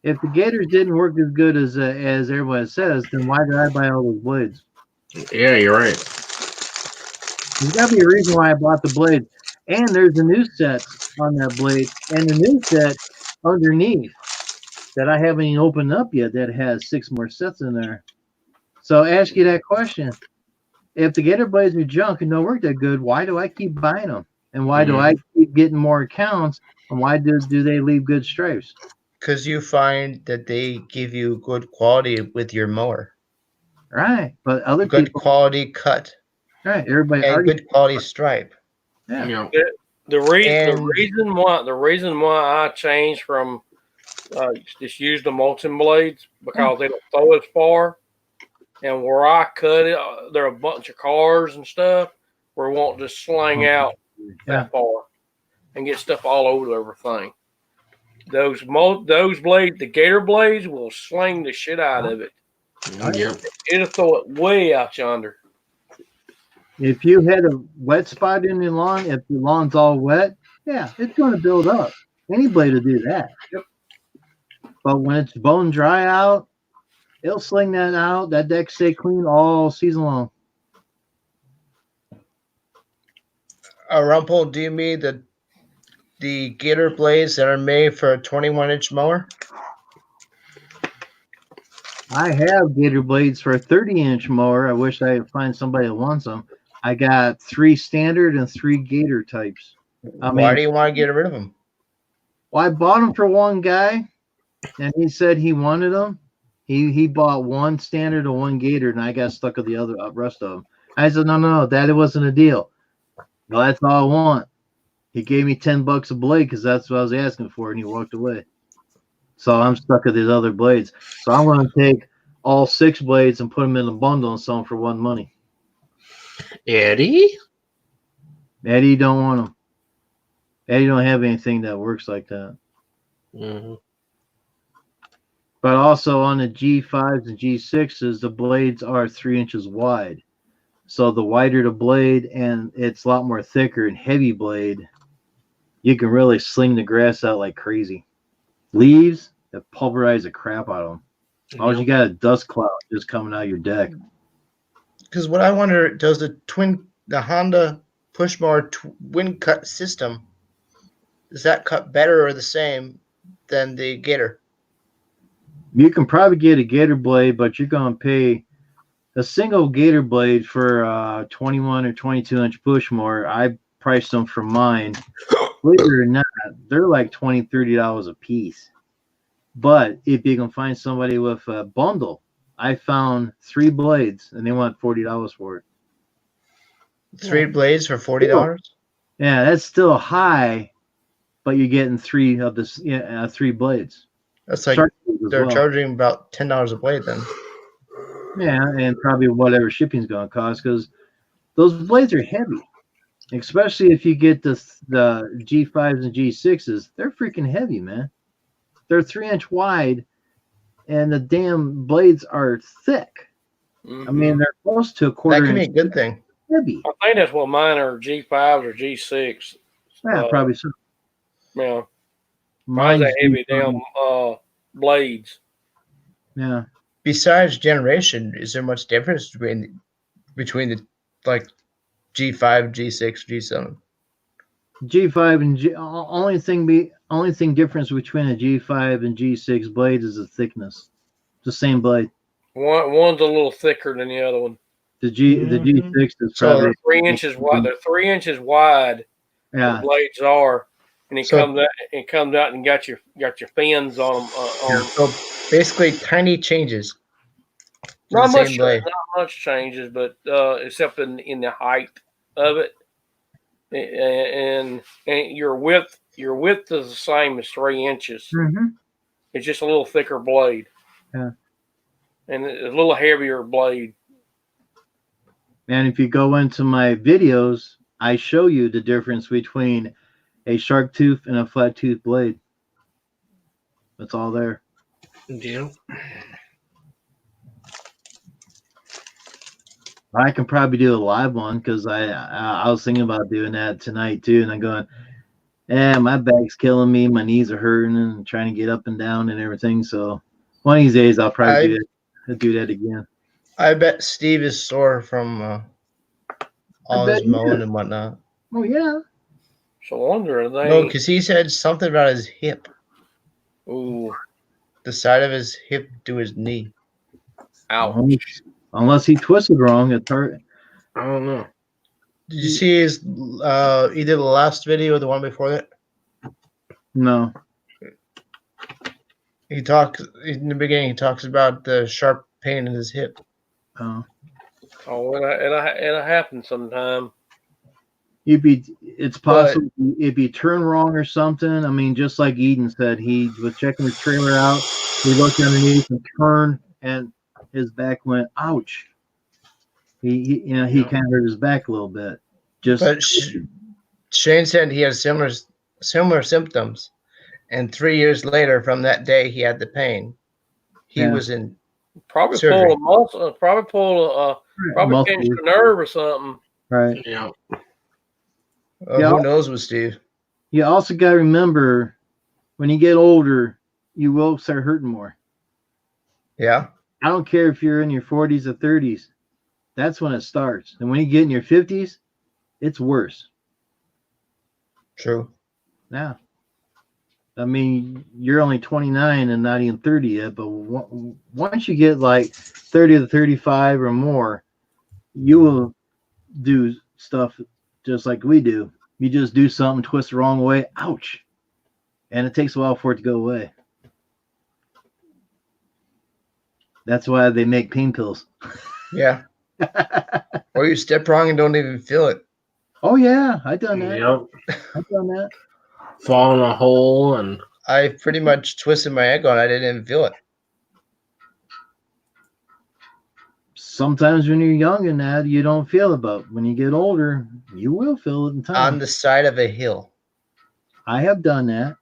If the Gators didn't work as good as everyone says, then why did I buy all those blades? Yeah, you're right. There's got to be a reason why I bought the blades. And there's a new set on that blade, and the new set underneath that I haven't even opened up yet that has 6 more sets in there. So ask you that question. If the Gator blades are junk and don't work that good, why do I keep buying them? And why do I keep getting more accounts? And why do they leave good stripes? Because you find that they give you good quality with your mower. Right. But other good people, quality cut. Right. Everybody and good quality stripe. Yeah. The reason why I changed from just use the mulching blades because they don't throw as far, and where I cut it, there are a bunch of cars and stuff where it won't just sling out that far and get stuff all over everything. Those blades, the Gator blades, will sling the shit out of it. Yep. It'll throw it way out yonder. If you had a wet spot in your lawn, if your lawn's all wet, it's going to build up. Any blade will do that. Yep. But when it's bone dry out, it'll sling that out. That deck stay clean all season long. Rumpel, do you mean the Gator blades that are made for a 21-inch mower? I have Gator blades for a 30-inch mower. I wish I could find somebody that wants them. I got 3 standard and 3 Gator types. Why do you want to get rid of them? Well, I bought them for one guy, and he said he wanted them. He bought 1 standard and 1 Gator, and I got stuck with the other rest of them. I said, no, that wasn't a deal. Well, that's all I want. He gave me $10 a blade because that's what I was asking for, and he walked away. So I'm stuck with these other blades. So I'm going to take all 6 blades and put them in a bundle and sell them for $1 money. Eddie don't want them. Eddie don't have anything that works like that. Mm-hmm. But also on the G5s and G6s, the blades are 3 inches wide. So the wider the blade and it's a lot more thicker and heavy blade, you can really sling the grass out like crazy. Leaves that pulverize the crap out of them. All you got a dust cloud just coming out of your deck. Because what I wonder, does the Honda push mower twin cut system, does that cut better or the same than the Gator? You can probably get a Gator blade, but you're going to pay a single Gator blade for a 21 or 22-inch push mower. I priced them for mine. Believe it or not, they're like $20, $30 a piece. But if you can find somebody with a bundle, I found 3 blades, and they want $40 for it. 3 blades for $40? Yeah, that's still high, but you're getting 3 of this. 3 blades. That's like they're charging about $10 a blade then. Yeah, and probably whatever shipping's going to cost because those blades are heavy, especially if you get the G5s and G6s. They're freaking heavy, man. They're 3-inch wide, and the damn blades are thick. Mm-hmm. I mean, they're close to a quarter. That can be a good thing. Heavy. I think that's what mine are, G5s or G6. Yeah, probably so. Yeah. Mine's a heavy damn blades. Yeah. Besides generation, is there much difference between the like G5, G6, G7? G5 and only thing difference between a G5 and G6 blade is the thickness. It's the same blade. One's a little thicker than the other one. The G6 is So probably They're 3 inches wide. They're 3 inches wide. yeah. The blades are, and it So- comes out and got your fins on them. So basically, tiny changes. to Not the much, same blade. not much changes, but except in the height of it, and your width is the same as 3 inches. Mm-hmm. It's just a little thicker blade. Yeah. And a little heavier blade. And if you go into my videos, I show you the difference between a shark tooth and a flat tooth blade. It's all there. Yeah. I can probably do a live one because I was thinking about doing that tonight too, and I'm going, my back's killing me, my knees are hurting, and trying to get up and down and everything. So one of these days I'll probably do that again. I bet Steve is sore from all his mowing and whatnot. Oh yeah. So I wonder they. No, because he said something about his hip. Ooh. The side of his hip to his knee. Ouch. Unless he twisted wrong, it's hard. I don't know. Did you see his either the last video or the one before that? No. He talks in the beginning. He talks about the sharp pain in his hip. Oh. Oh, it'll happen sometime. It's possible if you turn wrong or something. I mean, just like Eden said, he was checking his trailer out. He looked underneath and turned, and his back went, ouch. He kind of hurt his back a little bit. But Shane said he had similar symptoms, and 3 years later from that day he had the pain. He was in probably surgery. pull a muscle, probably pinched a nerve or something. Right. Yeah. Who knows with Steve? You also got to remember, when you get older, you will start hurting more. Yeah. I don't care if you're in your 40s or 30s. That's when it starts. And when you get in your 50s, it's worse. True. Yeah. I mean, you're only 29 and not even 30 yet, but once you get like 30 to 35 or more, you will do stuff just like we do. You just do something, twist the wrong way, ouch. And it takes a while for it to go away. That's why they make pain pills. Yeah. Or you step wrong and don't even feel it. Oh yeah, I've done that. Yep. I've done that. Fall in a hole and I pretty much twisted my ankle and I didn't even feel it. Sometimes when you're young and that, you don't feel it, but when you get older, you will feel it in time. On the side of a hill. I have done that.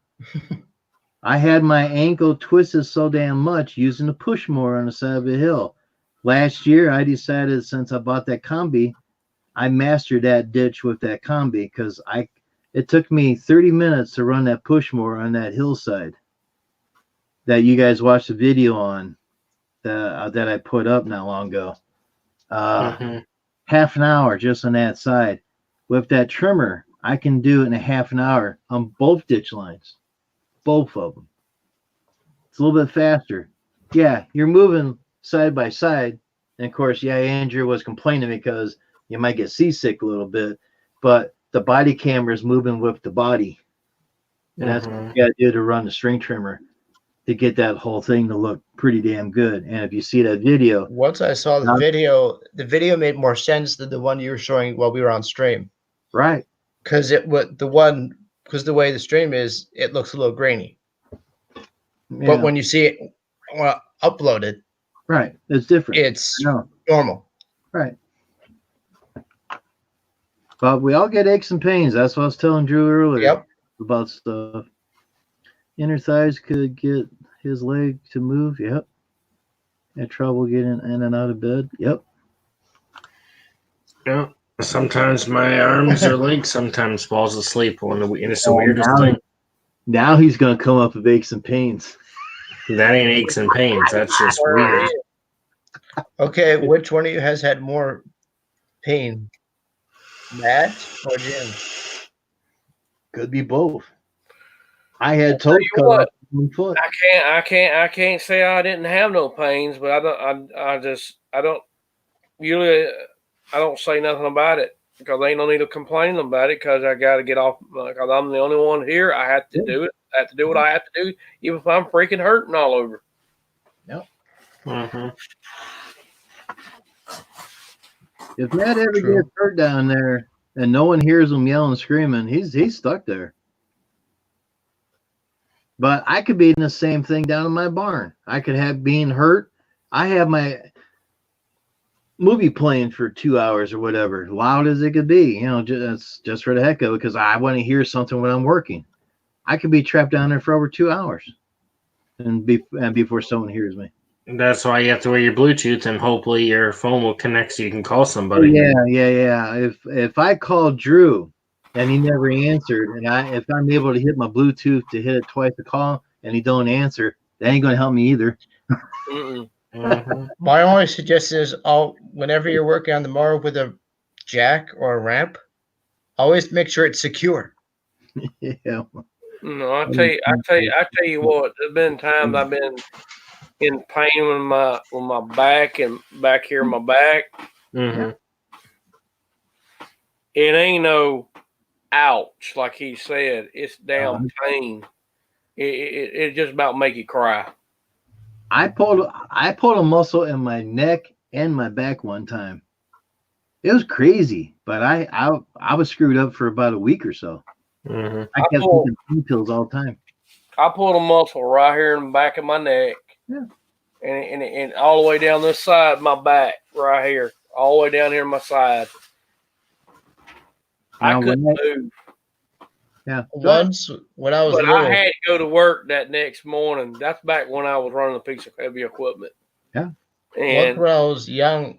I had my ankle twisted so damn much using the push mower on the side of a hill. Last year, I decided since I bought that combi, I mastered that ditch with that combi because it took me 30 minutes to run that push mower on that hillside that you guys watched the video on that I put up not long ago. Half an hour just on that side. With that trimmer, I can do it in a half an hour on both ditch lines. Both of them. It's a little bit faster. Yeah, you're moving side by side. And of course, Andrew was complaining because you might get seasick a little bit, but the body camera is moving with the body. And that's what you got to do to run the string trimmer to get that whole thing to look pretty damn good. And if you see that video. Once I saw the video made more sense than the one you were showing while we were on stream. Right. Because the way the stream is, it looks a little grainy. Yeah. But when you see it uploaded, right, it's different. It's normal. Right. But we all get aches and pains. That's what I was telling Drew earlier about stuff. Inner thighs could get his leg to move. Yep. Had trouble getting in and out of bed. Yep. yeah. Sometimes my arms or legs sometimes falls asleep and it's the weirdest thing. Now he's gonna come up with aches and pains. That ain't aches and pains. That's just weird. Okay, which one of you has had more pain? Matt or Jim? Could be both. I had Tell toes you cut what, off one foot. I can't say I didn't have no pains, but I don't say nothing about it because ain't no need of complaining about it because I got to get off because I'm the only one here. I have to do it. I have to do what I have to do, even if I'm freaking hurting all over. Yep. Mm-hmm. If Matt ever True. gets hurt down there and no one hears him yelling, screaming, he's stuck there. But I could be in the same thing down in my barn. I could have being hurt. I have my movie playing for 2 hours or whatever, loud as it could be, just for the heck of it, because I want to hear something when I'm working. I could be trapped down there for over 2 hours and before someone hears me. That's why you have to wear your Bluetooth, and hopefully your phone will connect so you can call somebody. Yeah. If I call Drew and he never answered, and if I'm able to hit my Bluetooth to hit it twice to call and he don't answer, that ain't gonna help me either. Mm-hmm. My only suggestion is, whenever you're working on the mower with a jack or a ramp, always make sure it's secure. Yeah. No, I tell you what. There's been times I've been in pain with my back and back here in my back. Mm-hmm. It ain't no ouch like he said. It's damn pain. It just about make you cry. I pulled a muscle in my neck and my back one time. It was crazy, but I was screwed up for about a week or so. Mm-hmm. I kept taking pain pills all the time. I pulled a muscle right here in the back of my neck. Yeah. And all the way down this side of my back, right here, all the way down here on my side. I couldn't move. Yeah. Once when I was But little, I had to go to work that next morning. That's back when I was running a piece of heavy equipment. Yeah. once when I was young,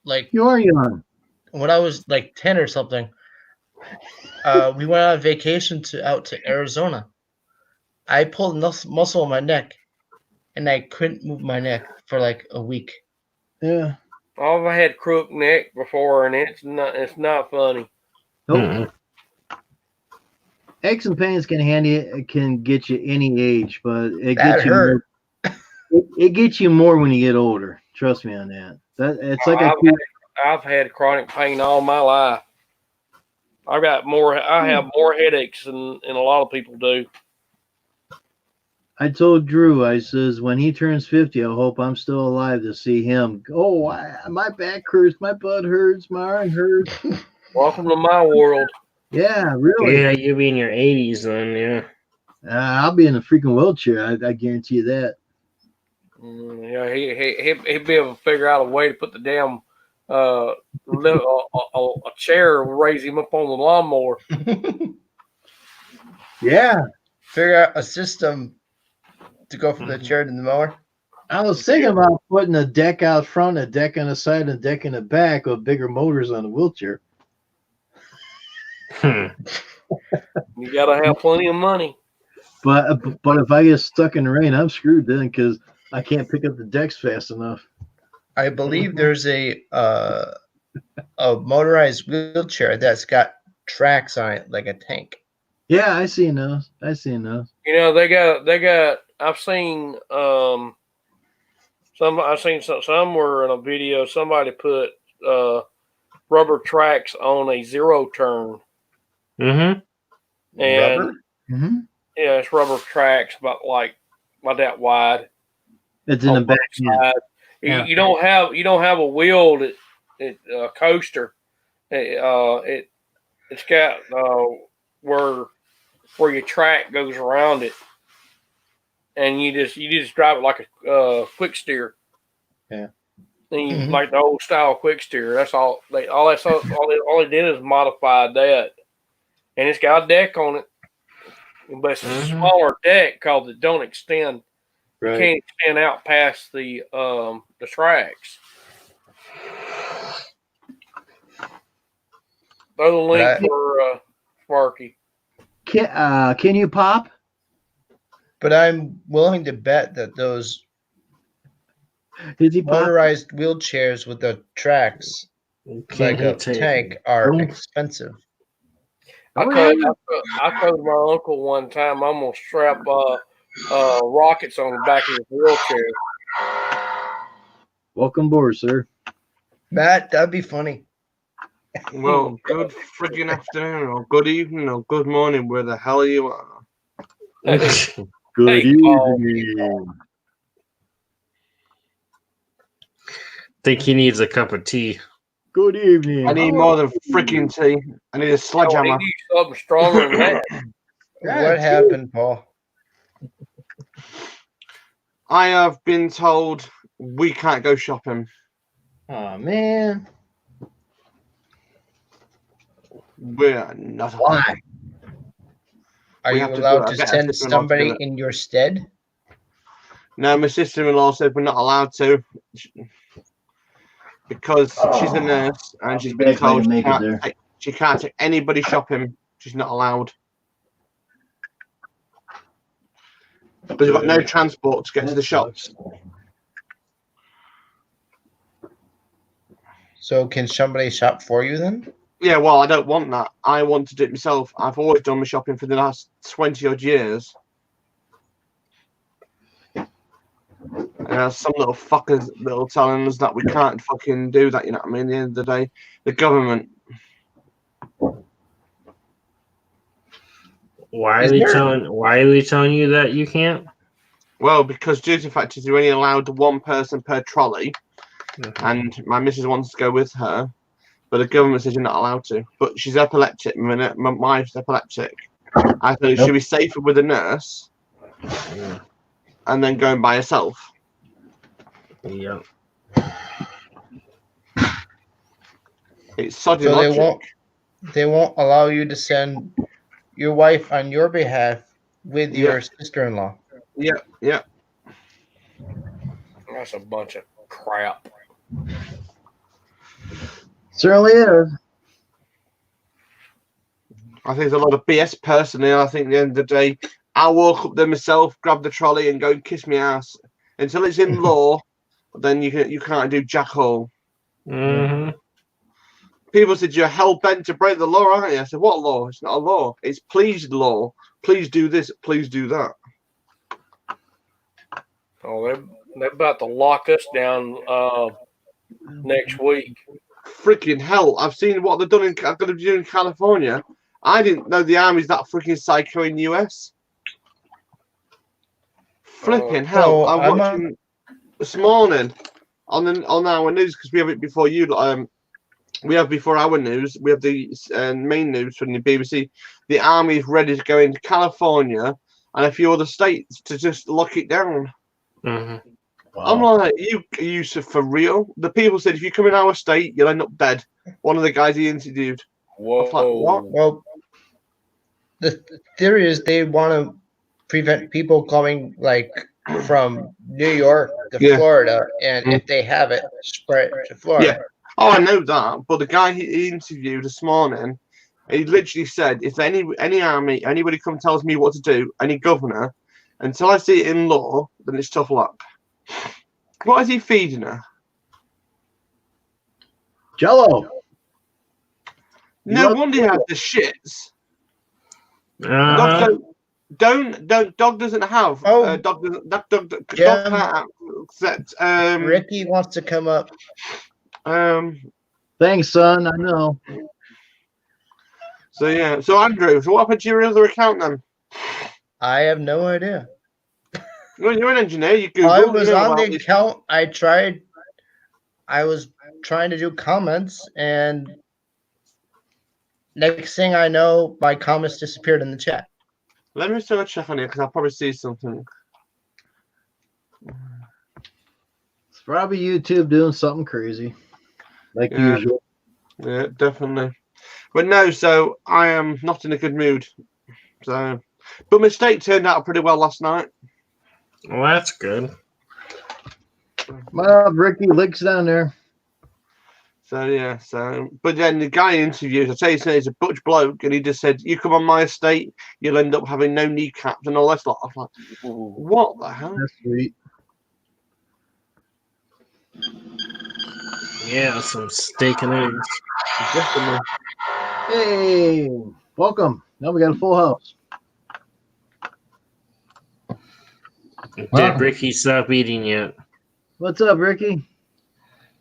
like You are young. when I was like 10 or something, we went on vacation out to Arizona. I pulled a muscle in my neck, and I couldn't move my neck for like a week. Yeah. I've had crook neck before, and it's not funny. Nope. Mm-hmm. Aches and pains can get you any age, but it That gets you hurt. it gets you more when you get older. Trust me on that. It's like I've had chronic pain all my life. I have more headaches than a lot of people do. I told Drew, I says, when he turns 50, I hope I'm still alive to see him. Oh, my back hurts, my butt hurts, my arm hurts. Welcome to my world. Yeah, really. Yeah, you'll be in your 80s then, yeah. I'll be in a freaking wheelchair. I guarantee you that. Yeah, he'd be able to figure out a way to put the damn a chair, raise him up on the lawnmower. Yeah. Figure out a system to go from the chair to the mower. I was thinking about putting a deck out front, a deck on the side, and a deck in the back with bigger motors on the wheelchair. You gotta have plenty of money. But if I get stuck in the rain, I'm screwed then because I can't pick up the decks fast enough. I believe there's a motorized wheelchair that's got tracks on it like a tank. Yeah, I seen those. You know, they got. I've seen some somewhere in a video. Somebody put rubber tracks on a zero turn. Mm-hmm. And Rubber? Mm-hmm. yeah, it's rubber tracks about that wide. It's in the back. Yeah. You don't have a wheeled coaster. It's got where your track goes around it, and you just drive it like a quick steer. Yeah. And you like the old style quick steer. That's all. All they did is modified that, and it's got a deck on it, but it's a smaller deck because it don't extend. Right. You can't extend out past the tracks. Throw the link for Sparky. Can you pop? But I'm willing to bet that those motorized wheelchairs with the tracks, like a tank, are expensive. I told my uncle one time I'm gonna strap rockets on the back of his wheelchair. Welcome aboard, sir. Matt, that'd be funny. Well, good friggin' afternoon, or good evening, or good morning, where the hell you are. Good evening. Think he needs a cup of tea. Good evening. I need more than freaking tea. I need a sledgehammer. I need something stronger than that. What happened, Paul? I have been told we can't go shopping. Oh man. We're not. Why? Are We you have to allowed do it. to I bet send our sister-in-law to do somebody it. in your stead? No, my sister-in-law said we're not allowed to because she's a nurse and she's been Bet I told can make it there. she can't take anybody shopping. She's not allowed. But you've got no transport to get to the shops. So can somebody shop for you then? Yeah, well, I don't want that. I want to do it myself. I've always done my shopping for the last 20 odd years. Some little fuckers that are telling us that we can't fucking do that, you know what I mean? At the end of the day, the government. Why are they telling you that you can't? Well, because due to the fact that you're only allowed one person per trolley, and my missus wants to go with her, but the government says you're not allowed to. But she's epileptic. My wife's epileptic. I think she'd be safer with a nurse, and then going by herself. Yeah. It's soddy So logic. they won't allow you to send your wife on your behalf with your sister-in-law. Yeah, yeah. That's a bunch of crap. Certainly is. I think there's a lot of BS personally. I think at the end of the day, I'll walk up there myself, grab the trolley, and go and kiss my ass. Until it's in law, then you can't do jack all. Mm-hmm. People said you're hell bent to break the law, aren't you? I said, what law? It's not a law. It's please law. Please do this. Please do that. Oh, they're about to lock us down next week. Freaking hell! I've seen what they've done in California. I didn't know the army's that freaking psycho in the US. Flipping hell! I'm watching this morning on our news because we have it before you. We have before our news. We have the main news from the BBC. The army is ready to go into California and a few other states to just lock it down. Mm-hmm. Wow. I'm like, you for real? The people said if you come in our state, you'll end up dead. One of the guys he interviewed. Whoa! Like, what? Well, the theory is they want to prevent people coming like from New York to Florida, and if they have it, spread it to Florida. Yeah. Oh, I know that. But the guy he interviewed this morning, he literally said, if any army, anybody come tells me what to do, any governor, until I see it in law, then it's tough luck. What is he feeding her? Jello. No wonder he had the shits. Dog doesn't have. Dog can't accept. Ricky wants to come up. Thanks, son. I know. So yeah. So Andrew, so what happened to your other account then? I have no idea. Well, you're an engineer. You Google. I was on the account. I was trying to do comments, and next thing I know, my comments disappeared in the chat. Let me still check on it because I'll probably see something. It's probably YouTube doing something crazy, like usual. Yeah, definitely. But no, so I am not in a good mood. So, but my steak turned out pretty well last night. Well, that's good. Well, Ricky Lick's down there. So yeah, but then the guy interviews, I tell you, he's a butch bloke, and he just said, "You come on my estate, you'll end up having no kneecaps and all that stuff." I'm like, what the hell? That's sweet. Yeah, some steak and eggs. Hey, Welcome. Now we got a full house. Did Ricky stop eating yet? What's up, Ricky?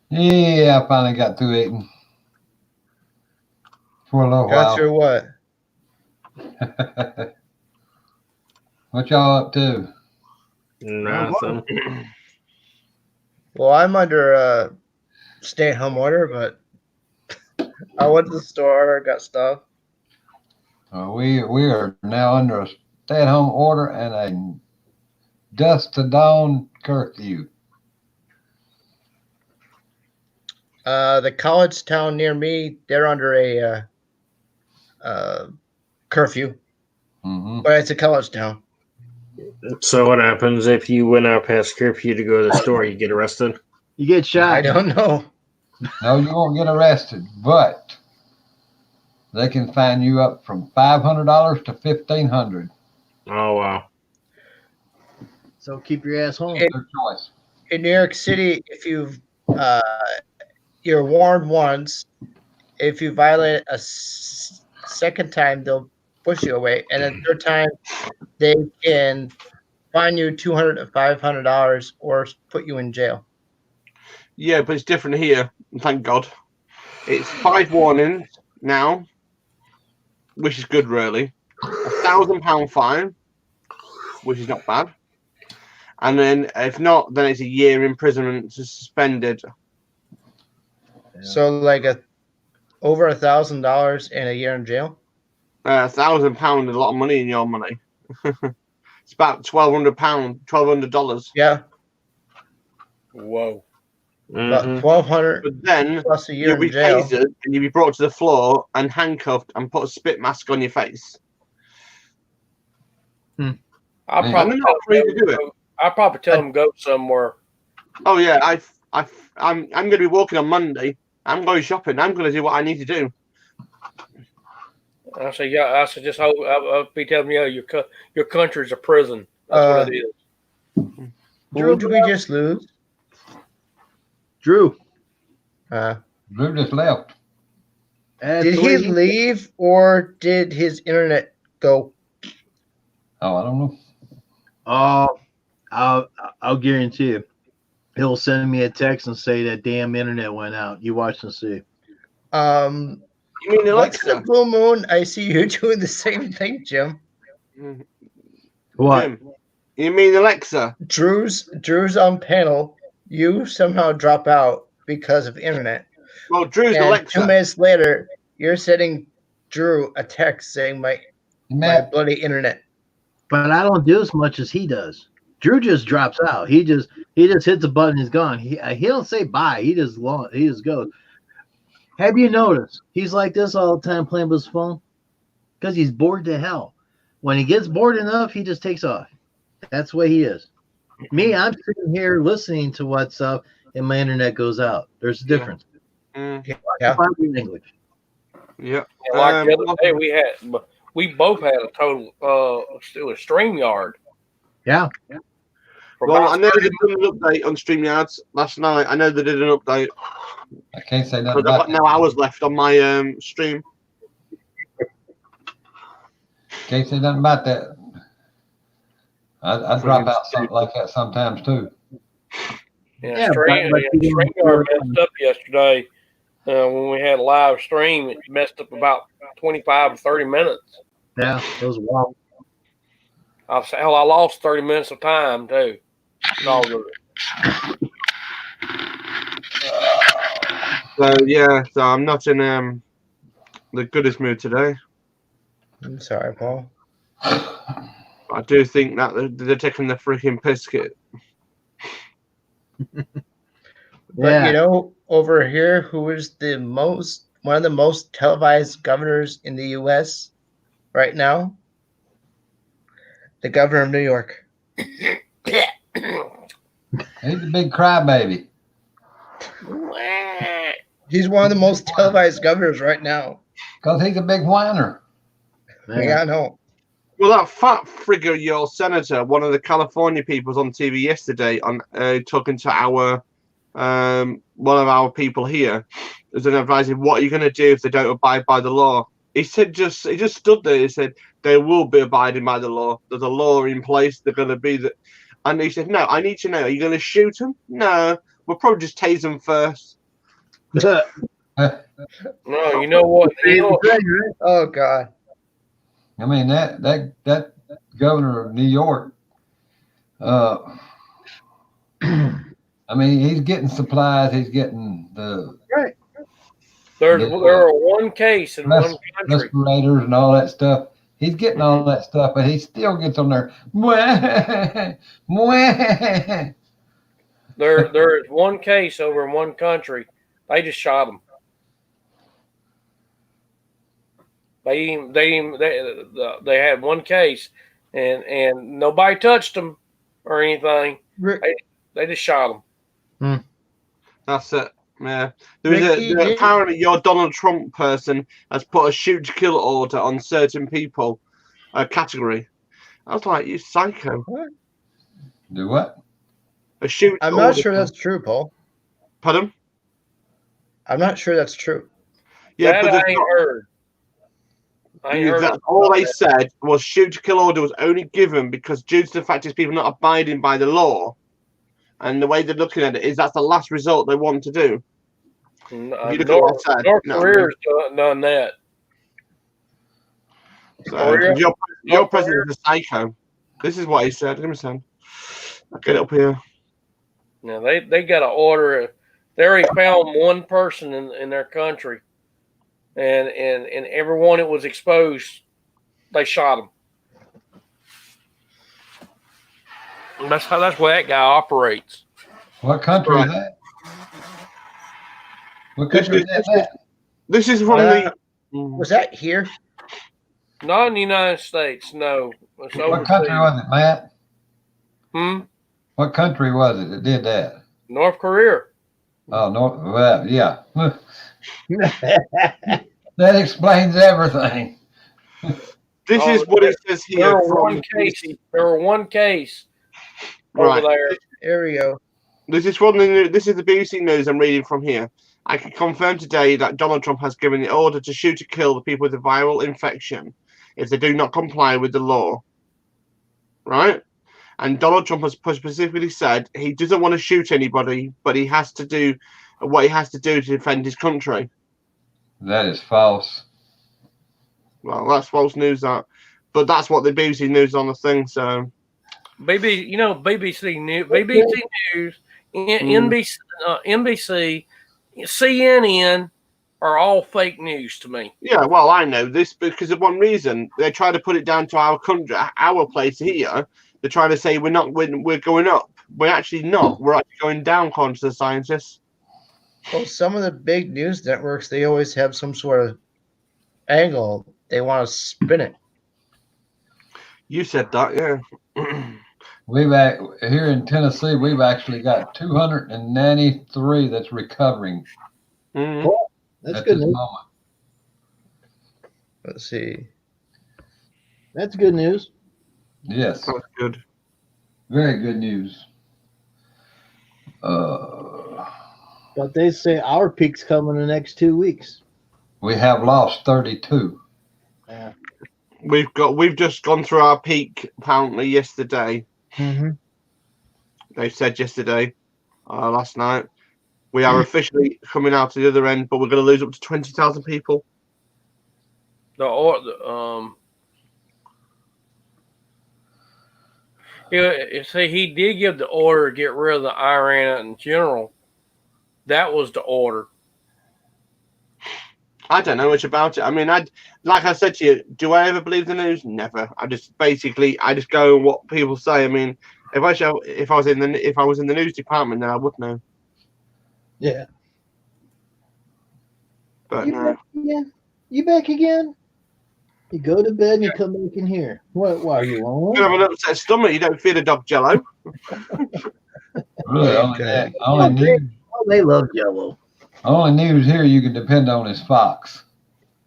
Yeah, I finally got through eating for a little Got while. through what? What y'all up to? Nothing. Well, I'm under a stay-at-home order, but I went to the store, got stuff. We are now under a stay-at-home order and a dusk to dawn curfew. The college town near me, they're under a curfew, but it's a college town. So what happens if you went out past curfew to go to the store? You get arrested? You get shot. I don't know. No, you won't get arrested, but they can fine you up from $500 to $1,500. Oh wow! So keep your ass home. Their choice. In New York City, if you're warned once, if you violate a second time, they'll push you away, and then third time, they can fine you $200 to $500 or put you in jail. Yeah, but it's different here. Thank God. It's 5 warnings now, which is good, really. £1,000 fine, which is not bad. And then if not, then it's a year imprisonment suspended. So like over $1,000 and a year in jail. £1,000 is a lot of money in your money. It's about £1,200, $1,200. Yeah. Whoa. About $1,200 But then plus a year you'll be in jail. tasered and you'll be brought to the floor and handcuffed and put a spit mask on your face. I'll And probably they're not free to do it. I'll probably tell them go somewhere. Oh yeah, I'm going to be walking on Monday. I'm going shopping. I'm going to do what I need to do. I say, yeah. I said, just hope I'll be telling you, your country's a prison. That's what it is. Who did we just lose? Drew. Drew just left. Did he leave or did his internet go? Oh, I don't know. Oh, I'll guarantee you. He'll send me a text and say that damn internet went out. You watch and see. You mean What's Alexa? the blue moon? I see you doing the same thing, Jim. What? Jim, you mean Alexa? Drew's on panel. You somehow drop out because of internet. Well, Drew's and Alexa. 2 minutes later, you're sending Drew a text saying my bloody internet. But I don't do as much as he does. Drew just drops out. He just hits a button. He's gone. He don't say bye. He just goes. Have you noticed he's like this all the time playing with his phone? Because he's bored to hell. When he gets bored enough, he just takes off. That's the way he is. Me, I'm sitting here listening to what's up, and my internet goes out. There's a difference. Yeah. In English. Yeah. Like the other day, we both had a total still a StreamYard. Yeah. Well, I know they did an update on StreamYards last night. I know they did an update. I can't say nothing I've about got no hours left on my stream. Can't say nothing about that. I drop out something like that sometimes too. Yeah, StreamYard messed up yesterday when we had a live stream. It messed up about 25 to 30 minutes. Yeah, it was wild. I lost 30 minutes of time too. All good. So yeah, so I'm not in the goodest mood today. I'm sorry, Paul. I do think that they're taking the freaking biscuit. But you know, over here, who is one of the most televised governors in the U.S. right now? The governor of New York. He's a big crybaby. He's one of the most televised governors right now. Because he's a big whiner. Yeah, I know. Well, that fat figure, your senator, one of the California people's on TV yesterday, on talking to our one of our people here, as an advising, what are you going to do if they don't abide by the law? He said he just stood there. He said they will be abiding by the law. There's a law in place. They're going to be that. And he said, no, I need to know. Are you going to shoot them? No, we'll probably just tase them first. No, you know what? Oh God. I mean that governor of New York. I mean, he's getting supplies. He's getting the right. There are one case in one country. Respirators and all that stuff. He's getting all that stuff, but he still gets on there. Mwah, mwah. There is one case over in one country. They just shot him. They had one case, and nobody touched them or anything. They just shot him. That's it. Yeah. Apparently your Donald Trump person has put a shoot to kill order on certain people category. I was like, you psycho. Do what? A shoot. I'm not sure that's true, Paul. Pardon? I'm not sure that's true. Yeah, that but I ain't heard. All they said was shoot to kill order was only given because due to the fact is people not abiding by the law. And the way they're looking at it is that's the last result they want to do. North Korea's done that. So, your president is a psycho. This is what he said. Let me send. I'll get it up here. Now they got an order. They already found one person in their country, and everyone that was exposed, they shot him. And that's where that guy operates. What country is that? What country is that? This is one of the. Was that here? Not in the United States, no. What country was it, Matt? What country was it that did that? North Korea. Oh, well, yeah. That explains everything. This is what it says here. There were one case over there. There we go. This is the BBC News I'm reading from here. I can confirm today that Donald Trump has given the order to shoot to kill the people with the viral infection if they do not comply with the law. Right? And Donald Trump has specifically said he doesn't want to shoot anybody, but he has to do what he has to do to defend his country. That is false. Well, that's false news, but that's what the BBC News on the thing. So, BBC News, NBC, CNN are all fake news to me. Yeah, well, I know this because of one reason. They try to put it down to our country, our place here. They're trying to say we're going up. We're actually not. We're actually going down, according to the scientists. Well, some of the big news networks, they always have some sort of angle. They want to spin it. You said that, yeah. Here in Tennessee, we've actually got 293 that's recovering. Cool. That's good news. Moment. Let's see. That's good news. Yes. That's good. Very good news. But they say our peak's coming in the next 2 weeks. We have lost 32. Yeah. We've just gone through our peak apparently yesterday. Mm-hmm. They said yesterday, last night, we are officially coming out to the other end, but we're going to lose up to 20,000 people. See, he did give the order to get rid of the Iran in general. That was the order. I don't know much about it. I mean, like I said to you, do I ever believe the news? Never. I just go on what people say. I mean, if I was in the news department, then I would know. Yeah. But you back again? You go to bed and you come back in here. What? Why are you on? You have an upset stomach. You don't feed a dog Jello. Really? They love Jello. Only news here you can depend on is Fox.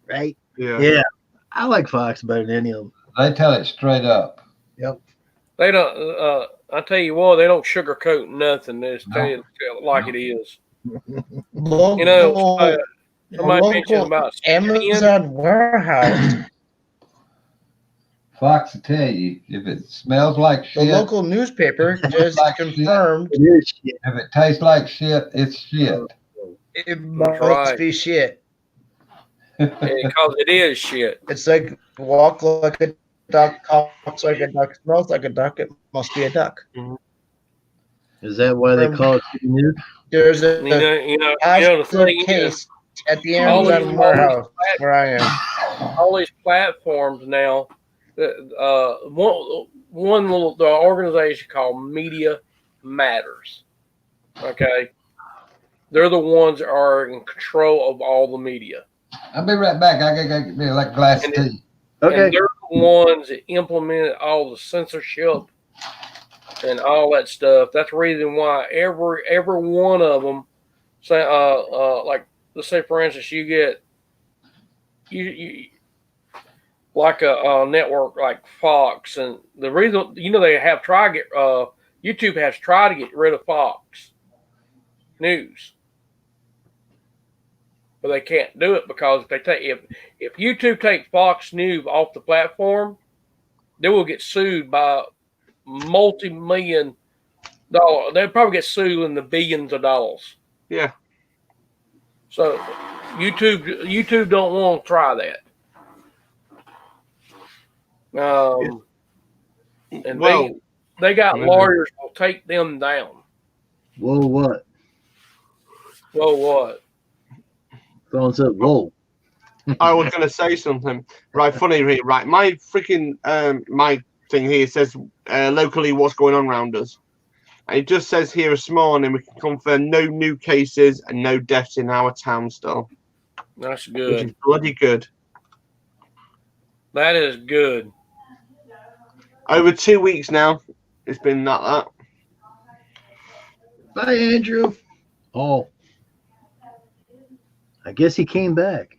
Right? Yeah. I like Fox better than any of them. They tell it straight up. Yep. They don't. I tell you what, they don't sugarcoat nothing. They just tell you like it is. Somebody mentioned local about Amazon warehouse. Fox will tell you if it smells like The shit. local newspaper just like confirmed It is shit. If it tastes like shit, it's shit. it must right. be shit. Because it is shit. It's like walk like a duck, talks like a duck, smells like a duck. It must be a duck. Is that why they call it shitty news? There's a You know, the positive thing is, case at the all Amazon these warehouse where I am. all these platforms now, one little the organization called Media Matters. Okay, they're the ones that are in control of all the media. I'll be right back. I gotta get me like a glass of tea. Okay. And they're the ones that implemented all the censorship and all that stuff. That's the reason why every one of them say like let's say for instance you get you like a network like Fox, and the reason they have tried to get YouTube has tried to get rid of Fox News, but they can't do it because if YouTube takes Fox News off the platform, they will get sued by multi-million dollar. They'll probably get sued in the billions of dollars. Yeah. So YouTube don't want to try that. And they got lawyers who will take them down. Whoa, what? Whoa, what? Someone said, whoa. I was going to say something. Right, funny, right. My freaking, my thing here says locally what's going on around us. And it just says here this morning we can confirm no new cases and no deaths in our town still. That's Which good. is bloody good. That is good. Over 2 weeks now, it's been that. Bye, Andrew. Oh. I guess he came back.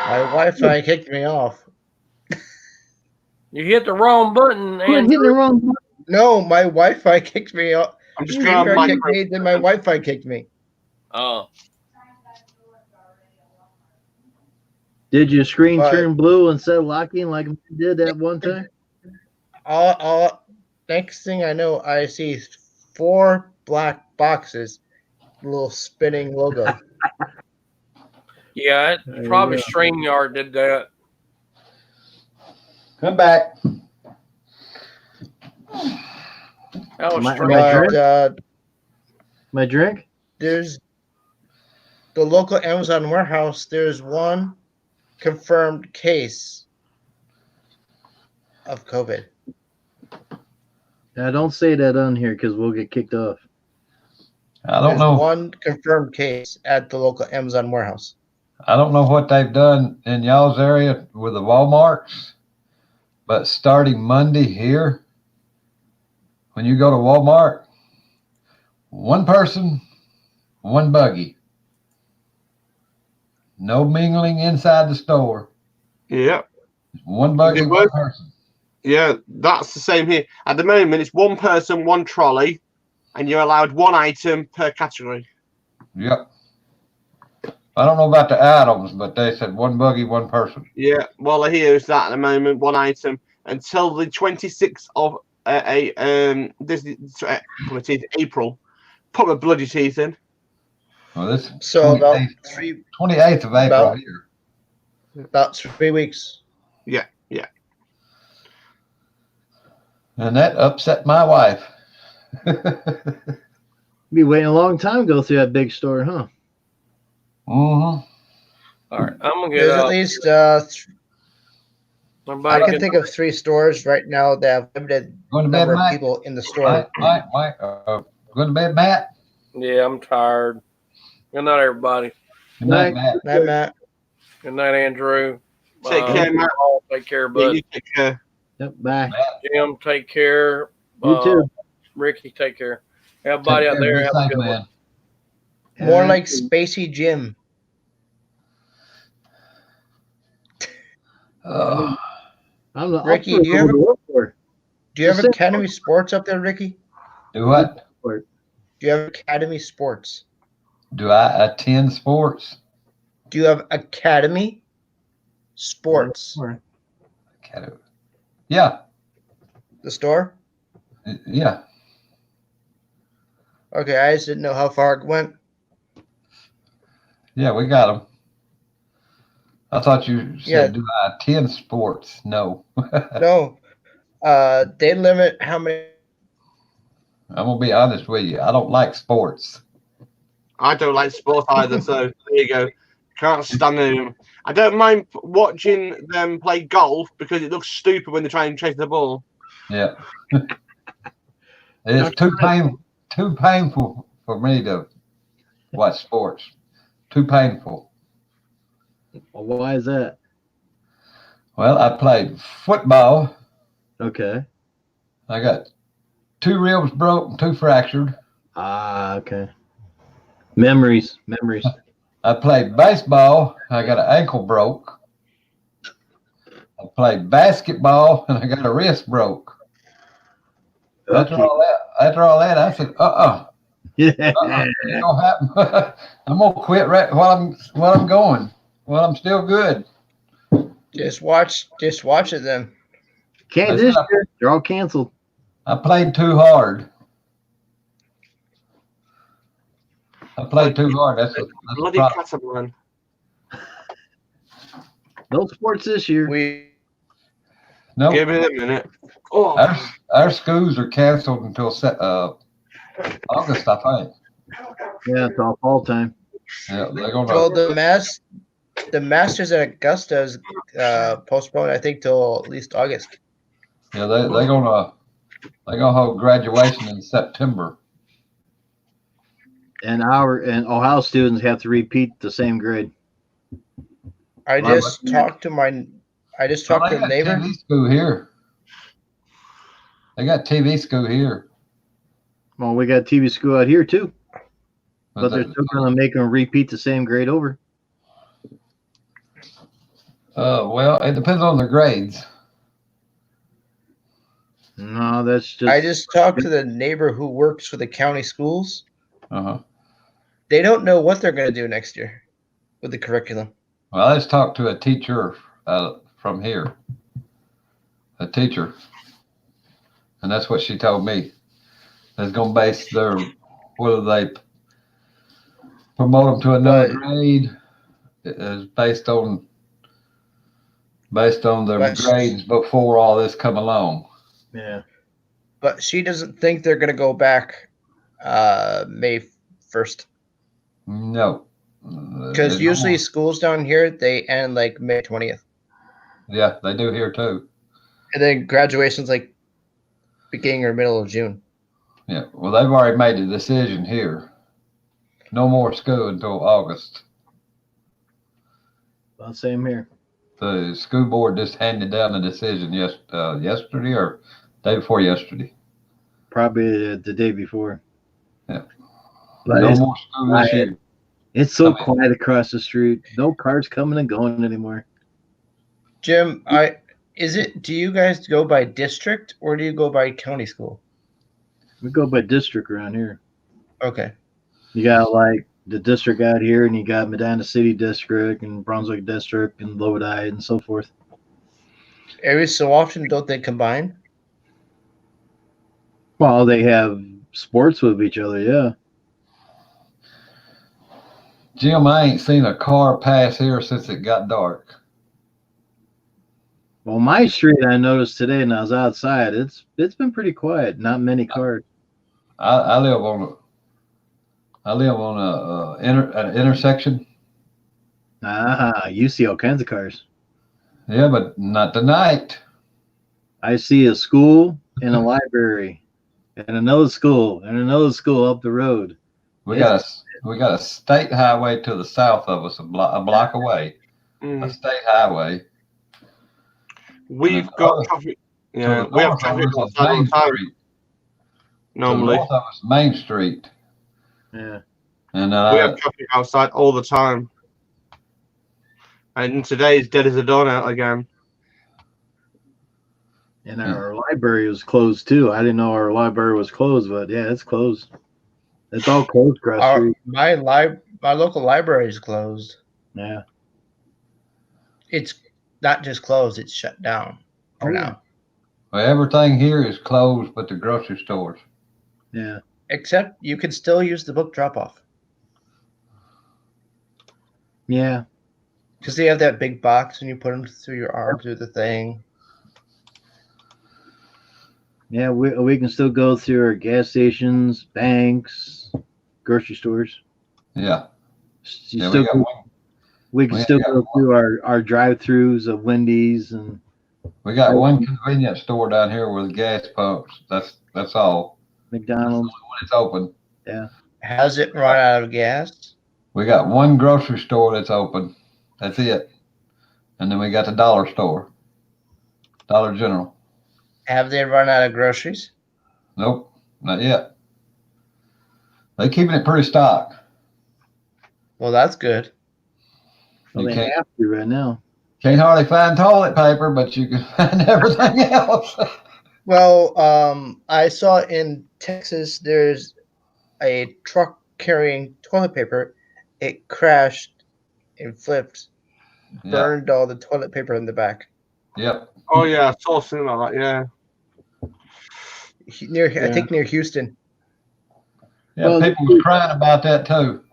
My Wi-Fi kicked me off. You hit the wrong button. Quit hitting the wrong button. No, my Wi-Fi kicked me off. I'm just Kicked trying me, then my Wi-Fi kicked me. Oh. Did your screen But- turn blue instead of locking like it did that one time? Next thing I know, I see 4 black boxes, little spinning logo. Yeah, probably StreamYard did that. Come back. That was My strange. My drink? There's the local Amazon warehouse. There's one confirmed case of COVID. Now, don't say that on here because we'll get kicked off. I don't There's know. one confirmed case at the local Amazon warehouse. I don't know what they've done in y'all's area with the Walmarts, but starting Monday here, when you go to Walmart, one person, one buggy. No mingling inside the store. Yeah. One buggy, It one works. person. Yeah, that's the same here. At the moment, it's one person, one trolley, and you're allowed one item per category. Yep. I don't know about the items, but they said one buggy, one person. Yeah, well, here is that at the moment, one item until the 26th of April. Put my bloody teeth in. Well, this So about 28th of April about- here. About 3 weeks. Yeah. And that upset my wife. Be waiting a long time to go through that big store, huh? Mm-hmm. All right, I'm gonna get There's at out. least Somebody I can get- think of 3 stores right now that have limited Going to bed, number of Mike? people in the store. Mike, going to bed, Matt? Yeah, I'm tired. Good night, everybody. Good night, Matt. Night, Matt. Good night, Andrew. Take care, Matt. Paul, take care, Yeah, bud. you take care. Yep, bye. Jim, take care. You too. Ricky, take care. Everybody out there, have a good one. More like Spacey Jim. I'm Ricky, I'll do you ever- go to work for. Do you have Academy Sports up there, Ricky? Do what? Do you have Academy Sports? Do I attend sports? Do you have Academy Sports? Academy. Yeah. The store? Yeah. Okay, I just didn't know how far it went. Yeah, we got them. I thought you said, do I attend sports? No. No. They limit how many. I'm going to be honest with you. I don't like sports. I don't like sports either, so there you go. Can't stand them. I don't mind watching them play golf because it looks stupid when they try and chase the ball. Yeah. It's too painful for me to watch sports. Too painful. Well, why is that? Well, I played football. Okay. I got 2 ribs broke and 2 fractured. Ah, okay. Memories. I played baseball. I got an ankle broke. I played basketball and I got a wrist broke. After all that, I said, Yeah. It don't happen. I'm gonna quit right while I'm going. While I'm still good. Just watch it then. Can't this year. They're all canceled. I played too hard. That's bloody Catamaran. No sports this year. No. Give it a minute. Oh. Our schools are canceled until August, I think. Yeah, it's all fall time. Yeah, they're gonna. Well, the Masters at Augusta is postponed, I think, till at least August. Yeah, they're gonna hold graduation in September. And Ohio students have to repeat the same grade. I just talked to a neighbor. TV school here. They got TV school here. Well, we got TV school out here too, but they're still going to make them repeat the same grade over. Well, it depends on their grades. No, that's just. I just talked to the neighbor who works for the county schools. They don't know what they're going to do next year with the curriculum. Well, I just talked to a teacher from here. A teacher. And that's what she told me. They're going to base whether they promote them to another grade is based on their grades before all this come along. Yeah. But she doesn't think they're going to go back May 1st. No. Because usually schools down here, they end like May 20th. Yeah, they do here too. And then graduation's like beginning or middle of June. Yeah, well, they've already made a decision here. No more school until August. Well, same here. The school board just handed down a decision yesterday or day before yesterday. Probably the day before. Yeah. But no more school this year. It's so quiet across the street. No cars coming and going anymore. Jim, do you guys go by district or do you go by county school? We go by district around here. Okay. You got like the district out here, and you got Medina City district and Brunswick district and Lodi and so forth. Every so often, don't they combine? Well, they have sports with each other, yeah. Jim, I ain't seen a car pass here since it got dark. Well, my street, I noticed today, and I was outside. It's been pretty quiet. Not many cars. I live on an intersection. You see all kinds of cars. Yeah, but not tonight. I see a school and a library, and another school up the road. We got a state highway to the south of us, a block away. A state highway. We've got traffic. Yeah, we have traffic outside all the time. Normally, north of us, Main Street. Yeah, and we have traffic outside all the time. And today is dead as a doornail again. And our library was closed too. I didn't know our library was closed, but yeah, it's closed. It's all closed across the street. My local library is closed. Yeah. It's not just closed; it's shut down for now. Well, everything here is closed but the grocery stores. Yeah. Except you can still use the book drop-off. Yeah. Because they have that big box and you put them through your arm through the thing. Yeah, we can still go through our gas stations, banks, grocery stores. Yeah. We can still go through our drive-throughs of Wendy's and. We got one convenience store down here with gas pumps. That's all. McDonald's. When it's open. Yeah. Has it run out of gas? We got one grocery store that's open. That's it. And then we got the dollar store. Dollar General. Have they run out of groceries? Nope, not yet. They're keeping it pretty stocked. Well, that's good. Well, they have to right now. Can't hardly find toilet paper, but you can find everything else. Well, I saw in Texas there's a truck carrying toilet paper. It crashed and flipped, burned all the toilet paper in the back. Yep. Oh yeah, I saw something like that. Yeah. I think near Houston. Yeah, well, people were crying about that too.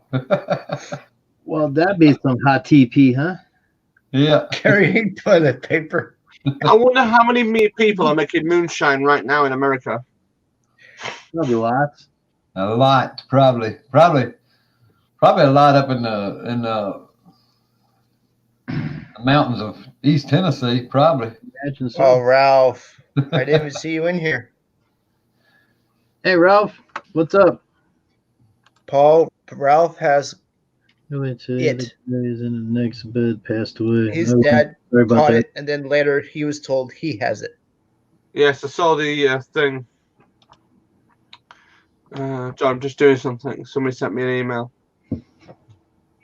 Well, that'd be some hot TP, huh? Yeah. Carrying toilet paper. I wonder how many people are making moonshine right now in America. Probably lots. A lot, probably a lot up in the mountains of East Tennessee, probably. Imagine so. Oh, Ralph, I didn't even see you in here. Hey, Ralph, what's up? Ralph has it. He's in the next bed, passed away. His dad caught it, and then later he was told he has it. Yes, I saw the thing. John, I'm just doing something. Somebody sent me an email.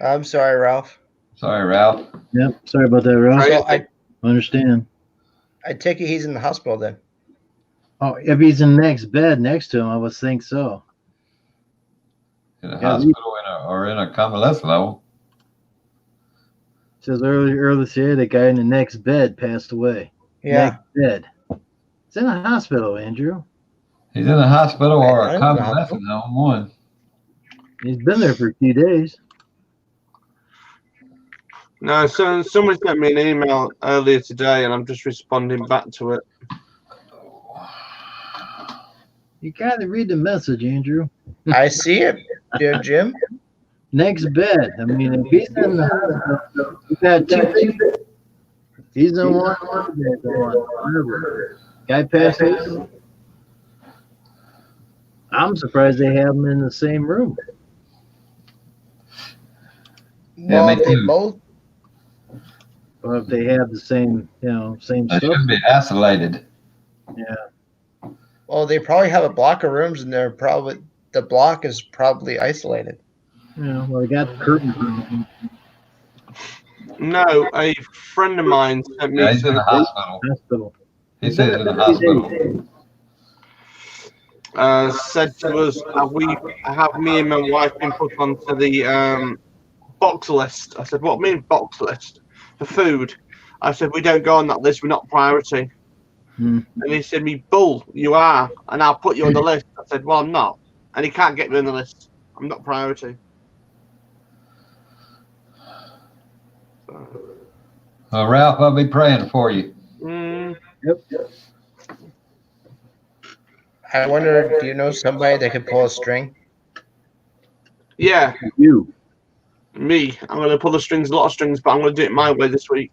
I'm sorry, Ralph. Sorry, Ralph. Yep, sorry about that, Ralph. So I understand. I take it he's in the hospital then. Oh, if he's in the next bed next to him, I would think so. In a hospital or in a convalescent home. Says earlier today, the guy in the next bed passed away. Yeah. Next bed. It's in a hospital, Andrew. He's in a hospital or a convalescent home, one. He's been there for a few days. No, so somebody sent me an email earlier today, and I'm just responding back to it. You gotta read the message, Andrew. I see it, Jim. Next bed. I mean, if he's in the hospital, he's had two. He's in one. Whatever. Guy passed away. I'm surprised they have him in the same room. Well, they both. Or if they have the same, same They stuff. should be isolated. Yeah. Well, they probably have a block of rooms, and the block is probably isolated. Yeah. Well, they got the curtains. No, a friend of mine sent me. Yeah, he's in the hospital. He said in the hospital. Said to us, have me and my wife been put onto the box list? I said, what mean box list? For food. I said, we don't go on that list, we're not priority. And he said, me bull, you are, and I'll put you on the list. I said, well, I'm not. And he can't get me on the list. I'm not priority. Ralph, I'll be praying for you. Yep. I wonder, do you know somebody that could pull a string? Yeah. You. Me. I'm going to pull a lot of strings, but I'm going to do it my way this week.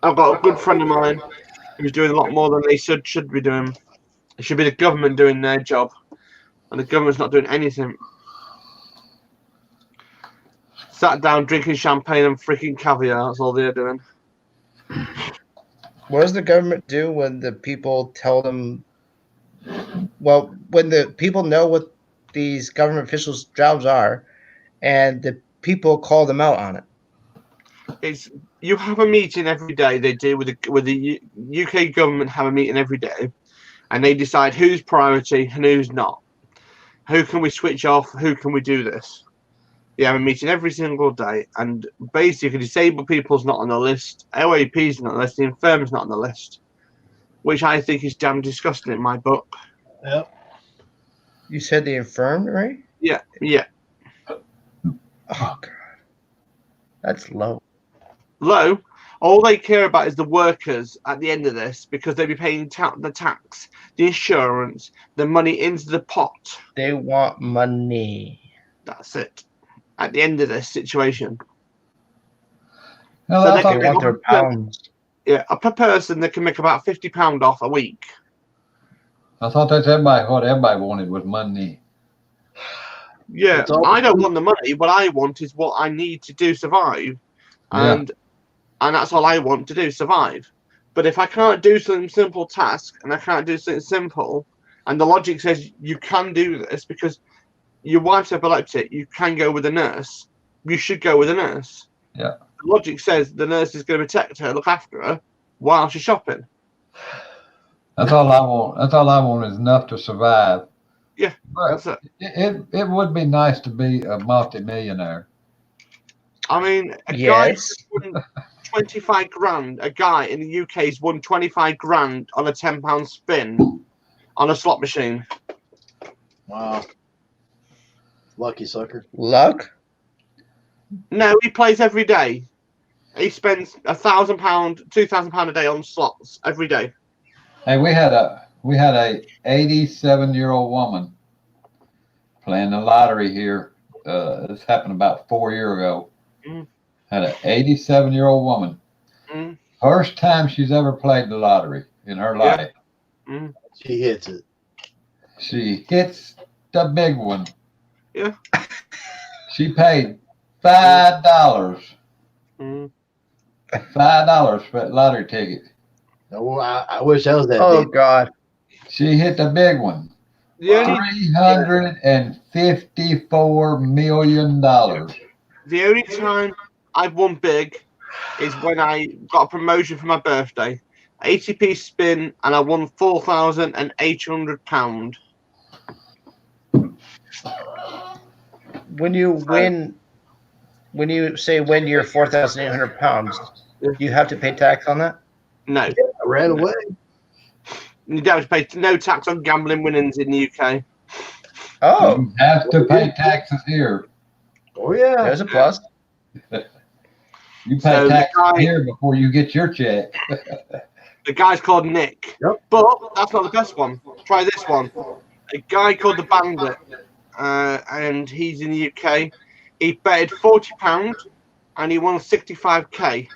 I've got a good friend of mine who's doing a lot more than they should be doing. It should be the government doing their job, and the government's not doing anything. Sat down drinking champagne and freaking caviar. That's all they're doing. What does the government do when the people tell them? Well, when the people know what these government officials' jobs are, and the people call them out on it. It's you have a meeting every day. They do with the UK government have a meeting every day, and they decide who's priority and who's not. Who can we switch off? Who can we do this? You have a meeting every single day, and basically disabled people's not on the list, OAP's not on the list, the infirm's not on the list, which I think is damn disgusting in my book. Yep. You said the infirm, right? Yeah, yeah. Oh God, that's low. Low. All they care about is the workers at the end of this, because they'll be paying the tax, the insurance, the money into the pot. They want money. That's it. At the end of this situation. No, So I they thought can They want their make pounds. yeah, per person they can make about £50 off a week. that's what everybody wanted was money. Yeah, It's all- I don't want the money. What I want is what I need to do survive, and that's all I want to do, survive. But if I can't do some simple task and I can't do something simple, and the logic says you can do this because your wife's epileptic, you can go with a nurse. You should go with a nurse. Yeah. The logic says the nurse is going to protect her, look after her while she's shopping. That's all I want. That's all I want is enough to survive. Yeah, But that's it. it would be nice to be a multimillionaire. I mean, a Yes. guy won 25 grand. A guy in the UK's won 25 grand on a £10 spin on a slot machine. Wow. Lucky sucker. Luck? No, he plays every day. He spends £1,000, £2,000 a day on slots every day. Hey, we had a 87-year-old woman playing the lottery here. This happened about 4 years ago. Mm. Had an 87-year-old woman. Mm. First time she's ever played the lottery in her life. Mm. She hits it. She hits the big one. Yeah. She paid $5. Mm. $5 for that lottery ticket. Oh, I wish I was that Oh big. God. She hit the big one. The only, $354 million. the only time I've won big is when I got a promotion for my birthday. 80p spin, and I won £4,800. When you win, when you say win your £4,800, you have to pay tax on that? No. I ran away. You don't have to pay no tax on gambling winnings in the UK. Oh, You have to pay taxes here. Oh yeah. there's a plus. You pay So the taxes guy- here before you get your check. The guy's called Nick. Yep. But that's not the best one. Try this one. A guy called the Bandit, and he's in the UK. He betted £40 and he won 65k.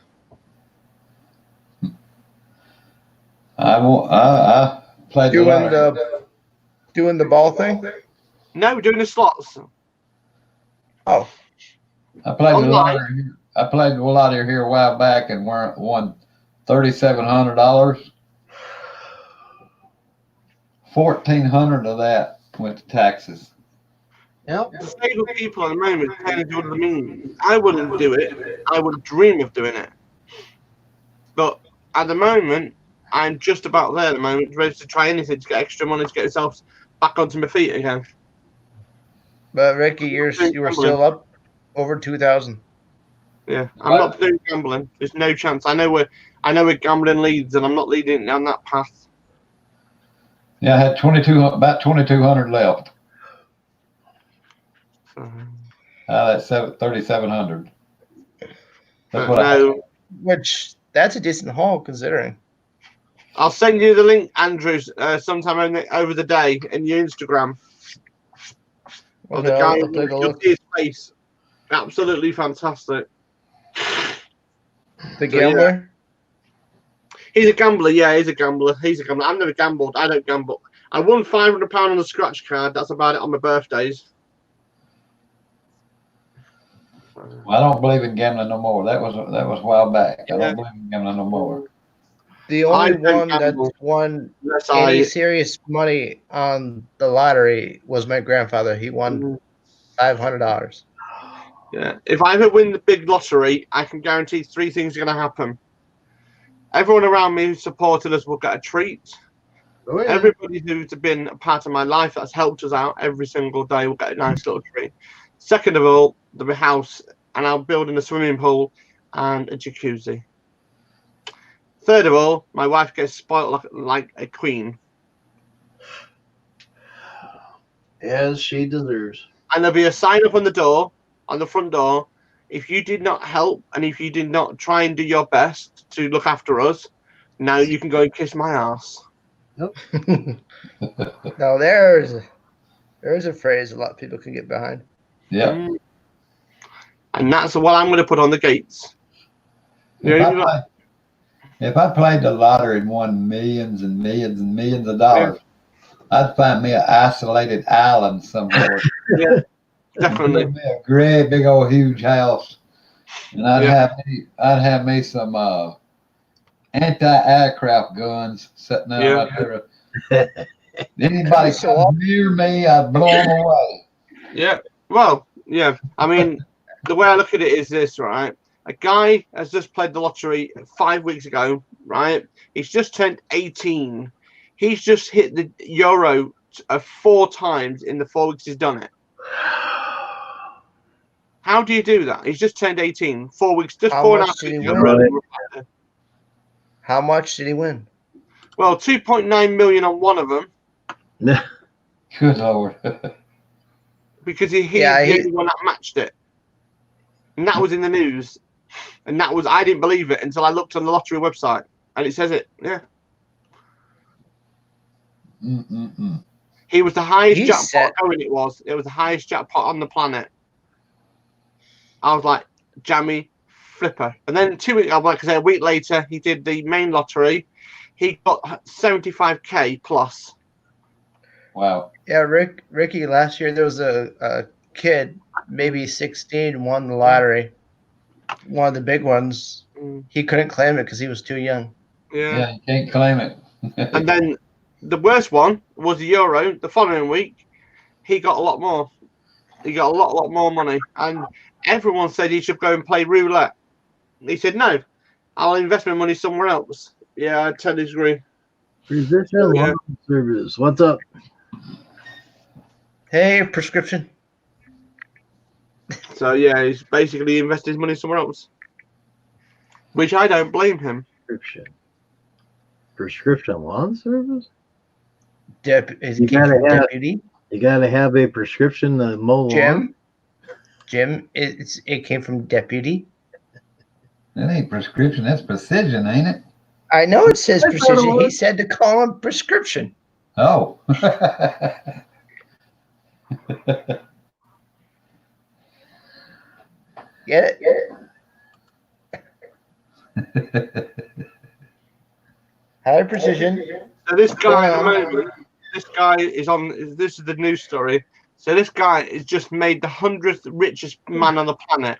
I played the lottery. Doing the ball thing? No, doing the slots. Oh, I played the Online. lottery. I played the lottery here a while back and won $3,700. 1,400 of that went to taxes. Yep. Disabled people at the moment tend to do the mean. I wouldn't do it. I would dream of doing it. But at the moment, I'm just about there at the moment, ready to try anything to get extra money to get yourself back onto my feet again. but Ricky, you were still up over 2,000. Yeah, I'm not doing gambling. There's no chance. I know where gambling leads, and I'm not leading down that path. Yeah, I had about 2,200 left. That's 3,700. That's what No, Which that's a decent haul considering. I'll send you the link, Andrews, sometime over the day in your Instagram. Of the Okay, guy, I'll take a you'll look. see his face. Absolutely fantastic. The gambler? He's a gambler, yeah, he's a gambler. I've never gambled. I don't gamble. I won £500 on the scratch card. That's about it on my birthdays. Well, I don't believe in gambling no more. That was a while back. I don't believe in gambling no more. The only don't one that gamble won unless any I- serious money on the lottery was my grandfather. He won $500. Yeah. If I ever win the big lottery, I can guarantee 3 things are going to happen. Everyone around me who supported us will get a treat. Oh, yeah. Everybody who's been a part of my life that's helped us out every single day will get a nice little treat. Second of all, there'll be a house, and I'll build in a swimming pool and a jacuzzi. Third of all, my wife gets spoiled like a queen. As she deserves. And there'll be a sign up on the front door. If you did not help and if you did not try and do your best to look after us, now you can go and kiss my ass. No, there's a phrase a lot of people can get behind. Yeah. And that's what I'm going to put on the gates. If I played the lottery and won millions and millions and millions of dollars, I'd find me an isolated island somewhere. Yeah, definitely. Give me a great big old huge house, and I'd have me some anti-aircraft guns sitting out right there. Anybody come near me, I'd blow them away. Yeah. Well, yeah. I mean, the way I look at it is this, right? A guy has just played the lottery 5 weeks ago, right? He's just turned 18. He's just hit the Euro 4 times in the 4 weeks he's done it. How do you do that? He's just turned 18. 4 weeks, just How 4.5 much did he weeks. win? How much did he win? Well, 2.9 million on one of them. Good Lord. Because he the only one that matched it. And that was in the news. And that was, I didn't believe it until I looked on the lottery website. And it says it. Yeah. He was the highest jackpot going. It was the highest jackpot on the planet. I was like, jammy flipper. And then 2 weeks, like I said, a week later, he did the main lottery. He got 75k plus. Wow. Yeah, Ricky, last year there was a kid, maybe 16, won the lottery. One of the big ones. He couldn't claim it because he was too young. Yeah, you can't claim it. And then the worst one was the Euro. The following week, he got a lot more. He got a lot more money. And everyone said he should go and play roulette. He said, no, I'll invest my money somewhere else. Yeah, I totally agree. Prescription Lawn Service. What's up? Hey, prescription. So, yeah, he's basically invested his money somewhere else. Which I don't blame him. Prescription Lawn Service? Deputy. You gotta have a prescription to mow lawn. Jim, it came from deputy. That ain't prescription, that's precision, ain't it? I know it says precision. He said to call him prescription. Oh. Get it? High precision. So this guy at the moment, this guy is on. This is the news story. So this guy has just made the 100th richest man on the planet.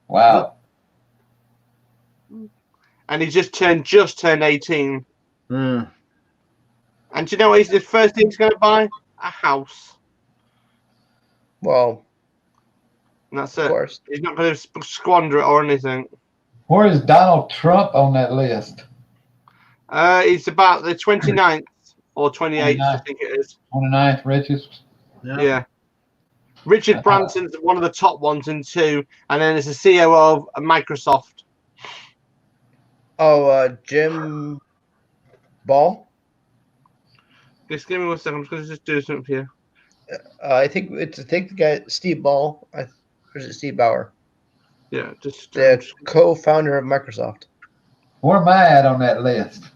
Wow. And he just turned 18. And do you know what the first thing he's going to buy? A house. Well, and that's it. Of course. He's not going to squander it or anything. Where is Donald Trump on that list? It's about the 29th or 28th, I think it is. 29th richest? Yeah. Richard Branson's one of the top ones in 2. And then there's the CEO of Microsoft. Oh, Jim Ball? Just give me 1 second. I'm just going to just do something here. I think the guy Steve Ball, or is it Steve Bauer? Yeah, just the co-founder of Microsoft. Where am I at on that list?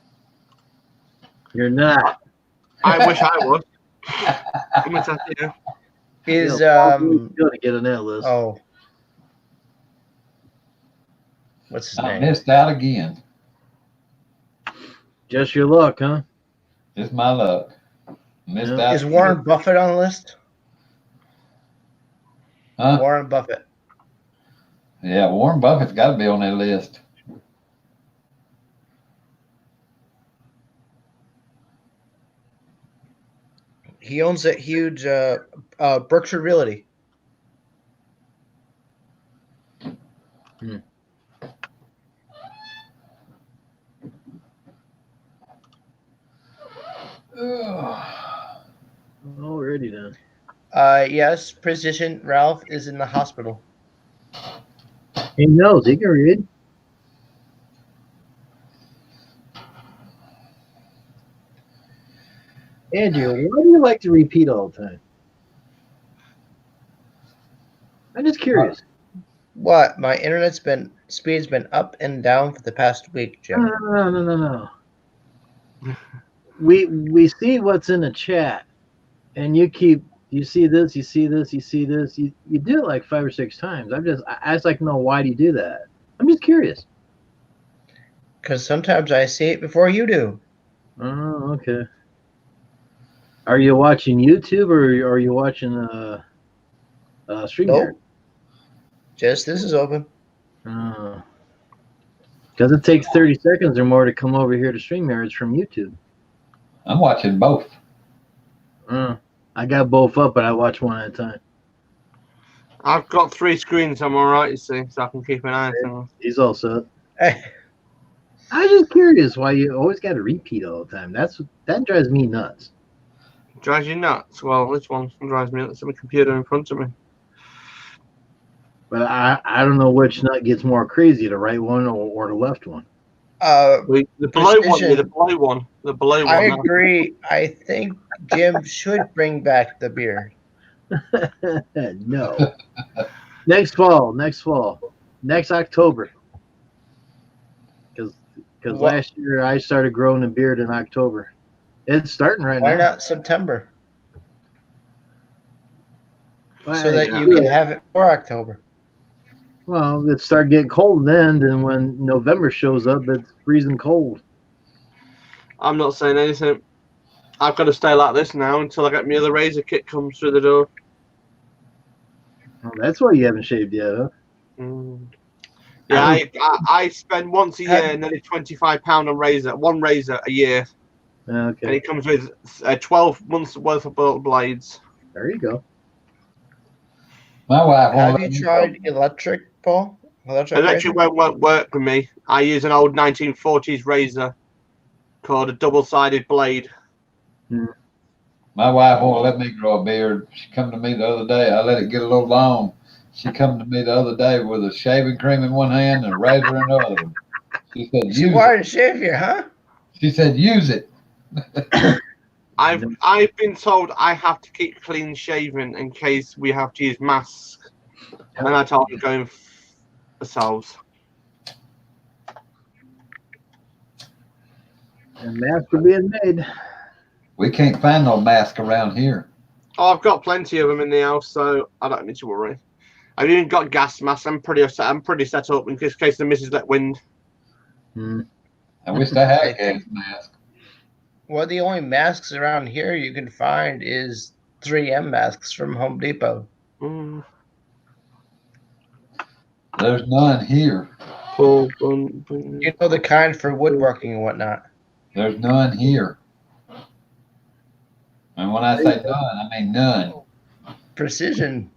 You're not. I wish I was. Is going to get on that list. Oh, what's his name? Missed out again. Just your luck, huh? Just my luck. Missed out. Is Warren Buffett on the list? Huh? Warren Buffett. Yeah, Warren Buffett's got to be on that list. He owns that huge Berkshire Realty. Already done. Yes, Precision Ralph is in the hospital. He knows. He can read. Andrew, why do you like to repeat all the time? I'm just curious. What? My internet's speed's been up and down for the past week, Jim. No. We see what's in the chat, and you see this, you see this, you see this. You do it like 5 or 6 times. I just like to know, why do you do that? I'm just curious. Because sometimes I see it before you do. Oh, okay. Are you watching YouTube or are you watching StreamYard? Nope. Just this is open. Because it takes 30 seconds or more to come over here to StreamYard from YouTube. I'm watching both. I got both up, but I watch one at a time. I've got 3 screens. I'm all right, you see, so I can keep an eye on things. He's all set. I'm just curious why you always got to repeat all the time. That drives me nuts. Drives you nuts? Well, this one drives me nuts. There's a computer in front of me. But I don't know which nut gets more crazy, the right one or the left one. The below one. The below one. The below one. I agree. I think Jim should bring back the beard. No. Next fall. Next October. Because last year I started growing a beard in October. It's starting right now. Why not September? So that you can have it for October. Well, it started getting cold then when November shows up, it's freezing cold. I'm not saying anything. I've got to stay like this now until I get my other razor kit comes through the door. Well, that's why you haven't shaved yet, huh? Yeah, I spend once a year nearly £25 on one razor a year. Okay. And it comes with 12 months worth of blades. There you go. My wife. Have you tried electric, Paul? Electric won't work for me. I use an old 1940s razor called a double-sided blade. My wife won't let me grow a beard. She come to me the other day. I let it get a little long. She come to me the other day with a shaving cream in one hand and a razor in the other one. She said, "She wanted to shave you, huh?" She said, "Use it." I've been told I have to keep clean shaven in case we have to use masks, and I told them going ourselves. And masks are being made. We can't find no mask around here. Oh, I've got plenty of them in the house, so I don't need to worry. I've even got gas masks. I'm pretty set up in case the missus let wind. I wish I had a gas mask. Well, the only masks around here you can find is 3M masks from Home Depot. There's none here. You know, the kind for woodworking and whatnot. There's none here. And when I say none, I mean none. Precision.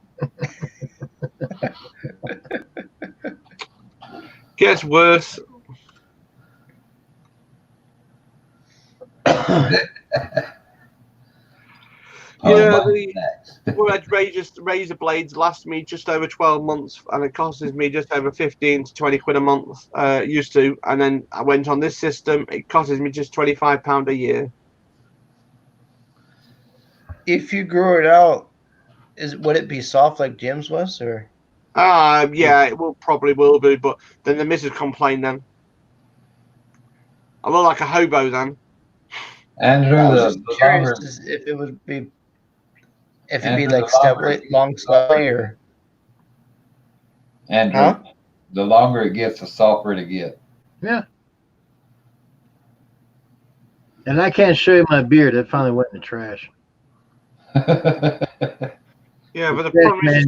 Gets worse. Razor blades last me just over 12 months, and it costs me just over 15 to 20 quid a month. Used to, and then I went on this system. It costs me just £25 a year. If you grew it out, would it be soft like Jim's was, or? Yeah, it probably will be, but then the missus complained. Then I look like a hobo then. Andrew, I was just curious if it would be, if it'd be like long stubby or. Andrew, the longer it gets, the softer it gets. Yeah. And I can't show you my beard. It finally went in the trash. Yeah, but the problem is,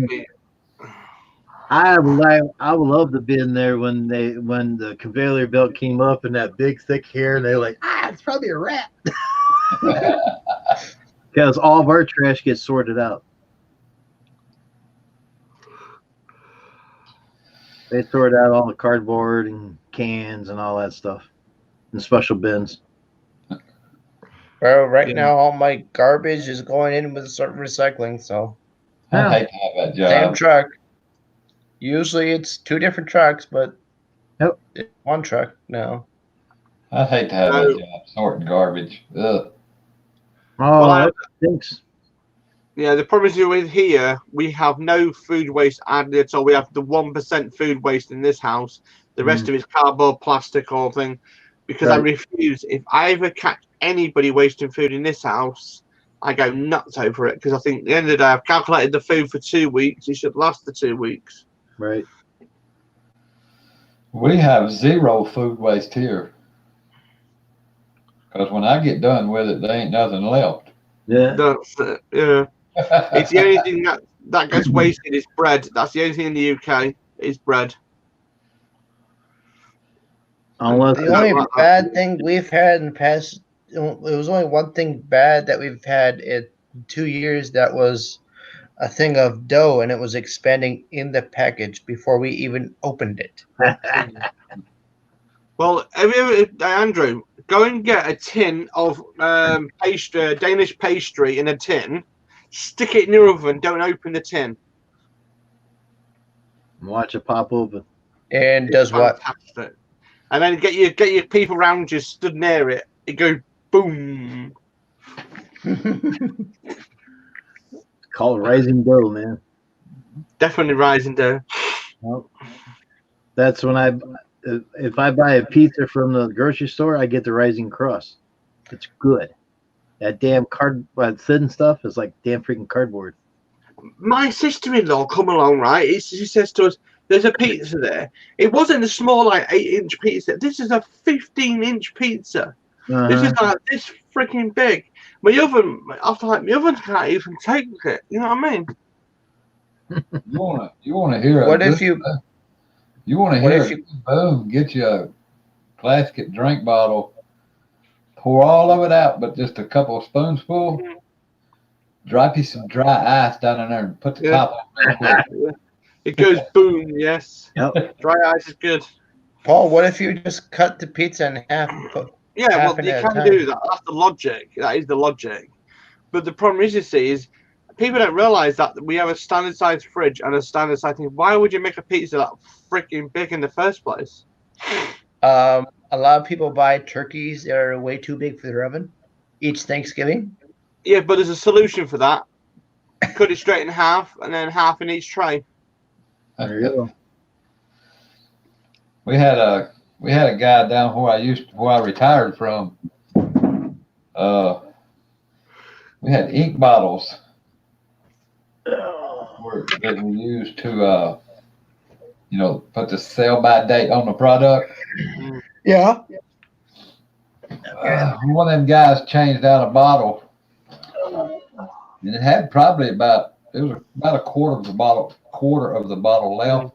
I would love to be in there when the conveyor belt came up and that big thick hair, and they're like, it's probably a rat. Because all of our trash gets sorted out. They sort out all the cardboard and cans and all that stuff in special bins. Well, right Yeah. now all my garbage is going in with certain recycling, so I hate to have that same job. truck. Usually it's 2 different trucks, but Yep. it's 1 truck now. I hate to have that job, sorting garbage. Ugh. Oh, Well, I- that stinks. Yeah, the problem is with here, we have no food waste added at all. We have the 1% food waste in this house. The rest of it's cardboard, plastic, or thing. Because I Right. refuse. If I ever catch anybody wasting food in this house, I go nuts over it. Because I think at the end of the day, I've calculated the food for 2 weeks. It should last the 2 weeks. Right. We have 0 food waste here. Because when I get done with it, there ain't nothing left. Yeah. That's it. Yeah. It's the only thing that gets wasted is bread. That's the only thing in the UK is bread. Unless The only bad thing we've had in the past, it was only one thing bad that we've had in 2 years. That was a thing of dough, and it was expanding in the package before we even opened it. Well, Andrew, go and get a tin of pastry, Danish pastry in a tin. Stick it in your oven. Don't open the tin. watch it pop open. And does what? Fantastic. And then get your people around you stood near it. It goes boom. Called rising dough, man. Definitely rising dough. Well, that's when if I buy a pizza from the grocery store, I get the rising crust. It's good. That damn thin stuff is like damn freaking cardboard. My sister-in-law come along, right? She says to us, "There's a pizza there." It wasn't a small, like 8-inch pizza. This is a 15-inch pizza. This is like this freaking big. My oven, my oven can't even take it. You know what I mean? You wanna hear What if you? You want to What hear if it? Boom! Get you a plastic drink bottle. Pour all of it out, but just a couple of spoonsful. Drop you some dry ice down in there and put the top on. It goes boom. Yes. Yep. Dry ice is good. Paul, what if you just cut the pizza in half? Yeah, well, half you at a can time? do that. That's the logic. That is the logic. But the problem is, you see, is people don't realize that we have a standard size fridge and a standard size thing. Why would you make a pizza that freaking big in the first place? A lot of people buy turkeys that are way too big for their oven each Thanksgiving. Yeah, but there's a solution for that. Cut it straight in half and then half in each tray. There you go. We had a guy down where I retired from. We had ink bottles that we used to put the sell by date on the product. Yeah. One of them guys changed out a bottle, and it had probably about a quarter of the bottle left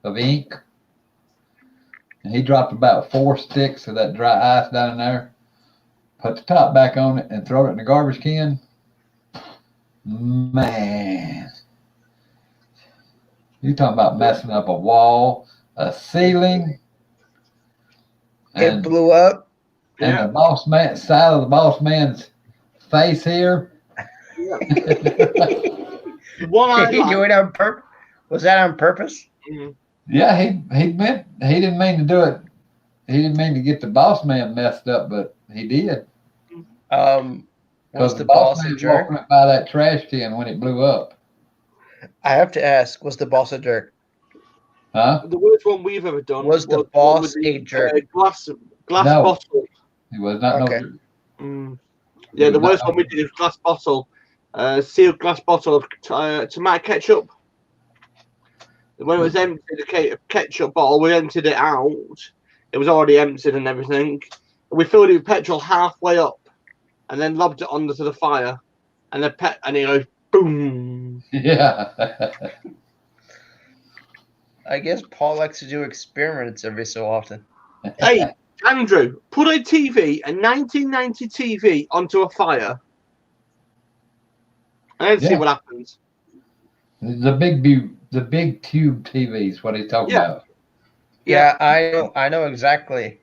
of ink. And he dropped about 4 sticks of that dry ice down in there, put the top back on it, and throw it in the garbage can. Man, you talking about messing up a wall, a ceiling. It blew up. And the boss man, side of the boss man's face here. Did he do it on purpose? Was that on purpose? Yeah, he didn't mean to do it. He didn't mean to get the boss man messed up, but he did. Was the boss a jerk? Walking up by that trash can when it blew up. I have to ask, was the boss a jerk? Huh? The worst one we've ever done Was the boss a jerk? Glass No. bottle. He was not. Okay. Yeah, the worst one we did was glass bottle, sealed glass bottle of tomato ketchup. When it was emptied, the ketchup bottle, we emptied it out. It was already emptied and everything. We filled it with petrol halfway up, and then lobbed it onto the fire, and it goes boom. Yeah. I guess Paul likes to do experiments every so often. Hey, Andrew, put a 1990 TV onto a fire, and see what happens. The big tube TVs, what he's talking about. Yeah, I know exactly.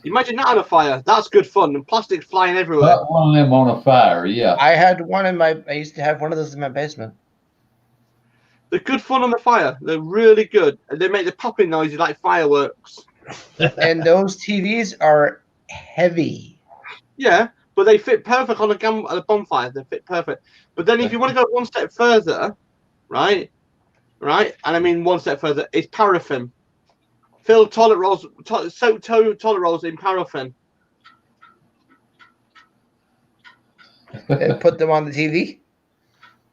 Imagine that on a fire. That's good fun. And plastic flying everywhere. Put one of them on a fire, yeah. I used to have one of those in my basement. They're good fun on the fire. They're really good. And they make the popping noises like fireworks. And those TVs are heavy. Yeah, but they fit perfect on a bonfire. They fit perfect. But then if you want to go one step further, right, and I mean one step further, it's paraffin. Fill toilet rolls, soak toilet rolls in paraffin. And put them on the TV.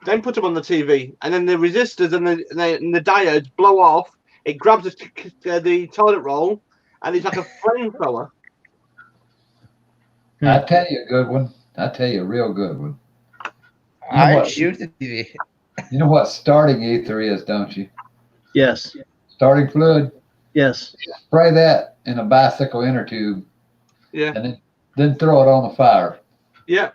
Then put them on the TV, and then the resistors and the diodes blow off. It grabs the toilet roll, and it's like a flamethrower. I tell you a good one. I tell you a real good one. I shoot the TV. You know what starting ether is, don't you? Yes. Starting fluid. Yes. Spray that in a bicycle inner tube. Yeah. And then throw it on the fire. Yeah.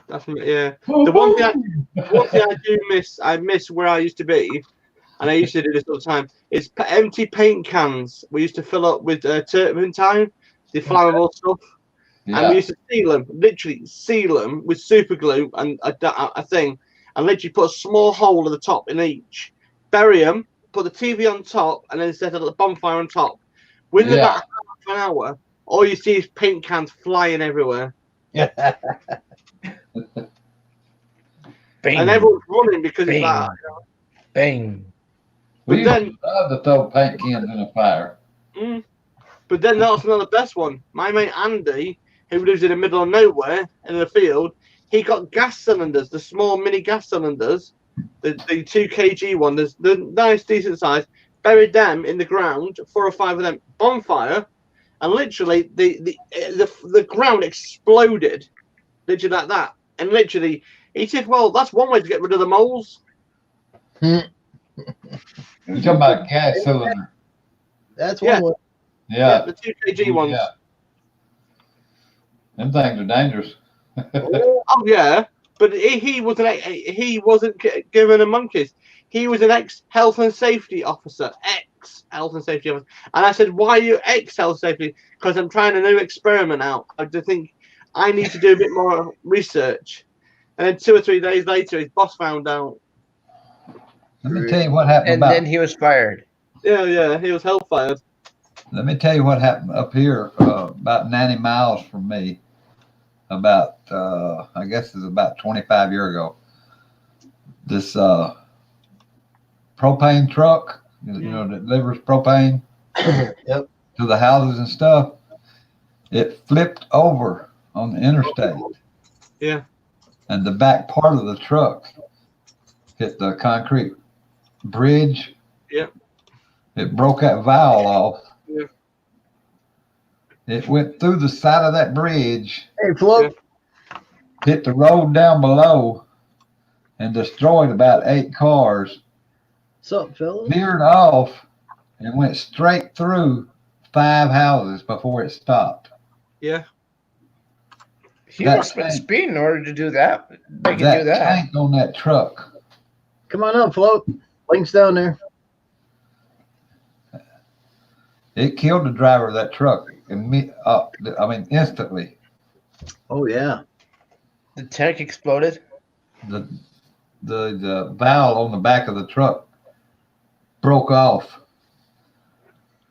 Definitely. Yeah. The one thing I do miss, I miss where I used to be, and I used to do this all the time, is empty paint cans. We used to fill up with turpentine, the flammable stuff. Yeah. And we used to literally seal them with super glue and a thing, and literally put a small hole at the top in each, bury them, put the TV on top, and then set a bonfire on top. Within about half an hour, all you see is paint cans flying everywhere. And everyone's running because it's like, bang. We But then, used to love to throw paint cans in a fire. but then that's not the best one. My mate Andy, who lives in the middle of nowhere in the field, he got gas cylinders, the small mini gas cylinders, the 2 kg one, the nice decent size, buried them in the ground, 4 or 5 of them, bonfire, and literally the ground exploded, literally like that. And literally, he said, "Well, that's one way to get rid of the moles." You're talking about gas cylinder. That's one way. Yeah. The 2 kg ones. Yeah. Them things are dangerous. Oh yeah, but he wasn't given a monkeys. He was an ex-health and safety officer. Ex-health and safety officer. And I said, "Why are you ex-health safety?" Because I'm trying a new experiment out. I just think I need to do a bit more research. And then 2 or 3 days later, his boss found out. Let me tell you what happened. And then he was fired. Yeah, he was hell fired. Let me tell you what happened up here, about 90 miles from me. About, I guess it's about 25 years ago. This propane truck, that delivers propane Yep. to the houses and stuff. It flipped over on the interstate. Yeah. And the back part of the truck hit the concrete bridge. Yep. It broke that valve off. Yeah. It went through the side of that bridge. Hey, Flo. Hit the road down below and destroyed about 8 cars. What's up, fellas? Veered off and went straight through 5 houses before it stopped. Yeah. He must have been speeding in order to do that. They can do that. Tank on that truck. Come on up, Flo. Link's down there. It killed the driver of that truck. Instantly. Oh yeah. The tank exploded. The valve on the back of the truck broke off.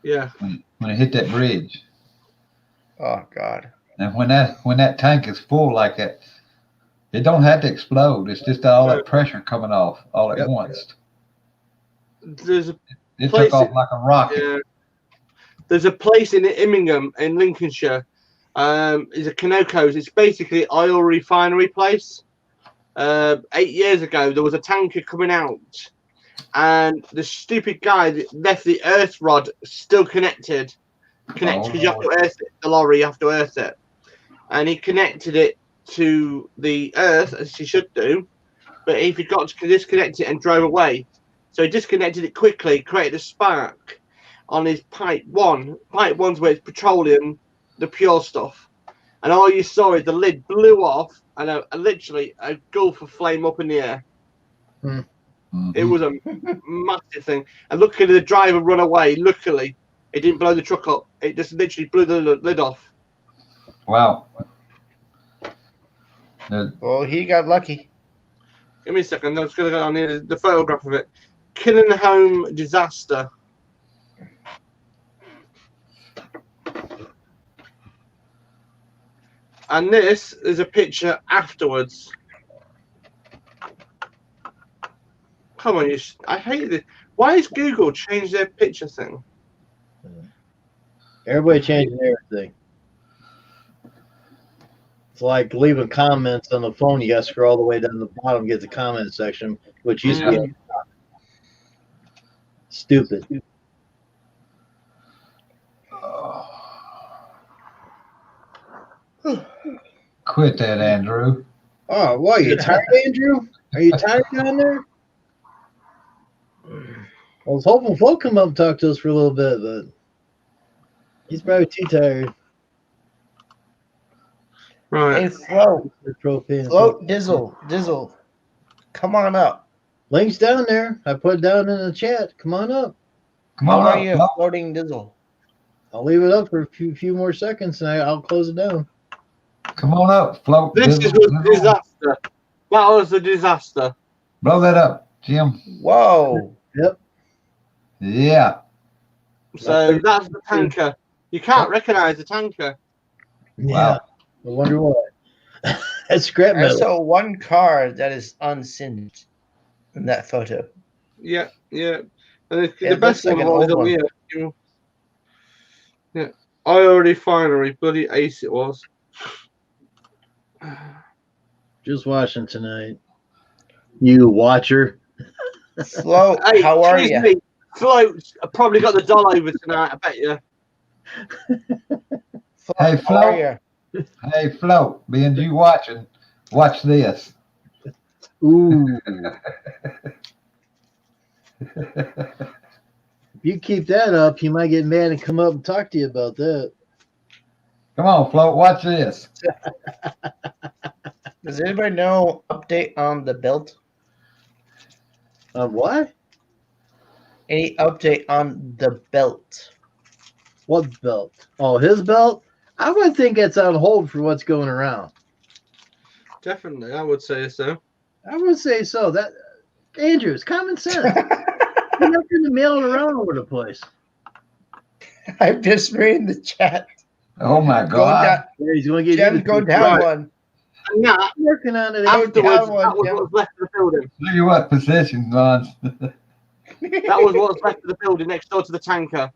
Yeah. When it hit that bridge. Oh God. And when that tank is full like that, it don't have to explode. It's just all that pressure coming off all at once. There's It took off like a rocket. Yeah. There's a place in Immingham in Lincolnshire. It's a Conoco's. It's basically an oil refinery place. 8 years ago, there was a tanker coming out, and the stupid guy left the earth rod still connected because you have to earth it. The lorry, you have to earth it, and he connected it to the earth as he should do, but he forgot to disconnect it and drove away. So he disconnected it quickly, created a spark on his pipe one. Pipe one's where it's petroleum, the pure stuff, and all you saw is the lid blew off and literally a gulf of flame up in the air. Mm-hmm. It was a massive thing, and luckily the driver run away. Luckily, It didn't blow the truck up. It just literally blew the lid off. Wow. Well, he got lucky. Give me a second. I'm just going to go on here. The photograph of it. Killenhome disaster. And this is a picture afterwards. Come on, I hate this. Why has Google changed their picture thing? Everybody changing everything. It's like leaving comments on the phone. You got to scroll all the way down to the bottom, get the comment section, which used to be on top. Stupid. Quit that, Andrew. Oh, what? You tired, Andrew? Are you tired down there? I was hoping Flo come up and talk to us for a little bit, but he's probably too tired. Right. Hey, Flo. Propane. Flo, Dizzle. Come on up. Link's down there. I put it down in the chat. Come on up. How are you, Floating Dizzle? I'll leave it up for a few more seconds, and I'll close it down. Come on up, Float. This is a disaster. That was a disaster. Blow that up, Jim. Whoa. Yep. Yeah. So that's the tanker. You can't recognize the tanker. Yeah. I wonder why. That's scrap I metal. saw one car that is unsinged in that photo. Yeah, yeah. And Yeah, the it best looks like one an was old on here. Yeah. IO Refinery, bloody ace it was. Just watching tonight. You watcher. Flo, Hey, how are excuse you? me. Float's probably got the doll over tonight, I bet you. Hey, How are Float. you? Hey, Float. Being you watching, watch this. Ooh. If you keep that up, he might get mad and come up and talk to you about that. Come on, Float. Watch this. Does anybody know update on the belt? What? Any update on the belt? What belt? Oh, his belt? I would think it's on hold for what's going around. Definitely, I would say so. I would say so. That Andrew, it's common sense. You're not going to mail it around over the place. I'm just reading the chat. Oh my Go God. down, Yeah, he's going to get Jim, you. go down one. And that, I'm working on it. afterwards, down one, that was Jim. what was left of the building. Tell you what, possession, Lons. That was what was left of the building next door to the tanker.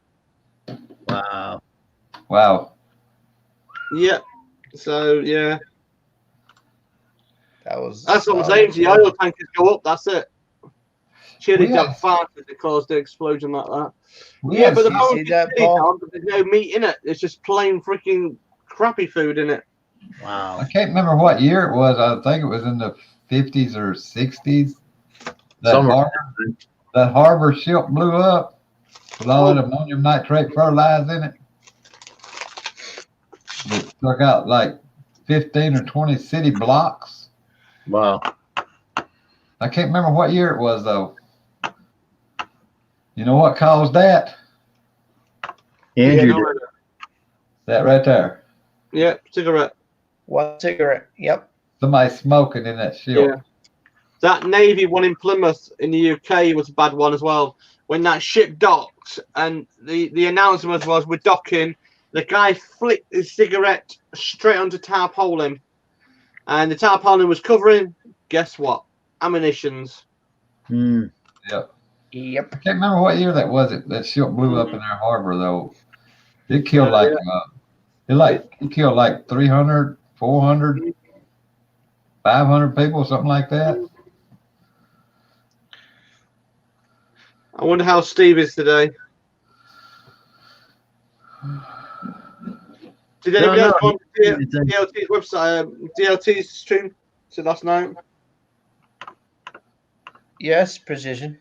Wow. Wow. Yeah. So, yeah. That's what I'm saying to you. Oil tankers go up, that's it. Chili Yeah. dog farted that caused the explosion like that. We Yeah, had but the some- problem see with that, chili Paul? dog, there's no meat in it. It's just plain freaking crappy food in it. Wow. I can't remember what year it was. I think it was in the 50s or 60s. Somewhere. That harbor ship blew up with all that ammonium nitrate fertilizer in it. It took out like 15 or 20 city blocks. Wow. I can't remember what year it was though. You know what caused that? Andrew Yeah, did. That right there. Yeah, cigarette. One cigarette. Yep. Somebody smoking in that ship. Yeah. That Navy one in Plymouth in the UK was a bad one as well. When that ship docked and the announcement was we're docking, the guy flicked his cigarette straight onto tarpaulin. And the tarpaulin was covering, guess what? Ammunitions. Hmm. Yep. Yep. I can't remember what year that was. That ship blew up in their harbor though. It killed like it killed like 300, 400, 500 people, something like that. I wonder how Steve is today. Did anybody else go on DLT's website, DLT's stream last night? Yes, Precision.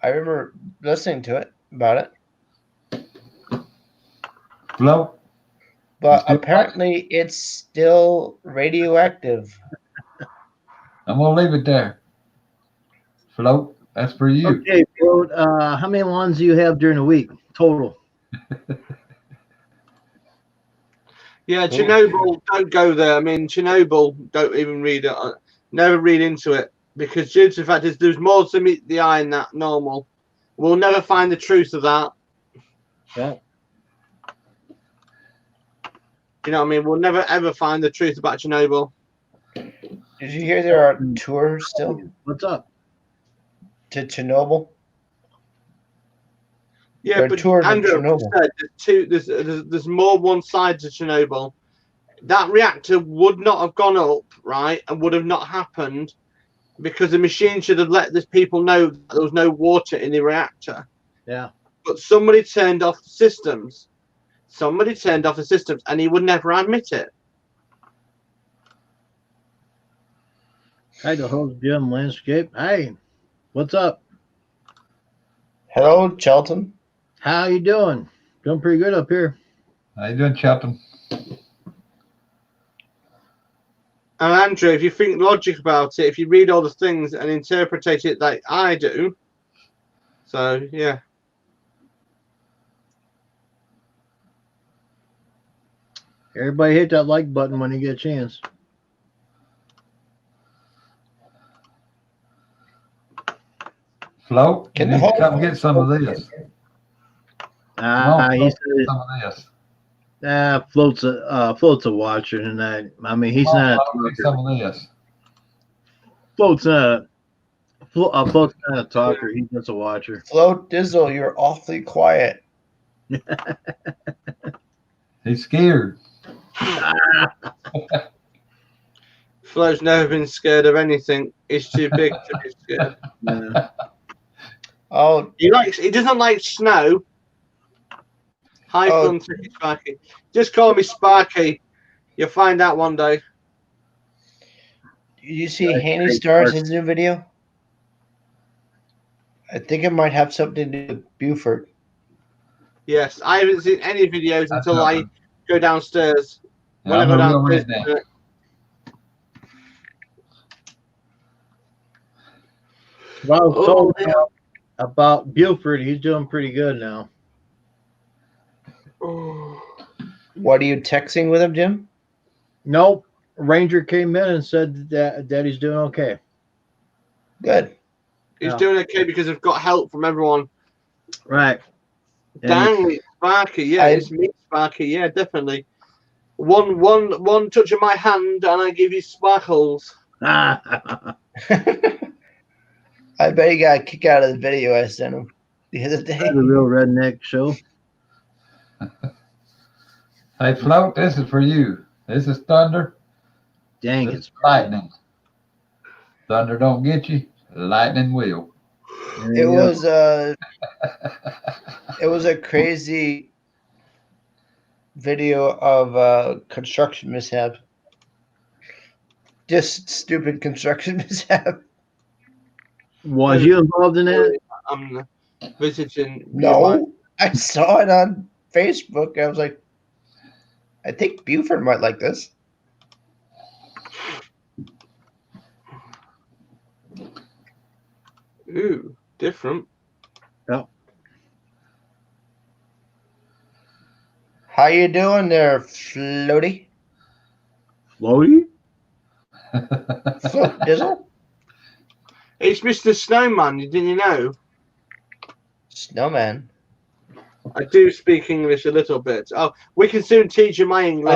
I remember listening to it about it. Flo? But apparently it's still radioactive. I'm gonna leave it there. Float, that's for you. Okay, bro. How many lawns do you have during the week? total. Yeah, Chernobyl, don't go there. I mean, Chernobyl, don't even read it. Never read into it, because due to the fact is there's more to meet the eye than that normal. We'll never find the truth of that. Yeah. You know what I mean? We'll never ever find the truth about Chernobyl. Did you hear there are tours still What's up? to Chernobyl? Yeah, They're but touring in Andrew Chernobyl. said there's more one side to Chernobyl. That reactor would not have gone up, right, and would have not happened because the machine should have let the people know that there was no water in the reactor. Yeah. But somebody turned off the systems. Somebody turned off the systems, and he would never admit it. Hi, the host Jim Landscape. Hey, what's up? Hello, Chelton. How you doing? Doing pretty good up here. How you doing, Chelton? And Andrew, if you think logic about it, if you read all the things and interpret it like I do, so yeah. Everybody hit that like button when you get a chance. Flo, you need to come get some of this. He said Some of this. Float's a watcher tonight. I mean, he's not. Get some of this. Float's not. Float's not a talker. He's just a watcher. Flo Dizzle, you're awfully quiet. He's scared. Flo's never been scared of anything. He's too big to be scared. Yeah. Oh, He doesn't like snow. Hi, fun, Tricky Sparky. Just call me Sparky. You'll find out one day. Did you see Handy Stars' new video? I think it might have something to do with Buford. Yes, I haven't seen any videos That's until I nothing. go downstairs. Yeah, When I I'm go a real downstairs, redneck. Well, Oh, told yeah. about Buford. He's doing pretty good now. What are you texting with him, Jim? Nope. Ranger came in and said that he's doing okay. Good. He's Yeah. doing okay because I've got help from everyone. Right. And Dang it, Sparky. Yeah, it's me, Sparky. Yeah, definitely. One touch of my hand and I give you sparkles. I bet he got a kick out of the video I sent him the other day. The real redneck show. Hey, Float, this is for you. This is thunder. Dang, This it's is lightning. Thunder don't get you. Lightning will. It was a crazy video of construction mishap. Just stupid construction mishap. Was you involved in that? I'm visiting. No, I saw it on Facebook. I was like, I think Buford might like this. Ooh, different. Yeah. How you doing there, Floaty? Floaty? Float Dizzle? It's Mr. Snowman, didn't you know? Snowman. I do speak English a little bit. Oh, we can soon teach you my English.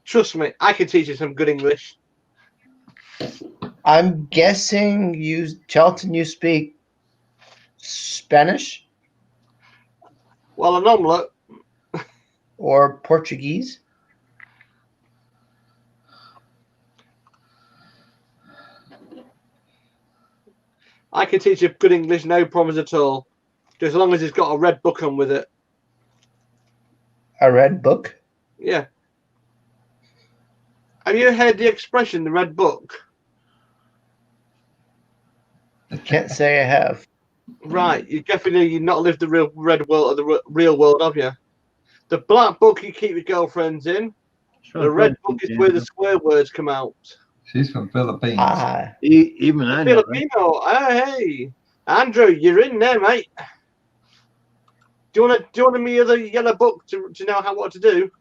Trust me, I can teach you some good English. I'm guessing Chelton, you speak Spanish? Well, an omelette. Or Portuguese? I can teach you good English, no problems at all. Just as long as it's got a red book on with it. A red book? Yeah. Have you heard the expression, the red book? I can't say I have. Right, you definitely not lived the real red world, or the real world, have you? The black book you keep your girlfriends in. The red book is where the swear words come out. She's from Philippines. Ah. Even I know. Right? Filipino, hey. Andrew, you're in there, mate. Do you want me the yellow book to know what to do?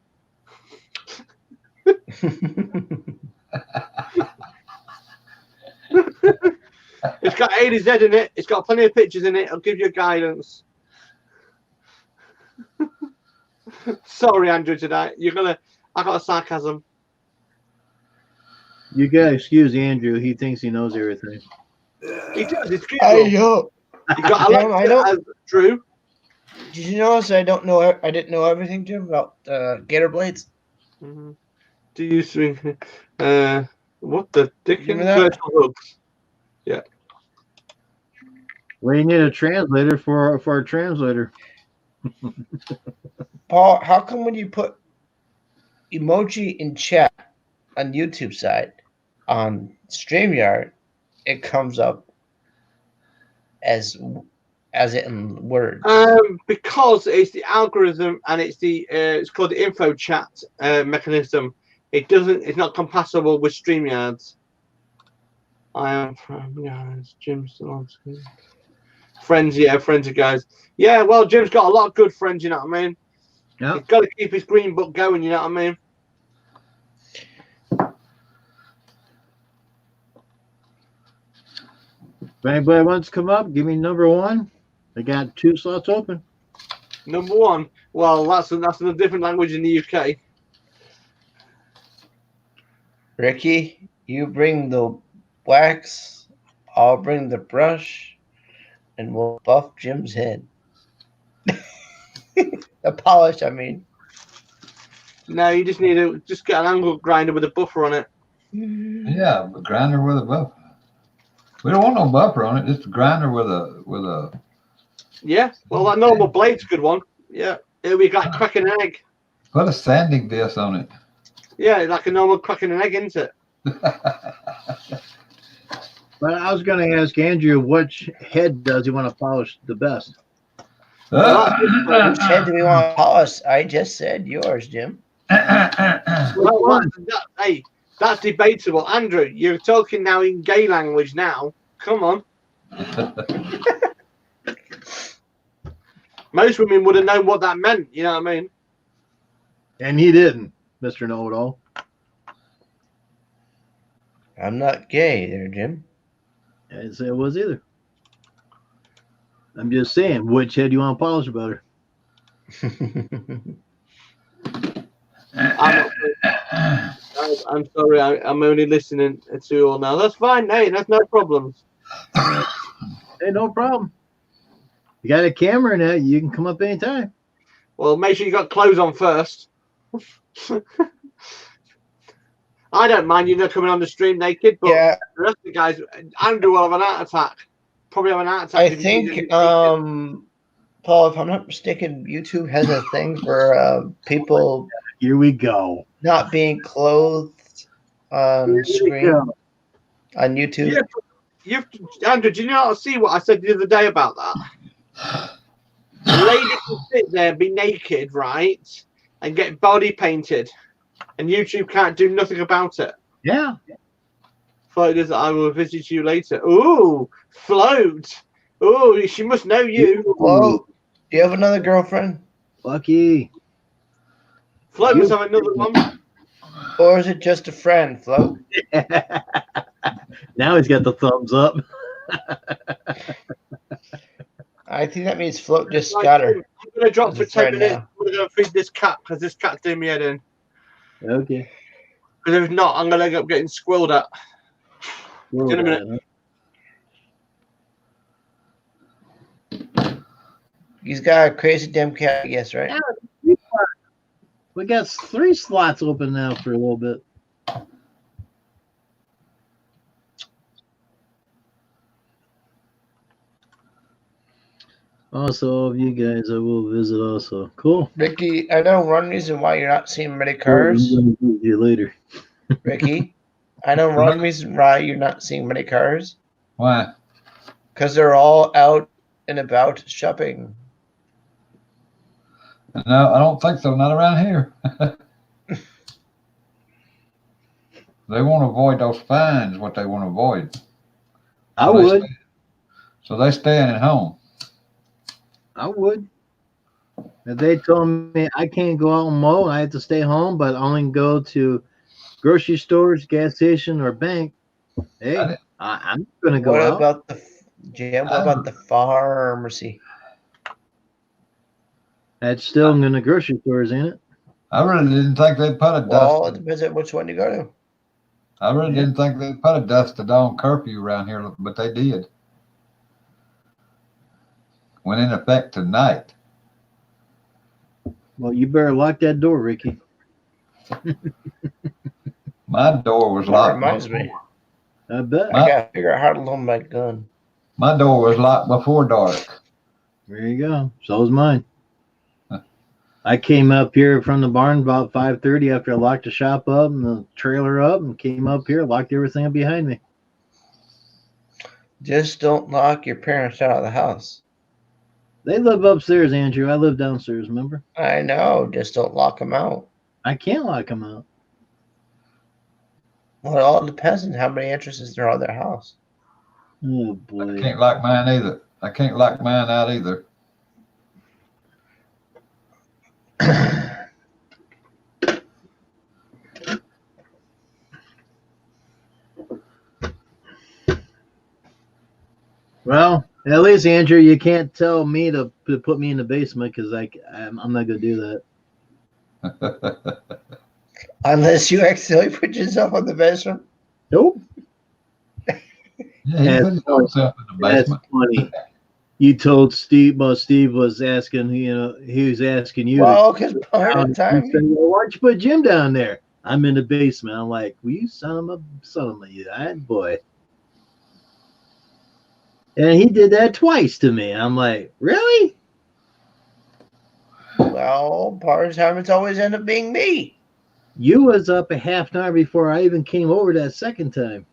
It's got A to Z in it. It's got plenty of pictures in it. It'll give you guidance. Sorry, Andrew. Today I got a sarcasm. You gotta excuse Andrew. He thinks he knows everything. He does. It's Google. I know. You got Jim, I know. Drew. Did you notice I didn't know everything, Jim, about gator blades? Mm-hmm. Do you swing? What the dickens? Remember that? Virtual hooks. Yeah. We need a translator for our translator. Paul, how come when you put emoji in chat on YouTube side on StreamYard, it comes up as it in Word? Because it's the algorithm and it's called the info chat mechanism. It's not compatible with StreamYards. I am Jim's still on screen. Friends of guys. Yeah, well, Jim's got a lot of good friends, you know what I mean? Yeah. He's got to keep his green book going, you know what I mean? If anybody wants to come up, give me number 1. I got 2 slots open. Number 1. Well, that's in a different language in the UK. Ricky, you bring the wax, I'll bring the brush, and we'll buff Jim's head. The polish, I mean. No, you just need to get an angle grinder with a buffer on it. Yeah, a grinder with a buffer. We don't want no buffer on it, just a grinder with a. Yeah, well, that normal blade's a good one. Yeah, it'll be like cracking an egg. Put a sanding disc on it. Yeah, like a normal cracking an egg, isn't it? But I was going to ask Andrew, which head does he want to polish the best? Which head do we want to polish? I just said yours, Jim. Well, hey, that's debatable. Andrew, you're talking now in gay language now. Come on. Most women would have known what that meant, you know what I mean? And he didn't, Mr. Know-It-All. I'm not gay there, Jim. I didn't say it was either. I'm just saying, which head do you want to polish better? I'm sorry, I'm only listening to you all now. That's fine, hey, that's no problems. Hey, no problem. You got a camera in that, you can come up anytime. Well, make sure you got clothes on first. I don't mind you not coming on the stream naked, but yeah. The rest of the guys, Andrew will have an heart attack. Probably have an heart attack. I think, Paul, if I'm not mistaken, YouTube has a thing for people. Here we go. Not being clothed on screen on YouTube. Yeah, Andrew, do you not see what I said the other day about that? A lady can sit there, be naked, right, and get body painted, and YouTube can't do nothing about it. Yeah. Float, I will visit you later. Ooh, Float. Ooh, she must know you. Float, do you have another girlfriend? Lucky. Float must have another one. Or is it just a friend, Float? Now he's got the thumbs up. I think that means Float just got her. I'm going to drop for 10 minutes. I'm going to go feed this cat because this cat's doing me head in. Okay. Because if not, I'm going to end up getting squilled at. In a minute. He's got a crazy damn cat, I guess, right? Yeah, we got 3 slots open now for a little bit. Also, of you guys, I will visit also. Cool. Ricky, I know one reason why you're not seeing many cars. See you later. Ricky, I know one reason why you're not seeing many cars. Why? Because they're all out and about shopping. No, I don't think so. Not around here. They want to avoid those fines. What they want to avoid. I would. So they staying at home. I would. If they told me I can't go out and mow, I have to stay home, but I only go to grocery stores, gas station, or bank. Hey, I'm gonna go What out. about the Jim? What about the pharmacy? That's still in the grocery stores, ain't it? I really didn't think they'd put a Well, dust. it depends on which one you go to. I really didn't think they'd put a dust to dawn curfew around here, but they did. Went in effect tonight. Well, you better lock that door, Ricky. My door was That locked. reminds me. I bet. I gotta figure out how to load my gun. My door was locked before dark. There you go. So was mine. I came up here from the barn about 5:30 after I locked the shop up and the trailer up, and came up here, locked everything up behind me. Just don't lock your parents out of the house. They live upstairs, Andrew. I live downstairs, remember? I know. Just don't lock them out. I can't lock them out. Well, it all depends on how many entrances there are in their house. Oh, I boy. can't lock mine either. I can't lock mine out either. Well, at least, Andrew, you can't tell me to put me in the basement because I'm not going to do that. Unless you accidentally put yourself in the basement. Nope. Yeah, he put himself in the That's basement. funny. You told Steve, well, Steve was asking, he was asking you. Well, because part of the time. He said, well, why'd you put Jim down there? I'm in the basement. I'm like, well, you son of a boy. And he did that twice to me. I'm like, really? Well, part of the time it's always end up being me. You was up a half an hour before I even came over that second time.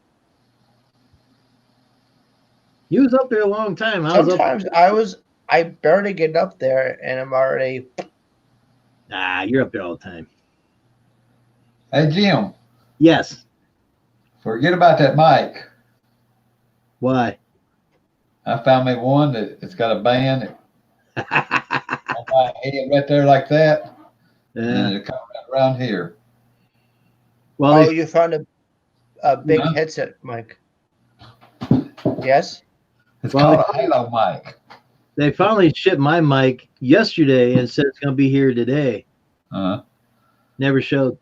You was up there a long time. Sometimes I barely get up there and I'm already. Nah, you're up there all the time. Hey, Jim. Yes. Forget about that mic. Why? I found me one it's got a band on my head right there like that. And it comes right around here. Well, you found a big headset mic. Yes? It's called a Halo mic. They finally shipped my mic yesterday and said it's going to be here today. Never showed.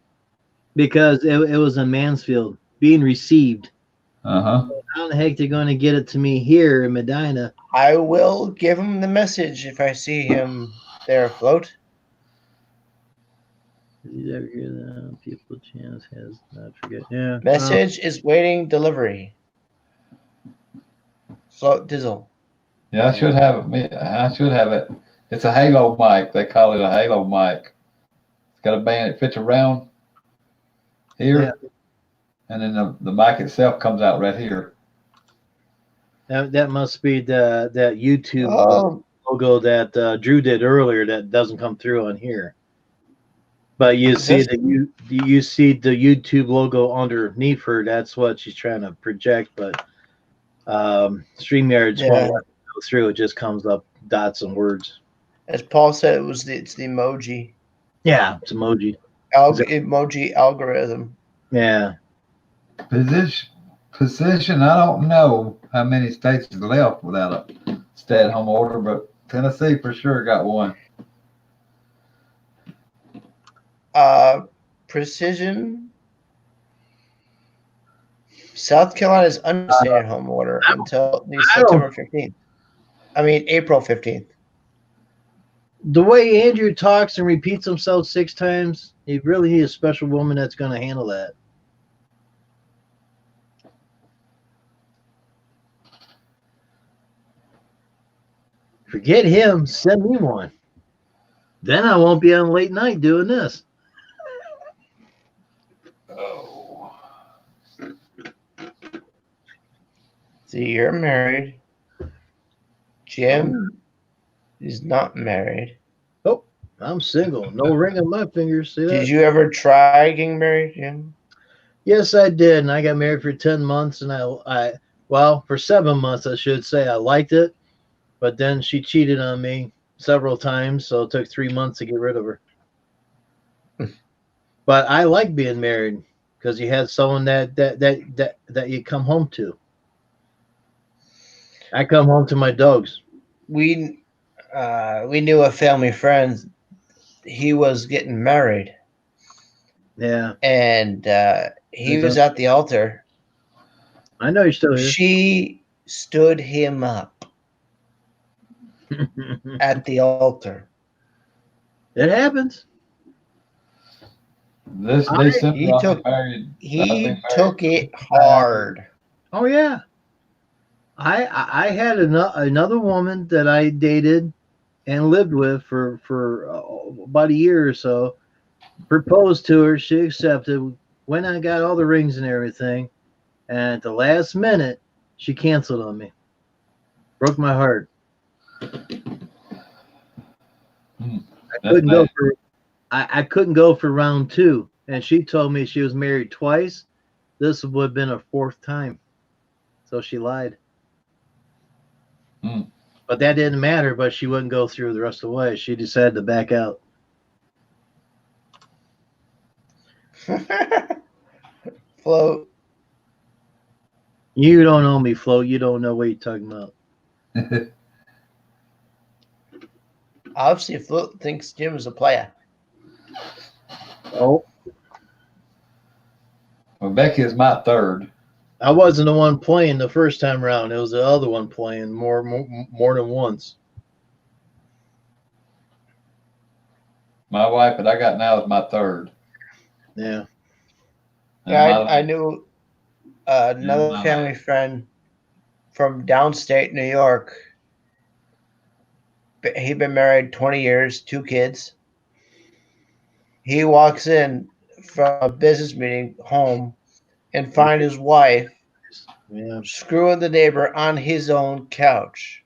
Because it was in Mansfield being received. How the heck they're going to get it to me here in Medina? I will give him the message if I see him there afloat. Did you ever hear that? People chance has not forget. Yeah. Message is waiting delivery. Float Dizzle. Yeah, I should have it. I should have it. It's a Halo mic. They call it a Halo mic. It's got a band. It fits around here. Yeah. And then the mic itself comes out right here. That must be that YouTube logo that Drew did earlier that doesn't come through on here. But you see you see the YouTube logo underneath her. That's what she's trying to project. But StreamYard's won't let it go through. It just comes up dots and words. As Paul said, it's the emoji. Yeah, it's emoji. Emoji algorithm. Yeah. Position. I don't know how many states is left without a stay-at-home order, but Tennessee for sure got one. Precision. South Carolina's under stay-at-home order until September 15th. I mean, April 15th. The way Andrew talks and repeats himself 6 times, he really needs a special woman that's going to handle that. Forget him. Send me one. Then I won't be on late night doing this. See, you're married. Jim is not married. Oh, I'm single. No ring on my fingers. See that? Did you ever try getting married, Jim? Yes, I did. And I got married for 10 months. And Well, for 7 months, I should say. I liked it, but then she cheated on me several times, so it took 3 months to get rid of her. But I like being married because you had someone that you come home to. I come home to my dogs. We knew a family friend. He was getting married. Yeah. And he was at the altar. I know you're still here. She stood him up at the altar. It happens. This December, He I'll took be married. he took it hard. Oh yeah. I had another woman that I dated and lived with for about a year or so. Proposed to her, she accepted. Went and got all the rings and everything, and at the last minute, she canceled on me. Broke my heart. I couldn't go for round 2, and she told me she was married twice. This would have been her 4th time, so she lied. But that didn't matter. But she wouldn't go through the rest of the way. She decided to back out. Float. You don't know me, Flo. You don't know what you're talking about. Obviously, Float thinks Jim's a player. Oh. Well, Becky is my 3rd. I wasn't the one playing the first time around. It was the other one playing more than once. My wife that I got now is my 3rd. Yeah. Yeah, I knew another family friend from downstate New York. He'd been married 20 years, 2 kids. He walks in from a business meeting home and find his wife screwing the neighbor on his own couch.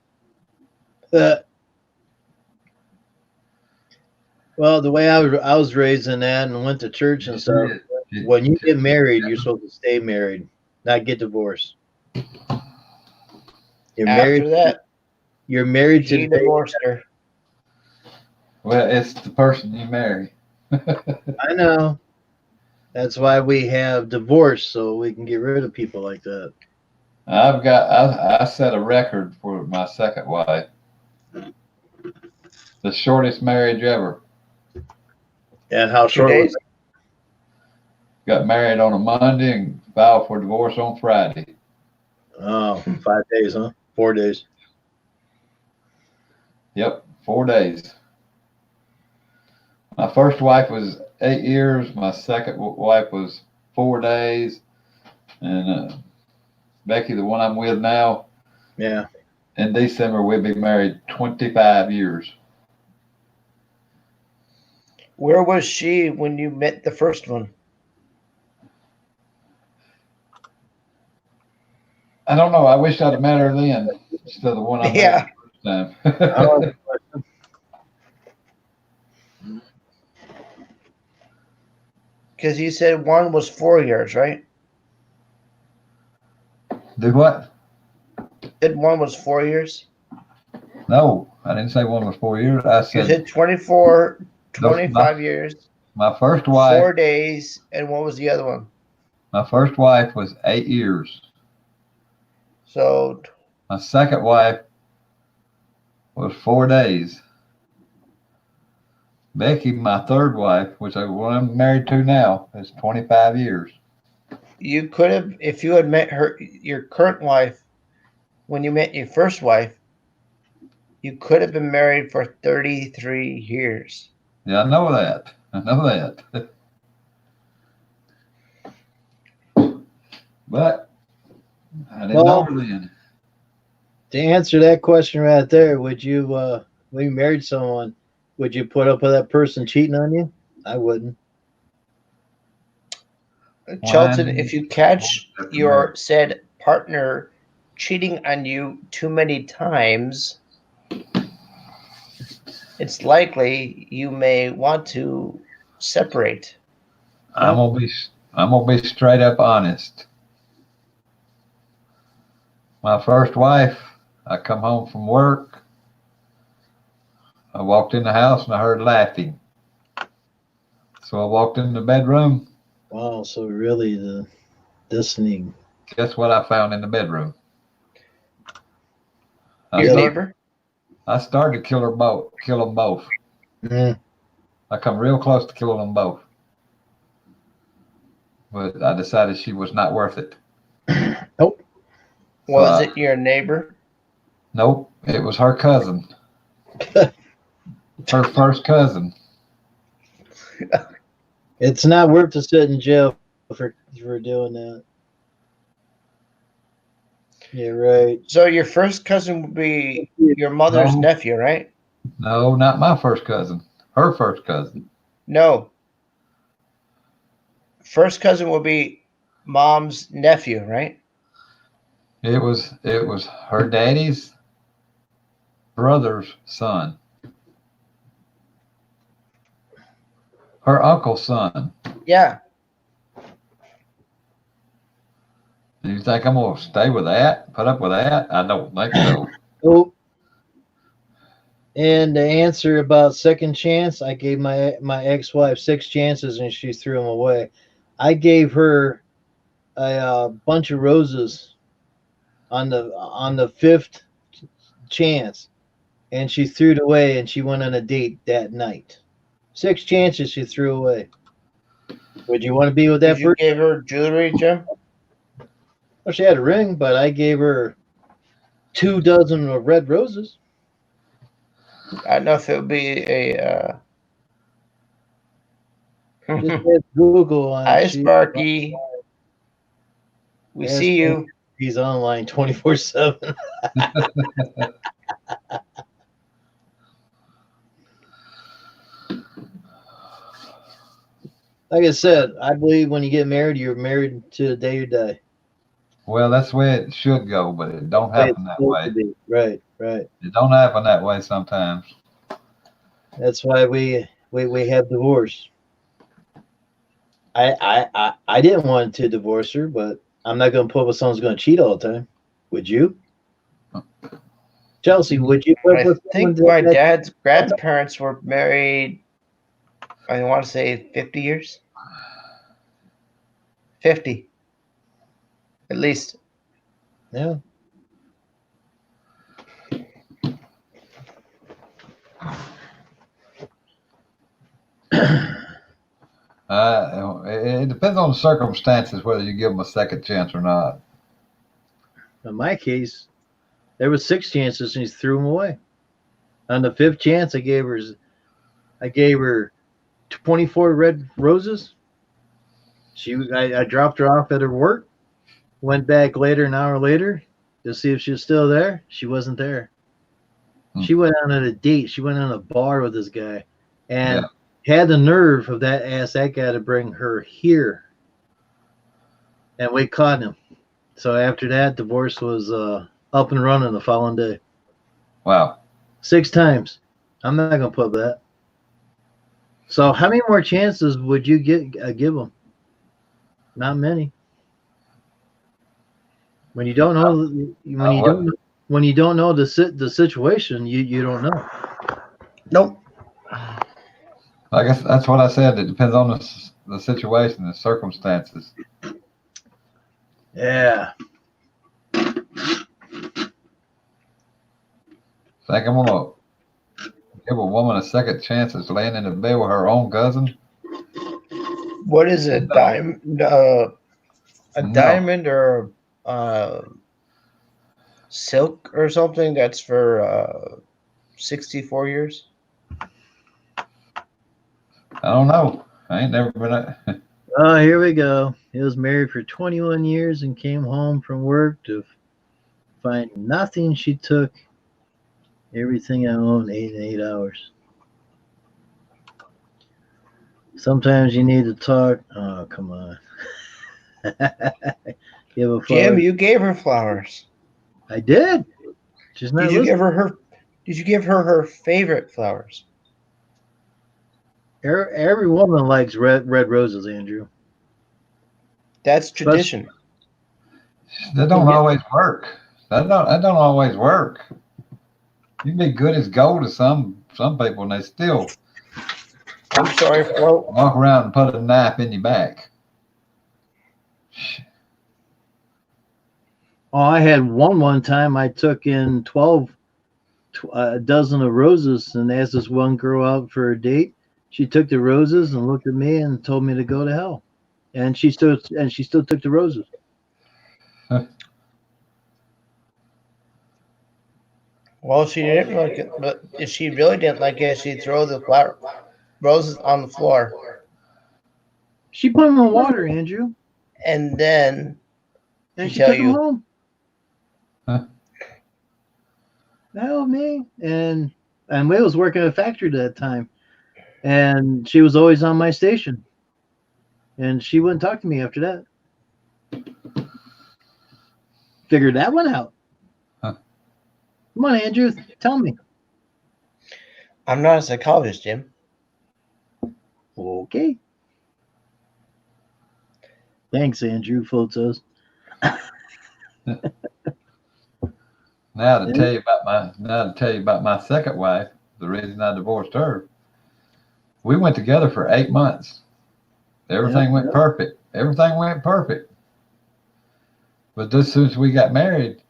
Well, the way I was raised in that and went to church and stuff, when you get married, you're supposed to stay married, not get divorced. You're After married. that, You're married to he the divorced her. Well, it's the person you marry. I know. That's why we have divorce, so we can get rid of people like that. I set a record for my 2nd wife. The shortest marriage ever. And how short was it? Got married on a Monday and filed for divorce on Friday. Oh, 5 days, huh? 4 days. Yep, 4 days. My first wife was 8 years. My second wife was 4 days. And Becky, the one I'm with now, yeah, in December, we'll be married 25 years. Where was she when you met the first one? I don't know. I wish I'd have met her then instead of the one I met the first time. Because you said one was 4 years, right? Do what? Said one was 4 years? No, I didn't say one was 4 years. I You said said 25 years, my first wife. 4 days, and what was the other one? My first wife was 8 years. So my second wife was 4 days. Becky, my 3rd wife, which I one I'm married to now, is 25 years. you could have, if you had met your current wife, when you met your first wife, you could have been married for 33 years. Yeah, I know that. I know that. But I didn't know her then. To answer that question right there, would you, when you married someone, would you put up with that person cheating on you? I wouldn't. Chelton, if you catch your said partner cheating on you too many times, it's likely you may want to separate. I'm gonna be straight up honest. My first wife, I come home from work. I walked in the house and I heard laughing. So I walked in the bedroom. Wow, so really the listening. Guess what I found in the bedroom? Your neighbor? I started to kill them both. Mm. I come real close to killing them both. But I decided she was not worth it. Nope. Was it your neighbor? Nope. It was her cousin. Her first cousin. It's not worth to sit in jail for doing that. Yeah, right. So your first cousin would be your mother's nephew, right? No, not my first cousin. Her first cousin. No. First cousin will be mom's nephew, right? It was her daddy's brother's son. Her uncle's son. Yeah. Do you think I'm gonna stay with that? Put up with that? I don't think so. Oh. And the answer about second chance, I gave my ex-wife 6 chances and she threw them away. I gave her a bunch of roses on the 5th chance, and she threw it away, and she went on a date that night. 6 chances she threw away. Would you want to be with that person? You gave her jewelry, Jim? Well, she had a ring, but I gave her 2 dozen of red roses. I don't know if it would be a Just ask Google on Hi, Sparky. We see you. He's online 24/7. Like I said, I believe when you get married, you're married to the day you die. Well, that's the way it should go, but it don't happen that way. Right, right. It don't happen that way sometimes. That's why we have divorce. I didn't want to divorce her, but I'm not going to put up with someone's going to cheat all the time. Would you? Chelsea, would you? I think my dad's grandparents were married, I want to say 50 years. 50. At least. Yeah. It depends on the circumstances whether you give them a second chance or not. In my case, there was 6 chances and he threw them away. On the 5th chance, I gave her 24 red roses. I dropped her off at her work. Went back later, an hour later, to see if she was still there. She wasn't there. She went on a date. She went on a bar with this guy, and had the nerve of that guy to bring her here. And we caught him. So after that, divorce was up and running the following day. Wow. 6 times. I'm not going to put that. So how many more chances would you give them? Not many. When you don't know, when you don't know the situation, you don't know. Nope. I guess that's what I said. It depends on the situation, the circumstances. Yeah. Think I'm gonna give a woman a second chance that's laying in the bed with her own cousin? What is it? Diamond? A diamond or silk or something? That's for 64 years. I don't know. I ain't never been. Oh, here we go. He was married for 21 years and came home from work to find nothing. She took everything I own in 8 hours. Sometimes you need to talk. Oh, come on. Jim, you gave her flowers. I did. She's not. Did you give her her favorite flowers? Every woman likes red roses, Andrew. That's tradition. That don't always work. That don't always work. You can be good as gold to some people, and they still I'm sorry, Flo. walk around and put a knife in your back. Oh, I had one time. I took in 12, a dozen of roses, and asked this one girl out for a date. She took the roses and looked at me and told me to go to hell. And she still took the roses. Well, she didn't like it, but if she really didn't like it, she'd throw the roses on the floor. She put them in water, Andrew. And then And she tell took them you, home. Hell, me. And we was working at a factory at that time. And she was always on my station. And she wouldn't talk to me after that. Figured that one out. Come on, Andrew, tell me. I'm not a psychologist, Jim. Okay. Thanks, Andrew Photos. Now to tell you about my second wife, the reason I divorced her. We went together for 8 months. Everything went perfect. Everything went perfect. But as soon as we got married,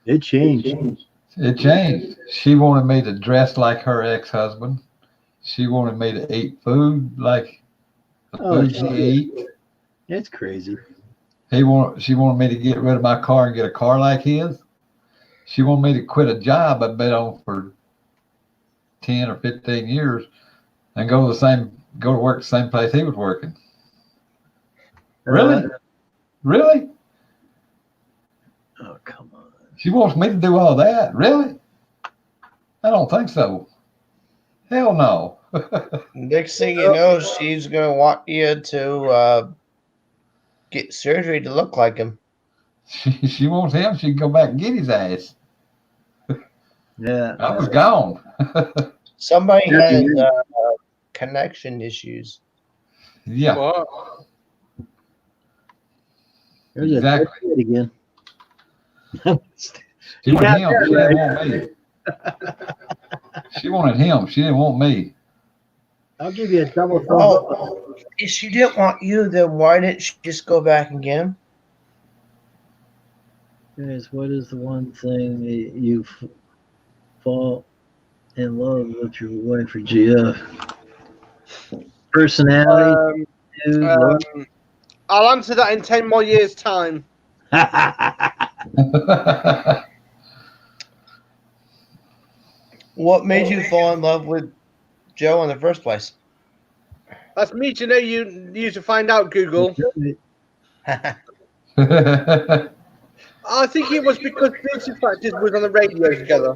it changed. It changed. She wanted me to dress like her ex-husband. She wanted me to eat food like the food she ate. It's crazy. She wanted me to get rid of my car and get a car like his. She wanted me to quit a job I'd been on for 10 or 15 years and go to work the same place he was working. Really? Really? Oh, come on. She wants me to do all that? Really? I don't think so. Hell no. Next thing you know, she's going to want you to get surgery to look like him. She wants him. She can go back and get his ass. Yeah. I was gone. Somebody has connection issues. Yeah. Well, There's Exactly. it again. She wanted him. She didn't want me. She wanted him. She didn't want me. I'll give you a double thumbs up. Oh, if she didn't want you, then why didn't she just go back and get him? Guys, what is the one thing that you fall in love with your wife or GF? Personality? I'll answer that in 10 more years' time. What made you fall in love with Joe in the first place? That's me to know you to find out, Google. I think it was because Beauty Factors was on the radio together.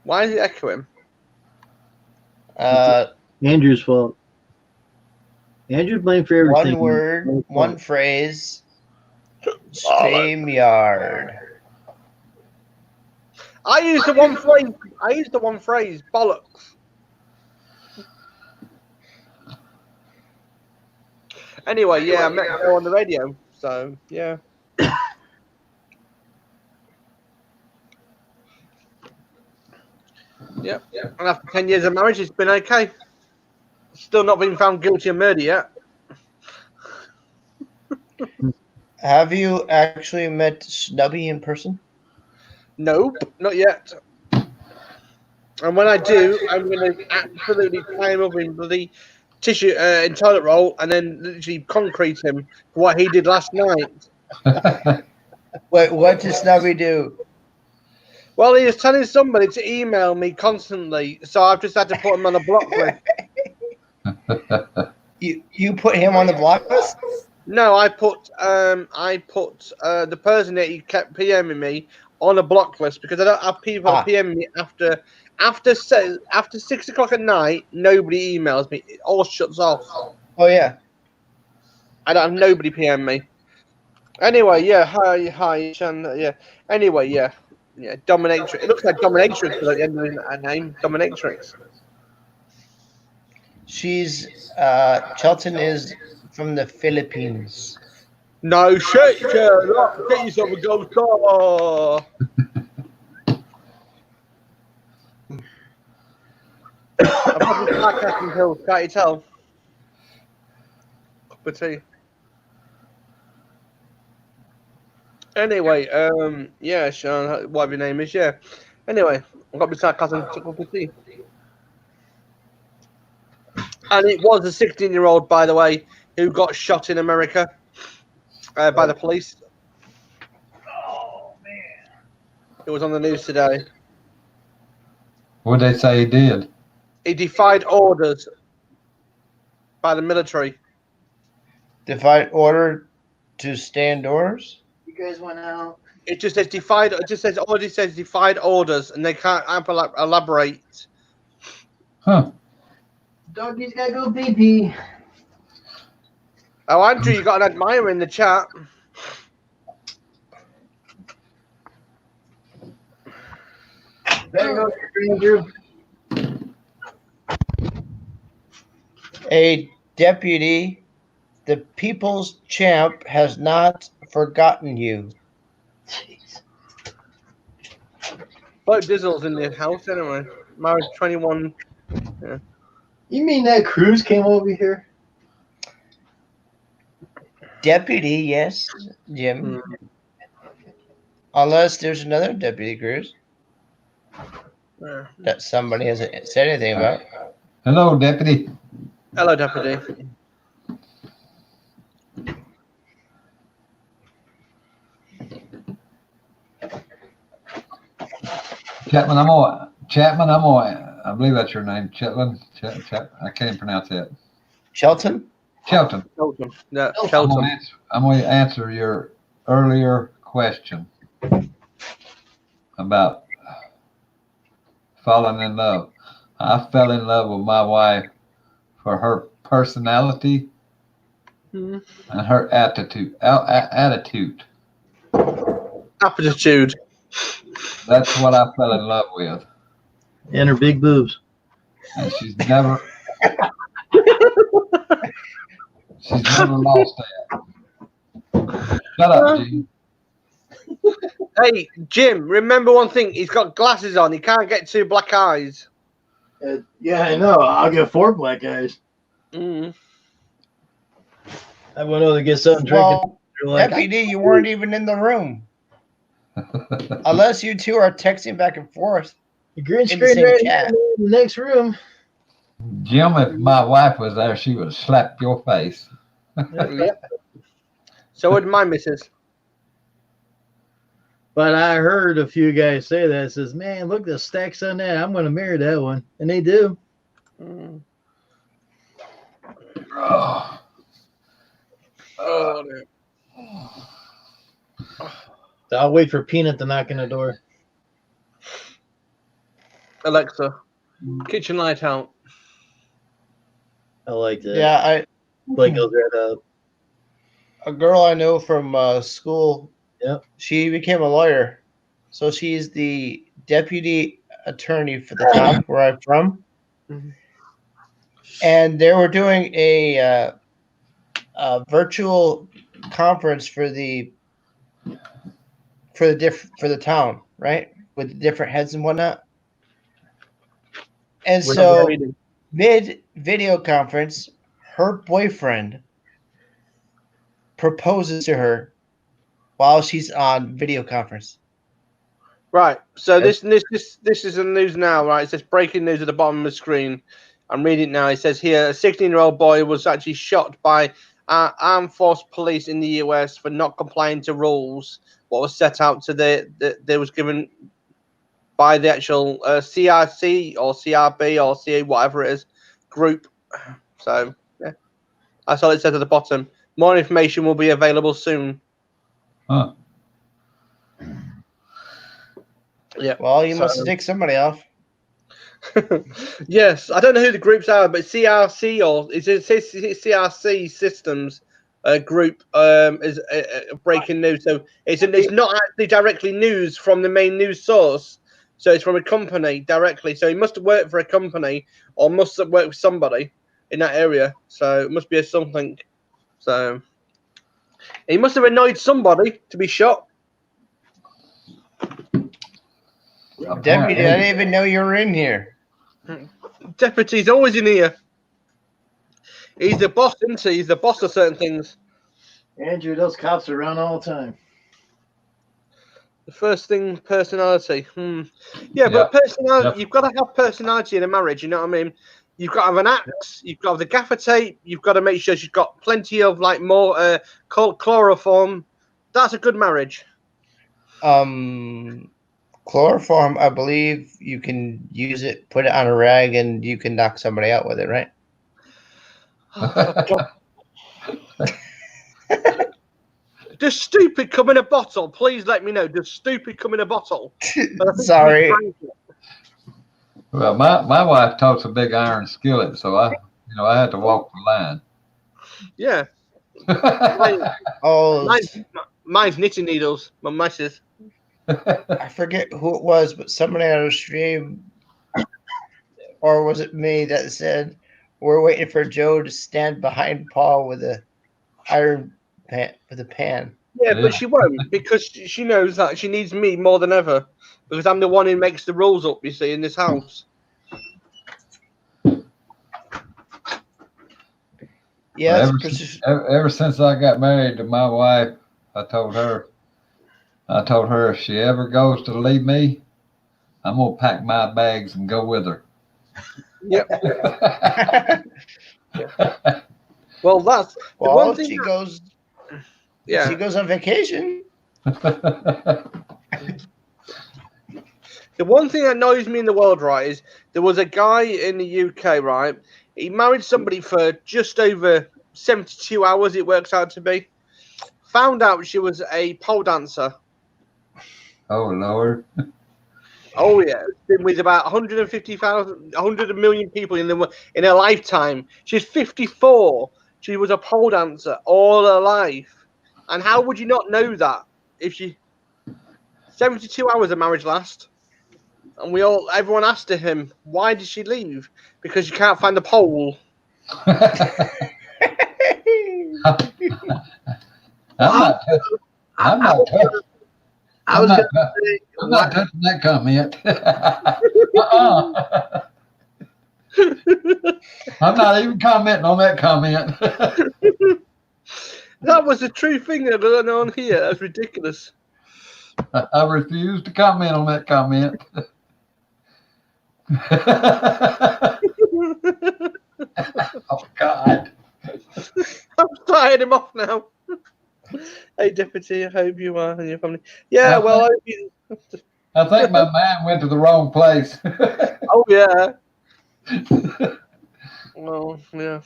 Why is it echoing? Andrew's fault. Andrew blamed for everything. One word, one phrase. StreamYard. I used the one phrase. Bollocks. Anyway, yeah, I met her on the radio. So yeah. Yep. And after 10 years of marriage, it's been okay. Still not been found guilty of murder yet. Have you actually met Snubby in person? Nope, not yet. And when I do, I'm going to absolutely tie him up in bloody tissue, in toilet roll, and then literally concrete him for what he did last night. Wait, what did Snubby do? Well, he was telling somebody to email me constantly, so I've just had to put him on a block list. You put him on the block list? No, I put the person that he kept PMing me on a block list because I don't have people PMing me after 6 o'clock at night. Nobody emails me; it all shuts off. Oh yeah, I don't have nobody PM me. Anyway, yeah, hi, Chan, yeah. Anyway, yeah, Dominatrix. It looks like Dominatrix at the end of her name, Dominatrix. She's Chelton is from the Philippines. No shit, Sherlock. Get yourself a gold star. I'm probably sarcastic pills, can't you tell? Cup of tea. Anyway, yeah, Sean, whatever your name is, yeah. Anyway, I've got my sarcasm cup of tea. And it was a 16-year-old, by the way, who got shot in America by the police. Oh man. It was on the news today. What did they say he did? He defied orders by the military. Defied order to stay indoors? You guys went out. It just says defied. It just says already says defied orders, and they can't elaborate. Huh? Doggy's gotta go pee pee. Oh, Andrew, you got an admirer in the chat. Better go, stranger. A deputy, the people's champ, has not forgotten you. Jeez. But Dizzle's in the house anyway. Married 21. Yeah. You mean that Cruz came over here? Deputy, yes, Jim. Unless there's another Deputy Cruz that somebody hasn't said anything about. Hello, deputy. Hello, Deputy. Chapman, I believe that's your name, Chetland. I can't pronounce that. Shelton? Shelton. Shelton. Yeah, I'm Shelton. going to answer your earlier question about falling in love. I fell in love with my wife for her personality and her attitude. Attitude. Aptitude. That's what I fell in love with. And her big boobs. And she's never lost that. Shut up, Gene. Hey, Jim, remember one thing. He's got glasses on. He can't get two black eyes. Yeah, I know. I'll get 4 black eyes. Mm. I went over to get something to Well, drink. Like, Deputy, you weren't even in the room. Unless you two are texting back and forth. the green in the screen same right chat. in the next room. Jim, if my wife was there, she would slap your face. So would my missus. But I heard a few guys say that. It says, man, look, the stacks on that. I'm going to marry that one. And they do. Mm. Oh. Oh, dear. So I'll wait for Peanut to knock on the door. Alexa, kitchen light out. I like that. Yeah, Blake goes right up. a girl I know from school. Yep. She became a lawyer, so she's the deputy attorney for the town where I'm from. Mhm. And they were doing a virtual conference for the town, right, with the different heads and whatnot. And With so the meeting. mid video conference, her boyfriend proposes to her while she's on video conference. Right. So this is the news now, right? It says breaking news at the bottom of the screen. I'm reading it now. It says here a 16-year-old boy was actually shot by armed force police in the US for not complying to rules. What was set out to they was given by the actual CRC or CRB or CA whatever it is group. So yeah, that's all it says at the bottom. More information will be available soon. Huh. Yeah. Well, you must take somebody off. Yes, I don't know who the groups are, but CRC or it says CRC Systems group is breaking news. So it's not actually directly news from the main news source. So it's from a company directly. So he must have worked for a company or must have worked with somebody in that area. So it must be a something. So He must have annoyed somebody to be shot. Deputy, I didn't even know you were in here. Deputy's always in here. He's the boss, isn't he? He's the boss of certain things. Andrew, those cops are around all the time. The first thing, personality. Yeah, but personality. You've got to have personality in a marriage. You know what I mean? You've got to have an axe. You've got to have the gaffer tape. You've got to make sure she's got plenty of like more chloroform. That's a good marriage. Chloroform, I believe you can use it, put it on a rag, and you can knock somebody out with it, right? Does stupid come in a bottle? Please let me know. Does stupid come in a bottle? Sorry. Well, my wife totes a big iron skillet, so I had to walk the line. Yeah. Mine's knitting needles. My missus. I forget who it was, but somebody on the stream, or was it me, that said we're waiting for Joe to stand behind Paul with a iron pan with a pan. Yeah, but she won't, because she knows that she needs me more than ever, because I'm the one who makes the rules up, you see, in this house. Yeah, ever since I got married to my wife, I told her if she ever goes to leave me, I'm gonna pack my bags and go with her. Yep. Well, that's the one thing. She goes. Yeah, she goes on vacation. The one thing that annoys me in the world, right, is there was a guy in the UK, right? He married somebody for just over 72 hours, it works out to be. Found out she was a pole dancer. Oh, Lord. Oh, yeah. Been with about 150,000, 100 million people in her lifetime. She's 54. She was a pole dancer all her life. And how would you not know that if she... 72 hours of marriage last. And everyone asked him, why did she leave? Because you can't find the pole. I'm not touching that comment. I'm not even commenting on that comment. That was the true thing that went on here. That's ridiculous. I refuse to comment on that comment. Oh, God. I'm starting him off now. Hey, Deputy, I hope you are and your family. Yeah, I hope you... I think my mind went to the wrong place. Oh, yeah. Well, yeah.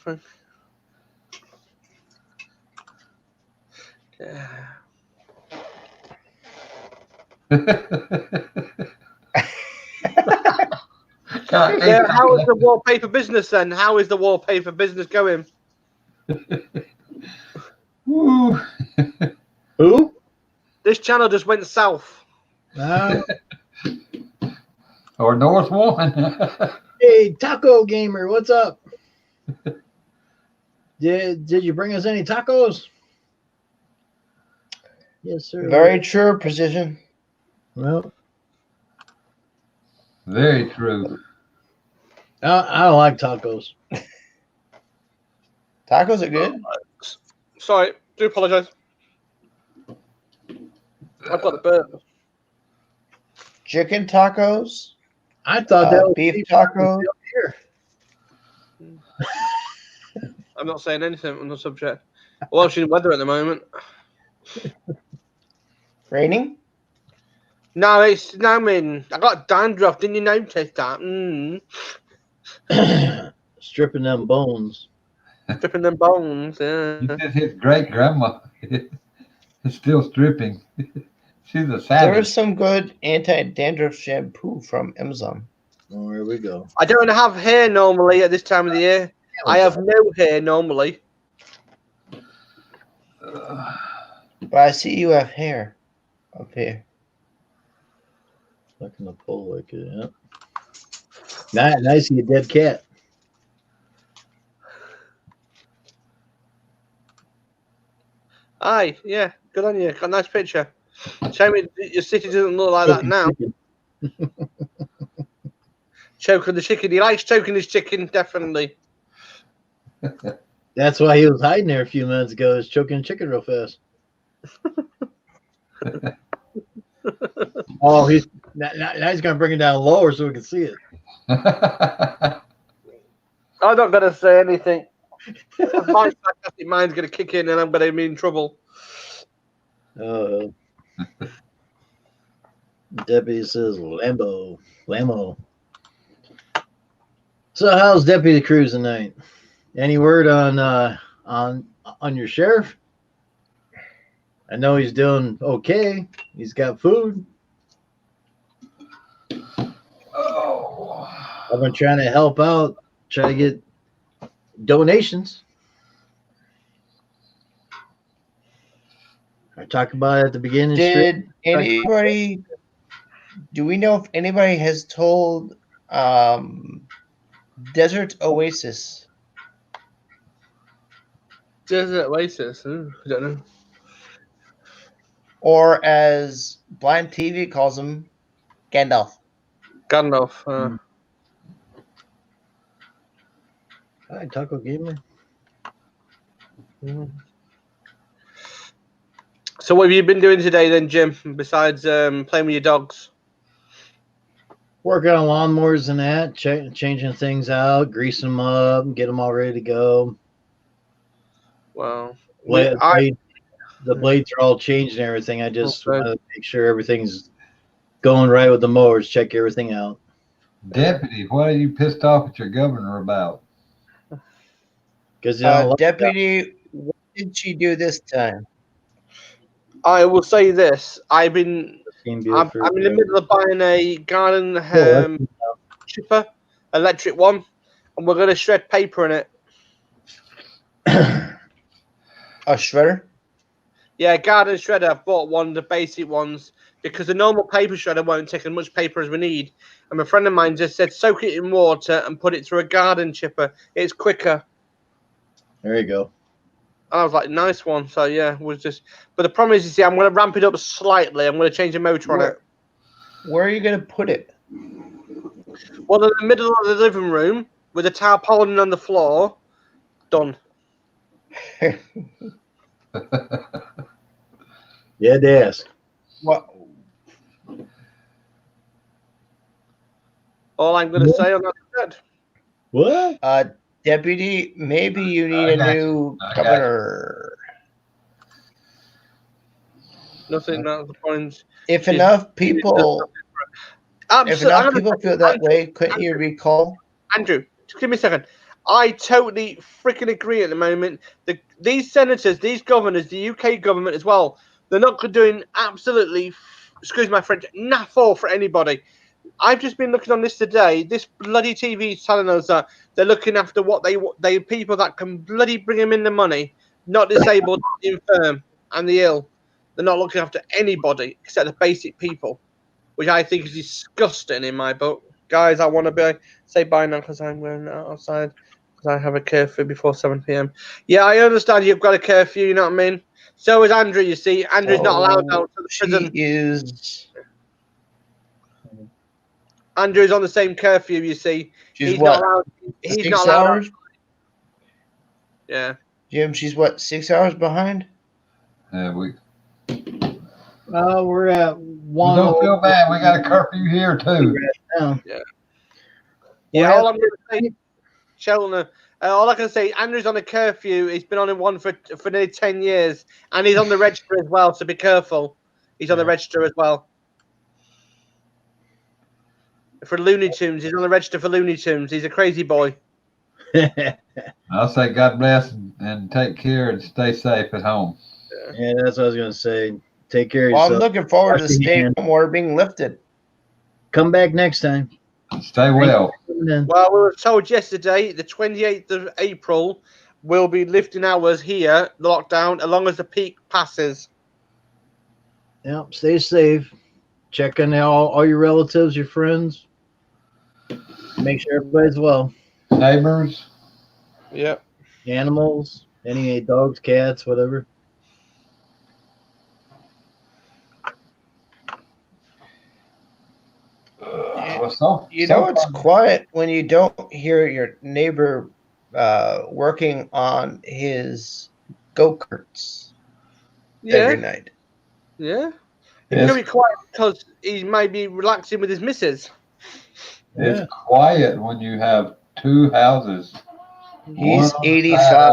Yeah, how is the wallpaper business then? How is the wallpaper business going? Who? This channel just went south. Or north one. Hey, Taco Gamer, what's up? Did you bring us any tacos? Yes, sir. Very true, Precision. Well, very true. I don't like tacos. Tacos are good. Sorry, do apologize. I've got a burp. Chicken tacos. I thought that was beef tacos. Here. I'm not saying anything on the subject. Watching the weather at the moment. Raining? No, it's snowing. I got dandruff. Didn't you notice that? Stripping them bones. Stripping them bones, yeah. You just hit great grandma. It's still stripping. She's a savage. There is some good anti-dandruff shampoo from Amazon. Oh, here we go. I don't have hair normally at this time of the year. I have no hair normally. But I see you have hair up here. Looking to pull like it. Yeah. Nice, you dead cat. Aye, yeah, good on you. Got a nice picture. Shame your city doesn't look like that now. Choking the chicken. He likes choking his chicken, definitely. That's why he was hiding there a few minutes ago. He's choking the chicken real fast. Oh, he's now he's gonna bring it down lower so we can see it. I'm not gonna say anything. My sarcastic mind's gonna kick in, and I'm gonna be in trouble. Deputy says Lambo. So how's Deputy Cruz tonight? Any word on your sheriff? I know he's doing okay. He's got food. I've been trying to help out, try to get donations. I talked about it at the beginning. Did anybody? Do we know if anybody has told Desert Oasis? Desert Oasis. I don't know. Or as Blind TV calls him, Gandalf. Gandalf. Hi, Taco Gamer. So what have you been doing today then, Jim, besides playing with your dogs? Working on lawnmowers and that, changing things out, greasing them up, get them all ready to go. Wow. The blades are all changed and everything. I just want to make sure everything's going right with the mowers, check everything out. Deputy, what are you pissed off at your governor about? Because Deputy, what did she do this time? I will say this: I'm in the middle of buying a garden chipper, electric one, and we're going to shred paper in it. A shredder? Yeah, garden shredder. I've bought one of the basic ones because the normal paper shredder won't take as much paper as we need. And a friend of mine just said soak it in water and put it through a garden chipper. It's quicker. There you go. And I was like, nice one. So yeah, but the problem is, you see, I'm going to ramp it up slightly. I'm going to change the motor on it. Where are you going to put it? Well, in the middle of the living room with a tarpaulin on the floor. Done. Yeah, they ask. What? All I'm going to say on that. What? Deputy, maybe you need a new governor. Nothing. That's the point. If enough people, feel that way, couldn't you recall? Andrew, just give me a second. I totally freaking agree at the moment. These senators, these governors, the UK government as well, they're not doing absolutely, excuse my French, naff for anybody. I've just been looking on this today. This bloody TV is telling us that they're looking after what they people that can bloody bring them in the money, not disabled, the infirm, and the ill. They're not looking after anybody except the basic people, which I think is disgusting in my book. Guys, I want to say bye now because I'm going outside because I have a curfew before 7 p.m. Yeah, I understand you've got a curfew, you know what I mean? So is Andrew, you see. Andrew's not allowed out to the prison. Andrew's on the same curfew, you see. She's what? Not allowed. He's 6 not allowed. hours? Yeah. Jim, she's what, 6 hours behind? We're at one. Don't feel bad. We got a curfew here too. Yeah. All I'm going to say, Sheldon, all I can say, Andrew's on a curfew. He's been on one for nearly 10 years, and he's on the register as well. So be careful. He's on the register as well. For Looney Tunes, he's on the register for Looney Tunes. He's a crazy boy. I'll say God bless and take care and stay safe at home. Yeah, that's what I was going to say. Take care of Well, yourself. I'm looking forward to the state order being lifted. Come back next time. Stay well. Well, we were told yesterday, the 28th of April, we'll be lifting hours here, the lockdown, as long as the peak passes. Yep, stay safe. Check on all your relatives, your friends. Make sure everybody's well. Neighbors. Yep. Animals, any dogs, cats, whatever. You know, it's quiet when you don't hear your neighbor working on his go-karts every night. Yeah. It's going to be quiet because he might be relaxing with his missus. It's quiet when you have two houses. He's 85.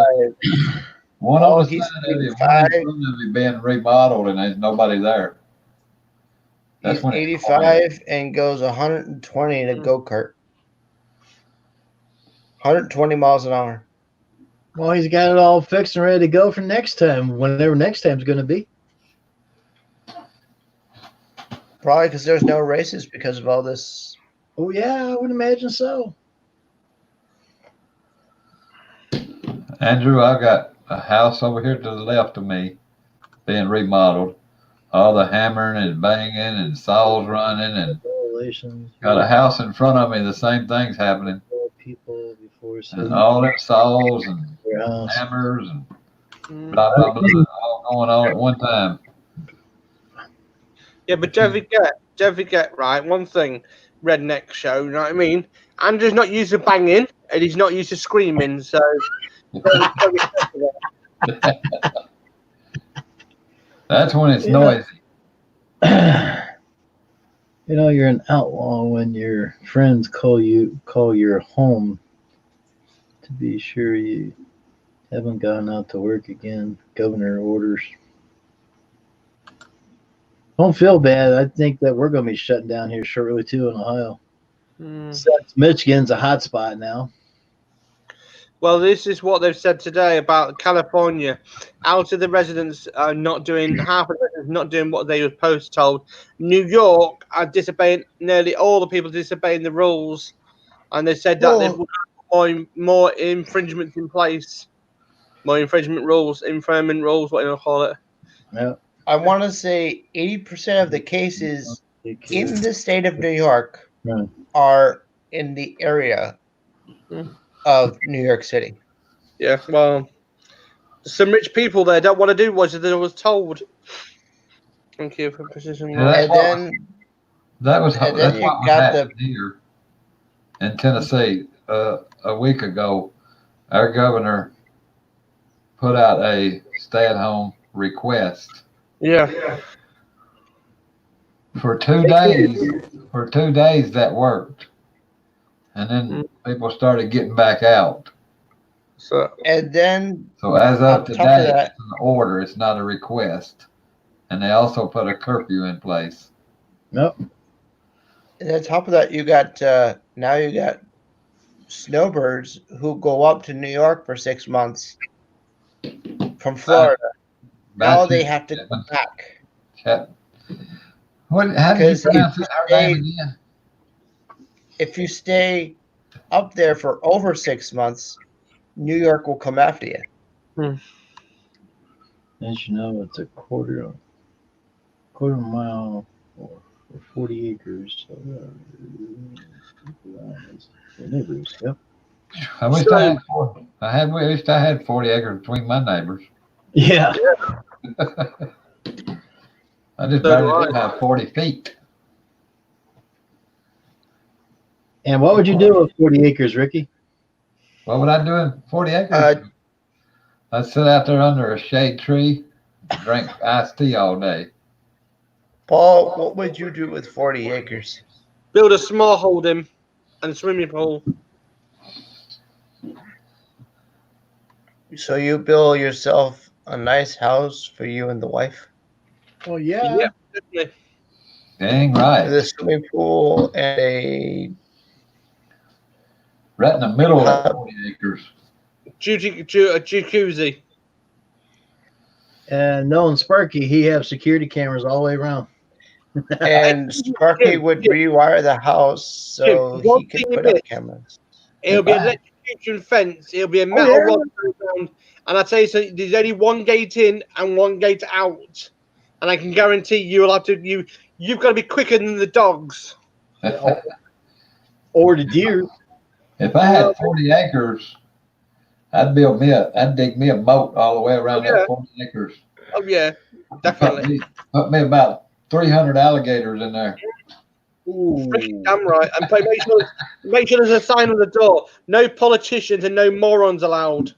One Oh, on the he's side of you, 85. one in front of you being remodeled, and there's nobody there. That's He's when it's 85 quiet. and goes 120 in a go-kart. 120 miles an hour. Well, he's got it all fixed and ready to go for next time, whenever next time's going to be. Probably because there's no races because of all this. Oh, yeah, I would imagine so. Andrew, I've got a house over here to the left of me being remodeled. All the hammering and banging and saws running, and got a house in front of me. The same thing's happening. People before And all them saws and hammers and blah, blah, blah, all going on at one time. Yeah, but don't forget, right, one thing, redneck show, you know what I mean? Andrew's not used to banging, and he's not used to screaming, so... That's when it's noisy. You know, you're an outlaw when your friends call your home to be sure you haven't gone out to work again. Governor orders. Don't feel bad. I think that we're going to be shutting down here shortly too in Ohio. Since Michigan's a hot spot now. Well, this is what they've said today about California. Out of the residents not doing, half of the residents not doing what they were supposed told. New York are disobeying, nearly all the people disobeying the rules. And they said that they've put more infringements in place. More infringement rules, whatever you call it. Yeah. I want to say 80% of the cases in the state of New York are in the area of New York City. Yeah, well, some rich people there don't want to do what they was told. Thank you for precision. Yeah, that's and what then you was got happening here in Tennessee a week ago. Our governor put out a stay-at-home request. Yeah. For 2 days. For 2 days that worked. And then people started getting back out. So as of today, it's an order. It's not a request. And they also put a curfew in place. Yep. And on top of that, you got now you got snowbirds who go up to New York for 6 months from Florida. Now they have to come back. How do you pronounce our name again? If you stay up there for over 6 months, New York will come after you. As you know, it's a quarter mile or 40 acres. So, neighbors, yep. I wish I had 40 acres between my neighbors. Yeah. I just barely did have 40 feet. And what would you do with 40 acres, Ricky? What would I do in 40 acres? I'd sit out there under a shade tree, drink iced tea all day. Paul, what would you do with 40 acres? Build a small holding and a swimming pool. So you build yourself a nice house for you and the wife? Oh, yeah. Yeah, definitely. Dang right. With a swimming pool and a... Right in the middle of that 40 acres. A jacuzzi. And knowing Sparky, he have security cameras all the way around. And Sparky would rewire the house so he could put up cameras. It'll be electrocution fence. It'll be a metal rod around. And I tell you, so there's only one gate in and one gate out. And I can guarantee you'll have to you've got to be quicker than the dogs. Or the deer. If I had 40 acres, I'd dig me a moat all the way around that 40 acres. Oh yeah, definitely. Put me about 300 alligators in there. Freaking damn right. And make sure there's a sign on the door. No politicians and no morons allowed.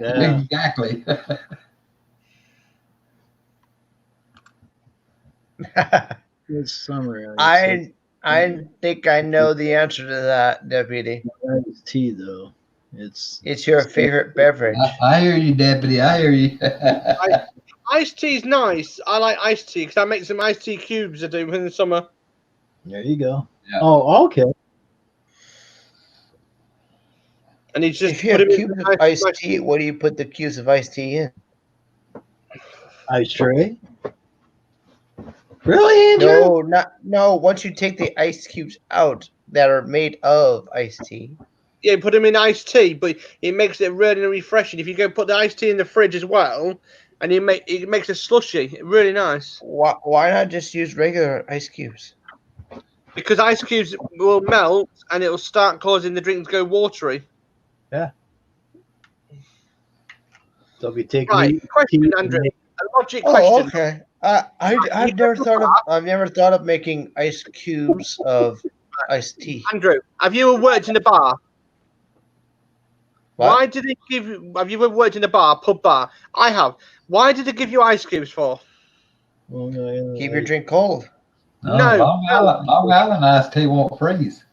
Yeah. Exactly. Good summary. I think I know the answer to that, Deputy. It's tea, though. It's your favorite beverage. I hear you, Deputy. I hear you. Iced tea's nice. I like iced tea because I make some iced tea cubes I do in the summer. There you go. Yeah. Oh, okay. And you just If you put have them cubes in of iced tea, what do you put the cubes of iced tea in? Ice tray. Really, Andrew? No. Once you take the ice cubes out that are made of iced tea. Yeah, put them in iced tea, but it makes it really refreshing. If you go put the iced tea in the fridge as well, and it makes a slushy, really nice. Why not just use regular ice cubes? Because ice cubes will melt and it will start causing the drink to go watery. Yeah. So if you take Question, Andrew. A logic question. Okay. I've never thought of making ice cubes of iced tea. Andrew, have you ever worked in a bar? What? Why did they give you? Have you ever worked in a bar, pub bar? I have. Why did they give you ice cubes for? Keep your drink cold. No, Long Island iced tea won't freeze.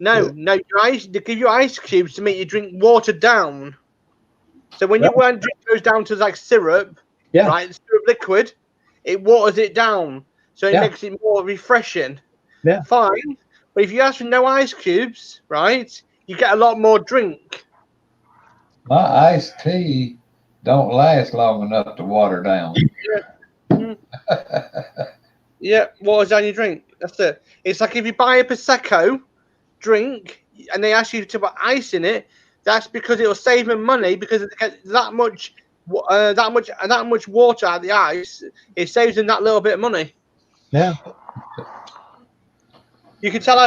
No. They give you ice cubes to make your drink watered down. So when your drink goes down to like syrup, right, syrup liquid, it waters it down. So it makes it more refreshing. Yeah. Fine. But if you ask for no ice cubes, right, you get a lot more drink. My iced tea don't last long enough to water down. Yeah, waters down your drink. That's it. It's like if you buy a Prosecco drink and they ask you to put ice in it, that's because it will save them money because it gets that much water out of the ice. It saves them that little bit of money. Yeah. You can tell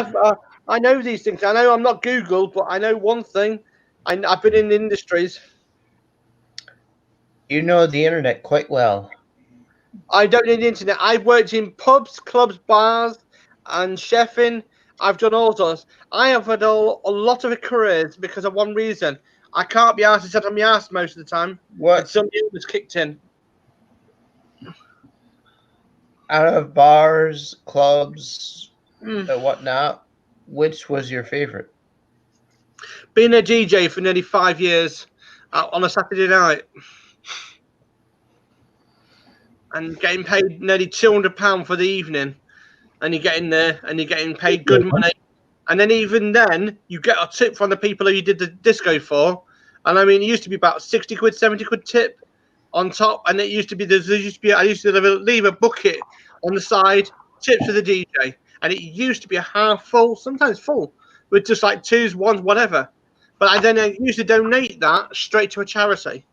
I know these things. I know I'm not Google, but I know one thing. I've been in the industries. You know the internet quite well. I don't need the internet. I've worked in pubs, clubs, bars, and chefing. I've done all sorts. I have had a lot of careers because of one reason. I can't be asked to sit on my ass most of the time. What? Somebody was kicked in. Out of bars, clubs, and whatnot, which was your favorite? Being a DJ for nearly 5 years on a Saturday night. And getting paid nearly £200 for the evening. And you're getting there and you're getting paid good money. And then even then, you get a tip from the people who you did the disco for. And I mean, it used to be about 60 quid, 70 quid tip on top. And it used to be, I used to leave a bucket on the side, tips for the DJ. And it used to be a half full, sometimes full, with just like twos, ones, whatever. But I used to donate that straight to a charity.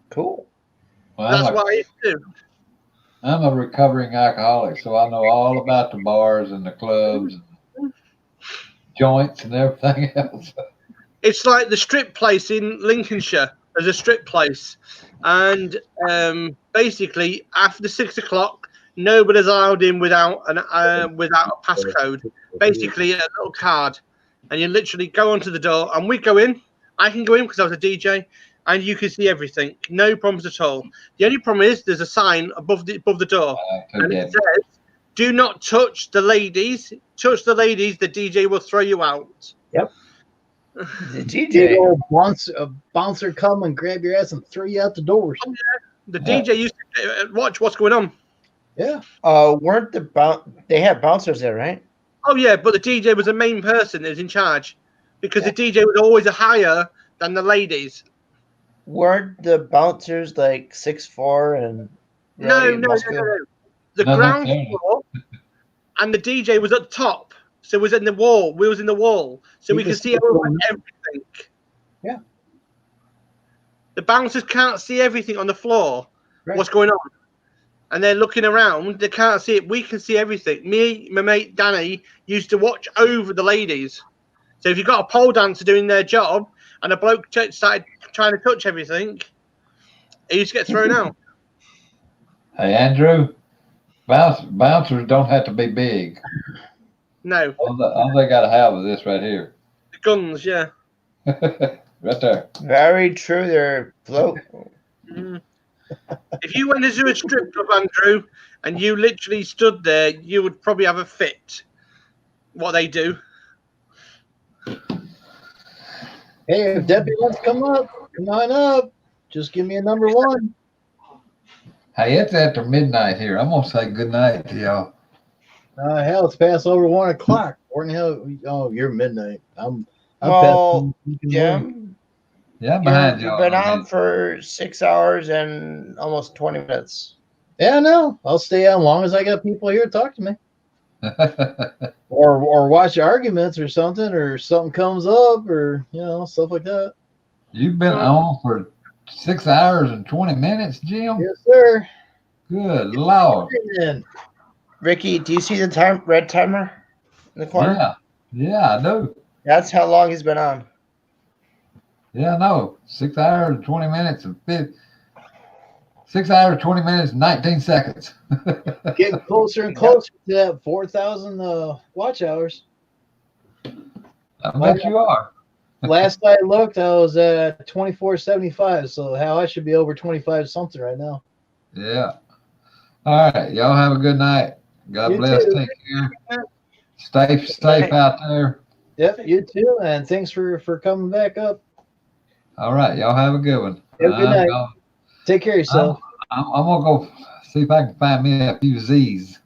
Cool. Well, That's what I used to do. I'm a recovering alcoholic, so I know all about the bars and the clubs and joints and everything else. It's like the strip place in Lincolnshire. There's a strip place. And basically, after 6 o'clock, nobody's allowed in without a passcode. Basically, a little card. And you literally go onto the door, and we go in. I can go in because I was a DJ, and you can see everything. No problems at all. The only problem is there's a sign above the door, and it says, "Do not touch the ladies. Touch the ladies, the DJ will throw you out." Yep. The DJ. A bouncer come and grab your ass and throw you out the doors. Oh, yeah. The DJ used to watch what's going on. Yeah. Weren't they had bouncers there, right? Oh yeah, but the DJ was the main person that was in charge, because the DJ was always higher than the ladies. Weren't the bouncers like 6'4" and No. The ground floor, and the DJ was at the top, so it was in the wall. We was in the wall, so we could see everything. Yeah. The bouncers can't see everything on the floor. Right. What's going on? And they're looking around. They can't see it. We can see everything. Me, my mate Danny used to watch over the ladies. So if you've got a pole dancer doing their job and a bloke started trying to touch everything, he used to get thrown out. Hey, Andrew, Bouncers don't have to be big. No. All they got to have is this right here. The guns, yeah. Right there. Very true there, Float. If you went into a strip club, Andrew, and you literally stood there, you would probably have a fit. What they do. Hey, if Debbie wants to come up, come on up. Just give me a number 1. Hey, it's after midnight here. I'm gonna say good night to y'all. Hell, it's past over 1 o'clock. Where in the hell? Oh, you're midnight. I'm Well, past. Jim, Yeah, I'm behind you've y'all. been on for 6 hours and almost 20 minutes. Yeah, no, I'll stay on as long as I got people here to talk to me. or watch arguments or something comes up or stuff like that. You've been on for 6 hours and 20 minutes, Jim? Yes, sir. Good Lord. Ricky, do you see the red timer in the corner? Yeah, I do. That's how long he's been on. Yeah, I know. 6 hours and 20 minutes and 6 hours, 20 minutes, 19 seconds. Getting closer and closer to that 4,000 watch hours. I bet you are. Last I looked, I was at 2475. So how I should be over 25 something right now. Yeah. All right. Y'all have a good night. God bless. Take care. Stay safe out there. Yep, you too. And thanks for coming back up. All right. Y'all have a good one. Have a good night. Take care of yourself. I'm gonna go see if I can find me a few Z's.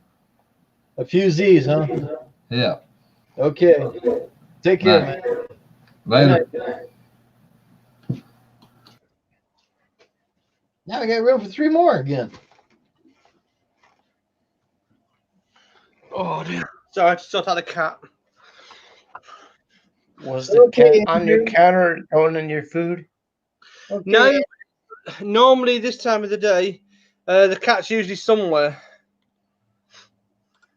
A few Z's, huh? Yeah. Okay. Take care, man. Later. Now I got room for 3 more again. Oh, dear. Sorry, I just sort out the cat. Was the cat on your counter going in your food? Okay. No. Normally, this time of the day, the cat's usually somewhere.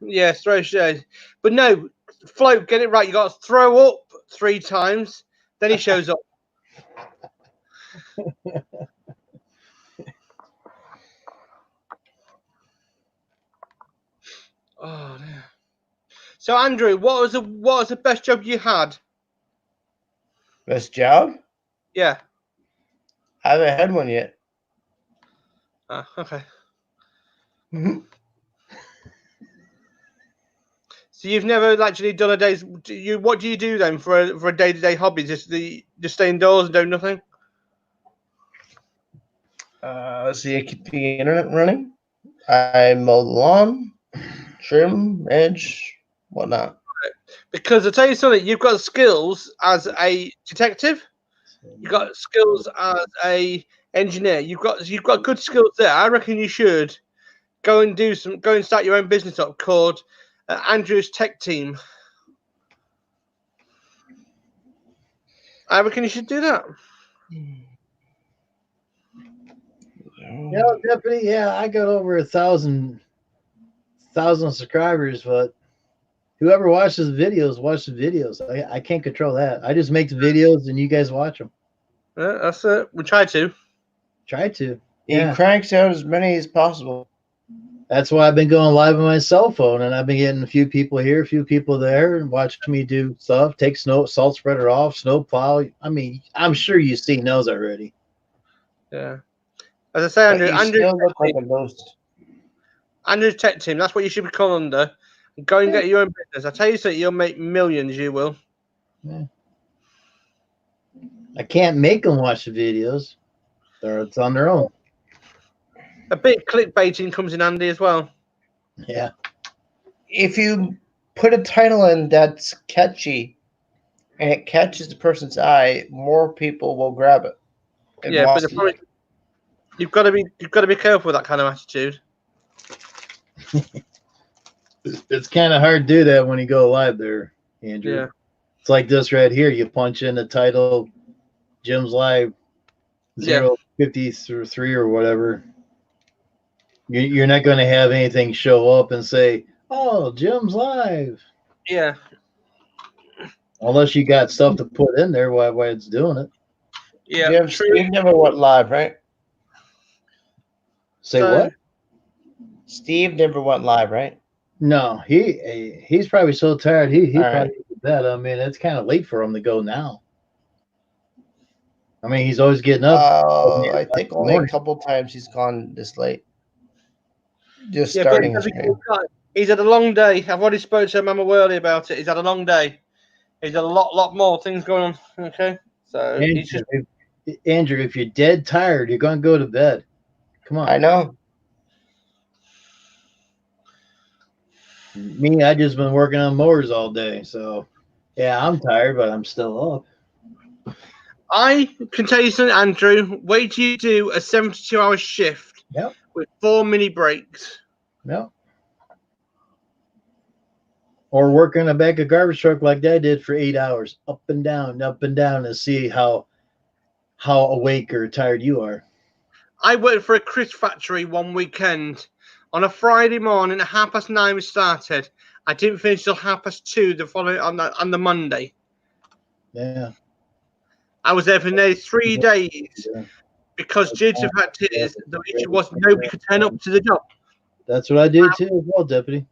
Yeah, throw shade. But no, Float, get it right. You got to throw up 3 times, then he shows up. Oh, dear. So, Andrew, what was the best job you had? Best job? Yeah. I haven't had one yet. Okay. So you've never actually done a day's. What do you do then for a day-to-day hobby? Just stay indoors and do nothing. Let's see. I keep the internet running. I mow the lawn, trim, edge, whatnot. Because I tell you something, you've got skills as a detective. You've got skills as a engineer. You've got good skills there. I reckon you should go and start your own business up called Andrew's Tech Team. I reckon you should do that. Yeah, Deputy. Yeah, I got over 1,000 subscribers, but whoever watches the videos. I can't control that. I just make the videos and you guys watch them. That's it. We try to. He cranks out as many as possible. That's why I've been going live on my cell phone, and I've been getting a few people here, a few people there, and watching me do stuff. Take salt spreader off, snow plow. I mean, I'm sure you've seen those already. Yeah. As I say, Andrew's Tech Team. That's what you should be calling under. Go and get your own business. I tell you something, you'll make millions. You will. Yeah. I can't make them watch the videos. It's on their own. A bit of clickbaiting comes in handy as well. Yeah. If you put a title in that's catchy and it catches the person's eye, more people will grab it. Yeah, but you've got to be careful with that kind of attitude. It's kind of hard to do that when you go live there, Andrew. Yeah. It's like this right here. You punch in the title, Jim's Live 053 or whatever. You're not going to have anything show up and say, "Oh, Jim's Live." Yeah. Unless you got stuff to put in there why it's doing it. Yeah. You never went live, right? Say what? Steve never went live, right? No, he's probably so tired. He All probably right. did that. I mean, it's kind of late for him to go now. I mean, he's always getting up. I think only a couple times he's gone this late. Just starting his stream. He's had a long day. I've already spoken to Mama Worley about it. He's had a long day. He's had a lot more things going on. Okay, so he's just. Andrew, if you're dead tired, you're gonna go to bed. Come on. I know. Me, I just been working on mowers all day, so yeah, I'm tired, but I'm still up. I can tell you something, Andrew. Wait till you do a 72-hour shift with 4 mini breaks. Yep. Or work in the back of a garbage truck like that did for 8 hours, up and down, and see how awake or tired you are. I worked for a crisp factory one weekend. On a Friday morning at 9:30 we started. I didn't finish till 2:30 the following on the Monday. Yeah. I was there for nearly 3 days because due to the fact is the issue was nobody could turn up to the job. That's what I did too as well, Deputy.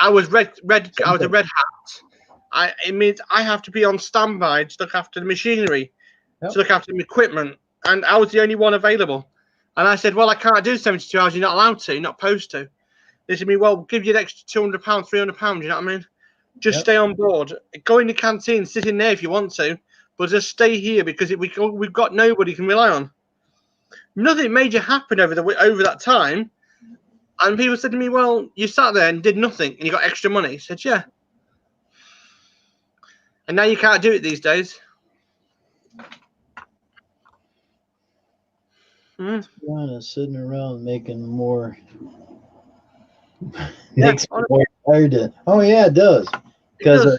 I was red. I was a red hat. It means I have to be on standby to look after the machinery, to look after the equipment, and I was the only one available. And I said, well, I can't do 72 hours. You're not allowed to. You're not supposed to. They said to me, well, we'll give you an extra £200, £300. You know what I mean? Just stay on board. Go in the canteen, sit in there if you want to, but just stay here because we've got nobody you can rely on. Nothing major happened over that time. And people said to me, well, you sat there and did nothing and you got extra money. I said, yeah. And now you can't do it these days. Sitting around making more. Makes me more tired. Oh yeah, it does. Because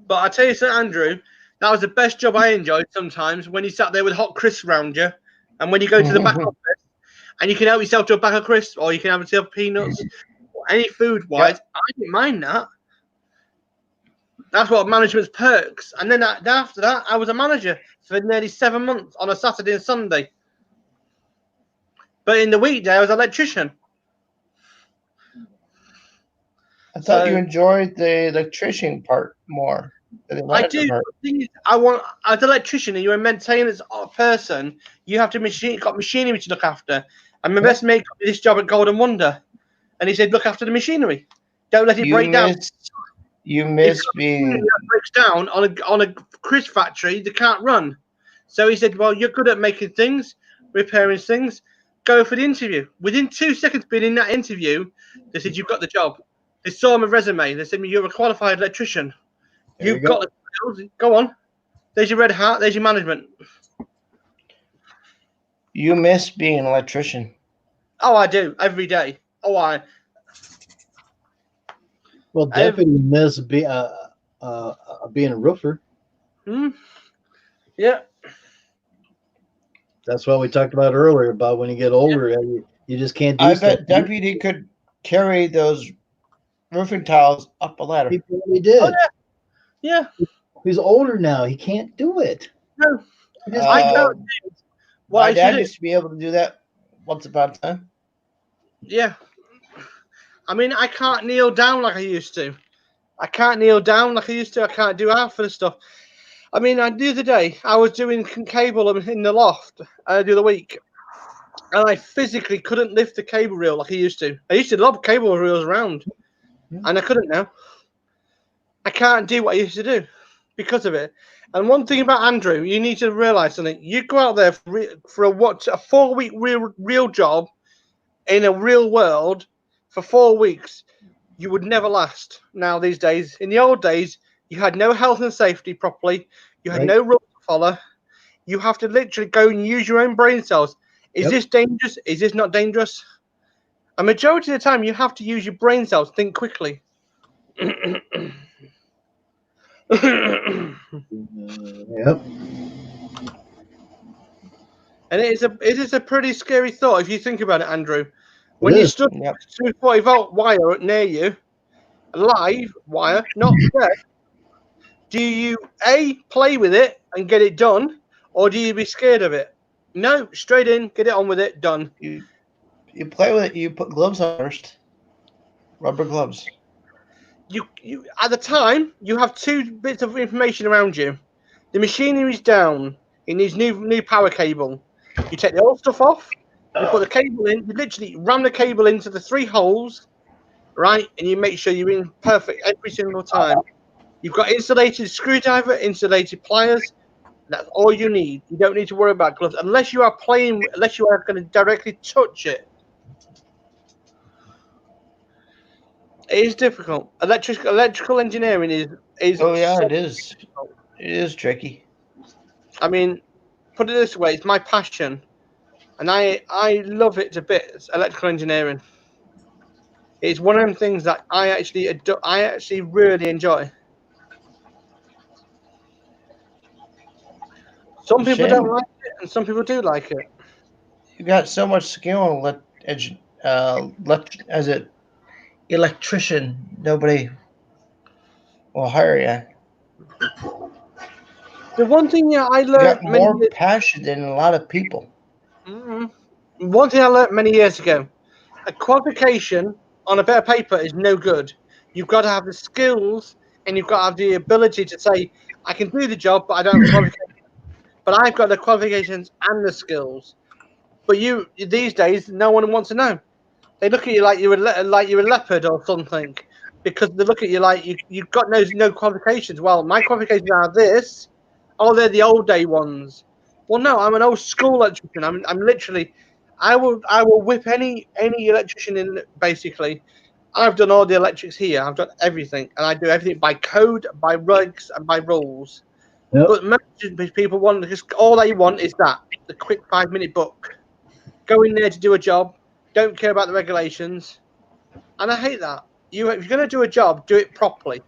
But I tell you something, Andrew, that was the best job I enjoyed sometimes when you sat there with hot crisps around you, and when you go to the back office and you can help yourself to a bag of crisps, or you can have yourself peanuts, or any food wise. I didn't mind that. That's what management's perks. And then after that, I was a manager for nearly 7 months on a Saturday and Sunday. But in the weekday, I was an electrician. I thought you enjoyed the electrician part more. I do. The thing is, as an electrician, and you're a maintenance person, you have to got machinery to look after. And my best mate got me this job at Golden Wonder, and he said, "Look after the machinery. Don't let it break down." You miss being that breaks down on a crisp factory. They can't run. So he said, "Well, you're good at making things, repairing things. Go for the interview." Within 2 seconds being in that interview, they said, "You've got the job." They saw my resume. They said, "You're a qualified electrician. You've got the skills. Go on. There's your red hat. There's your management." You miss being an electrician. Oh, I do every day. Well, Deputy miss being a roofer. Yeah. That's what we talked about earlier about when you get older, you just can't do. I bet Deputy could carry those roofing tiles up a ladder. He probably did. Oh, yeah. He's older now. He can't do it. No. I can't. My dad used to be able to do that once upon a time. Yeah. I mean, I can't kneel down like I used to. I can't do half of the stuff. I mean, the other day, I was doing cable in the loft the other week, and I physically couldn't lift the cable reel like I used to. I used to lob cable reels around, and I couldn't now. I can't do what I used to do because of it. And one thing about Andrew, you need to realize something. You go out there for a 4-week real job in a real world for 4 weeks, you would never last now these days. In the old days, you had no health and safety properly. You had no rules to follow. You have to literally go and use your own brain cells. Is this dangerous? Is this not dangerous? A majority of the time, you have to use your brain cells. Think quickly. Yep. And it is a pretty scary thought if you think about it, Andrew. When you stood 240-volt wire near you, live wire, not dead, do you A, play with it and get it done, or do you be scared of it? No, straight in, get it on with it, done. You play with it. You put gloves on first. Rubber gloves. You at the time you have two bits of information around you. The machinery is down. It needs new power cable. You take the old stuff off. You put the cable in. You literally ram the cable into the 3 holes, right? And you make sure you're in perfect every single time. You've got insulated screwdriver, insulated pliers. That's all you need. You don't need to worry about gloves unless you are going to directly touch it. It is difficult. Electrical engineering is. Oh yeah, it is. It is tricky. I mean, put it this way: it's my passion, and I love it to bits. Electrical engineering. It's one of them things that I actually really enjoy. Some people don't like it, and some people do like it. You got so much skill as an electrician. Nobody will hire you. The one thing I learned you got more passion than a lot of people. One thing I learned many years ago: a qualification on a bit of paper is no good. You've got to have the skills, and you've got to have the ability to say, "I can do the job, but I don't have the qualifications." But I've got the qualifications and the skills. But these days, no one wants to know. They look at you like you're a leopard or something, because they look at you like you've got no qualifications. Well, my qualifications are this. Oh, they're the old day ones. Well, no, I'm an old school electrician. I'm literally, I will whip any electrician in. Basically, I've done all the electrics here. I've done everything, and I do everything by code, by regs, and by rules. Yep. But most people want all they want is the quick 5-minute book. Go in there to do a job. Don't care about the regulations, and I hate that. If you're going to do a job, do it properly.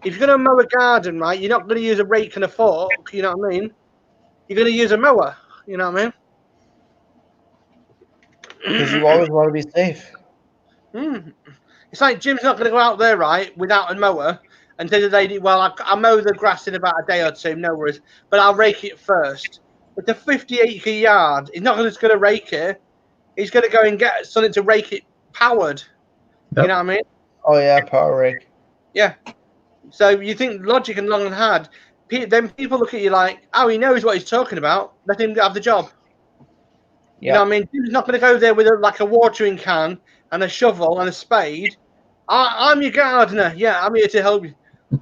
If you're going to mow a garden, right, you're not going to use a rake and a fork. You know what I mean? You're going to use a mower. You know what I mean? Because you always want to be safe. It's like Jim's not going to go out there, right, without a mower and say to the lady, well, I'll mow the grass in about a day or two, no worries, but I'll rake it first. It's a 50-acre yard. He's not just going to rake it. He's going to go and get something to rake it powered. Yep. You know what I mean? Oh, yeah, power rake. Yeah. So you think logic and long and hard. Then people look at you like, oh, he knows what he's talking about. Let him have the job. Yep. You know what I mean? He's not going to go there with a watering can and a shovel and a spade. I'm your gardener. Yeah, I'm here to help you.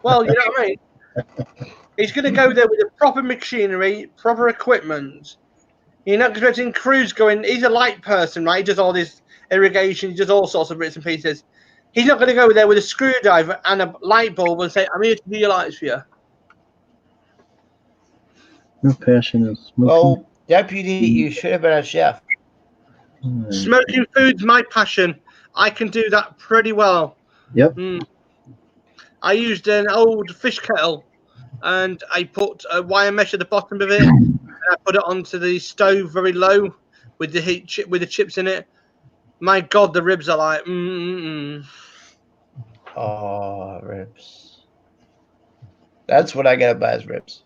Well, you know what I mean? He's going to go there with the proper machinery, proper equipment. You're not expecting crews going. He's a light person, right? He does all this irrigation. He does all sorts of bits and pieces. He's not going to go there with a screwdriver and a light bulb and say, I'm here to do your lights for you. Your passion is smoking. Oh, deputy, you should have been a chef. Smoking food's my passion. I can do that pretty well. Yep. I used an old fish kettle, and I put a wire mesh at the bottom of it, and I put it onto the stove very low with the with the chips in it. My God, the ribs are like. Oh, ribs. That's what I gotta buy is ribs.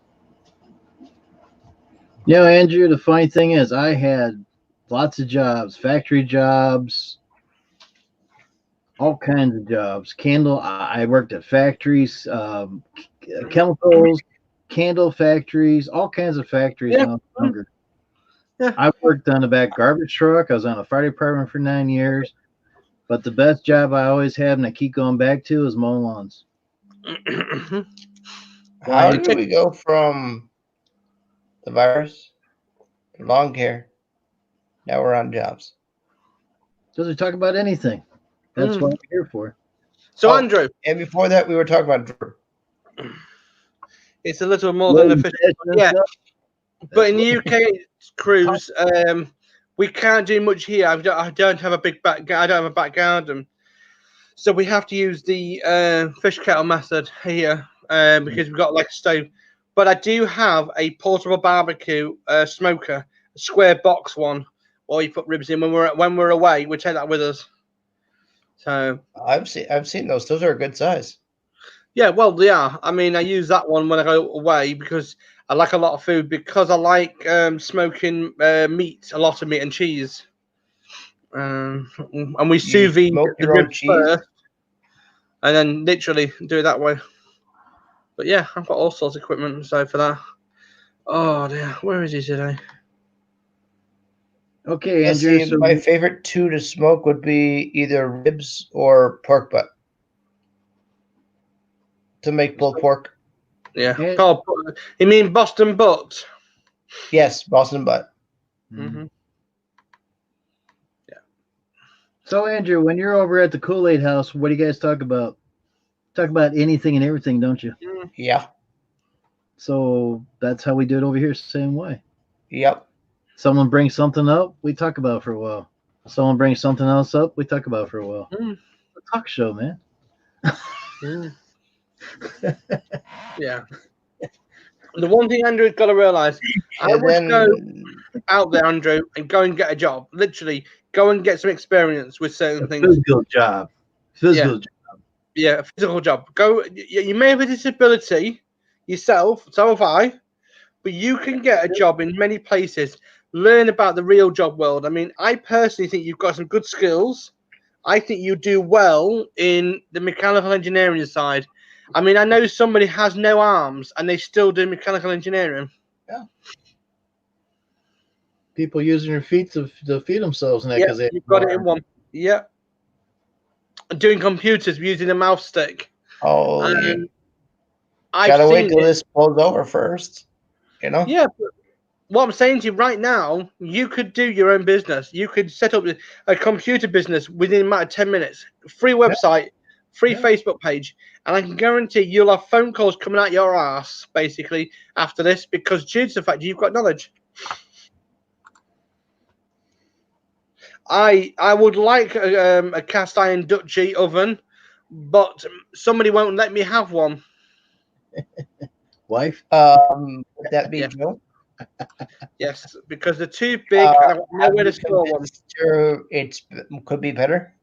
You know, Andrew, the funny thing is, I had lots of jobs, factory jobs. All kinds of jobs. I worked at factories, chemicals, candle factories, all kinds of factories when I was younger. Yeah. I worked on the back garbage truck. I was on a fire department for 9 years. But the best job I always had and I keep going back to is mowing lawns. How did we go from the virus to lawn care? Now we're on jobs. Because we talk about anything. That's what I'm here for. So, Andrew. And before that, we were talking about Drew. It's a little more than official. Yeah. But in the UK cruise, we can't do much here. I don't have a big back. I don't have a back garden. So we have to use the fish kettle method here because we've got like a stove. But I do have a portable barbecue smoker, a square box one, where you put ribs in when we're away. We take that with us. So I've seen those. Those are a good size. Yeah, well, they are. I mean, I use that one when I go away because I like a lot of food because I like smoking meat, a lot of meat and cheese. Mm. And we sous vide smoke the your own ribs cheese? first, and then literally do it that way. But yeah, I've got all sorts of equipment so for that. Oh dear, where is he today? Okay, Yeah, Andrew. see, So my favorite two to smoke would be either ribs or pork butt. To make pulled pork. Yeah. Oh, you mean Boston butt? Yes, Boston butt. Mm-hmm. So Andrew, when you're over at the Kool-Aid house, what do you guys talk about? Talk about anything and everything, don't you? Yeah. So that's how we do it over here, same way. Yep. Someone brings something up, we talk about it for a while. Someone brings something else up, we talk about it for a while. Mm. It's a talk show, man. Mm. Yeah. The one thing Andrew's got to realize, I would go out there, Andrew, and go and get a job. Literally, go and get some experience with certain things. Physical job. Physical job. Yeah, a physical job. Go. You may have a disability yourself, so have I, but you can get a job in many places. Learn about the real job world. I mean, I personally think you've got some good skills. I think you do well in the mechanical engineering side. I mean, I know somebody has no arms and they still do mechanical engineering. Yeah. People using their feet to feed themselves and that Yeah, because you've got it in one. Yeah. Doing computers using a mouse stick. Oh, I've gotta wait seen till it. this pulls over first. You know? Yeah, but what I'm saying to you right now, you could do your own business. You could set up a computer business within a matter of 10 minutes. Free website, free Facebook page, and I can guarantee you'll have phone calls coming out your ass, basically, after this, because due to the fact you've got knowledge. I would like a cast iron Dutchy oven, but somebody won't let me have one. Wife? Would that be Joe? Yes, because they're too big and I've got nowhere to store one. It could be better.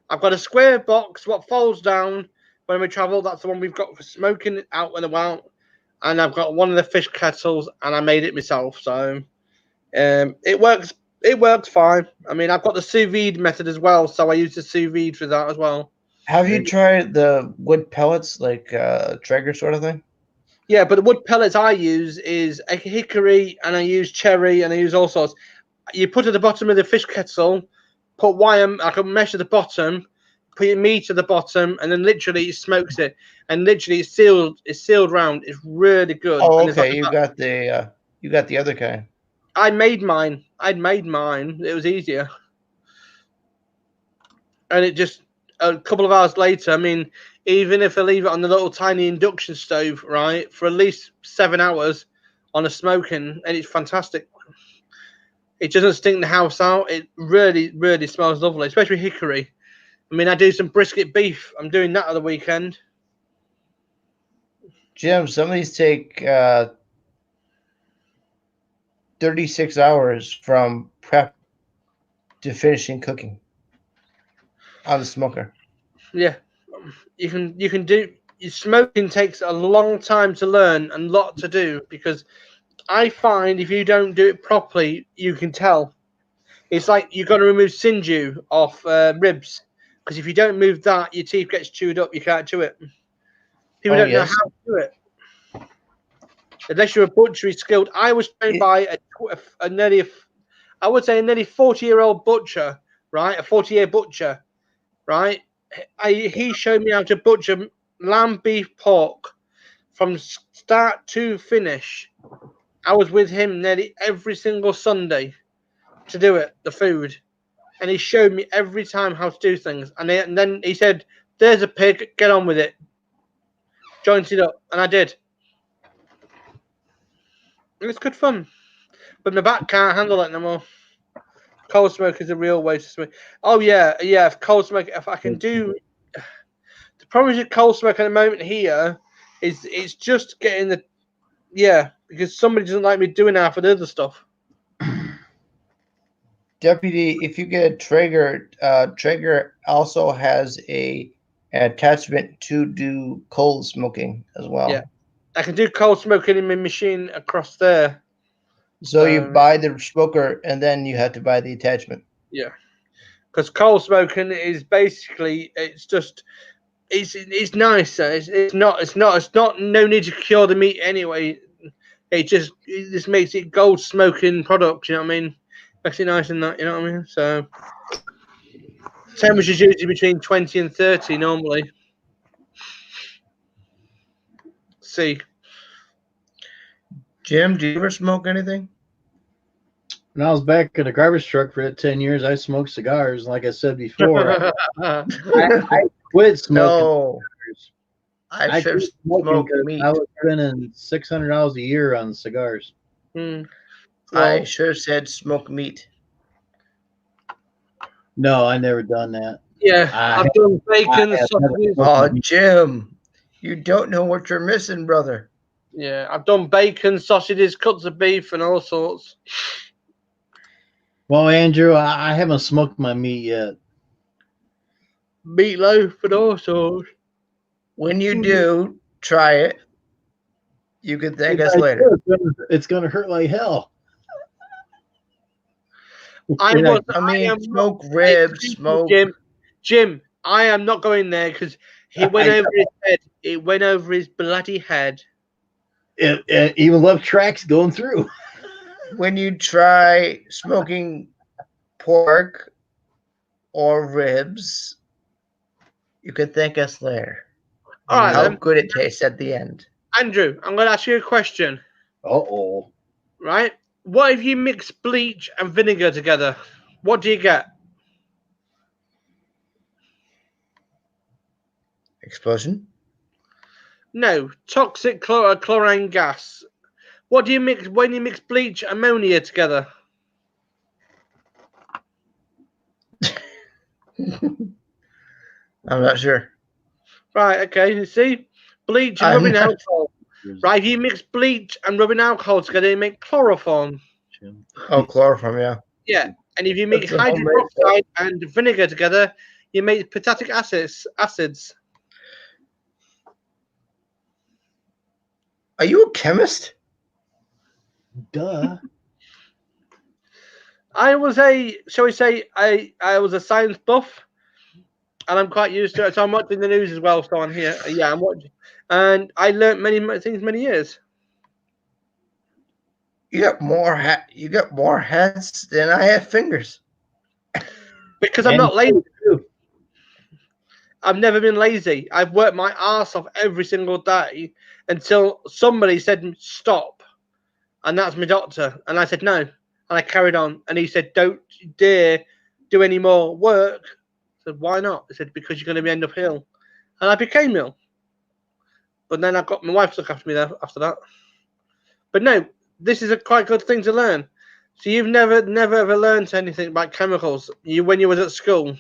I've got a square box, what folds down when we travel. That's the one we've got for smoking out and about. And I've got one of the fish kettles, and I made it myself. So it works. It works fine. I mean, I've got the sous vide method as well, so I use the sous vide for that as well. Have you tried the wood pellets, like Traeger sort of thing? Yeah, but the wood pellets I use is a hickory, and I use cherry, and I use all sorts. You put at the bottom of the fish kettle, put wire, like a mesh at the bottom, put your meat at the bottom, and then literally it smokes it, and literally it's sealed. It's sealed round. It's really good. Oh, And it's okay. like You got the other kind. I made mine. I'd made mine. It was easier, and it just a couple of hours later. I mean, even if I leave it on the little tiny induction stove, right, for at least 7 hours on a smoking, and it's fantastic. It doesn't stink the house out. It really, really smells lovely, especially hickory. I mean, I do some brisket beef. I'm doing that on the weekend. Jim, some of these take 36 hours from prep to finishing cooking on the smoker. Yeah, you can do. Smoking takes a long time to learn and a lot to do, because I find if you don't do it properly, you can tell. It's like you've got to remove sinew off ribs, because if you don't move that, your teeth gets chewed up. You can't chew it. People don't know how to do it. Unless you're a butchery skilled. I was trained by a nearly 40-year-old butcher, right? A 40-year butcher, right? He showed me how to butcher lamb, beef, pork from start to finish. I was with him nearly every single Sunday to do it, the food. And he showed me every time how to do things. And then he said, "There's a pig, get on with it. Joint it up." And I did. It was good fun. But my back can't handle it no more. Cold smoke is a real way to smoke. Oh, yeah. If cold smoke, if I can do... The problem with cold smoke at the moment here is it's just getting the... Yeah, because somebody doesn't like me doing half of the other stuff. Deputy, if you get a Traeger, Traeger also has an attachment to do cold smoking as well. Yeah, I can do cold smoking in my machine across there. So you buy the smoker and then you have to buy the attachment. Yeah. because coal smoking is basically it's nicer. It's not no need to cure the meat anyway. It just makes it gold smoking product. You know what I mean? Makes it nice and that. You know what I mean? So temperature's usually between 20 and 30 normally. See, Jim, do you ever smoke anything? When I was back in a garbage truck for 10 years, I smoked cigars. Like I said before, I quit smoking. No, I quit should smoking smoke 'cause meat. I was spending $600 a year on cigars. I Well, should have said smoke meat. No, I never done that. yeah, I've done bacon, I have never sausages. smoked Oh, meat. Jim, you don't know what you're missing, brother. Yeah, I've done bacon, sausages, cuts of beef, and all sorts. Well, Andrew, I haven't smoked my meat yet. Meatloaf and all sorts. When you do, try it. You can thank us If I later. do, it's gonna hurt like hell. I am smoke not- ribs, smoke. Jim, I am not going there because he went over his head. It went over his bloody head. It even left tracks going through. When you try smoking pork or ribs, you can thank us later. All right, How then. good it tastes at the end. Andrew, I'm going to ask you a question. Uh-oh. Right? What if you mix bleach and vinegar together? What do you get? Explosion? No, toxic chlorine gas. What do you mix when you mix bleach and ammonia together? I'm not sure. Right, okay, you see? Bleach and I'm rubbing not- alcohol. Right, if you mix bleach and rubbing alcohol together, you make chloroform. Oh, chloroform, yeah. Yeah, and if you mix That's a homemade hydrogen and vinegar together, you make potassic acids. Are you a chemist? Duh. I was shall we say, I was a science buff, and I'm quite used to it. So I'm watching the news as well. So on here, yeah, I'm watching, and I learned many things, many years. You got more you got more heads than I have fingers. Because I'm not lazy. I've never been lazy. I've worked my ass off every single day until somebody said stop, and that's my doctor. And I said no, and I carried on. And he said, "Don't dare do any more work." I said, "Why not?" He said, "Because you're going to end up ill," and I became ill. But then I got my wife to look after me there after that. But no, this is a quite good thing to learn. So you've never ever learned anything about chemicals when you was at school?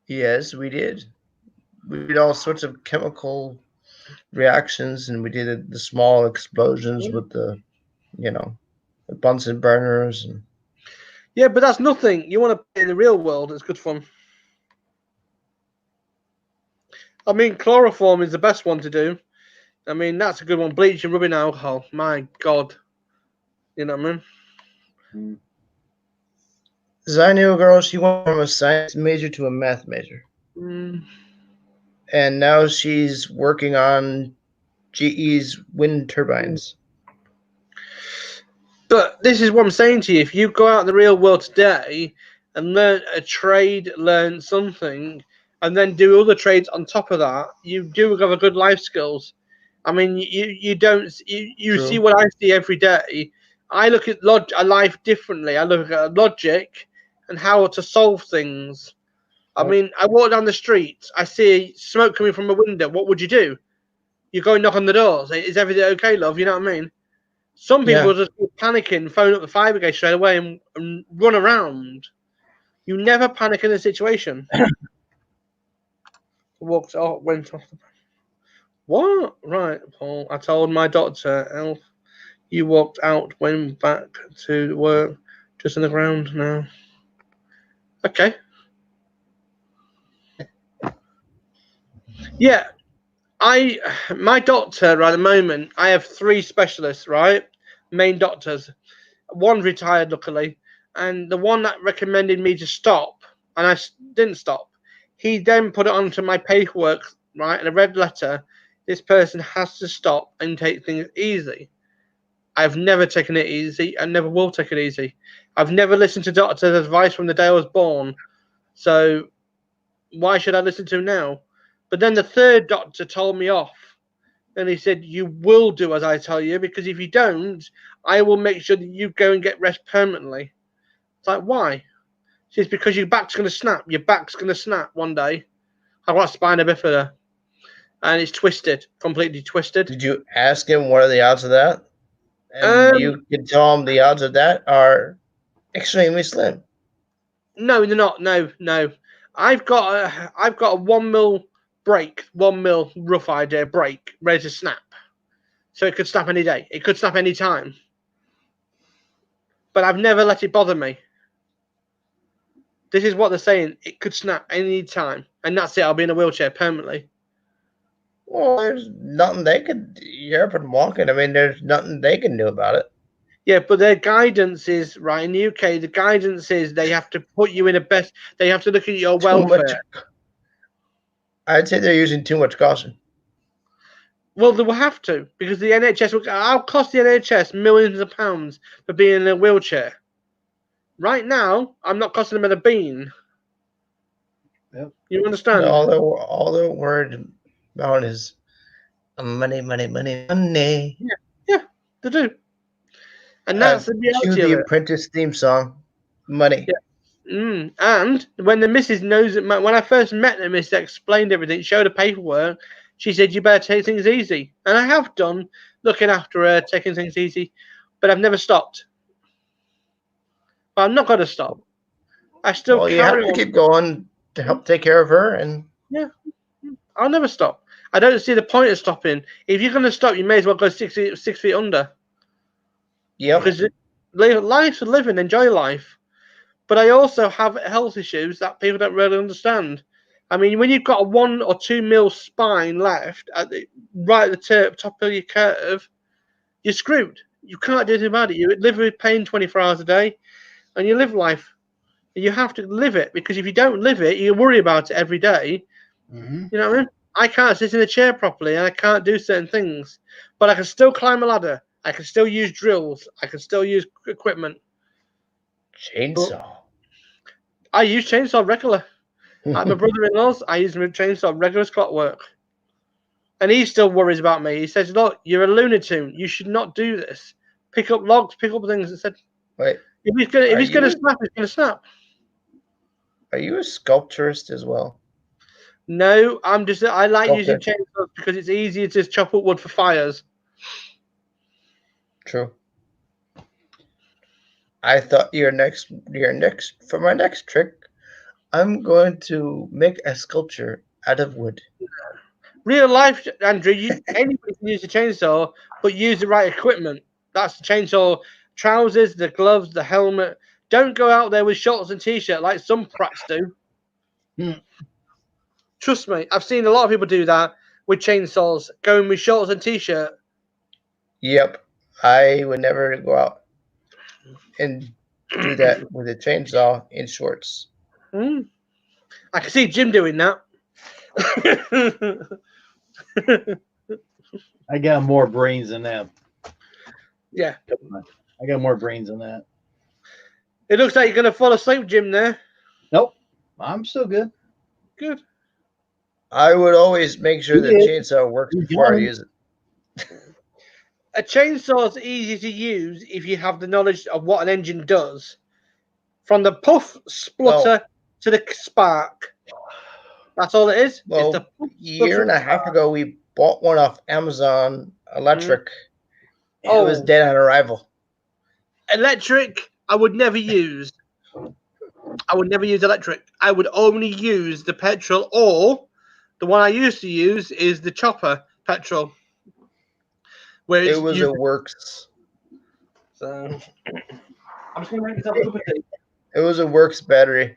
Yes, we did. We did all sorts of chemical reactions, and we did the small explosions with the Bunsen burners. And Yeah, but that's nothing. You want to play in the real world. It's good fun. I mean, chloroform is the best one to do. I mean, that's a good one. Bleach and rubbing alcohol. My God. You know what I mean? As I knew a girl, she went from a science major to a math major. And now she's working on GE's wind turbines. But this is what I'm saying to you. If you go out in the real world today and learn a trade, learn something, and then do other trades on top of that, you do have a good life skills. I mean, you see what I see every day. I look at life differently. I look at logic and how to solve things. I mean, I walk down the street. I see smoke coming from a window. What would you do? You go and knock on the door. Say, "Is everything okay, love?" You know what I mean? Some people just go panicking, phone up the fire brigade straight away and run around. You never panic in a situation. Walked off, went off. What? Right, Paul. I told my doctor, Elf, you walked out, went back to work, just on the ground now. Okay. Yeah. My doctor at the moment, I have 3 specialists, right? Main doctors. One retired, luckily. And the one that recommended me to stop, and I didn't stop. He then put it onto my paperwork, right, in a red letter. This person has to stop and take things easy. I've never taken it easy and never will take it easy. I've never listened to doctor's advice from the day I was born. So why should I listen to him now? But then the third doctor told me off. And he said, you will do as I tell you, because if you don't, I will make sure that you go and get rest permanently. It's like, why? She says, because your back's going to snap. Your back's going to snap one day. I've got spina bifida. And it's twisted, completely twisted. Did you ask him what are the odds of that? And you can tell him the odds of that are extremely slim. No, they're not. No. I've got a 1 mil break, 1 mil rough idea break, ready to snap. So it could snap any day. It could snap any time. But I've never let it bother me. This is what they're saying. It could snap any time. And that's it. I'll be in a wheelchair permanently. Well, there's nothing they could. You're up and walking. I mean, there's nothing they can do about it. Yeah, but their guidance is, right, in the UK, the guidance is they have to put you in a best, they have to look at your welfare. I'd say they're using too much caution. Well, they will have to, because the NHS, I'll cost the NHS millions of pounds for being in a wheelchair. Right now, I'm not costing them a bean. Yep. You understand? All they're worried about is money. Yeah, they do. And that's the reality Cue of the it. Apprentice theme song, money. Yeah. And when the missus knows it, when I first met the missus, explained everything, showed her paperwork, she said, you better take things easy. And I have done, looking after her, taking things easy, but I've never stopped. But I'm not going to stop. I still Well, you have carry to on. keep going to help take care of her. And Yeah, I'll never stop. I don't see the point of stopping. If you're going to stop, you may as well go 6 feet under. Yep. Because life's a living, enjoy life. But I also have health issues that people don't really understand. I mean, when you've got a 1 or 2 mil spine left right at the top of your curve, you're screwed. You can't do anything about it. You live with pain 24 hours a day, and you live life. And you have to live it, because if you don't live it, you worry about it every day. Mm-hmm. You know what I mean? I can't sit in a chair properly, and I can't do certain things. But I can still climb a ladder. I can still use drills. I can still use equipment. Chainsaw. I use chainsaw regular. Like my brother-in-law's, I use my chainsaw regular as clockwork. And he still worries about me. He says, look, you're a lunatic. You should not do this. Pick up logs, pick up things. I said, wait, if he's gonna snap, he's gonna snap. Are you a sculpturist as well? No, I like Okay. using chainsaws because it's easier to chop up wood for fires. True. I thought for my next trick, I'm going to make a sculpture out of wood. Real life, Andrew, anybody can use a chainsaw, but use the right equipment. That's the chainsaw trousers, the gloves, the helmet. Don't go out there with shorts and t-shirt like some prats do. Trust me, I've seen a lot of people do that with chainsaws, going with shorts and t-shirt. Yep. I would never go out and do that with a chainsaw in shorts. I can see Jim doing that. I got more brains than that. Yeah. I got more brains than that. It looks like you're going to fall asleep, Jim, there. Nope. I'm still good. Good. I would always make sure the Yeah. chainsaw works before I use it. A chainsaw is easy to use if you have the knowledge of what an engine does. From the puff, splutter to the spark. That's all it is. Well, it's a year and a half ago, we bought one off Amazon Electric. It was dead on arrival. Electric, I would never use. I would never use electric. I would only use the petrol, or the one I used to use is the chopper petrol. Where it was a works. So I'm just gonna make myself a cup of tea. It was a works battery.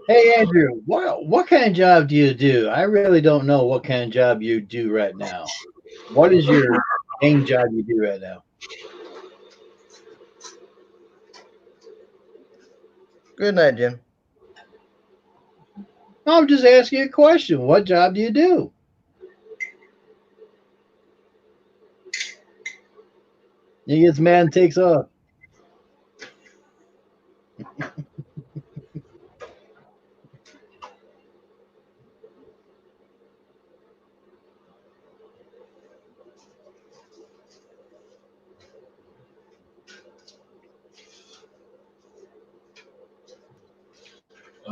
Hey Andrew, what kind of job do you do? I really don't know what kind of job you do right now. What is your main job you do right now? Good night, Jim. I'm just asking you a question. What job do you do? He gets mad and takes off.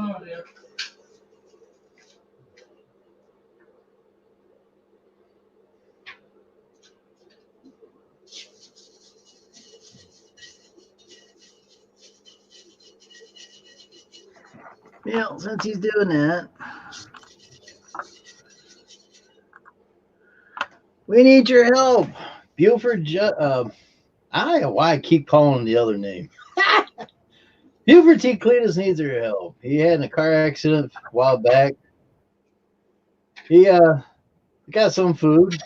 Oh, yeah. Yeah, since he's doing that, we need your help. Buford, I don't know why I keep calling him the other name. Buford T. Cletus needs your help. He had a car accident a while back. He got some food.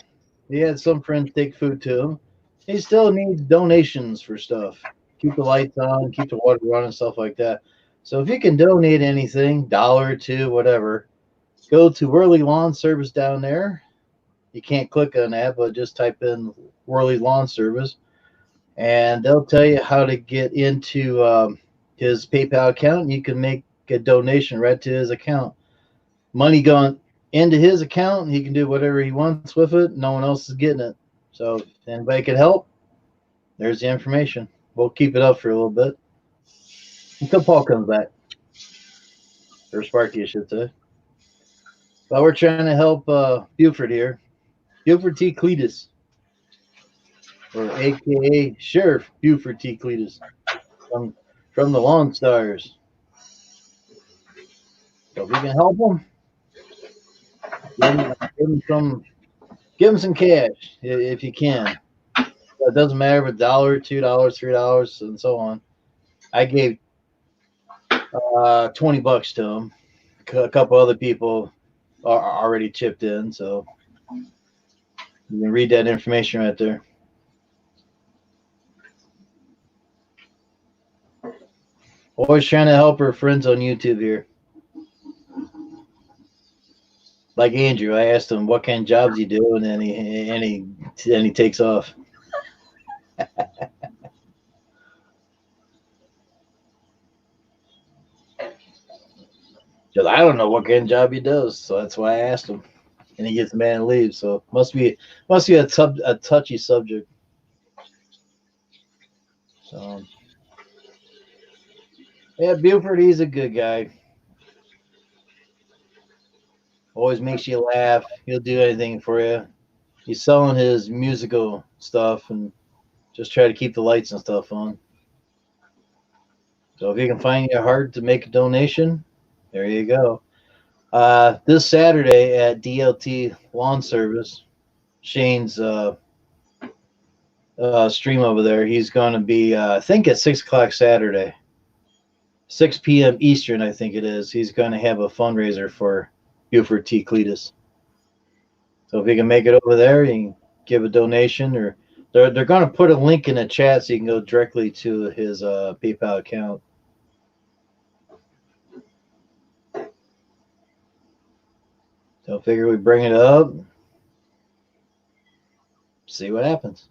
He had some friends take food to him. He still needs donations for stuff. Keep the lights on, keep the water running, stuff like that. So if you can donate anything, $1 or $2, whatever, go to Worley Lawn Service down there. You can't click on that, but just type in Worley Lawn Service, and they'll tell you how to get into his PayPal account. You can make a donation right to his account. Money going into his account, he can do whatever he wants with it. No one else is getting it. So if anybody can help, there's the information. We'll keep it up for a little bit until Paul comes back, or Sparky, I should say. But we're trying to help Buford here. Buford T. Cletus, or AKA Sheriff Buford T. Cletus, from the Lawn Stars. So if we can help him, give him some cash if you can. It doesn't matter if $1, $2, $3, and so on. I gave $20 to him. A couple other people are already chipped in, so you can read that information right there. Always trying to help our friends on YouTube here. Like Andrew, I asked him what kind of jobs you do, and then he takes off. Because I don't know what kind of job he does, so that's why I asked him. And he gets mad and leaves. So must be a touchy subject. So yeah, Buford, he's a good guy. Always makes you laugh. He'll do anything for you. He's selling his musical stuff and just try to keep the lights and stuff on. So if you can find your heart to make a donation, there you go. This Saturday at DLT Lawn Service, Shane's stream over there, he's going to be, I think at 6 o'clock Saturday, 6 p.m. Eastern, I think it is. He's going to have a fundraiser for Buford T. Cletus. So if you can make it over there, you can give a donation, or they're going to put a link in the chat so you can go directly to his PayPal account. So I figure we bring it up, see what happens.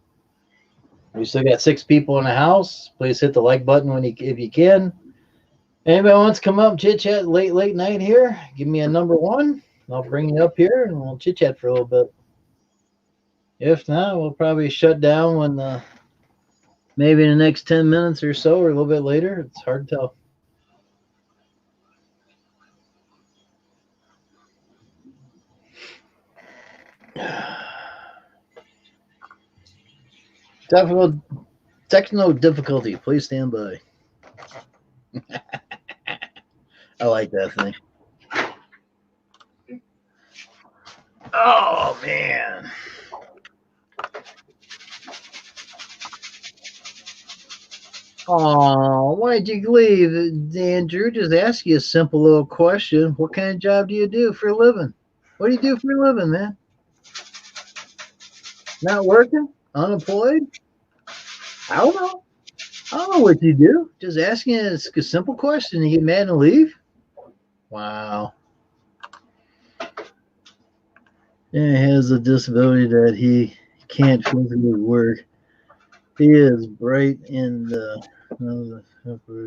We still got 6 people in the house. Please hit the like button if you can. Anybody wants to come up and chit chat late night here? Give me a number 1. I'll bring you up here and we'll chit chat for a little bit. If not, we'll probably shut down when maybe in the next 10 minutes or so, or a little bit later. It's hard to tell. Technical difficulty. Please stand by. I like that thing. Oh, man. Oh, why'd you leave, Andrew? Just ask you a simple little question. What kind of job do you do for a living? What do you do for a living, man? Not working? Unemployed? I don't know. I don't know what you do. Just asking a simple question. You get mad and leave? Wow. And he has a disability that he can't physically work. He is bright in the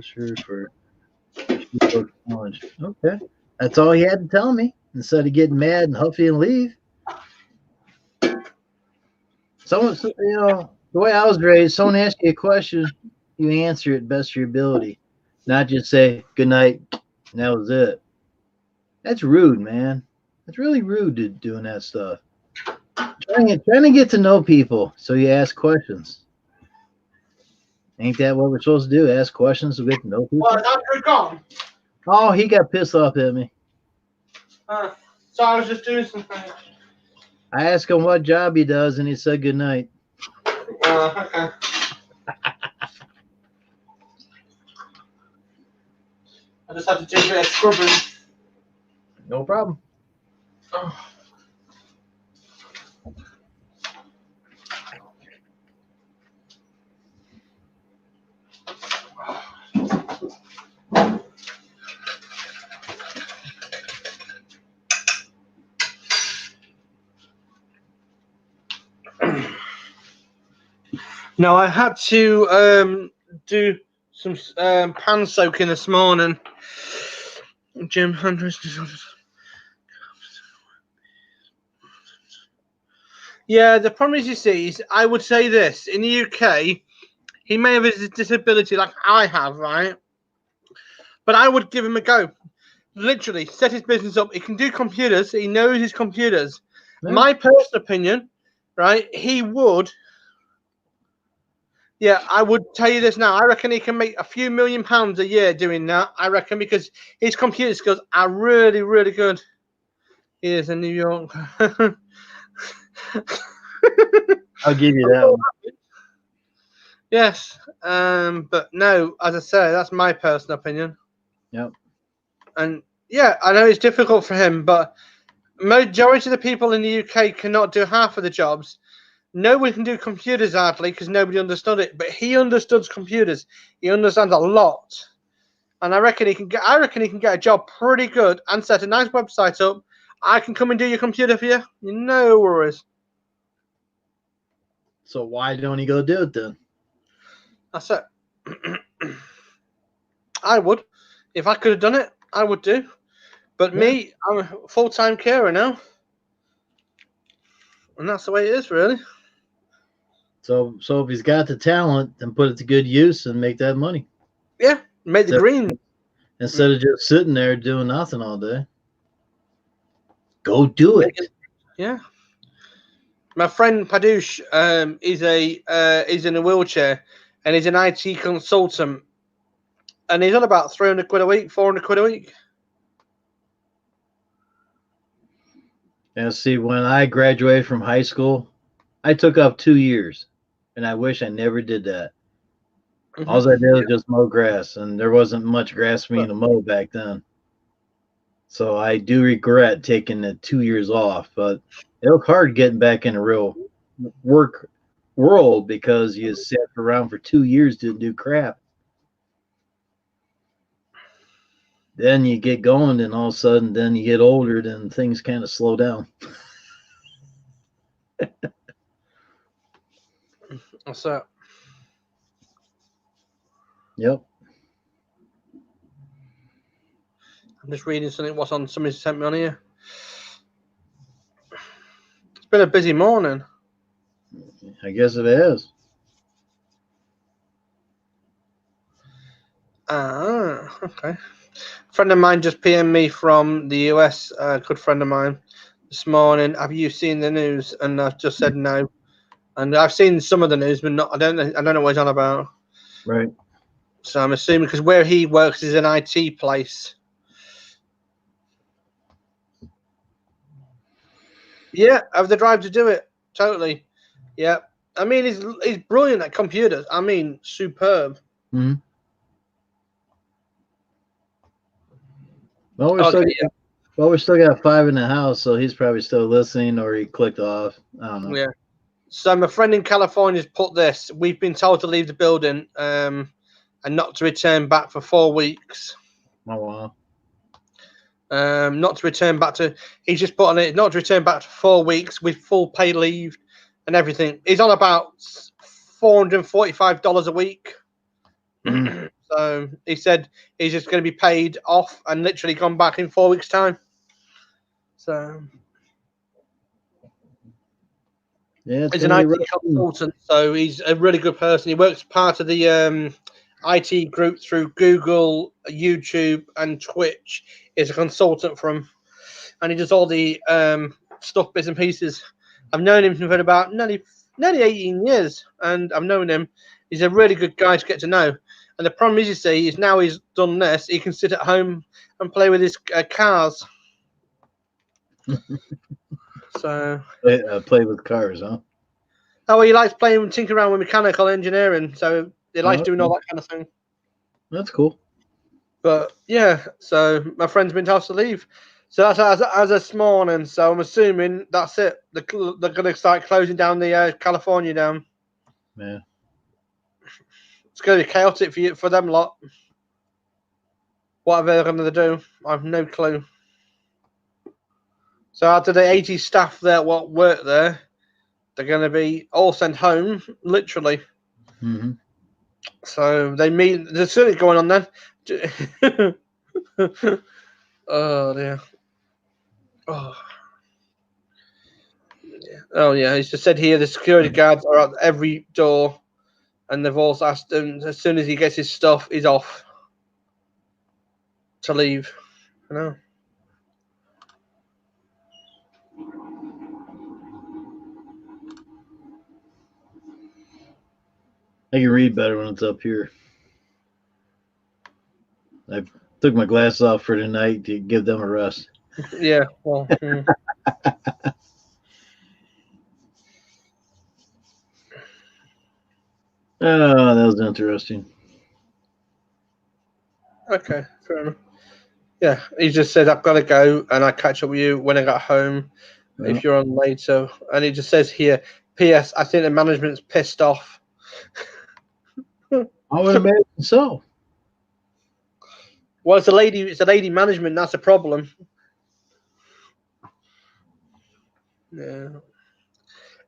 sure for college. Okay. That's all he had to tell me instead of getting mad and huffy and leave. Someone, the way I was raised, someone asks you a question, you answer it best of your ability, not just say good night and that was it. That's rude, man. That's really rude to doing that stuff. Trying to get to know people, so you ask questions. Ain't that what we're supposed to do? Ask questions to get to know people. Well, Andrew gone. Oh, he got pissed off at me. So I was just doing something. I asked him what job he does, and he said good night. Okay. I just had to do a bit of scrubbing. No problem. Oh. No, I had to do some pan soaking this morning. Jim Hunter's. Yeah, the problem is, you see, I would say this. In the UK, he may have a disability like I have, right? But I would give him a go. Literally, set his business up. He can do computers. He knows his computers. Yeah. My personal opinion, right, he would... Yeah, I would tell you this now. I reckon he can make a few £1 million a year doing that. I reckon because his computer skills are really, really good. He is in New York. I'll give you that one. Yes, but no, as I say, that's my personal opinion. Yep. And yeah, I know it's difficult for him, but majority of the people in the UK cannot do half of the jobs. No one can do computers hardly because nobody understood it, but he understood computers. He understands a lot, and I reckon he can get. I reckon he can get a job pretty good and set a nice website up. I can come and do your computer for you. No worries. So why don't he go do it then? That's it. I would, if I could have done it, I would do. But me, I'm a full-time carer now, and that's the way it is, really. So if he's got the talent, then put it to good use and make that money. Yeah, make the green. Instead of just sitting there doing nothing all day. Go do it. Yeah. My friend Padouche, is in a wheelchair, and he's an IT consultant, and he's on about 300 quid a week, 400 quid a week. And see, when I graduated from high school, I took up 2 years. And I wish I never did that. Mm-hmm. All I did was just mow grass, and there wasn't much grass for me to mow back then. So I do regret taking the 2 years off, but it was hard getting back in the real work world because you sat around for 2 years to do crap. Then you get going, and all of a sudden, then you get older, then things kind of slow down. What's that? Yep. I'm just reading something. What's on? Somebody sent me on here. It's been a busy morning. I guess it is. Okay. A friend of mine just PM'd me from the US. A good friend of mine this morning. Have you seen the news? And I've just said no. And I've seen some of the news, but not. I don't know what he's on about. Right. So I'm assuming because where he works is an IT place. Yeah, I have the drive to do it. Totally. Yeah. I mean, he's brilliant at computers. I mean, superb. Mm-hmm. Well, we're still got 5 in the house, so he's probably still listening, or he clicked off. I don't know. Yeah. So my friend in California's put this. We've been told to leave the building. and not to return back for 4 weeks. Oh wow. Not to return back to. He's just put on it. Not to return back to 4 weeks with full pay leave and everything. He's on about $445 a week. So he said he's just going to be paid off and literally gone back in 4 weeks' time. So yeah, he's an IT consultant, so he's a really good person. He works part of the IT group through Google, YouTube, and Twitch. He's a consultant for him, and he does all the stuff, bits and pieces. I've known him for about nearly 18 years, and I've known him. He's a really good guy to get to know. And the problem is, you see, is now he's done this, he can sit at home and play with his cars. So play with cars, huh? Oh, well, he likes playing and tinkering around with mechanical engineering, so he likes doing all that kind of thing. That's cool. But yeah, so my friend's been told to leave. So that's as this morning. So I'm assuming that's it. They're going to start closing down the California down. Yeah. It's going to be chaotic for them lot. Whatever they're going to do, I have no clue. So out of the 80 staff that work there, they're going to be all sent home, literally. Mm-hmm. So there's certainly going on then. Oh dear. Oh. Yeah. Oh yeah, he's just said here the security guards are at every door, and they've also asked him as soon as he gets his stuff, he's off to leave. I know. I can read better when it's up here. I took my glasses off for tonight to give them a rest. Yeah, well. Oh, that was interesting. Okay, fair enough. Yeah, he just said, I've got to go, and I'll catch up with you when I got home, if you're on later. And he just says here, P.S. I think the management's pissed off. I would imagine so. Well, it's a lady management. That's a problem. Yeah.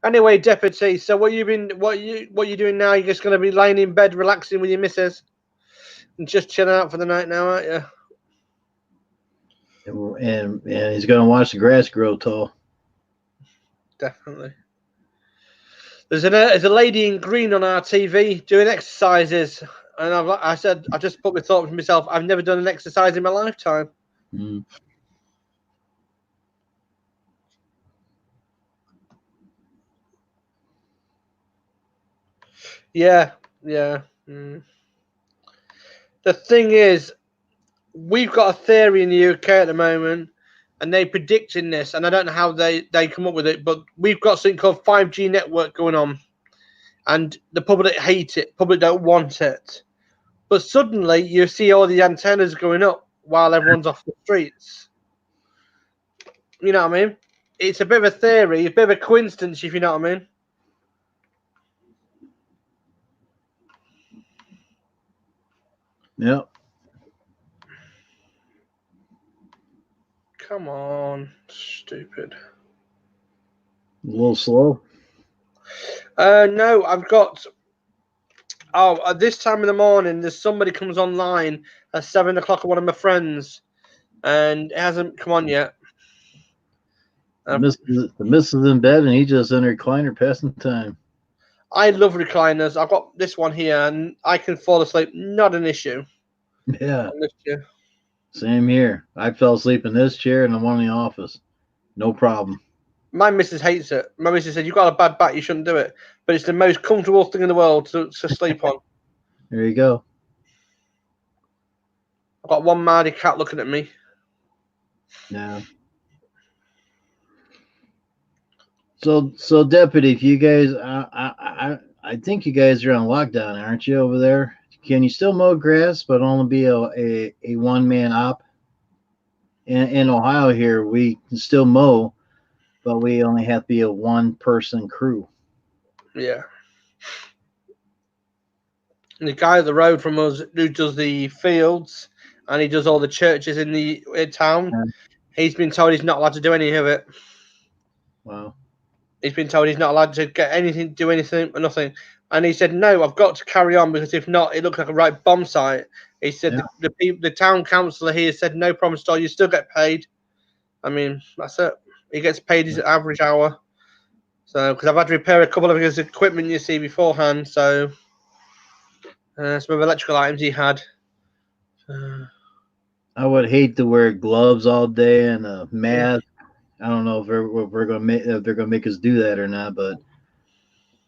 Anyway, deputy. So what you doing now? You're just going to be lying in bed, relaxing with your missus, and just chilling out for the night now, aren't you? And he's going to watch the grass grow tall. Definitely. There's a lady in green on our TV doing exercises, and I said I just put my thought to myself. I've never done an exercise in my lifetime. Mm. Yeah. Mm. The thing is, we've got a theory in the UK at the moment, and they're predicting this, and I don't know how they come up with it, but we've got something called 5G network going on, and the public hate it. Public don't want it. But suddenly, you see all the antennas going up while everyone's off the streets. You know what I mean? It's a bit of a theory, a bit of a coincidence, if you know what I mean. Yep. Come on, stupid. A little slow. No, I've got. Oh, at this time in the morning, there's somebody comes online at 7 o'clock. One of my friends, and it hasn't come on yet. The missus in bed, and he just in a recliner passing time. I love recliners. I've got this one here, and I can fall asleep. Not an issue. Yeah. On this chair. Same here. I fell asleep in this chair and the one in the office. No problem. My missus hates it. My missus said, "You've got a bad back. You shouldn't do it." But it's the most comfortable thing in the world to sleep on. There you go. I've got one mardy cat looking at me. Yeah. So deputy, if you guys, I think you guys are on lockdown, aren't you, over there? Can you still mow grass, but only be a one-man op? In Ohio here, we can still mow, but we only have to be a one-person crew. Yeah. the guy up the road from us who does the fields and he does all the churches in the town. Yeah. He's been told he's not allowed to do any of it. Wow. He's been told he's not allowed to get anything, do anything, or nothing. And he said, "No, I've got to carry on because if not, it looks like a right bomb site." He said the town councillor here said, "No problem, Stoll. You still get paid." I mean, that's it. He gets paid his average hour. So, because I've had to repair a couple of his equipment, you see, beforehand. So, some of the electrical items he had. I would hate to wear gloves all day and a mask. I don't know if they're gonna make us do that or not, but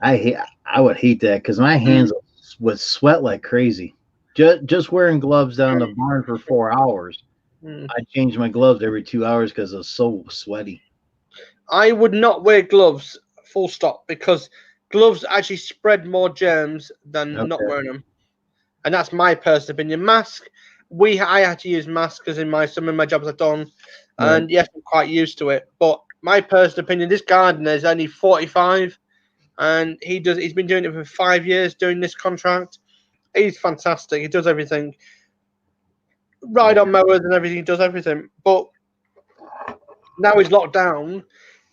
I would hate that because my hands would sweat like crazy. Just wearing gloves down the barn for 4 hours. I change my gloves every 2 hours because it's so sweaty. I would not wear gloves, full stop, because gloves actually spread more germs than not wearing them. And that's my personal opinion. Mask, I had to use masks because in some of my jobs I've done, and yes, I'm quite used to it. But my personal opinion, this gardener is only 45, and he's been doing it for 5 years, doing this contract. He's fantastic. He does everything. Ride on mowers and everything. He does everything. But now he's locked down.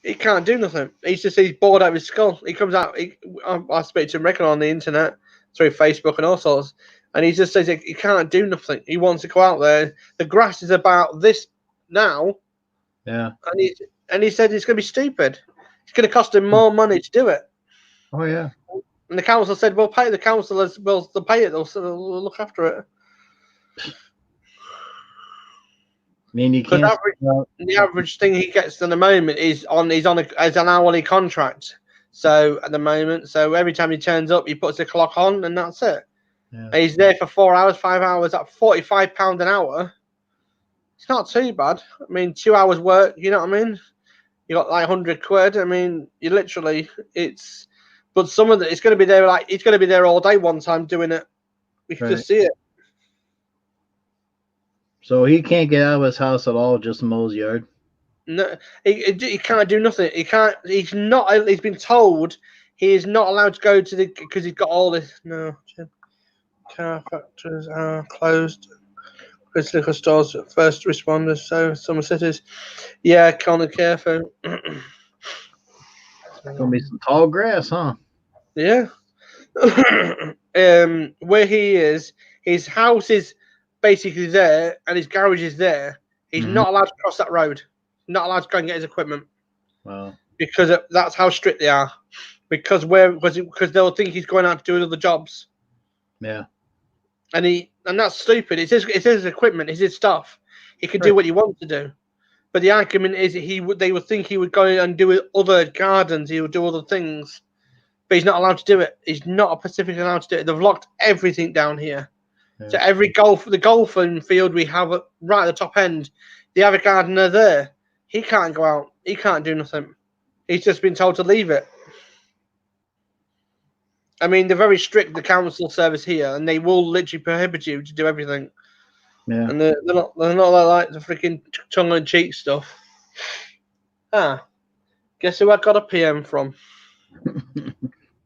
He can't do nothing. He's bored out of his skull. He comes out. I speak to him regularly on the internet through Facebook and all sorts, and he just says he can't do nothing. He wants to go out there. The grass is about this now. Yeah. And he said it's going to be stupid. It's going to cost him more money to do it. Oh yeah. And the council said, "We'll pay the councillors. They'll pay it. They'll look after it." I mean, you can't. The average thing he gets at the moment is he's on an hourly contract. So at the moment, every time he turns up, he puts the clock on, and that's it. Yeah. And he's there for 4 hours, 5 hours at £45 an hour. It's not too bad. I mean, 2 hours work. You know what I mean? You got like £100. I mean, you literally But some of it's going to be there. It's going to be there all day. One time doing it, you can just see it. So he can't get out of his house at all, just mow his yard. No, he can't do nothing. He can't. He's not. He's been told he is not allowed to go to because he's got all this. No, car factories are closed. Liquor stores, first responders. So some cities, yeah, can't care for. Gonna be some tall grass, huh? Yeah. Where he is, his house is basically there, and his garage is there. He's not allowed to cross that road. Not allowed to go and get his equipment. Wow. Because that's how strict they are. Because they'll think he's going out to do other jobs. Yeah. And that's stupid. It's his equipment. It's his stuff. He can do what he wants to do. But the argument is they would think he would go and do other gardens. He would do other things. But he's not allowed to do it. He's not specifically allowed to do it. They've locked everything down here. Yeah. So the golfing field we have right at the top end, they have a gardener there. He can't go out. He can't do nothing. He's just been told to leave it. I mean, they're very strict, the council service here, and they will literally prohibit you to do everything. Yeah. And they're not like the freaking tongue-in-cheek stuff. Guess who I got a PM from?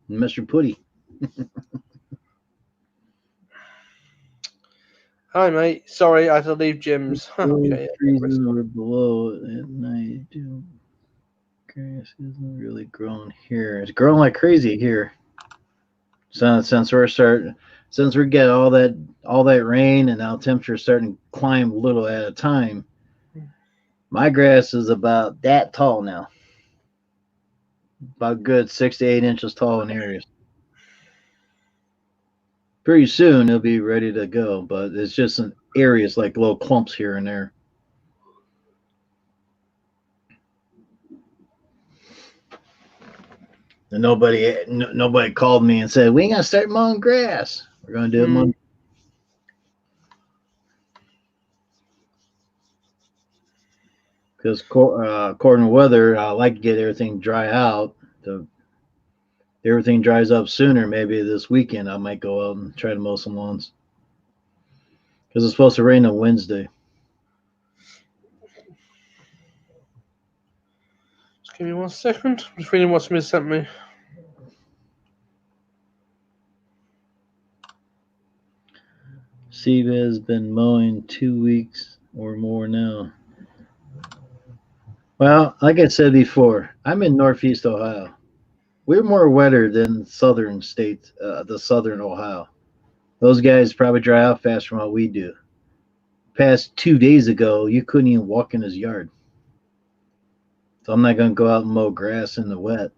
Mr. Putty. Hi, mate. Sorry, I had to leave Jim's. Okay. Freezing or below at night. Grass isn't really growing here. It's growing like crazy here. So since we get all that rain and now temperature's starting to climb a little at a time, my grass is about that tall now. About good 6 to 8 inches tall in areas. Pretty soon it'll be ready to go, but it's just in areas like little clumps here and there. And nobody called me and said, "We ain't gonna start mowing grass. We're gonna do it Monday." Because according to weather, I like to get everything dry out. Everything dries up sooner. Maybe this weekend I might go out and try to mow some lawns. Because it's supposed to rain on Wednesday. Just give me 1 second. I'm just reading what Smith sent me. Steve has been mowing 2 weeks or more now. Well, like I said before, I'm in Northeast Ohio. We're more wetter than southern states, the southern Ohio. Those guys probably dry out faster than what we do. Past 2 days ago, you couldn't even walk in his yard. So I'm not going to go out and mow grass in the wet.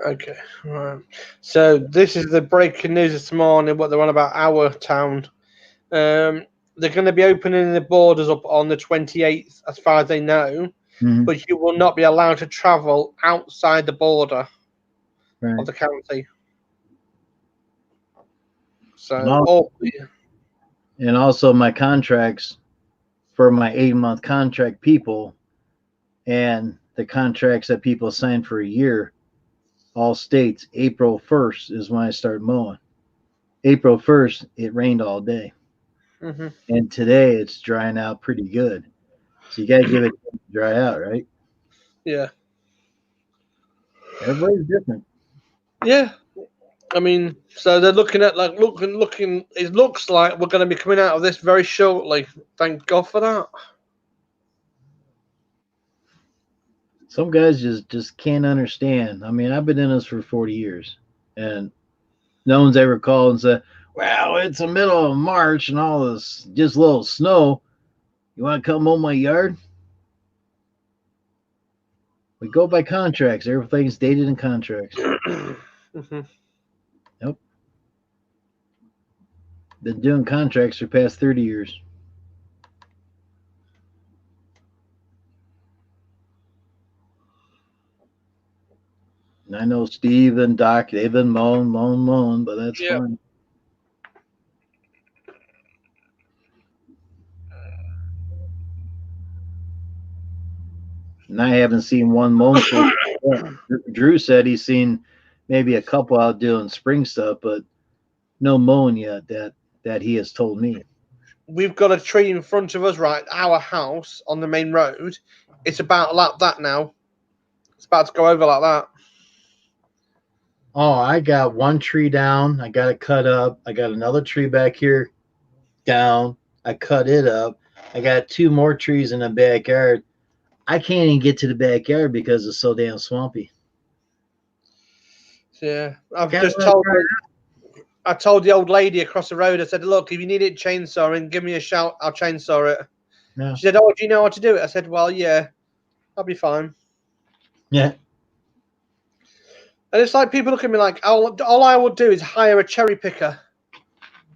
Okay, right. So this is the breaking news this morning. What they're on about our town. They're going to be opening the borders up on the 28th, as far as they know. Mhm. But you will not be allowed to travel outside the border Right. of the county. So, And also my contracts for my 8-month contract people and the contracts that people sign for a year all states April 1st is when I start mowing. April 1st, it rained all day. Mhm. And today it's drying out pretty good. So you got to give it time to dry out, right? yeah. Everybody's different. Yeah. I mean, so they're looking at looking. It looks like we're going to be coming out of this very shortly. Thank God for that. Some guys just can't understand. I mean, I've been in this for 40 years, and no one's ever called and said, "Well, it's the middle of March and all this just little snow. You want to come mow my yard?" We go by contracts. Everything's dated in contracts. Mhm. Yep. Been doing contracts for the past 30 years. And I know Steve and Doc, they've been mowing, but that's Yep. fine. And I haven't seen one mown so far. Drew said he's seen maybe a couple out doing spring stuff, but no mowing yet that he has told me. We've got a tree in front of us, right? Our house on the main road. It's about like that now. It's about to go over like that. Oh, I got one tree down. I got it cut up. I got another tree back here down. I cut it up. I got 2 more trees in the backyard. I can't even get to the backyard because it's so damn swampy. Yeah, I've Gotta just let it told. dry I told the old lady across the road. I said, "Look, if you need it chainsawing, give me a shout. I'll chainsaw it." Yeah. She said, "Oh, do you know how to do it?" I said, "Well, yeah, I'll be fine." Yeah. And it's like people look at me like, all I will do is hire a cherry picker,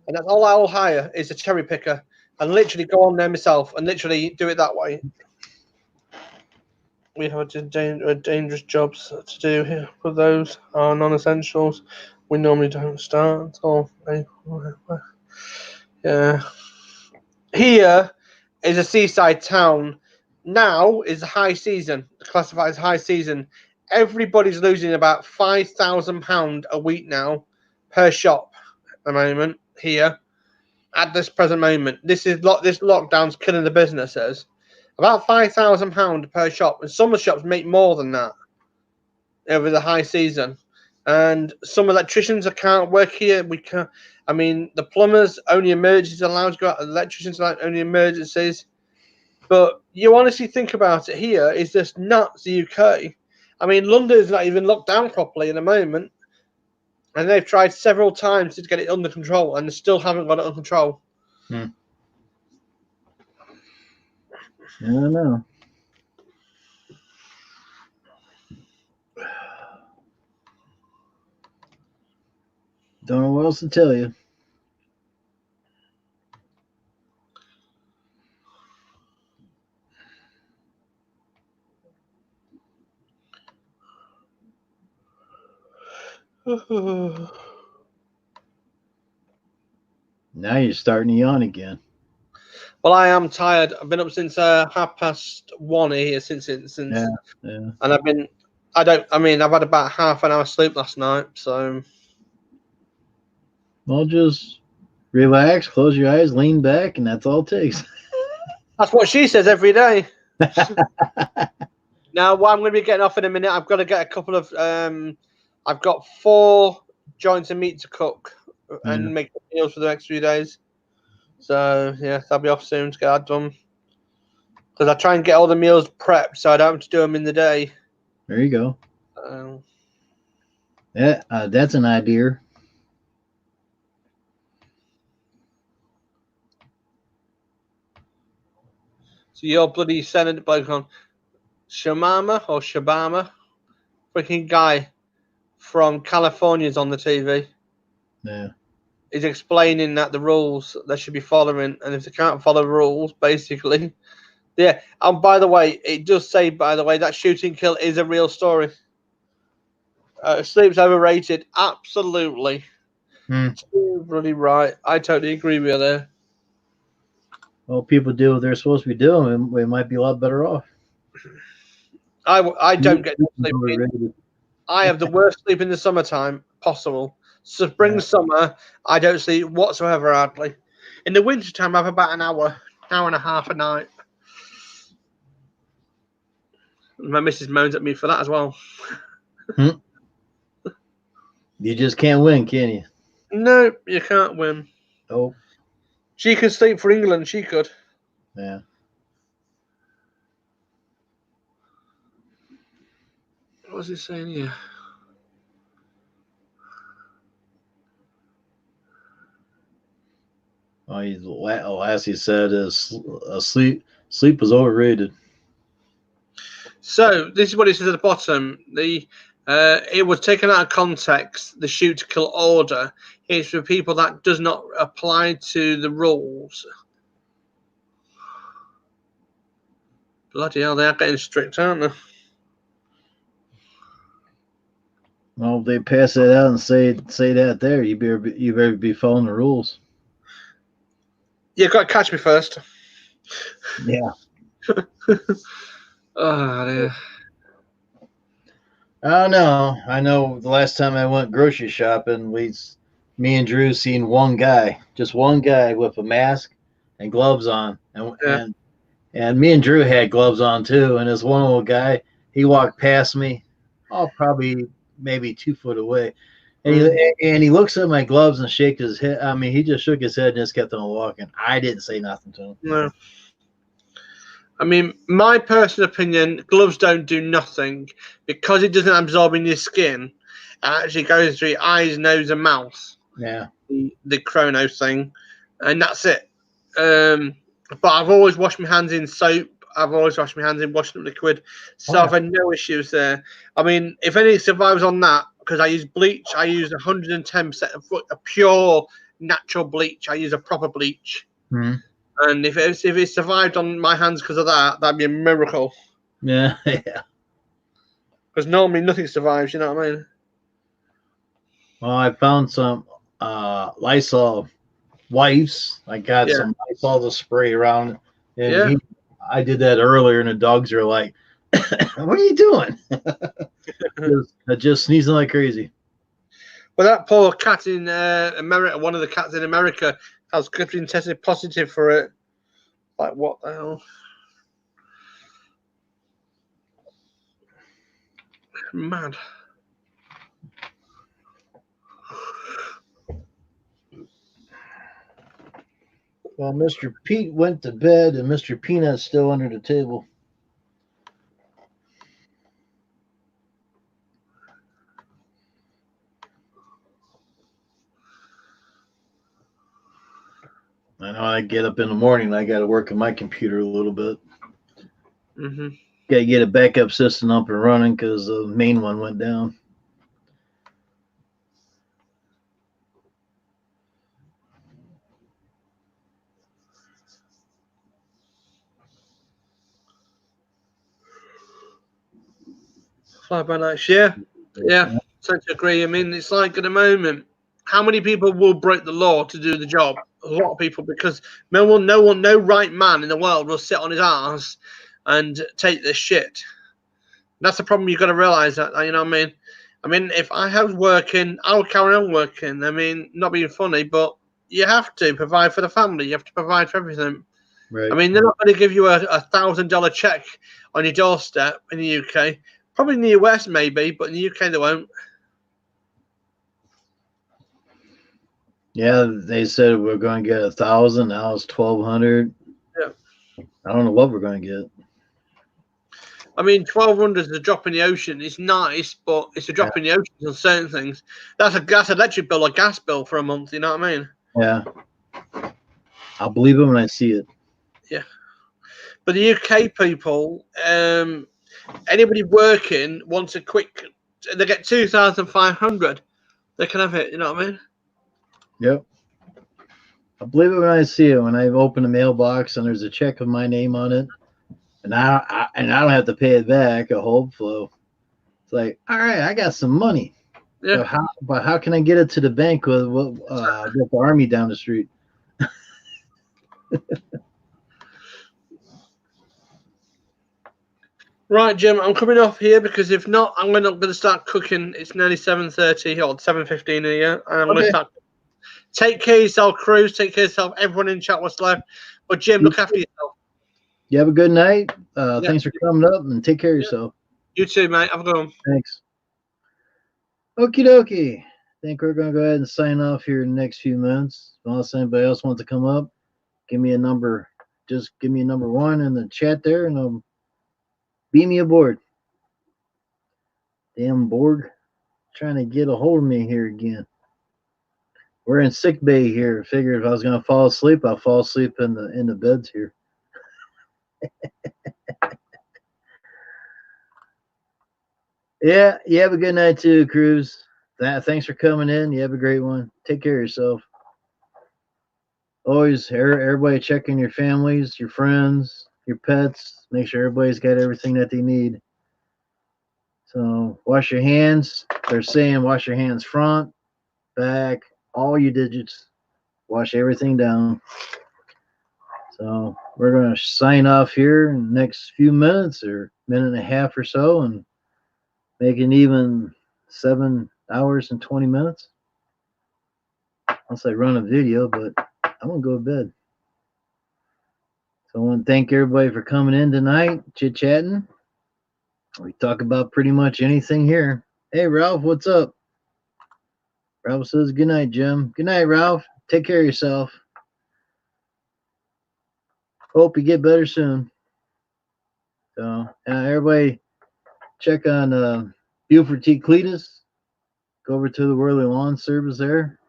and that's all I will hire is a cherry picker, and literally go on there myself and literally do it that way. We have dangerous jobs to do here. For those are non-essentials, we normally don't start until yeah. Here is a seaside town. Now is high season, classified as high season. Everybody's losing about £5,000 a week now per shop at the moment here. At this present moment, this lockdown's killing the businesses. About £5,000 per shop, and some of the shops make more than that over the high season. And some electricians can't work here. We can't. I mean, the plumbers only emergencies allowed to go out. Electricians only emergencies. But you honestly think about it, here is just nuts. The UK. I mean, London is not even locked down properly at the moment, and they've tried several times to get it under control, and they still haven't got it under control. I don't know. Don't know what else to tell you. Now you're starting to yawn again. Well, I am tired. I've been up since 1:30 here since Yeah. and I've had about half an hour sleep last night, so Well, just relax, close your eyes, lean back, and that's all it takes. that's what she says every day. Now, what I'm going to be getting off in a minute, I've got to get a couple of I've got 4 joints of meat to cook and make meals for the next few days. So yeah, I'll be off soon to get that done. Because I try and get all the meals prepped, so I don't have to do them in the day. There you go. Yeah, that's an idea. So you're bloody sending it bloke on Shabama, freaking guy from California's on the TV. Yeah. He's explaining that the rules they should be following, and if they can't follow the rules, basically, yeah. And by the way, it does say, by the way, that shooting kill is a real story. Sleep's overrated, absolutely. Too bloody right. I totally agree with you there. Well, people do what they're supposed to be doing, and we might be a lot better off. I don't get sleep. I have the worst sleep in the summertime possible. Spring, summer, I don't sleep whatsoever hardly. In the wintertime, I have about an hour and a half a night. My missus moans at me for that as well. You just can't win, can you? No, you can't win. Oh. She could sleep for England. She could. Yeah. What was he saying here? Oh, as he said, sleep is overrated. So this is what it says at the bottom. It was taken out of context. The shoot to kill order is for people that does not apply to the rules. Bloody hell, they are getting strict, aren't they? Well, if they pass that out and say that there, you better be following the rules. You've got to catch me first. Yeah. Oh, dear. I don't know. I know the last time I went grocery shopping, me and Drew seen just one guy with a mask and gloves on, and me and Drew had gloves on too. And this one little guy, he walked past me, probably maybe 2 foot away, and he looks at my gloves and shaked his head. I mean, he just shook his head and just kept on walking. I didn't say nothing to him. No. I mean, my personal opinion, gloves don't do nothing because it doesn't absorb in your skin. It actually goes through your eyes, nose, and mouth. Yeah. The chrono thing, and that's it. But I've always washed my hands in soap. I've always washed my hands in washing up liquid. So I've had no issues there. I mean, if any survives on that, because I use bleach, I use 110% of pure natural bleach. I use a proper bleach. Mm-hmm. And if it survived on my hands because of that, that'd be a miracle. Yeah, yeah. Because normally nothing survives, you know what I mean? Well, I found some Lysol wipes. I got some Lysol to spray around. And I did that earlier, and the dogs are like, what are you doing? just sneezing like crazy. Well, that poor cat in America, one of the cats in America, has been tested positive for it. Like, what the hell? Mad. Well, Mr. Pete went to bed, and Mr. Peanut's still under the table. I know I get up in the morning and I got to work on my computer a little bit. Mm-hmm. Got to get a backup system up and running because the main one went down. Fly by night, yeah. Tend to agree. I mean, it's like at the moment, how many people will break the law to do the job? A lot of people, because no right man in the world will sit on his ass and take this shit. That's the problem. You've got to realize that. You know what I mean? I mean, if I was working, I would carry on working. I mean, not being funny, but you have to provide for the family. You have to provide for everything. Right. I mean, they're not going to give you a $1,000 check on your doorstep in the UK. Probably in the US, maybe, but in the UK, they won't. Yeah, they said we're going to get 1,000. Now it's 1,200. Yeah. I don't know what we're going to get. I mean, 1,200 is a drop in the ocean. It's nice, but it's a drop in the ocean on certain things. That's a gas electric bill or gas bill for a month. You know what I mean? Yeah. I'll believe it when I see it. Yeah. But the UK people, anybody working wants a quick. They get 2,500. They can have it. You know what I mean? Yep. I believe it when I see it. When I open the mailbox and there's a check with my name on it, and I don't have to pay it back. I hope so. It's like, all right, I got some money. Yeah. But how can I get it to the bank with the army down the street? Right, Jim. I'm coming off here because if not, I'm going to start cooking. It's nearly 7:30 or 7:15 here, and I'm going to start. Take care of yourself, Cruz. Take care of yourself. Everyone in chat what's left. But Jim, look after yourself. You have a good night. Thanks for coming up and take care of yourself. You too, mate. Have a good one. Thanks. Okie dokie. I think we're going to go ahead and sign off here in the next few minutes. Unless anybody else wants to come up, give me a number. Just give me a number 1 in the chat there, and I'll beam me aboard. Damn Borg. Trying to get a hold of me here again. We're in sick bay here. Figured if I was going to fall asleep, I'll fall asleep in the beds here. Yeah, you have a good night too, Cruz. Thanks for coming in. You have a great one. Take care of yourself. Always, everybody check in your families, your friends, your pets. Make sure everybody's got everything that they need. So wash your hands. They're saying wash your hands front, back, all your digits. Wash everything down. So we're going to sign off here in the next few minutes or minute and a half or so and make it even 7 hours and 20 minutes. Unless I run a video, but I'm going to go to bed. So I want to thank everybody for coming in tonight, chit-chatting. We talk about pretty much anything here. Hey, Ralph, what's up? Ralph says, good night, Jim. Good night, Ralph. Take care of yourself. Hope you get better soon. So, everybody check on Buford T. Cletus. Go over to the Worley Lawn Service there.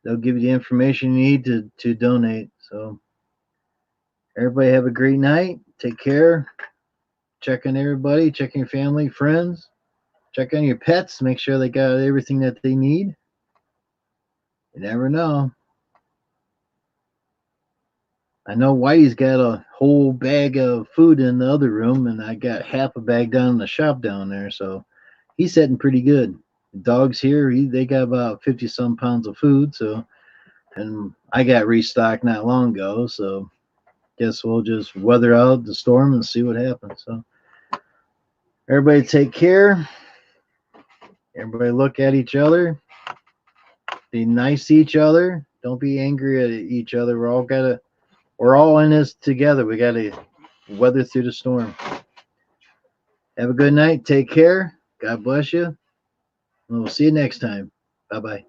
They'll give you the information you need to donate. So, everybody have a great night. Take care. Check on everybody. Check on your family, friends. Check on your pets. Make sure they got everything that they need. You never know. I know Whitey's got a whole bag of food in the other room, and I got half a bag down in the shop down there, so he's sitting pretty good. The dogs here, they got about 50-some pounds of food, so, and I got restocked not long ago, so guess we'll just weather out the storm and see what happens. So everybody take care. Everybody look at each other. Be nice to each other. Don't be angry at each other. We're all in this together. We got to weather through the storm. Have a good night. Take care. God bless you. And we'll see you next time. Bye-bye.